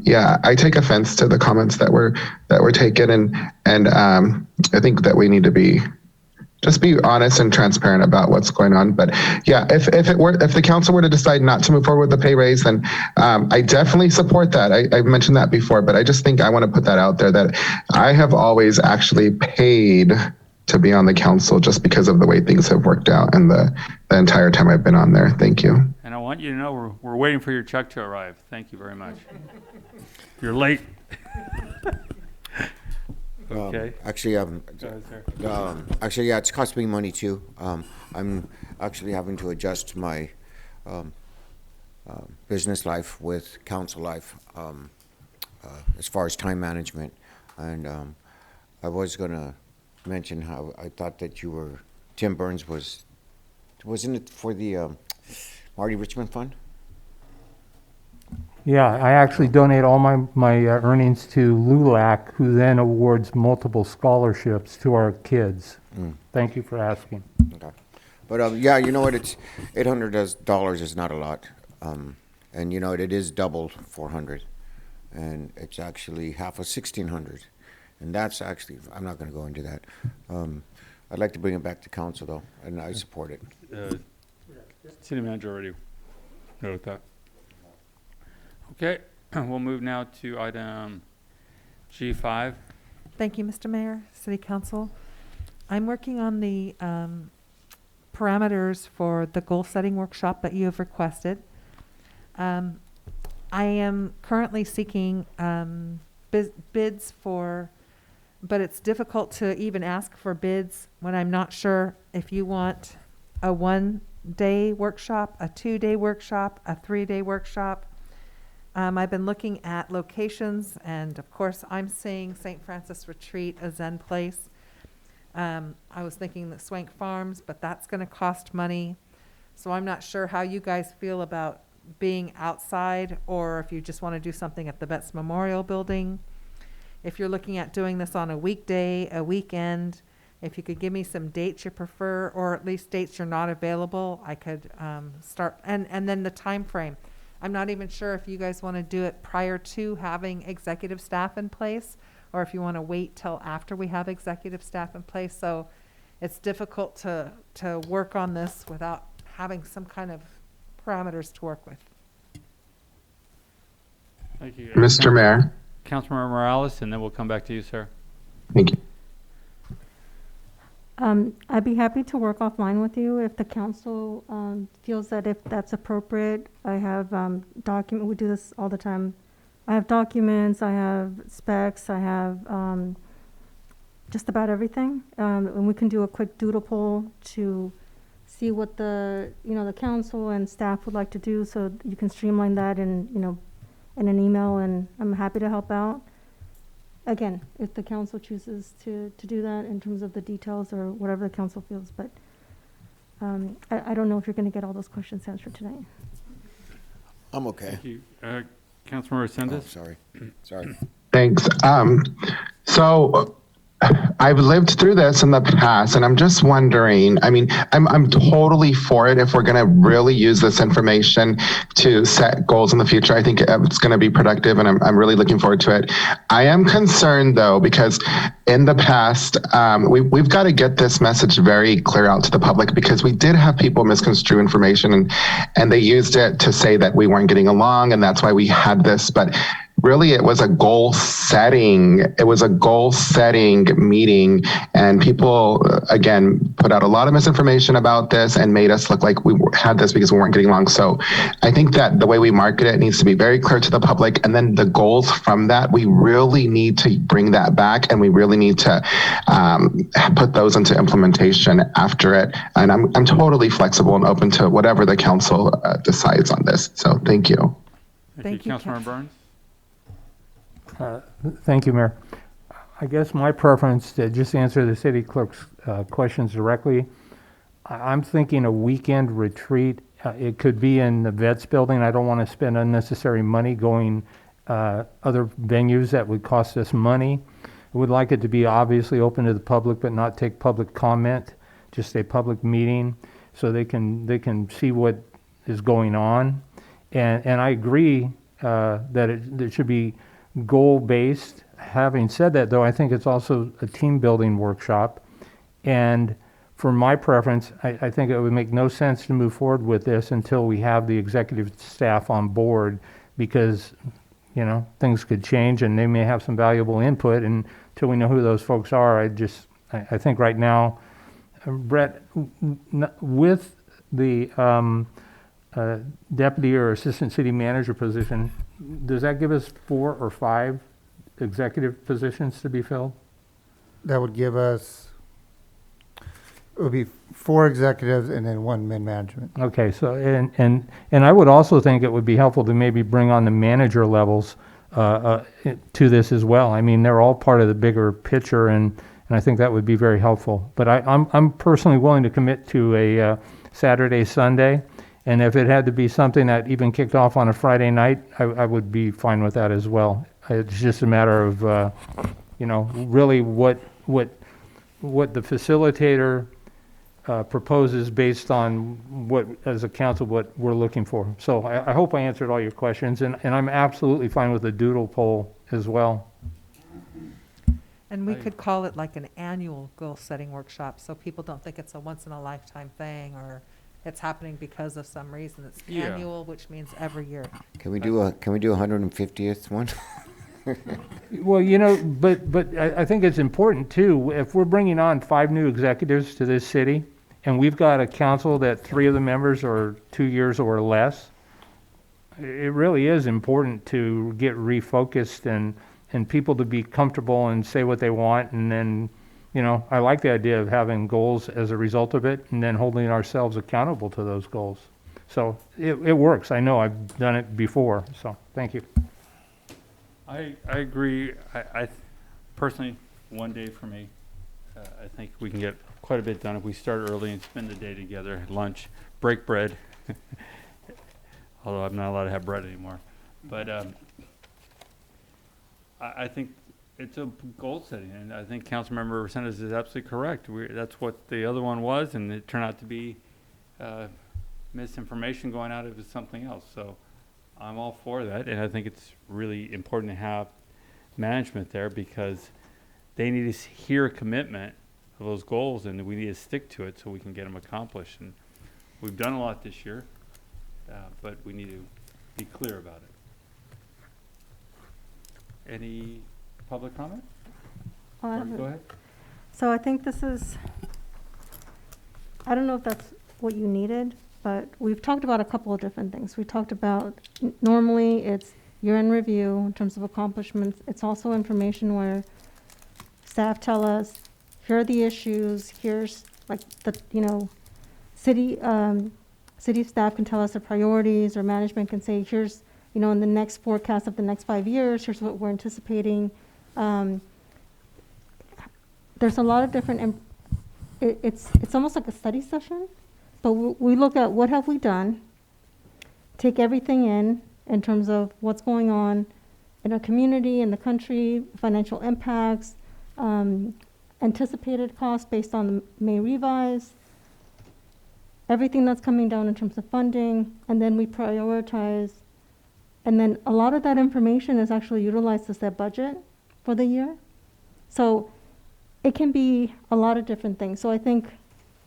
yeah, I take offense to the comments that were taken, and I think that we need to just be honest and transparent about what's going on. But yeah, if the council were to decide not to move forward with the pay raise, then I definitely support that. I've mentioned that before, but I just think I want to put that out there that I have always actually paid to be on the council just because of the way things have worked out and the entire time I've been on there. Thank you. And I want you to know we're waiting for your check to arrive. Thank you very much. You're late. Okay. Actually, yeah, it's cost me money too. I'm actually having to adjust my business life with council life as far as time management. And I was going to mention how I thought that Tim Burns wasn't it for the Marty Richmond Fund? Yeah, I actually donate all my earnings to LULAC, who then awards multiple scholarships to our kids. Thank you for asking. Okay. But yeah, you know what? It's $800 is not a lot. And you know, it is double 400. And it's actually half of 1,600. And that's actually, I'm not going to go into that. I'd like to bring it back to council, though, and I support it. City manager already noted that. Okay, we'll move now to item G5. Thank you, Mr. Mayor, City Council. I'm working on the parameters for the goal-setting workshop that you have requested. I am currently seeking bids for but it's difficult to even ask for bids when I'm not sure if you want a 1-day workshop, a 2-day workshop, a 3-day workshop. I've been looking at locations, and of course, I'm seeing St. Francis Retreat, a Zen place. I was thinking the Swank Farms, but that's going to cost money. So I'm not sure how you guys feel about being outside, or if you just want to do something at the Betts Memorial Building. If you're looking at doing this on a weekday, a weekend, if you could give me some dates you prefer, or at least dates you're not available, I could start, and then the time frame. I'm not even sure if you guys want to do it prior to having executive staff in place, or if you want to wait till after we have executive staff in place. So it's difficult to work on this without having some kind of parameters to work with. Thank you. Mr. Mayor. Councilmember Morales, and then we'll come back to you, sir. Thank you. I'd be happy to work offline with you if the council feels that if that's appropriate. I have we do this all the time. I have documents, I have specs, I have just about everything. And we can do a quick doodle poll to see what the council and staff would like to do, so you can streamline that in an email, and I'm happy to help out. Again, if the council chooses to do that in terms of the details or whatever the council feels, but I don't know if you're going to get all those questions answered tonight. I'm okay. Thank you. Councilmember Sendes? Oh, sorry. Thanks. So I've lived through this in the past, and I'm just wondering, I mean, I'm totally for it if we're going to really use this information to set goals in the future. I think it's going to be productive, and I'm really looking forward to it. I am concerned, though, because in the past, we've got to get this message very clear out to the public, because we did have people misconstrue information, and they used it to say that we weren't getting along, and that's why we had this. But really, it was a goal setting. It was a goal setting meeting, and people, again, put out a lot of misinformation about this and made us look like we had this because we weren't getting along. So I think that the way we market it needs to be very clear to the public, and then the goals from that, we really need to bring that back, and we really need to put those into implementation after it. And I'm totally flexible and open to whatever the council decides on this. So thank you. Thank you. Councilmember Burns? Thank you, Mayor. I guess my preference, to just answer the city clerk's questions directly, I'm thinking a weekend retreat. It could be in the Vets building. I don't want to spend unnecessary money going other venues that would cost us money. I would like it to be obviously open to the public, but not take public comment, just a public meeting, so they can see what is going on. And I agree that it should be goal-based. Having said that, though, I think it's also a team-building workshop. And for my preference, I think it would make no sense to move forward with this until we have the executive staff on board, because, things could change and they may have some valuable input. And until we know who those folks are, I think right now, Brett, with the deputy or assistant city manager position, does that give us 4 or 5 executive positions to be filled? That would give us, it would be 4 executives and then 1 mid-management. Okay, so, and I would also think it would be helpful to maybe bring on the manager levels to this as well. I mean, they're all part of the bigger picture, and I think that would be very helpful. But I'm personally willing to commit to a Saturday, Sunday. And if it had to be something that even kicked off on a Friday night, I would be fine with that as well. It's just a matter of, really what the facilitator proposes based on what, as a council, what we're looking for. So I hope I answered all your questions, and I'm absolutely fine with the doodle poll as well. And we could call it like an annual goal-setting workshop, so people don't think it's a once-in-a-lifetime thing, or it's happening because of some reason. It's annual, which means every year. Can we do a 150th one? Well, but I think it's important too. If we're bringing on 5 new executives to this city, and we've got a council that 3 of the members are 2 years or less, it really is important to get refocused and and people to be comfortable and say what they want, and then, you know, I like the idea of having goals as a result of it, and then holding ourselves accountable to those goals. So it works. I know I've done it before, so thank you. I agree. I personally, one day for me, I think we can get quite a bit done if we start early and spend the day together at lunch, break bread. Although I'm not allowed to have bread anymore. But I think it's a goal setting, and I think Councilmember Resendez is absolutely correct. That's what the other one was, and it turned out to be misinformation going out of something else. So I'm all for that, and I think it's really important to have management there because they need to hear a commitment of those goals, and we need to stick to it so we can get them accomplished. And we've done a lot this year, but we need to be clear about it. Any public comment? Go ahead. So I think this is, I don't know if that's what you needed, but we've talked about a couple of different things. We talked about, normally it's year-end review in terms of accomplishments. It's also information where staff tell us, here are the issues, here's like the, you know, city staff can tell us the priorities, or management can say, here's, you know, in the next forecast of the next 5 years, here's what we're anticipating. There's a lot of different, it's almost like a study session, but we look at what have we done, take everything in terms of what's going on in our community, in the country, financial impacts, anticipated costs based on the May revise, everything that's coming down in terms of funding, and then we prioritize. And then a lot of that information is actually utilized to set budget for the year. So it can be a lot of different things. So I think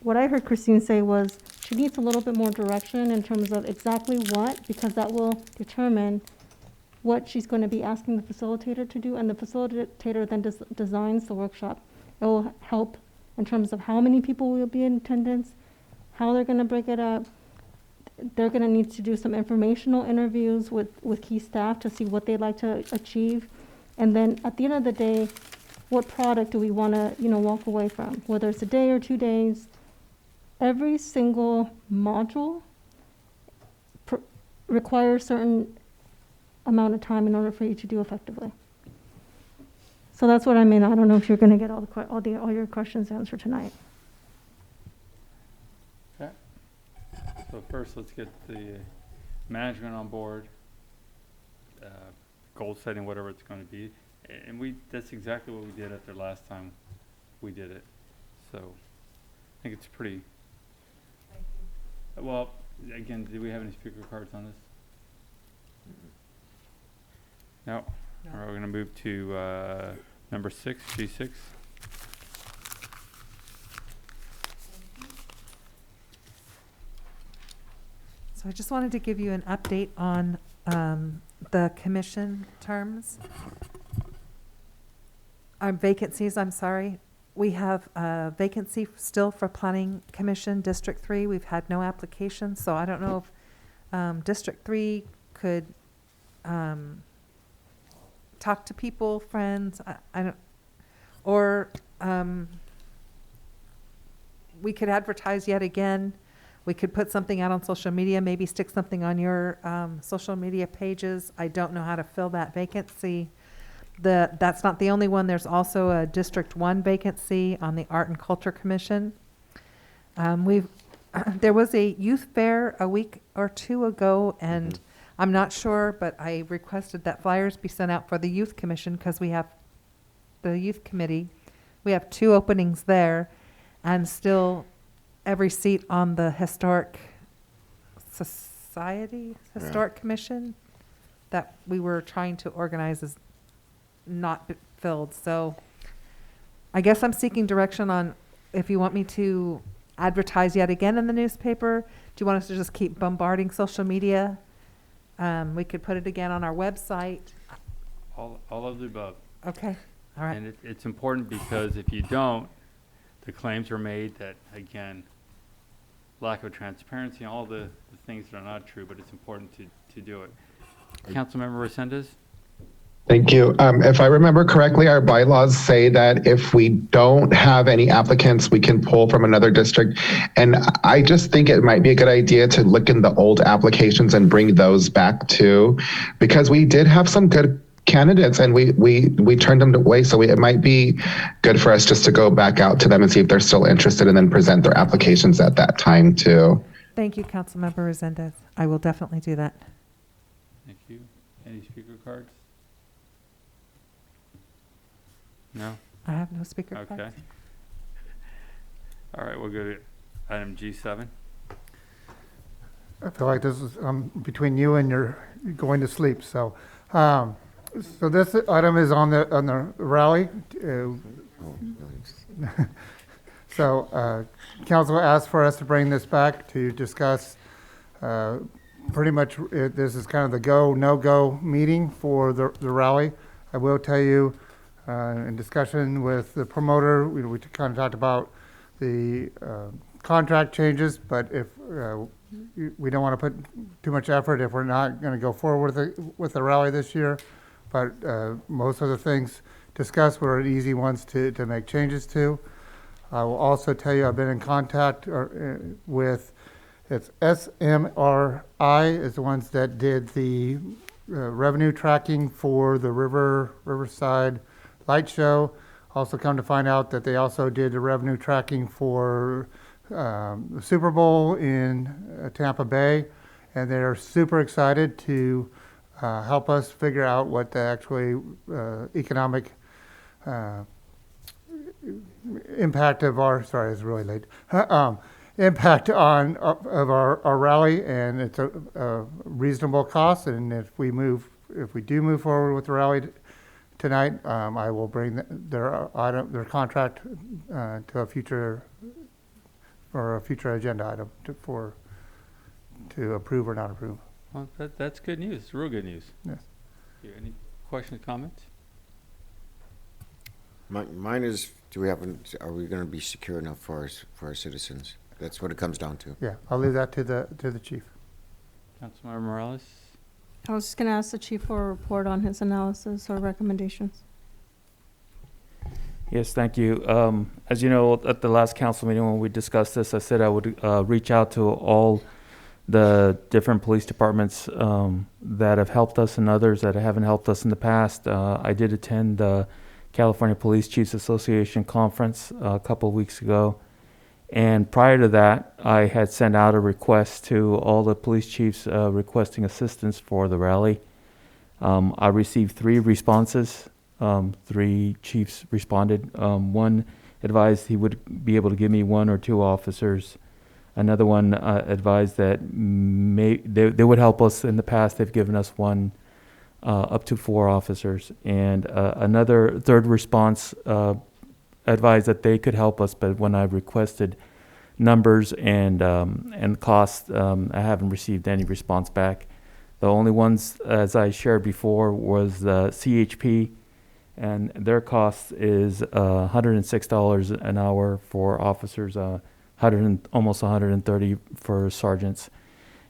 what I heard Christine say was she needs a little bit more direction in terms of exactly what, because that will determine what she's going to be asking the facilitator to do, and the facilitator then designs the workshop. It will help in terms of how many people will be in attendance, how they're going to break it up. They're going to need to do some informational interviews with key staff to see what they'd like to achieve. And then at the end of the day, what product do we want to, you know, walk away from, whether it's a day or 2 days. Every single module requires certain amount of time in order for you to do effectively. So that's what I mean. I don't know if you're going to get all your questions answered tonight. Okay. So first, let's get the management on board, goal setting, whatever it's going to be. And that's exactly what we did at the last time we did it. So I think it's pretty. Thank you. Well, again, do we have any speaker cards on this? No. All right, we're going to move to number 6, G6. So I just wanted to give you an update on the commission terms. Vacancies, I'm sorry. We have a vacancy still for Planning Commission, District 3. We've had no applications, so I don't know if District 3 could talk to people, friends, I don't, or we could advertise yet again. We could put something out on social media, maybe stick something on your social media pages. I don't know how to fill that vacancy. That's not the only one. There's also a District 1 vacancy on the Art and Culture Commission. There was a youth fair a week or 2 ago, and I'm not sure, but I requested that flyers be sent out for the Youth Commission because we have the Youth Committee. We have 2 openings there, and still every seat on the Historic Commission that we were trying to organize is not filled. So I guess I'm seeking direction on if you want me to advertise yet again in the newspaper. Do you want us to just keep bombarding social media? We could put it again on our website. All of the above. Okay. All right. And it's important because if you don't, the claims are made that, again, lack of transparency, all the things that are not true, but it's important to do it. Councilmember Resendez? Thank you. If I remember correctly, our bylaws say that if we don't have any applicants, we can pull from another district. And I just think it might be a good idea to look in the old applications and bring those back too, because we did have some good candidates and we turned them away. So it might be good for us just to go back out to them and see if they're still interested and then present their applications at that time too. Thank you, Councilmember Resendez. I will definitely do that. Thank you. Any speaker cards? No? I have no speaker cards. Okay. All right, we'll go to item G7. I feel like this is between you and your going to sleep. So, so this item is on the rally. So, council asked for us to bring this back to discuss. Pretty much, this is kind of the go no go meeting for the rally. I will tell you, in discussion with the promoter, we kind of talked about the contract changes, but if we don't want to put too much effort if we're not going to go forward with the rally this year. But most of the things discussed were easy ones to make changes to. I will also tell you I've been in contact with, it's SMRI is the ones that did the revenue tracking for the Riverside Light Show. Also come to find out that they also did the revenue tracking for the Super Bowl in Tampa Bay, and they're super excited to help us figure out what the actually economic impact of our, sorry, it's really late, impact on of our rally, and it's a reasonable cost. And if we do move forward with the rally tonight, I will bring their contract to a future agenda item to approve or not approve. Well, that's good news. It's real good news. Yes. Any questions, comments? Mine is, are we going to be secure enough for our citizens? That's what it comes down to. Yeah, I'll leave that to the chief. Councilmember Morales? I was just going to ask the chief for a report on his analysis or recommendations. Yes, thank you. As you know, at the last council meeting when we discussed this, I said I would reach out to all the different police departments that have helped us and others that haven't helped us in the past. I did attend the California Police Chiefs Association conference a couple of weeks ago. And prior to that, I had sent out a request to all the police chiefs requesting assistance for the rally. I received 3 responses. 3 chiefs responded. One advised he would be able to give me 1 or 2 officers. Another one advised that they would help us. In the past, they've given us 1 up to 4 officers. And another third response advised that they could help us, but when I requested numbers and costs, I haven't received any response back. The only ones, as I shared before, was the CHP, and their cost is $106 an hour for officers, almost $130 for sergeants.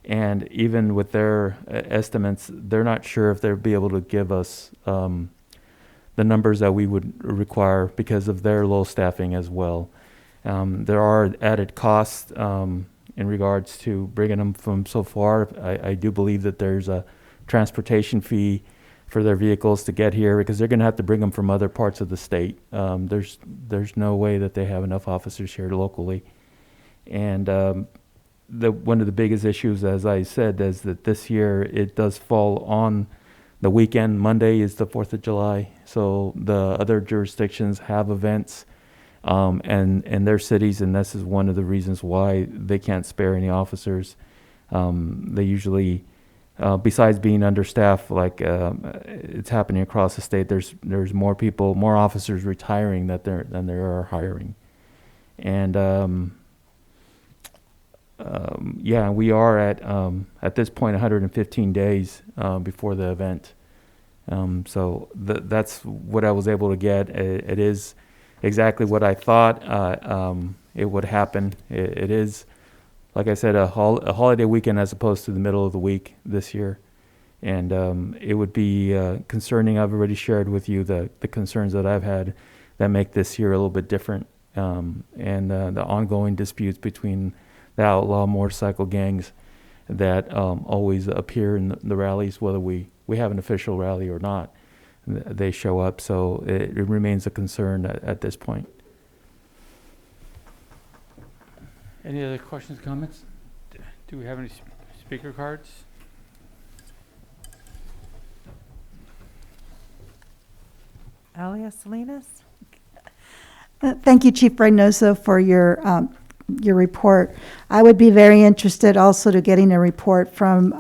And even with their estimates, they're not sure if they'll be able to give us the numbers that we would require because of their low staffing as well. There are added costs in regards to bringing them from so far. I do believe that there's a transportation fee for their vehicles to get here because they're going to have to bring them from other parts of the state. There's no way that they have enough officers here locally. And one of the biggest issues, as I said, is that this year it does fall on the weekend. Monday is the 4th of July. So the other jurisdictions have events and their cities, and this is one of the reasons why they can't spare any officers. They usually, besides being understaffed, like it's happening across the state, there's more officers retiring than there are hiring. And yeah, we are at this point 115 days before the event. So that's what I was able to get. It is exactly what I thought it would happen. It is, like I said, a holiday weekend as opposed to the middle of the week this year. And it would be concerning. I've already shared with you the concerns that I've had that make this year a little bit different, and the ongoing disputes between the outlaw motorcycle gangs that always appear in the rallies, whether we have an official rally or not. They show up, so it remains a concern at this point. Any other questions, comments? Do we have any speaker cards? Alia Salinas? Thank you, Chief Reynoso, for your report. I would be very interested also to getting a report from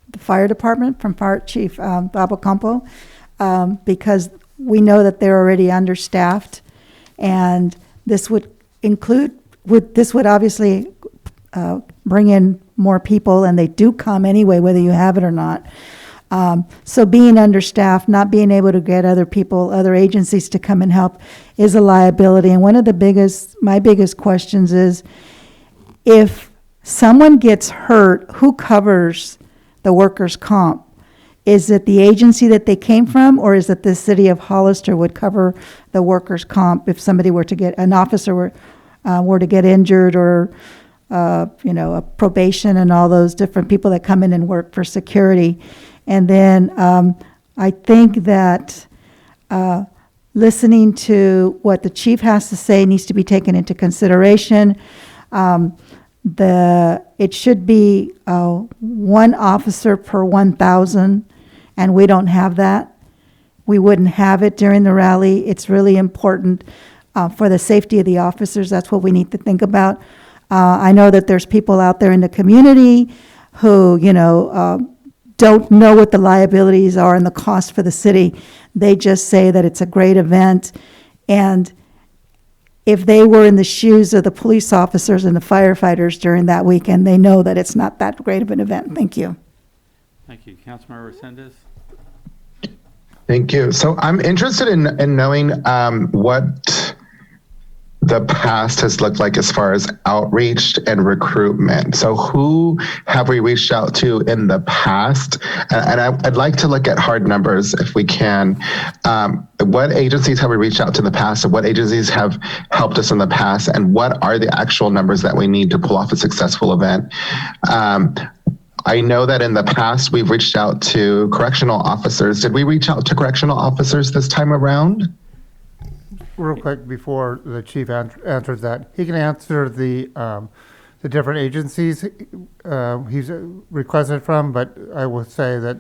the fire department, from Fire Chief Bob Ocampo, because we know that they're already understaffed, and this would obviously bring in more people, and they do come anyway, whether you have it or not. So being understaffed, not being able to get other people, other agencies to come and help is a liability. And one of my biggest questions is, if someone gets hurt, who covers the workers' comp? Is it the agency that they came from, or is it the city of Hollister would cover the workers' comp if somebody were to get, an officer were to get injured, or a probation and all those different people that come in and work for security? And then I think that listening to what the chief has to say needs to be taken into consideration. It should be 1 officer per 1,000, and we don't have that. We wouldn't have it during the rally. It's really important for the safety of the officers. That's what we need to think about. I know that there's people out there in the community who, don't know what the liabilities are and the cost for the city. They just say that it's a great event. And if they were in the shoes of the police officers and the firefighters during that weekend, they know that it's not that great of an event. Thank you. Thank you. Councilmember Resendez? Thank you. So I'm interested in knowing what the past has looked like as far as outreach and recruitment. So who have we reached out to in the past? And I'd like to look at hard numbers if we can. What agencies have we reached out to in the past, and what agencies have helped us in the past, and what are the actual numbers that we need to pull off a successful event? I know that in the past we've reached out to correctional officers. Did we reach out to correctional officers this time around? Real quick, before the chief answers that, he can answer the different agencies he's requested from, but I will say that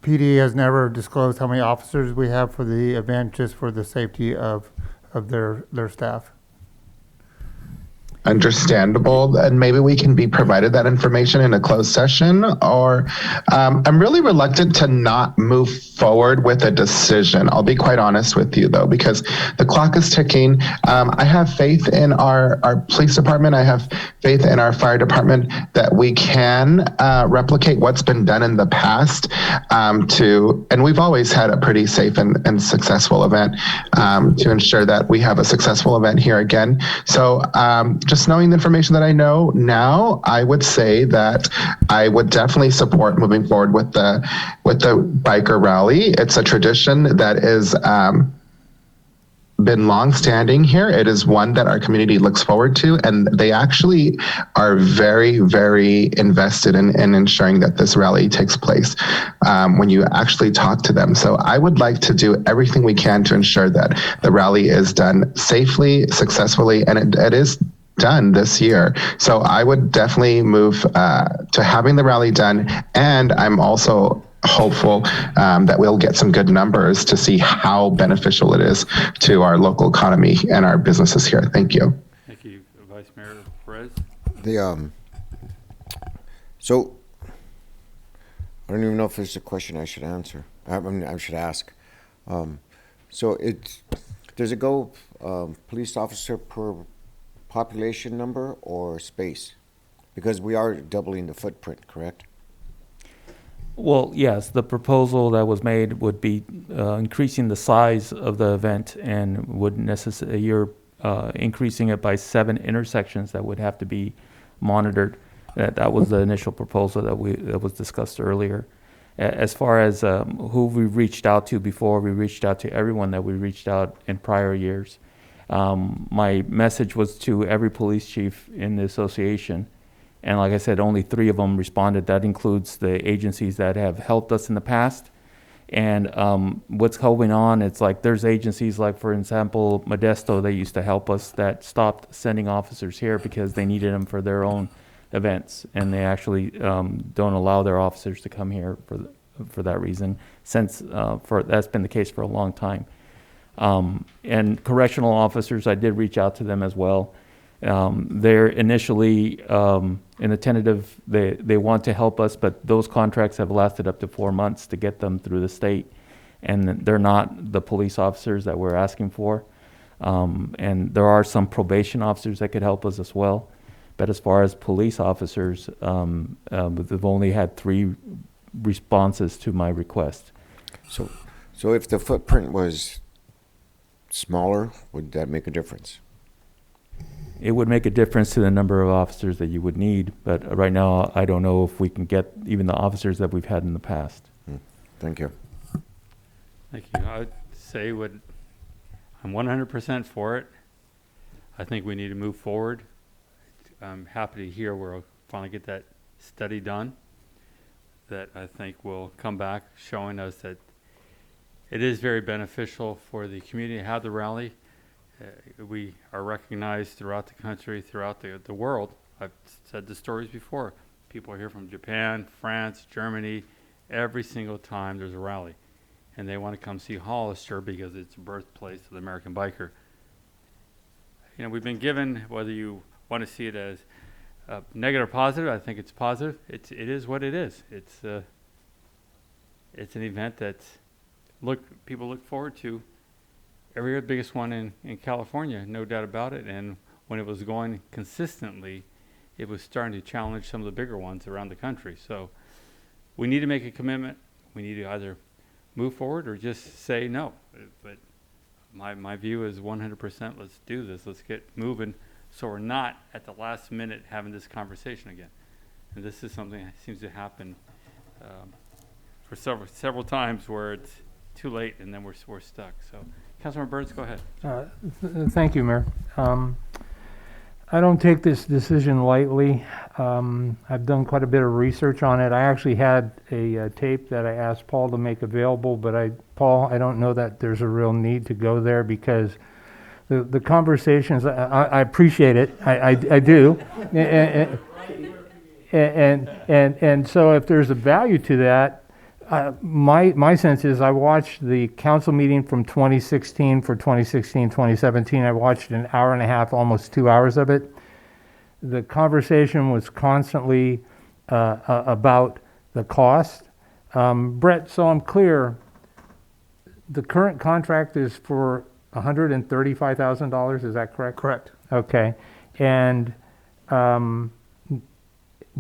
PD has never disclosed how many officers we have for the event, just for the safety of their staff. Understandable, and maybe we can be provided that information in a closed session, or I'm really reluctant to not move forward with a decision. I'll be quite honest with you though, because the clock is ticking. I have faith in our police department. I have faith in our fire department that we can replicate what's been done in the past and we've always had a pretty safe and successful event to ensure that we have a successful event here again. So just knowing the information that I know now, I would say that I would definitely support moving forward with the biker rally. It's a tradition that is been long-standing here. It is one that our community looks forward to, and they actually are very, very invested in ensuring that this rally takes place when you actually talk to them. So I would like to do everything we can to ensure that the rally is done safely, successfully, and it is done this year. So I would definitely move to having the rally done, and I'm also hopeful that we'll get some good numbers to see how beneficial it is to our local economy and our businesses here. Thank you. Thank you, Vice Mayor Perez. So I don't even know if it's a question I should answer. I should ask. So does it go police officer per population number or space? Because we are doubling the footprint, correct? Well, yes, the proposal that was made would be increasing the size of the event, and would necessarily, you're increasing it by 7 intersections that would have to be monitored. That was the initial proposal that was discussed earlier. As far as who we reached out to before, we reached out to everyone that we reached out in prior years. My message was to every police chief in the association. And like I said, only 3 of them responded. That includes the agencies that have helped us in the past. And what's going on, it's like there's agencies like, for example, Modesto, they used to help us, that stopped sending officers here because they needed them for their own events. And they actually don't allow their officers to come here for that reason, since that's been the case for a long time. And correctional officers, I did reach out to them as well. They're initially in the tentative, they want to help us, but those contracts have lasted up to 4 months to get them through the state, and they're not the police officers that we're asking for. And there are some probation officers that could help us as well. But as far as police officers, they've only had 3 responses to my request. So if the footprint was smaller, would that make a difference? It would make a difference to the number of officers that you would need, but right now I don't know if we can get even the officers that we've had in the past. Thank you. Thank you. I would say I'm 100% for it. I think we need to move forward. I'm happy to hear we'll finally get that study done that I think will come back showing us that it is very beneficial for the community to have the rally. We are recognized throughout the country, throughout the world. I've said the stories before. People are here from Japan, France, Germany. Every single time there's a rally. And they want to come see Hollister because it's the birthplace of the American biker. You know, we've been given, whether you want to see it as negative or positive, I think it's positive. It is what it is. It's an event that people look forward to. Every year, the biggest one in California, no doubt about it. And when it was going consistently, it was starting to challenge some of the bigger ones around the country. So we need to make a commitment. We need to either move forward or just say no. But my view is 100%, let's do this. Let's get moving so we're not at the last minute having this conversation again. And this is something that seems to happen for several times where it's too late and then we're stuck. So. Councilmember Burns, go ahead. Thank you, Mayor. I don't take this decision lightly. I've done quite a bit of research on it. I actually had a tape that I asked Paul to make available, but Paul, I don't know that there's a real need to go there because the conversations, I appreciate it. I do. And so if there's a value to that, my sense is I watched the council meeting from 2016 for 2016-2017. I watched an hour and a half, almost 2 hours of it. The conversation was constantly about the cost. Brett, so I'm clear, the current contract is for $135,000, is that correct? Correct. Okay. And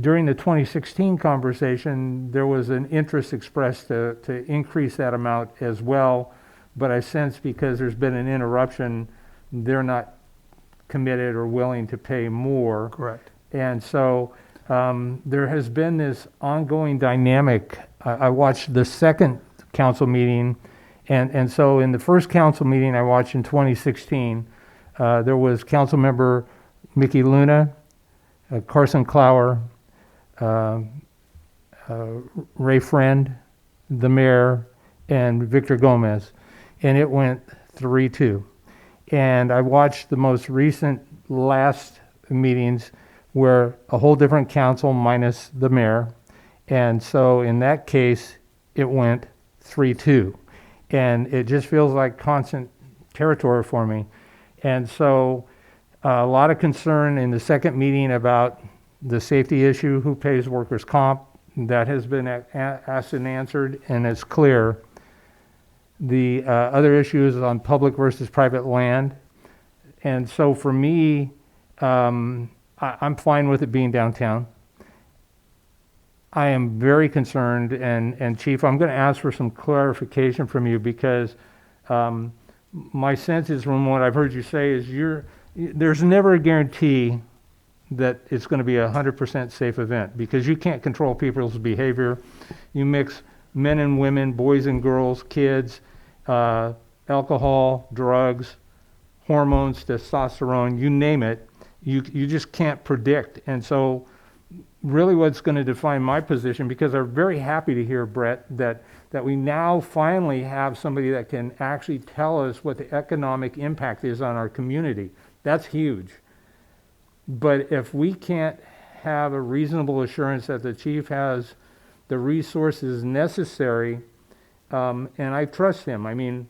during the 2016 conversation, there was an interest expressed to increase that amount as well, but I sense because there's been an interruption, they're not committed or willing to pay more. Correct. And so there has been this ongoing dynamic. I watched the second council meeting, and so in the first council meeting I watched in 2016, there was council member Mickey Luna, Carson Clower, Ray Friend, the mayor, and Victor Gomez, and it went 3-2. And I watched the most recent last meetings where a whole different council minus the mayor, and so in that case it went 3-2, and it just feels like constant territory for me. And so a lot of concern in the second meeting about the safety issue, who pays workers' comp, that has been asked and answered, and it's clear. The other issues on public versus private land. And so for me, I'm fine with it being downtown. I am very concerned, and Chief, I'm going to ask for some clarification from you because my sense is from what I've heard you say is there's never a guarantee that it's going to be a 100% safe event, because you can't control people's behavior. You mix men and women, boys and girls, kids, alcohol, drugs, hormones, testosterone, you name it, you just can't predict. And so really what's going to define my position, because I'm very happy to hear, Brett, that we now finally have somebody that can actually tell us what the economic impact is on our community. That's huge. But if we can't have a reasonable assurance that the chief has the resources necessary, and I trust him. I mean,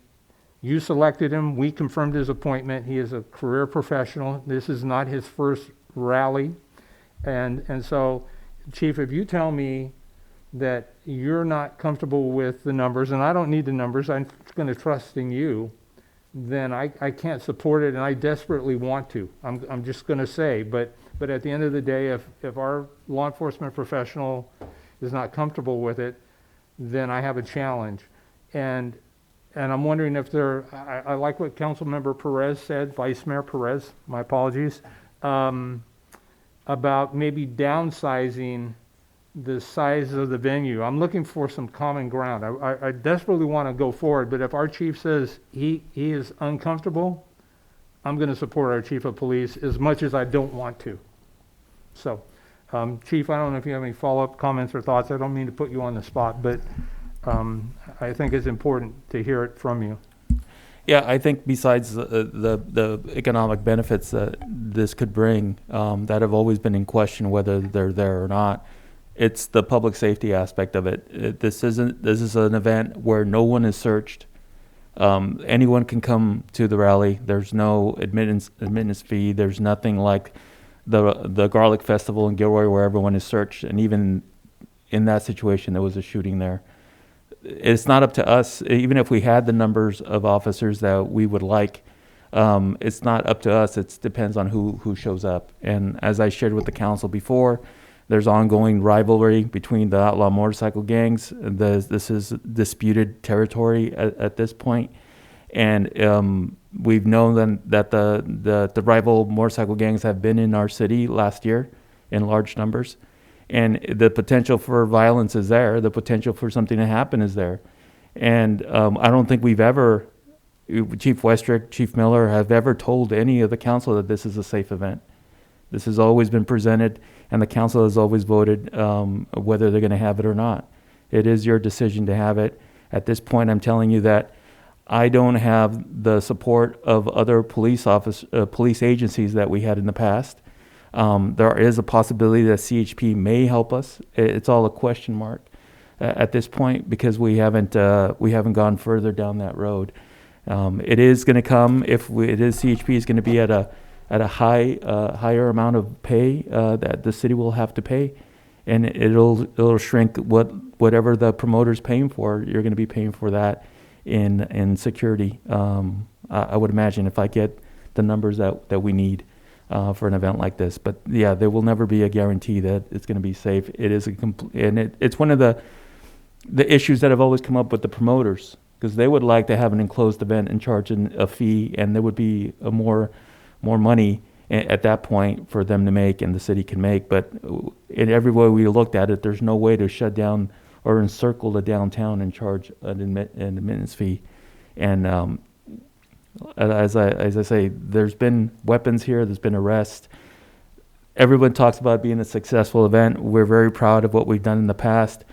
you selected him, we confirmed his appointment, he is a career professional, this is not his first rally. And so, Chief, if you tell me that you're not comfortable with the numbers, and I don't need the numbers, I'm going to trust in you, then I can't support it, and I desperately want to. I'm just going to say, but at the end of the day, if our law enforcement professional is not comfortable with it, then I have a challenge. And I'm wondering if I like what Councilmember Perez said, Vice Mayor Perez, my apologies, about maybe downsizing the size of the venue. I'm looking for some common ground. I desperately want to go forward, but if our chief says he is uncomfortable, I'm going to support our chief of police as much as I don't want to. So, Chief, I don't know if you have any follow-up comments or thoughts. I don't mean to put you on the spot, but I think it's important to hear it from you. Yeah, I think besides the economic benefits that this could bring, that have always been in question whether they're there or not, it's the public safety aspect of it. This is an event where no one is searched. Anyone can come to the rally. There's no admittance fee. There's nothing like the Garlic Festival in Gilroy where everyone is searched, and even in that situation there was a shooting there. It's not up to us, even if we had the numbers of officers that we would like, it's not up to us. It depends on who shows up. And as I shared with the council before, there's ongoing rivalry between the outlaw motorcycle gangs. This is disputed territory at this point. And we've known then that the rival motorcycle gangs have been in our city last year in large numbers. And the potential for violence is there. The potential for something to happen is there. And I don't think we've ever, Chief Westrick, Chief Miller, have ever told any of the council that this is a safe event. This has always been presented, and the council has always voted whether they're going to have it or not. It is your decision to have it. At this point, I'm telling you that I don't have the support of other police agencies that we had in the past. There is a possibility that CHP may help us. It's all a question mark at this point because we haven't gone further down that road. It is going to come CHP is going to be at a higher amount of pay that the city will have to pay, and it'll shrink whatever the promoter's paying for. You're going to be paying for that in security. I would imagine if I get the numbers that we need. For an event like this, but yeah, there will never be a guarantee that it's going to be safe. It is it's one of the issues that have always come up with the promoters, because they would like to have an enclosed event and charge a fee, and there would be more money at that point for them to make and the city can make. But in every way we looked at it, there's no way to shut down or encircle the downtown and charge an admittance fee. And as I say, there's been weapons here, there's been arrests. Everyone talks about it being a successful event. We're very proud of what we've done in the past.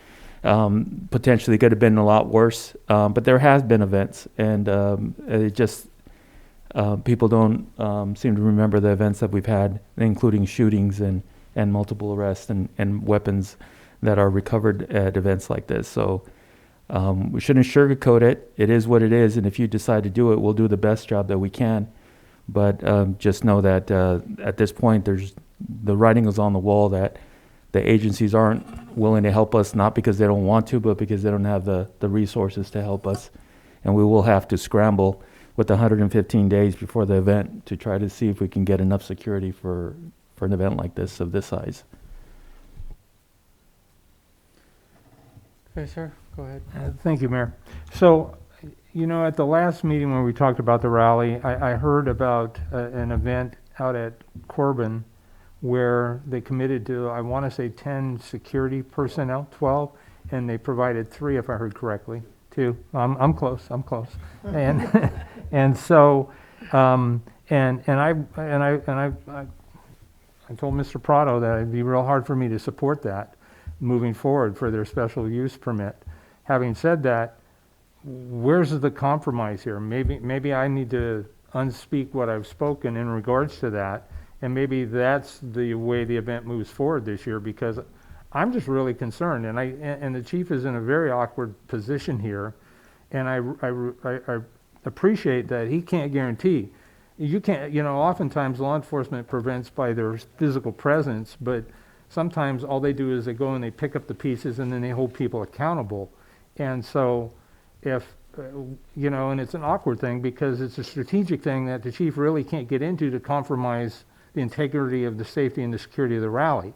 Potentially could have been a lot worse, but there has been events, and it just people don't seem to remember the events that we've had, including shootings and multiple arrests and weapons that are recovered at events like this. So we shouldn't sugarcoat it. It is what it is, and if you decide to do it, we'll do the best job that we can. But just know that at this point, the writing is on the wall that the agencies aren't willing to help us, not because they don't want to, but because they don't have the resources to help us. And we will have to scramble with 115 days before the event to try to see if we can get enough security for an event like this, of this size. Okay, sir, go ahead. Thank you, Mayor. So, at the last meeting when we talked about the rally, I heard about an event out at Corbin where they committed to, I want to say 10 security personnel, 12, and they provided 3, if I heard correctly, 2. I'm close. And, and so, I told Mr. Prado that it'd be real hard for me to support that moving forward for their special use permit. Having said that, where's the compromise here? Maybe I need to unspeak what I've spoken in regards to that, and maybe that's the way the event moves forward this year, because I'm just really concerned, and the chief is in a very awkward position here, and I appreciate that he can't guarantee. You can't, oftentimes law enforcement prevents by their physical presence, but sometimes all they do is they go and they pick up the pieces and then they hold people accountable. And so if, and it's an awkward thing because it's a strategic thing that the chief really can't get into to compromise the integrity of the safety and the security of the rally.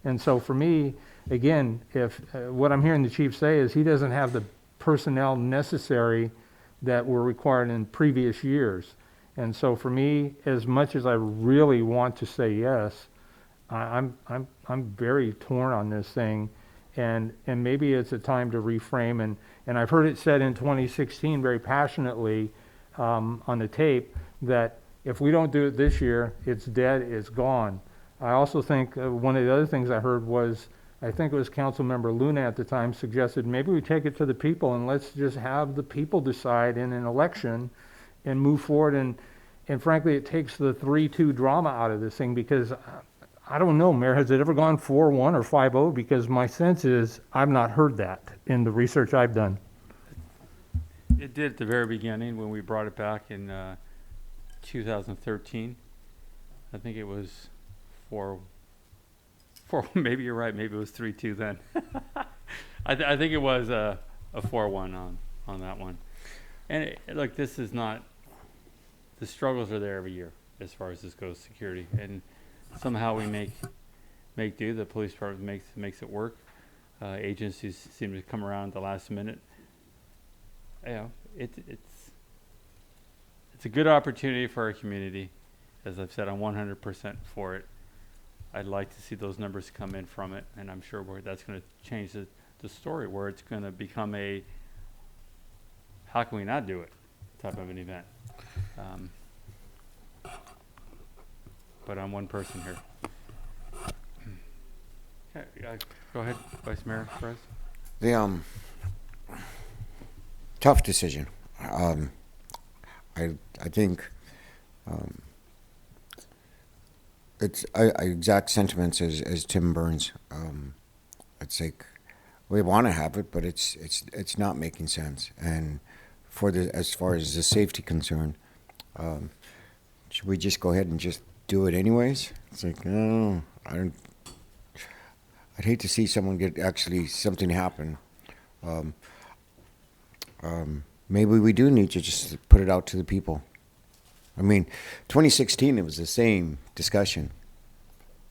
And so for me, again, if what I'm hearing the chief say is he doesn't have the personnel necessary that were required in previous years. And so for me, as much as I really want to say yes, I'm very torn on this thing, and maybe it's a time to reframe. And I've heard it said in 2016 very passionately on the tape that if we don't do it this year, it's dead, it's gone. I also think one of the other things I heard was, I think it was Councilmember Luna at the time suggested maybe we take it to the people and let's just have the people decide in an election and move forward. And frankly, it takes the 3-2 drama out of this thing, because I don't know, Mayor, has it ever gone 4-1 or 5-0? Because my sense is I've not heard that in the research I've done. It did at the very beginning when we brought it back in 2013. I think it was 4, maybe you're right, maybe it was 3-2 then. I think it was a 4-1 on that one. And look, this is not, the struggles are there every year as far as this goes, security. And somehow we make do. The police department makes it work. Agencies seem to come around at the last minute. It's a good opportunity for our community. As I've said, I'm 100% for it. I'd like to see those numbers come in from it, and I'm sure that's going to change the story, where it's going to become a how can we not do it type of an event. But I'm one person here. Okay, go ahead, Vice Mayor Perez. The tough decision. I think it's exact sentiments as Tim Burns. It's like we want to have it, but it's not making sense. And as far as the safety concern, should we just go ahead and just do it anyways? It's like, no, I'd hate to see someone something happen. Maybe we do need to just put it out to the people. I mean, 2016, it was the same discussion.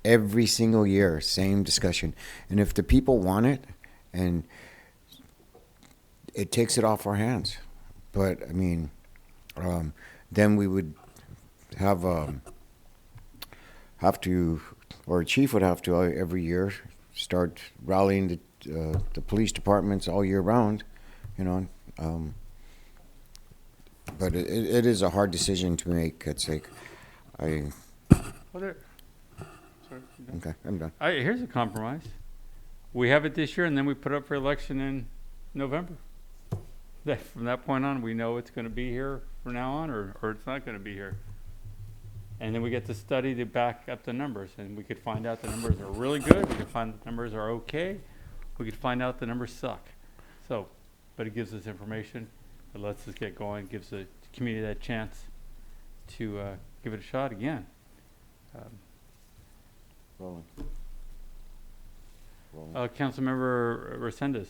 Every single year, same discussion. And if the people want it, and it takes it off our hands. But, I mean, then we would have to, or a chief would have to every year start rallying the police departments all year round, but it is a hard decision to make. It's like, sorry, okay, I'm done. Here's a compromise. We have it this year, and then we put up for election in November. From that point on, we know it's going to be here from now on, or it's not going to be here. And then we get to study to back up the numbers, and we could find out the numbers are really good. We could find the numbers are okay. We could find out the numbers suck. So, but it gives us information. It lets us get going. Gives the community that chance to give it a shot again. Councilmember Resendez.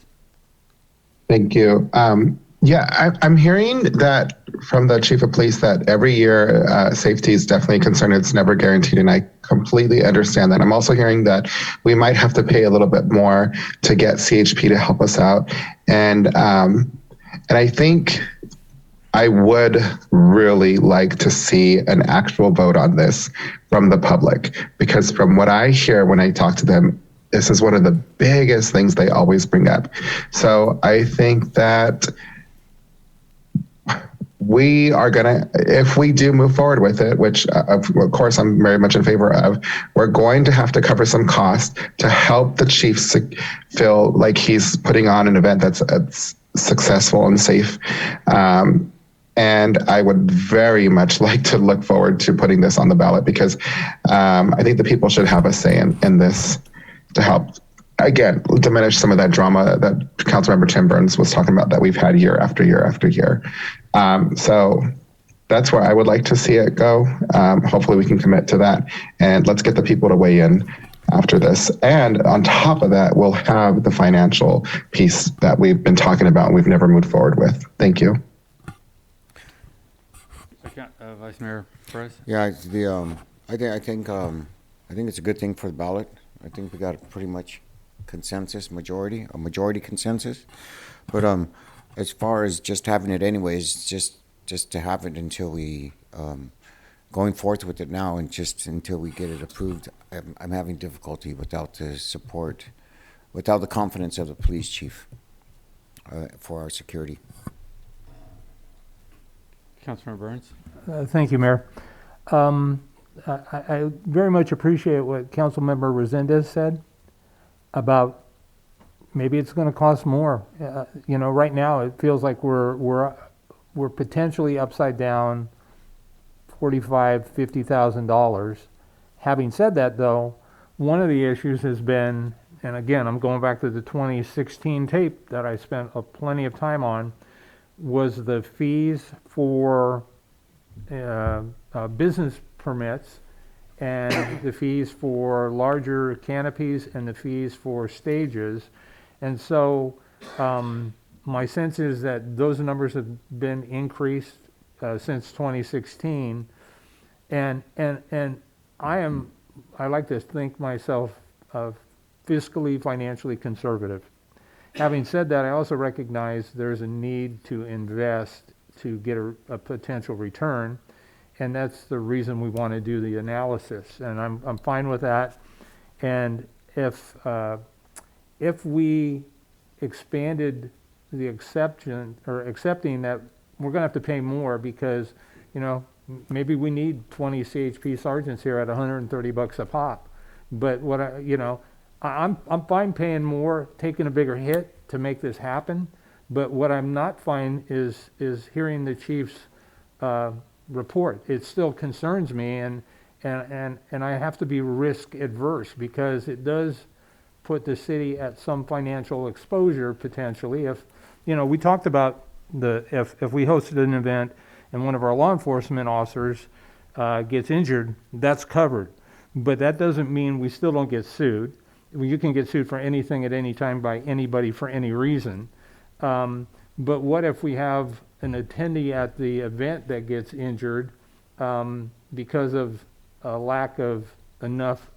Thank you. I'm hearing that from the chief of police that every year safety is definitely a concern. It's never guaranteed, and I completely understand that. I'm also hearing that we might have to pay a little bit more to get CHP to help us out, and I think I would really like to see an actual vote on this from the public, because from what I hear when I talk to them, this is one of the biggest things they always bring up. So I think that we are going to, if we do move forward with it, which of course I'm very much in favor of, we're going to have to cover some costs to help the chief feel like he's putting on an event that's successful and safe. And I would very much like to look forward to putting this on the ballot, because I think the people should have a say in this to help, again, diminish some of that drama that Councilmember Tim Burns was talking about that we've had year after year after year. So that's where I would like to see it go. Hopefully we can commit to that, and let's get the people to weigh in after this. And on top of that, we'll have the financial piece that we've been talking about and we've never moved forward with. Thank you. Vice Mayor Perez? Yeah, I think it's a good thing for the ballot. I think we got a pretty much consensus, majority consensus. But as far as just having it anyways, just to have it until we going forth with it now, and just until we get it approved, I'm having difficulty without the support, without the confidence of the police chief for our security. Councilmember Burns? Thank you, Mayor. I very much appreciate what Councilmember Resendez said about maybe it's going to cost more. Right now it feels like we're potentially upside down $45,000-$50,000. Having said that, though, one of the issues has been, and again, I'm going back to the 2016 tape that I spent plenty of time on, was the fees for business permits, and the fees for larger canopies, and the fees for stages. And so my sense is that those numbers have been increased since 2016. And I like to think myself fiscally, financially conservative. Having said that, I also recognize there's a need to invest to get a potential return, and that's the reason we want to do the analysis. And I'm fine with that. And if we expanded the exception, or accepting that we're going to have to pay more because, maybe we need 20 CHP sergeants here at $130 a pop. But I'm fine paying more, taking a bigger hit to make this happen. But what I'm not fine is hearing the chief's report. It still concerns me, and I have to be risk adverse, because it does put the city at some financial exposure potentially. If we talked about if we hosted an event and one of our law enforcement officers gets injured, that's covered. But that doesn't mean we still don't get sued. You can get sued for anything at any time by anybody for any reason. But what if we have an attendee at the event that gets injured because of a lack of enough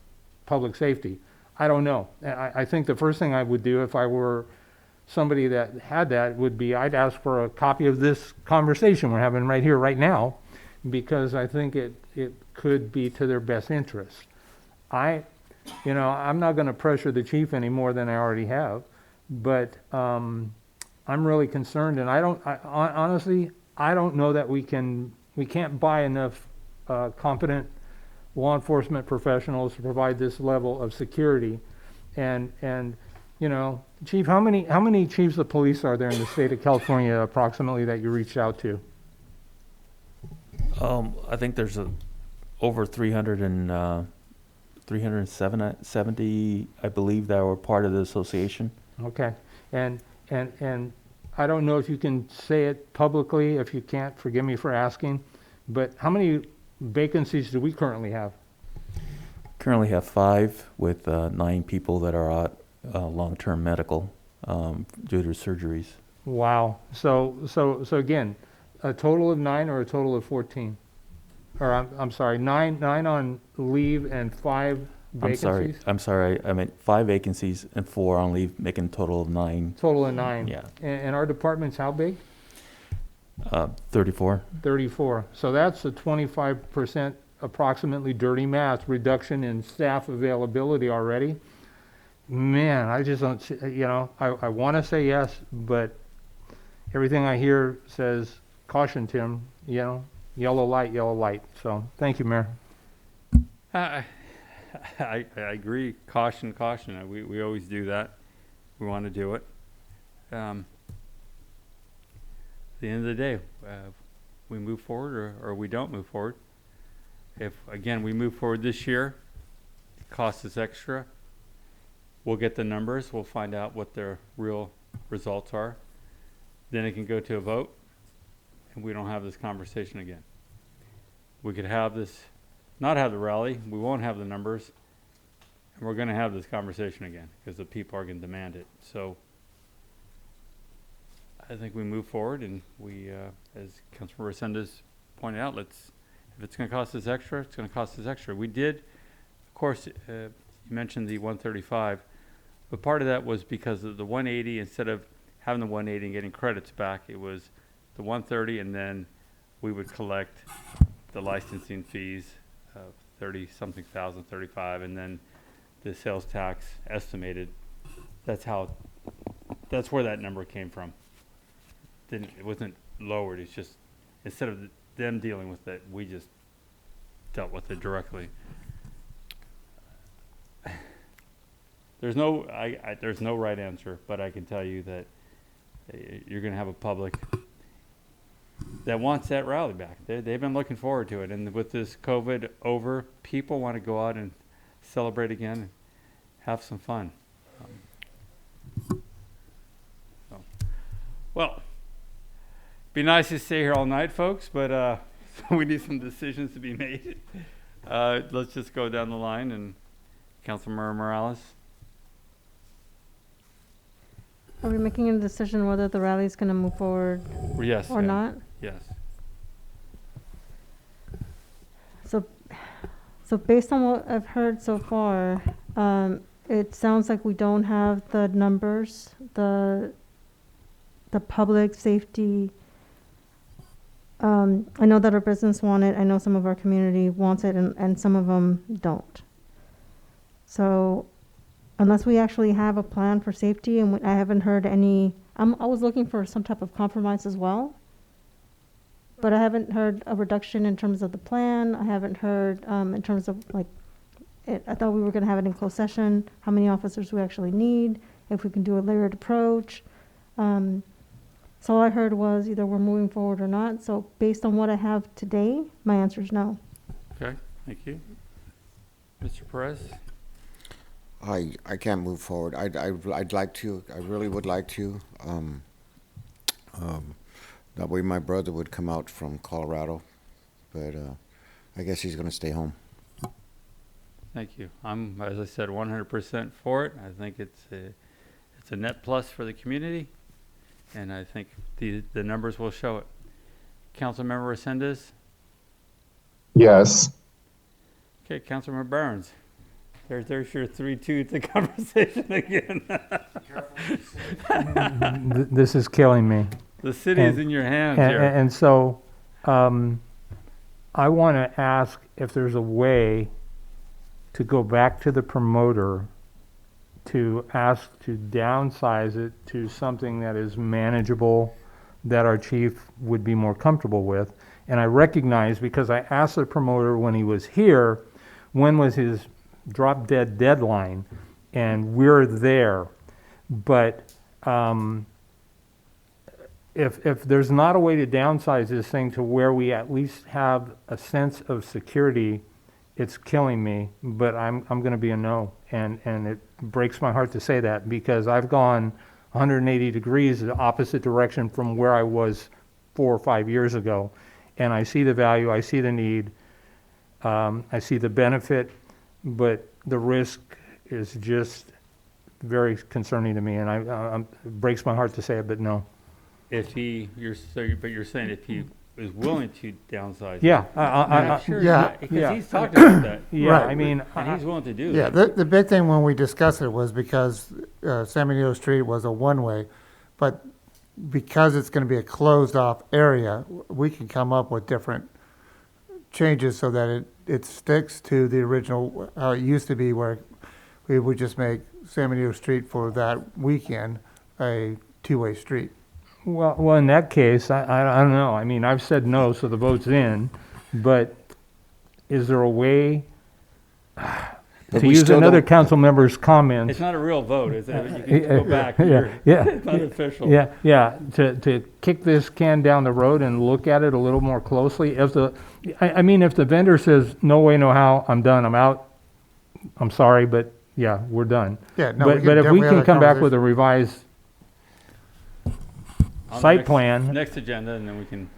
public safety? I don't know. I think the first thing I would do if I were somebody that had that would be I'd ask for a copy of this conversation we're having right here, right now, because I think it could be to their best interest. I'm not going to pressure the chief any more than I already have, but I'm really concerned, and honestly, I don't know that we can't buy enough competent law enforcement professionals to provide this level of security. And Chief, how many chiefs of police are there in the state of California approximately that you reached out to? I think there's over 370, I believe, that were part of the association. Okay, and I don't know if you can say it publicly. If you can't, forgive me for asking, but how many vacancies do we currently have? Currently have 5 with 9 people that are at long-term medical due to surgeries. Wow. So again, a total of 9 or a total of 14? Or I'm sorry, 9 on leave and 5 vacancies? I'm sorry. I meant 5 vacancies and 4 on leave, making a total of 9. Total of 9. Yeah. And our department's how big? 34. 34. So that's a 25% approximately dirty math reduction in staff availability already. Man, I just don't see, I want to say yes, but everything I hear says caution, Tim, yellow light. So thank you, Mayor. I agree. Caution. We always do that. We want to do it. At the end of the day, we move forward or we don't move forward. If, again, we move forward this year, it costs us extra. We'll get the numbers. We'll find out what their real results are. Then it can go to a vote, and we don't have this conversation again. We could have this, not have the rally. We won't have the numbers, and we're going to have this conversation again because the people are going to demand it. So I think we move forward, and we, as Councilmember Resendez pointed out, if it's going to cost us extra, it's going to cost us extra. We did, of course, you mentioned the 135, but part of that was because of the 180. Instead of having the 180 and getting credits back, it was the 130, and then we would collect the licensing fees of 30-something thousand, 35, and then the sales tax estimated. That's where that number came from. It wasn't lowered. It's just instead of them dealing with it, we just dealt with it directly. There's no right answer, but I can tell you that you're going to have a public that wants that rally back. They've been looking forward to it, and with this COVID over, people want to go out and celebrate again and have some fun. Well, be nice to stay here all night, folks, but we need some decisions to be made. Let's just go down the line, and Councilmember Morales. Are we making a decision whether the rally is going to move forward Yes. or not? Yes. So based on what I've heard so far, it sounds like we don't have the numbers, the public safety. I know that our business want it. I know some of our community wants it, and some of them don't. So unless we actually have a plan for safety, and I haven't heard any, I was looking for some type of compromise as well, but I haven't heard a reduction in terms of the plan. I haven't heard in terms of I thought we were going to have it in closed session, how many officers we actually need, if we can do a layered approach. So all I heard was either we're moving forward or not. So based on what I have today, my answer is no. Okay, thank you. Mr. Perez? I can't move forward. I'd like to. I really would like to. That way my brother would come out from Colorado, but I guess he's going to stay home. Thank you. I'm, as I said, 100% for it. I think it's a net plus for the community, and I think the numbers will show it. Councilmember Resendez? Yes. Okay, Councilmember Burns. There's your 3-2 to conversation again. This is killing me. The city is in your hands here. And so I want to ask if there's a way to go back to the promoter to ask to downsize it to something that is manageable, that our chief would be more comfortable with. And I recognize, because I asked the promoter when he was here, when was his drop dead deadline, and we're there. But if there's not a way to downsize this thing to where we at least have a sense of security, it's killing me. But I'm going to be a no, and it breaks my heart to say that, because I've gone 180 degrees the opposite direction from where I was 4 or 5 years ago, and I see the value, I see the need, I see the benefit, but the risk is just very concerning to me, and it breaks my heart to say it, but no. If you're saying if he is willing to downsize. Yeah, because he's talking about that. Yeah, Right. I mean, and he's willing to do Yeah, that. the big thing when we discussed it was because San Benito Street was a one-way, but because it's going to be a closed-off area, we can come up with different changes so that it sticks to the original, how it used to be, where we would just make San Benito Street for that weekend a two-way street. Well, in that case, I don't know. I mean, I've said no, so the vote's in, but is there a way, to we use still another don't- council member's comments? It's not a real vote, is it? You can go back. Yeah, yeah. It's not official. Yeah, to kick this can down the road and look at it a little more closely. If I mean, if the vendor says, no way, no how, I'm done, I'm out, I'm sorry, but yeah, we're done. Yeah, no, we can But if we definitely have can that come back with a conversation. revised On the site next- plan, Next agenda, and then we can.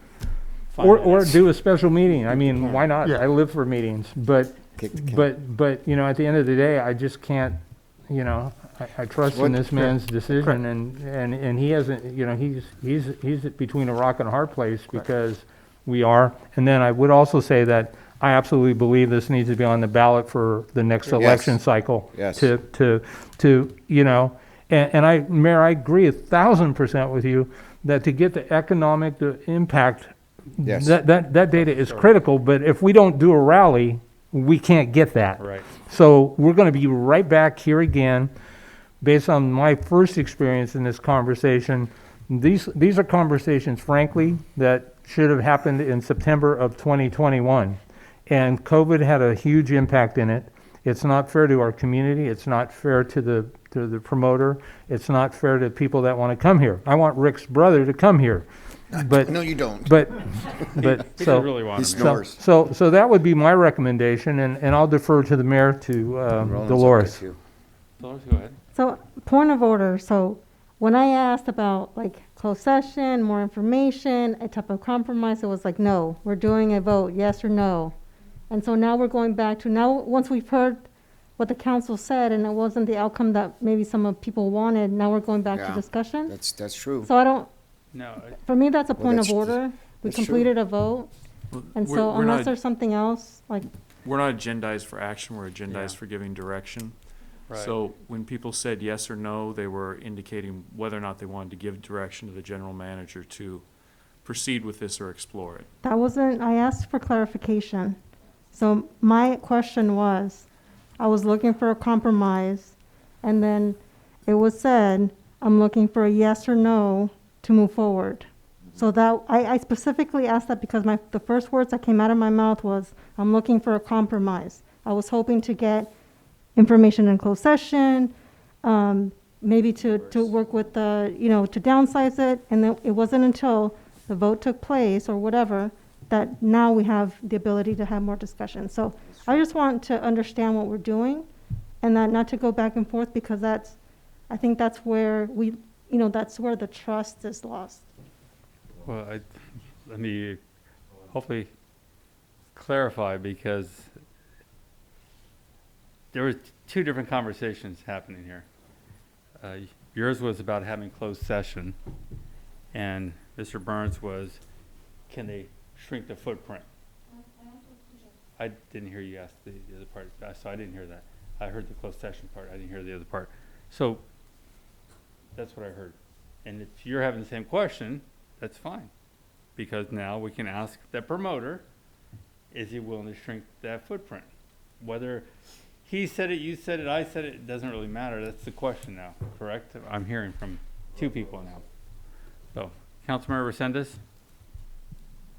find or out. do a special meeting, I mean, why not? Yeah. I live for meetings, but, you know, at the end of the day, I just can't, you know, I trust in What- this man's decision, and he hasn't, you know, he's between a rock and a hard place, because we are. And then I would also say that I absolutely believe this needs to be on the ballot for the next election cycle. Yes. To, you know, and Mayor, I agree 1,000% with you that to get the economic, the impact, Yes. that data is critical, but if we don't do a rally, we can't get that. Right. So we're going to be right back here again. Based on my first experience in this conversation, these are conversations, frankly, that should have happened in September of 2021. And COVID had a huge impact in it. It's not fair to our community. It's not fair to the promoter. It's not fair to people that want to come here. I want Rick's brother to come here. But No, you don't. But He so doesn't really want He to. snores. so that would be my recommendation, and I'll defer to the mayor, to Roland's Dolores. okay, too. Dolores, go ahead. So, point of order, so when I asked about like closed session, more information, a type of compromise, it was like, no, we're doing a vote, yes or no. And so now we're going back to, now, once we've heard what the council said and it wasn't the outcome that maybe some of people wanted, now we're going back to Yeah. discussion? That's true. So I don't, No, for me, that's a point of that's- order. We that's true. completed a vote, and We're- so we're unless not- there's something else, like, We're not agendized for action, we're agendized Yeah. for giving direction. Right. So when people said yes or no, they were indicating whether or not they wanted to give direction to the general manager to proceed with this or explore it. that wasn't, I asked for clarification. So my question was, I was looking for a compromise, and then it was said, I'm looking for a yes or no to move forward. So that, I specifically asked that because the first words that came out of my mouth was, I'm looking for a compromise. I was hoping to get information in closed session, maybe to work with the, you know, to downsize it, and then it wasn't until the vote took place or whatever that now we have the ability to have more discussion. So I just want to understand what we're doing, and that not to go back and forth, because I think that's where that's where the trust is lost. Well, let me hopefully clarify, because there were two different conversations happening here. Yours was about having closed session, and Mr. Burns was, can they shrink the footprint? I didn't hear you ask the other part, so I didn't hear that. I heard the closed session part, I didn't hear the other part. So that's what I heard. And if you're having the same question, that's fine, because now we can ask the promoter, is he willing to shrink that footprint? Whether he said it, you said it, I said it, it doesn't really matter. That's the question now, correct? I'm hearing from two people now. So, Councilmember Resendez?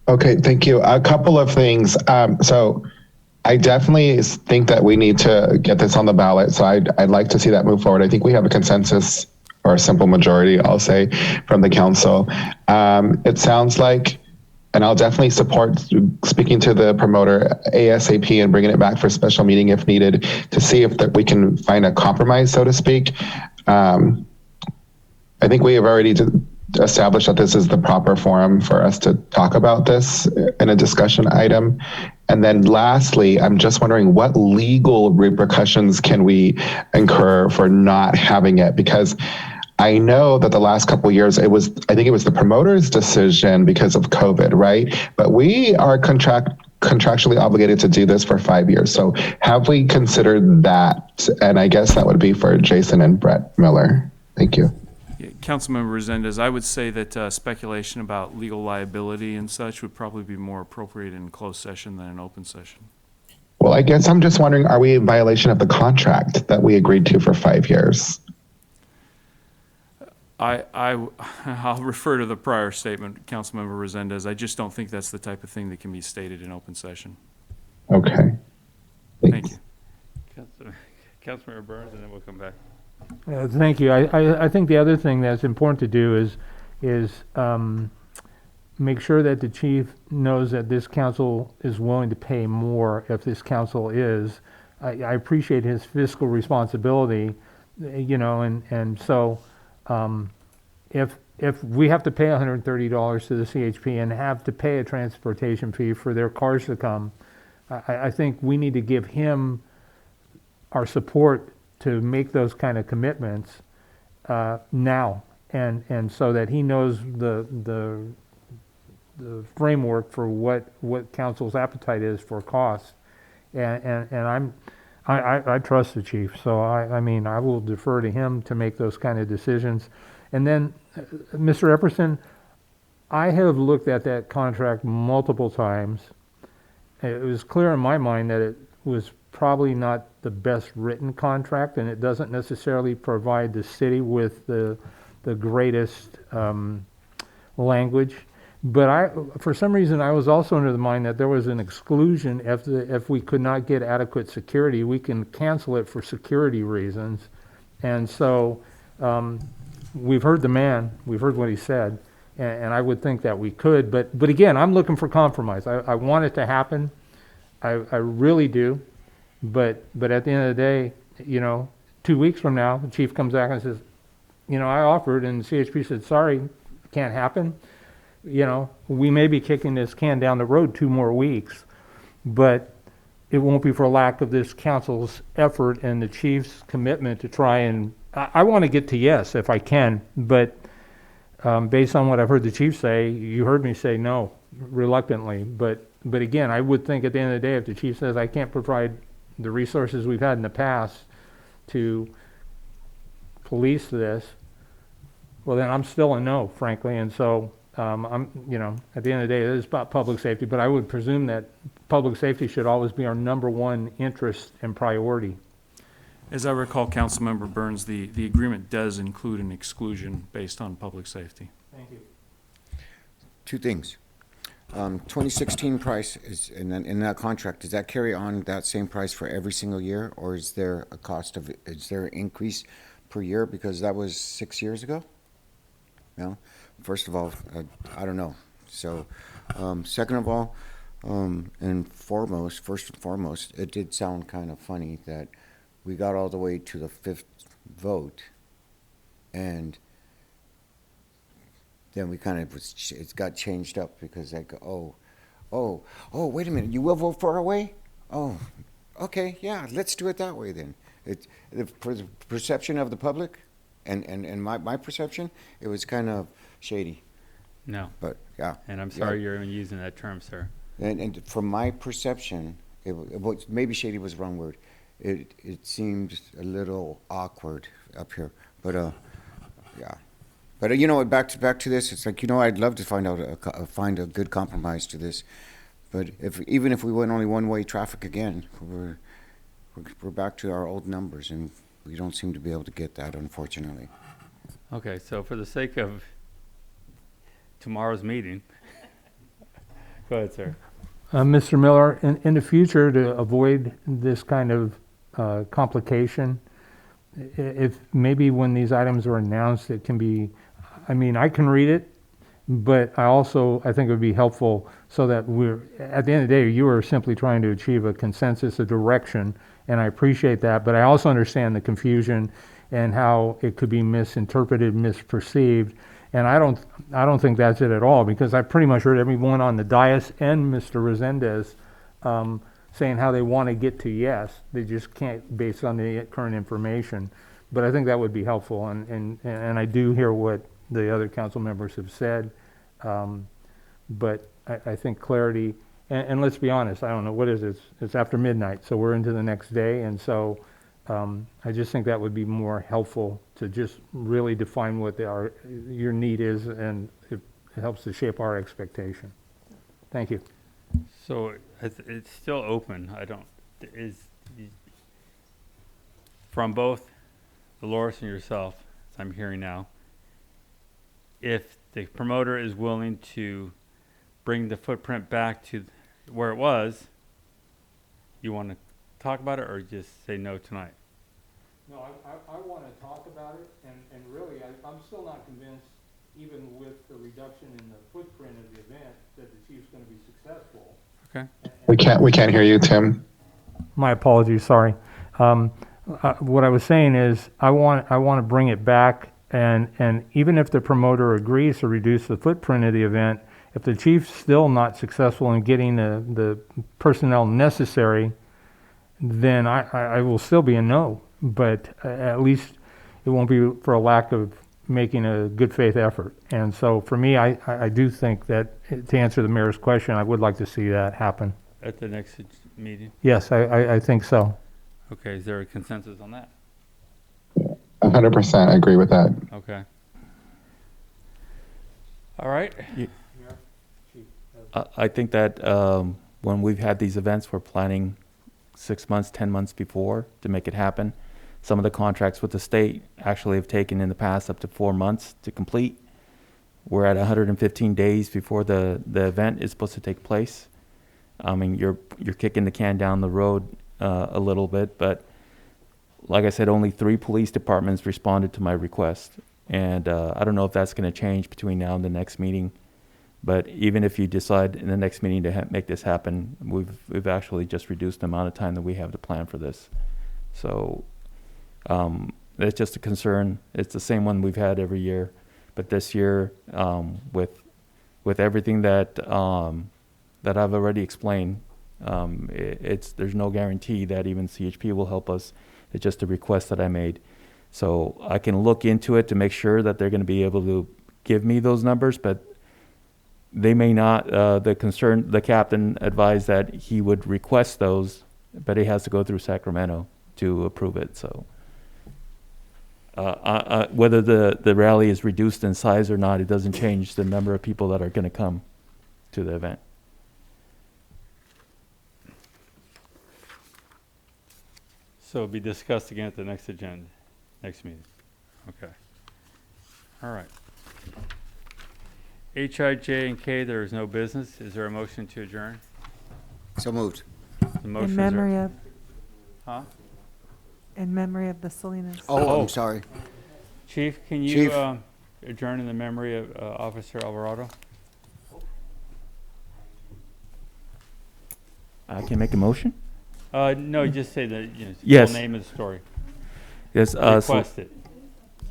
Okay, thank you. A couple of things. So I definitely think that we need to get this on the ballot. So I'd like to see that move forward. I think we have a consensus, or a simple majority, I'll say, from the council. It sounds like, and I'll definitely support speaking to the promoter ASAP and bringing it back for a special meeting if needed, to see if we can find a compromise, so to speak. I think we have already established that this is the proper forum for us to talk about this in a discussion item. And then lastly, I'm just wondering, what legal repercussions can we incur for not having it? Because I know that the last couple of years, I think it was the promoter's decision because of COVID, right? But we are contractually obligated to do this for 5 years. So have we considered that? And I guess that would be for Jason and Brett Miller. Thank you. Yeah, Councilmember Resendez, I would say that speculation about legal liability and such would probably be more appropriate in closed session than an open session. Well, I guess I'm just wondering, are we in violation of the contract that we agreed to for 5 years? I'll refer to the prior statement, Councilmember Resendez. I just don't think that's the type of thing that can be stated in open session. Okay. Thank you. Councilmember Burns, and then we'll come back. Thank you. I think the other thing that's important to do is make sure that the chief knows that this council is willing to pay more if this council is. I appreciate his fiscal responsibility, you know, and so if we have to pay $130 to the CHP and have to pay a transportation fee for their cars to come, I think we need to give him our support to make those kind of commitments now, and so that he knows the framework for what council's appetite is for cost, and I trust the chief, so I mean I will defer to him to make those kind of decisions. And then, Mr. Epperson, I have looked at that contract multiple times. It was clear in my mind that it was probably not the best written contract, and it doesn't necessarily provide the city with the greatest language. But for some reason, I was also under the mind that there was an exclusion if we could not get adequate security, we can cancel it for security reasons. And so we've heard the man, we've heard what he said, and I would think that we could. But again, I'm looking for compromise. I want it to happen. I really do. But at the end of the day, you know, 2 weeks from now, the chief comes back and says, you know, I offered, and the CHP said, sorry, can't happen. You know, we may be kicking this can down the road 2 more weeks, but it won't be for lack of this council's effort and the chief's commitment to try and, I want to get to yes if I can, but based on what I've heard the chief say, you heard me say no, reluctantly. But again, I would think at the end of the day, if the chief says I can't provide the resources we've had in the past to police this, well then I'm still a no, frankly. And so I'm, you know, at the end of the day, it is about public safety, but I would presume that public safety should always be our #1 interest and priority. As I recall, Councilmember Burns, the agreement does include an exclusion based on public safety. Thank you. 2 things. 2016 price is in that contract. Does that carry on that same price for every single year, or is there a cost of? Is there an increase per year because that was 6 years ago? No. First of all, I don't know. So, second of all, first and foremost, it did sound kind of funny that we got all the way to the 5th vote, and then we kind of it got changed up because like, oh, wait a minute, you will vote for our way? Oh, okay, yeah, let's do it that way then. For the perception of the public, and my perception, it was kind of shady. No. But yeah. And I'm sorry you're even using that term, sir. And from my perception, maybe shady was the wrong word. It seemed a little awkward up here, but yeah. But you know, back to this, it's like, you know, I'd love to find a good compromise to this, but even if we went only one-way traffic again, we're back to our old numbers, and we don't seem to be able to get that, unfortunately. Okay, so for the sake of tomorrow's meeting, go ahead, sir. Mr. Miller, in the future, to avoid this kind of complication, if maybe when these items are announced, it can be, I mean, I can read it, but I think it would be helpful so that at the end of the day, you are simply trying to achieve a consensus, a direction, and I appreciate that, but I also understand the confusion and how it could be misinterpreted, misperceived, and I don't think that's it at all, because I pretty much heard everyone on the dais and Mr. Resendez saying how they want to get to yes. They just can't based on the current information. But I think that would be helpful, and I do hear what the other council members have said. But I think clarity, and let's be honest, I don't know, what is it? It's after midnight, so we're into the next day, and so I just think that would be more helpful to just really define what your need is, and it helps to shape our expectation. Thank you. So it's still open. From both Dolores and yourself, as I'm hearing now, if the promoter is willing to bring the footprint back to where it was, you want to talk about it or just say no tonight? No, I want to talk about it, and really, I'm still not convinced, even with the reduction in the footprint of the event, that the chief's going to be successful. Okay. We can't hear you, Tim. My apologies, sorry. What I was saying is, I want to bring it back, and even if the promoter agrees to reduce the footprint of the event, if the chief's still not successful in getting the personnel necessary, then I will still be a no. But at least it won't be for a lack of making a good faith effort. And so for me, I do think that, to answer the mayor's question, I would like to see that happen. At the next meeting? Yes, I think so. Okay, is there a consensus on that? 100% agree with that. Okay. All right. I think that when we've had these events, we're planning 6 months, 10 months before to make it happen. Some of the contracts with the state actually have taken in the past up to 4 months to complete. We're at 115 days before the event is supposed to take place. I mean, you're kicking the can down the road a little bit, but like I said, only 3 police departments responded to my request. And I don't know if that's going to change between now and the next meeting. But even if you decide in the next meeting to make this happen, we've actually just reduced the amount of time that we have to plan for this. So it's just a concern. It's the same one we've had every year, but this year, with everything that I've already explained, there's no guarantee that even CHP will help us. It's just a request that I made. So I can look into it to make sure that they're going to be able to give me those numbers, but they may not. The captain advised that he would request those, but he has to go through Sacramento to approve it. So whether the rally is reduced in size or not, it doesn't change the number of people that are going to come to the event. So it'll be discussed again at the next meeting. Okay. All right. H, I, J, and K, there is no business. Is there a motion to adjourn? So moved. The motion In memory of. Huh? In memory of the Salinas. Oh, I'm sorry. Chief, can you adjourn in the memory of Officer Alvarado? I can make a motion? No, just say the Yes. full name of the story. Yes. Request it.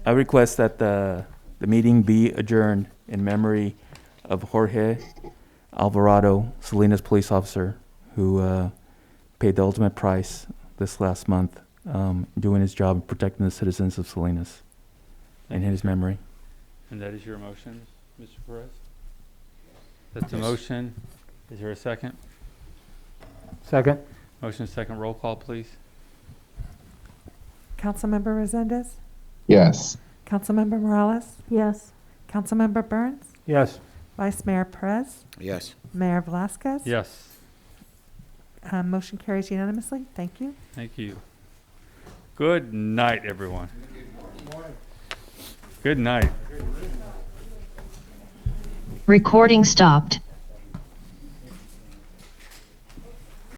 I request that the meeting be adjourned in memory of Jorge Alvarado, Salinas police officer, who paid the ultimate price this last month, doing his job of protecting the citizens of Salinas. In his memory. And that is your motion, Mr. Perez? That's the motion. Is there a second? Second. Motion second. Roll call, please. Councilmember Resendez? Yes. Councilmember Morales? Yes. Councilmember Burns? Yes. Vice Mayor Perez? Yes. Mayor Velasquez? Yes. Motion carries unanimously. Thank you. Thank you. Good night, everyone. Good night. Recording stopped.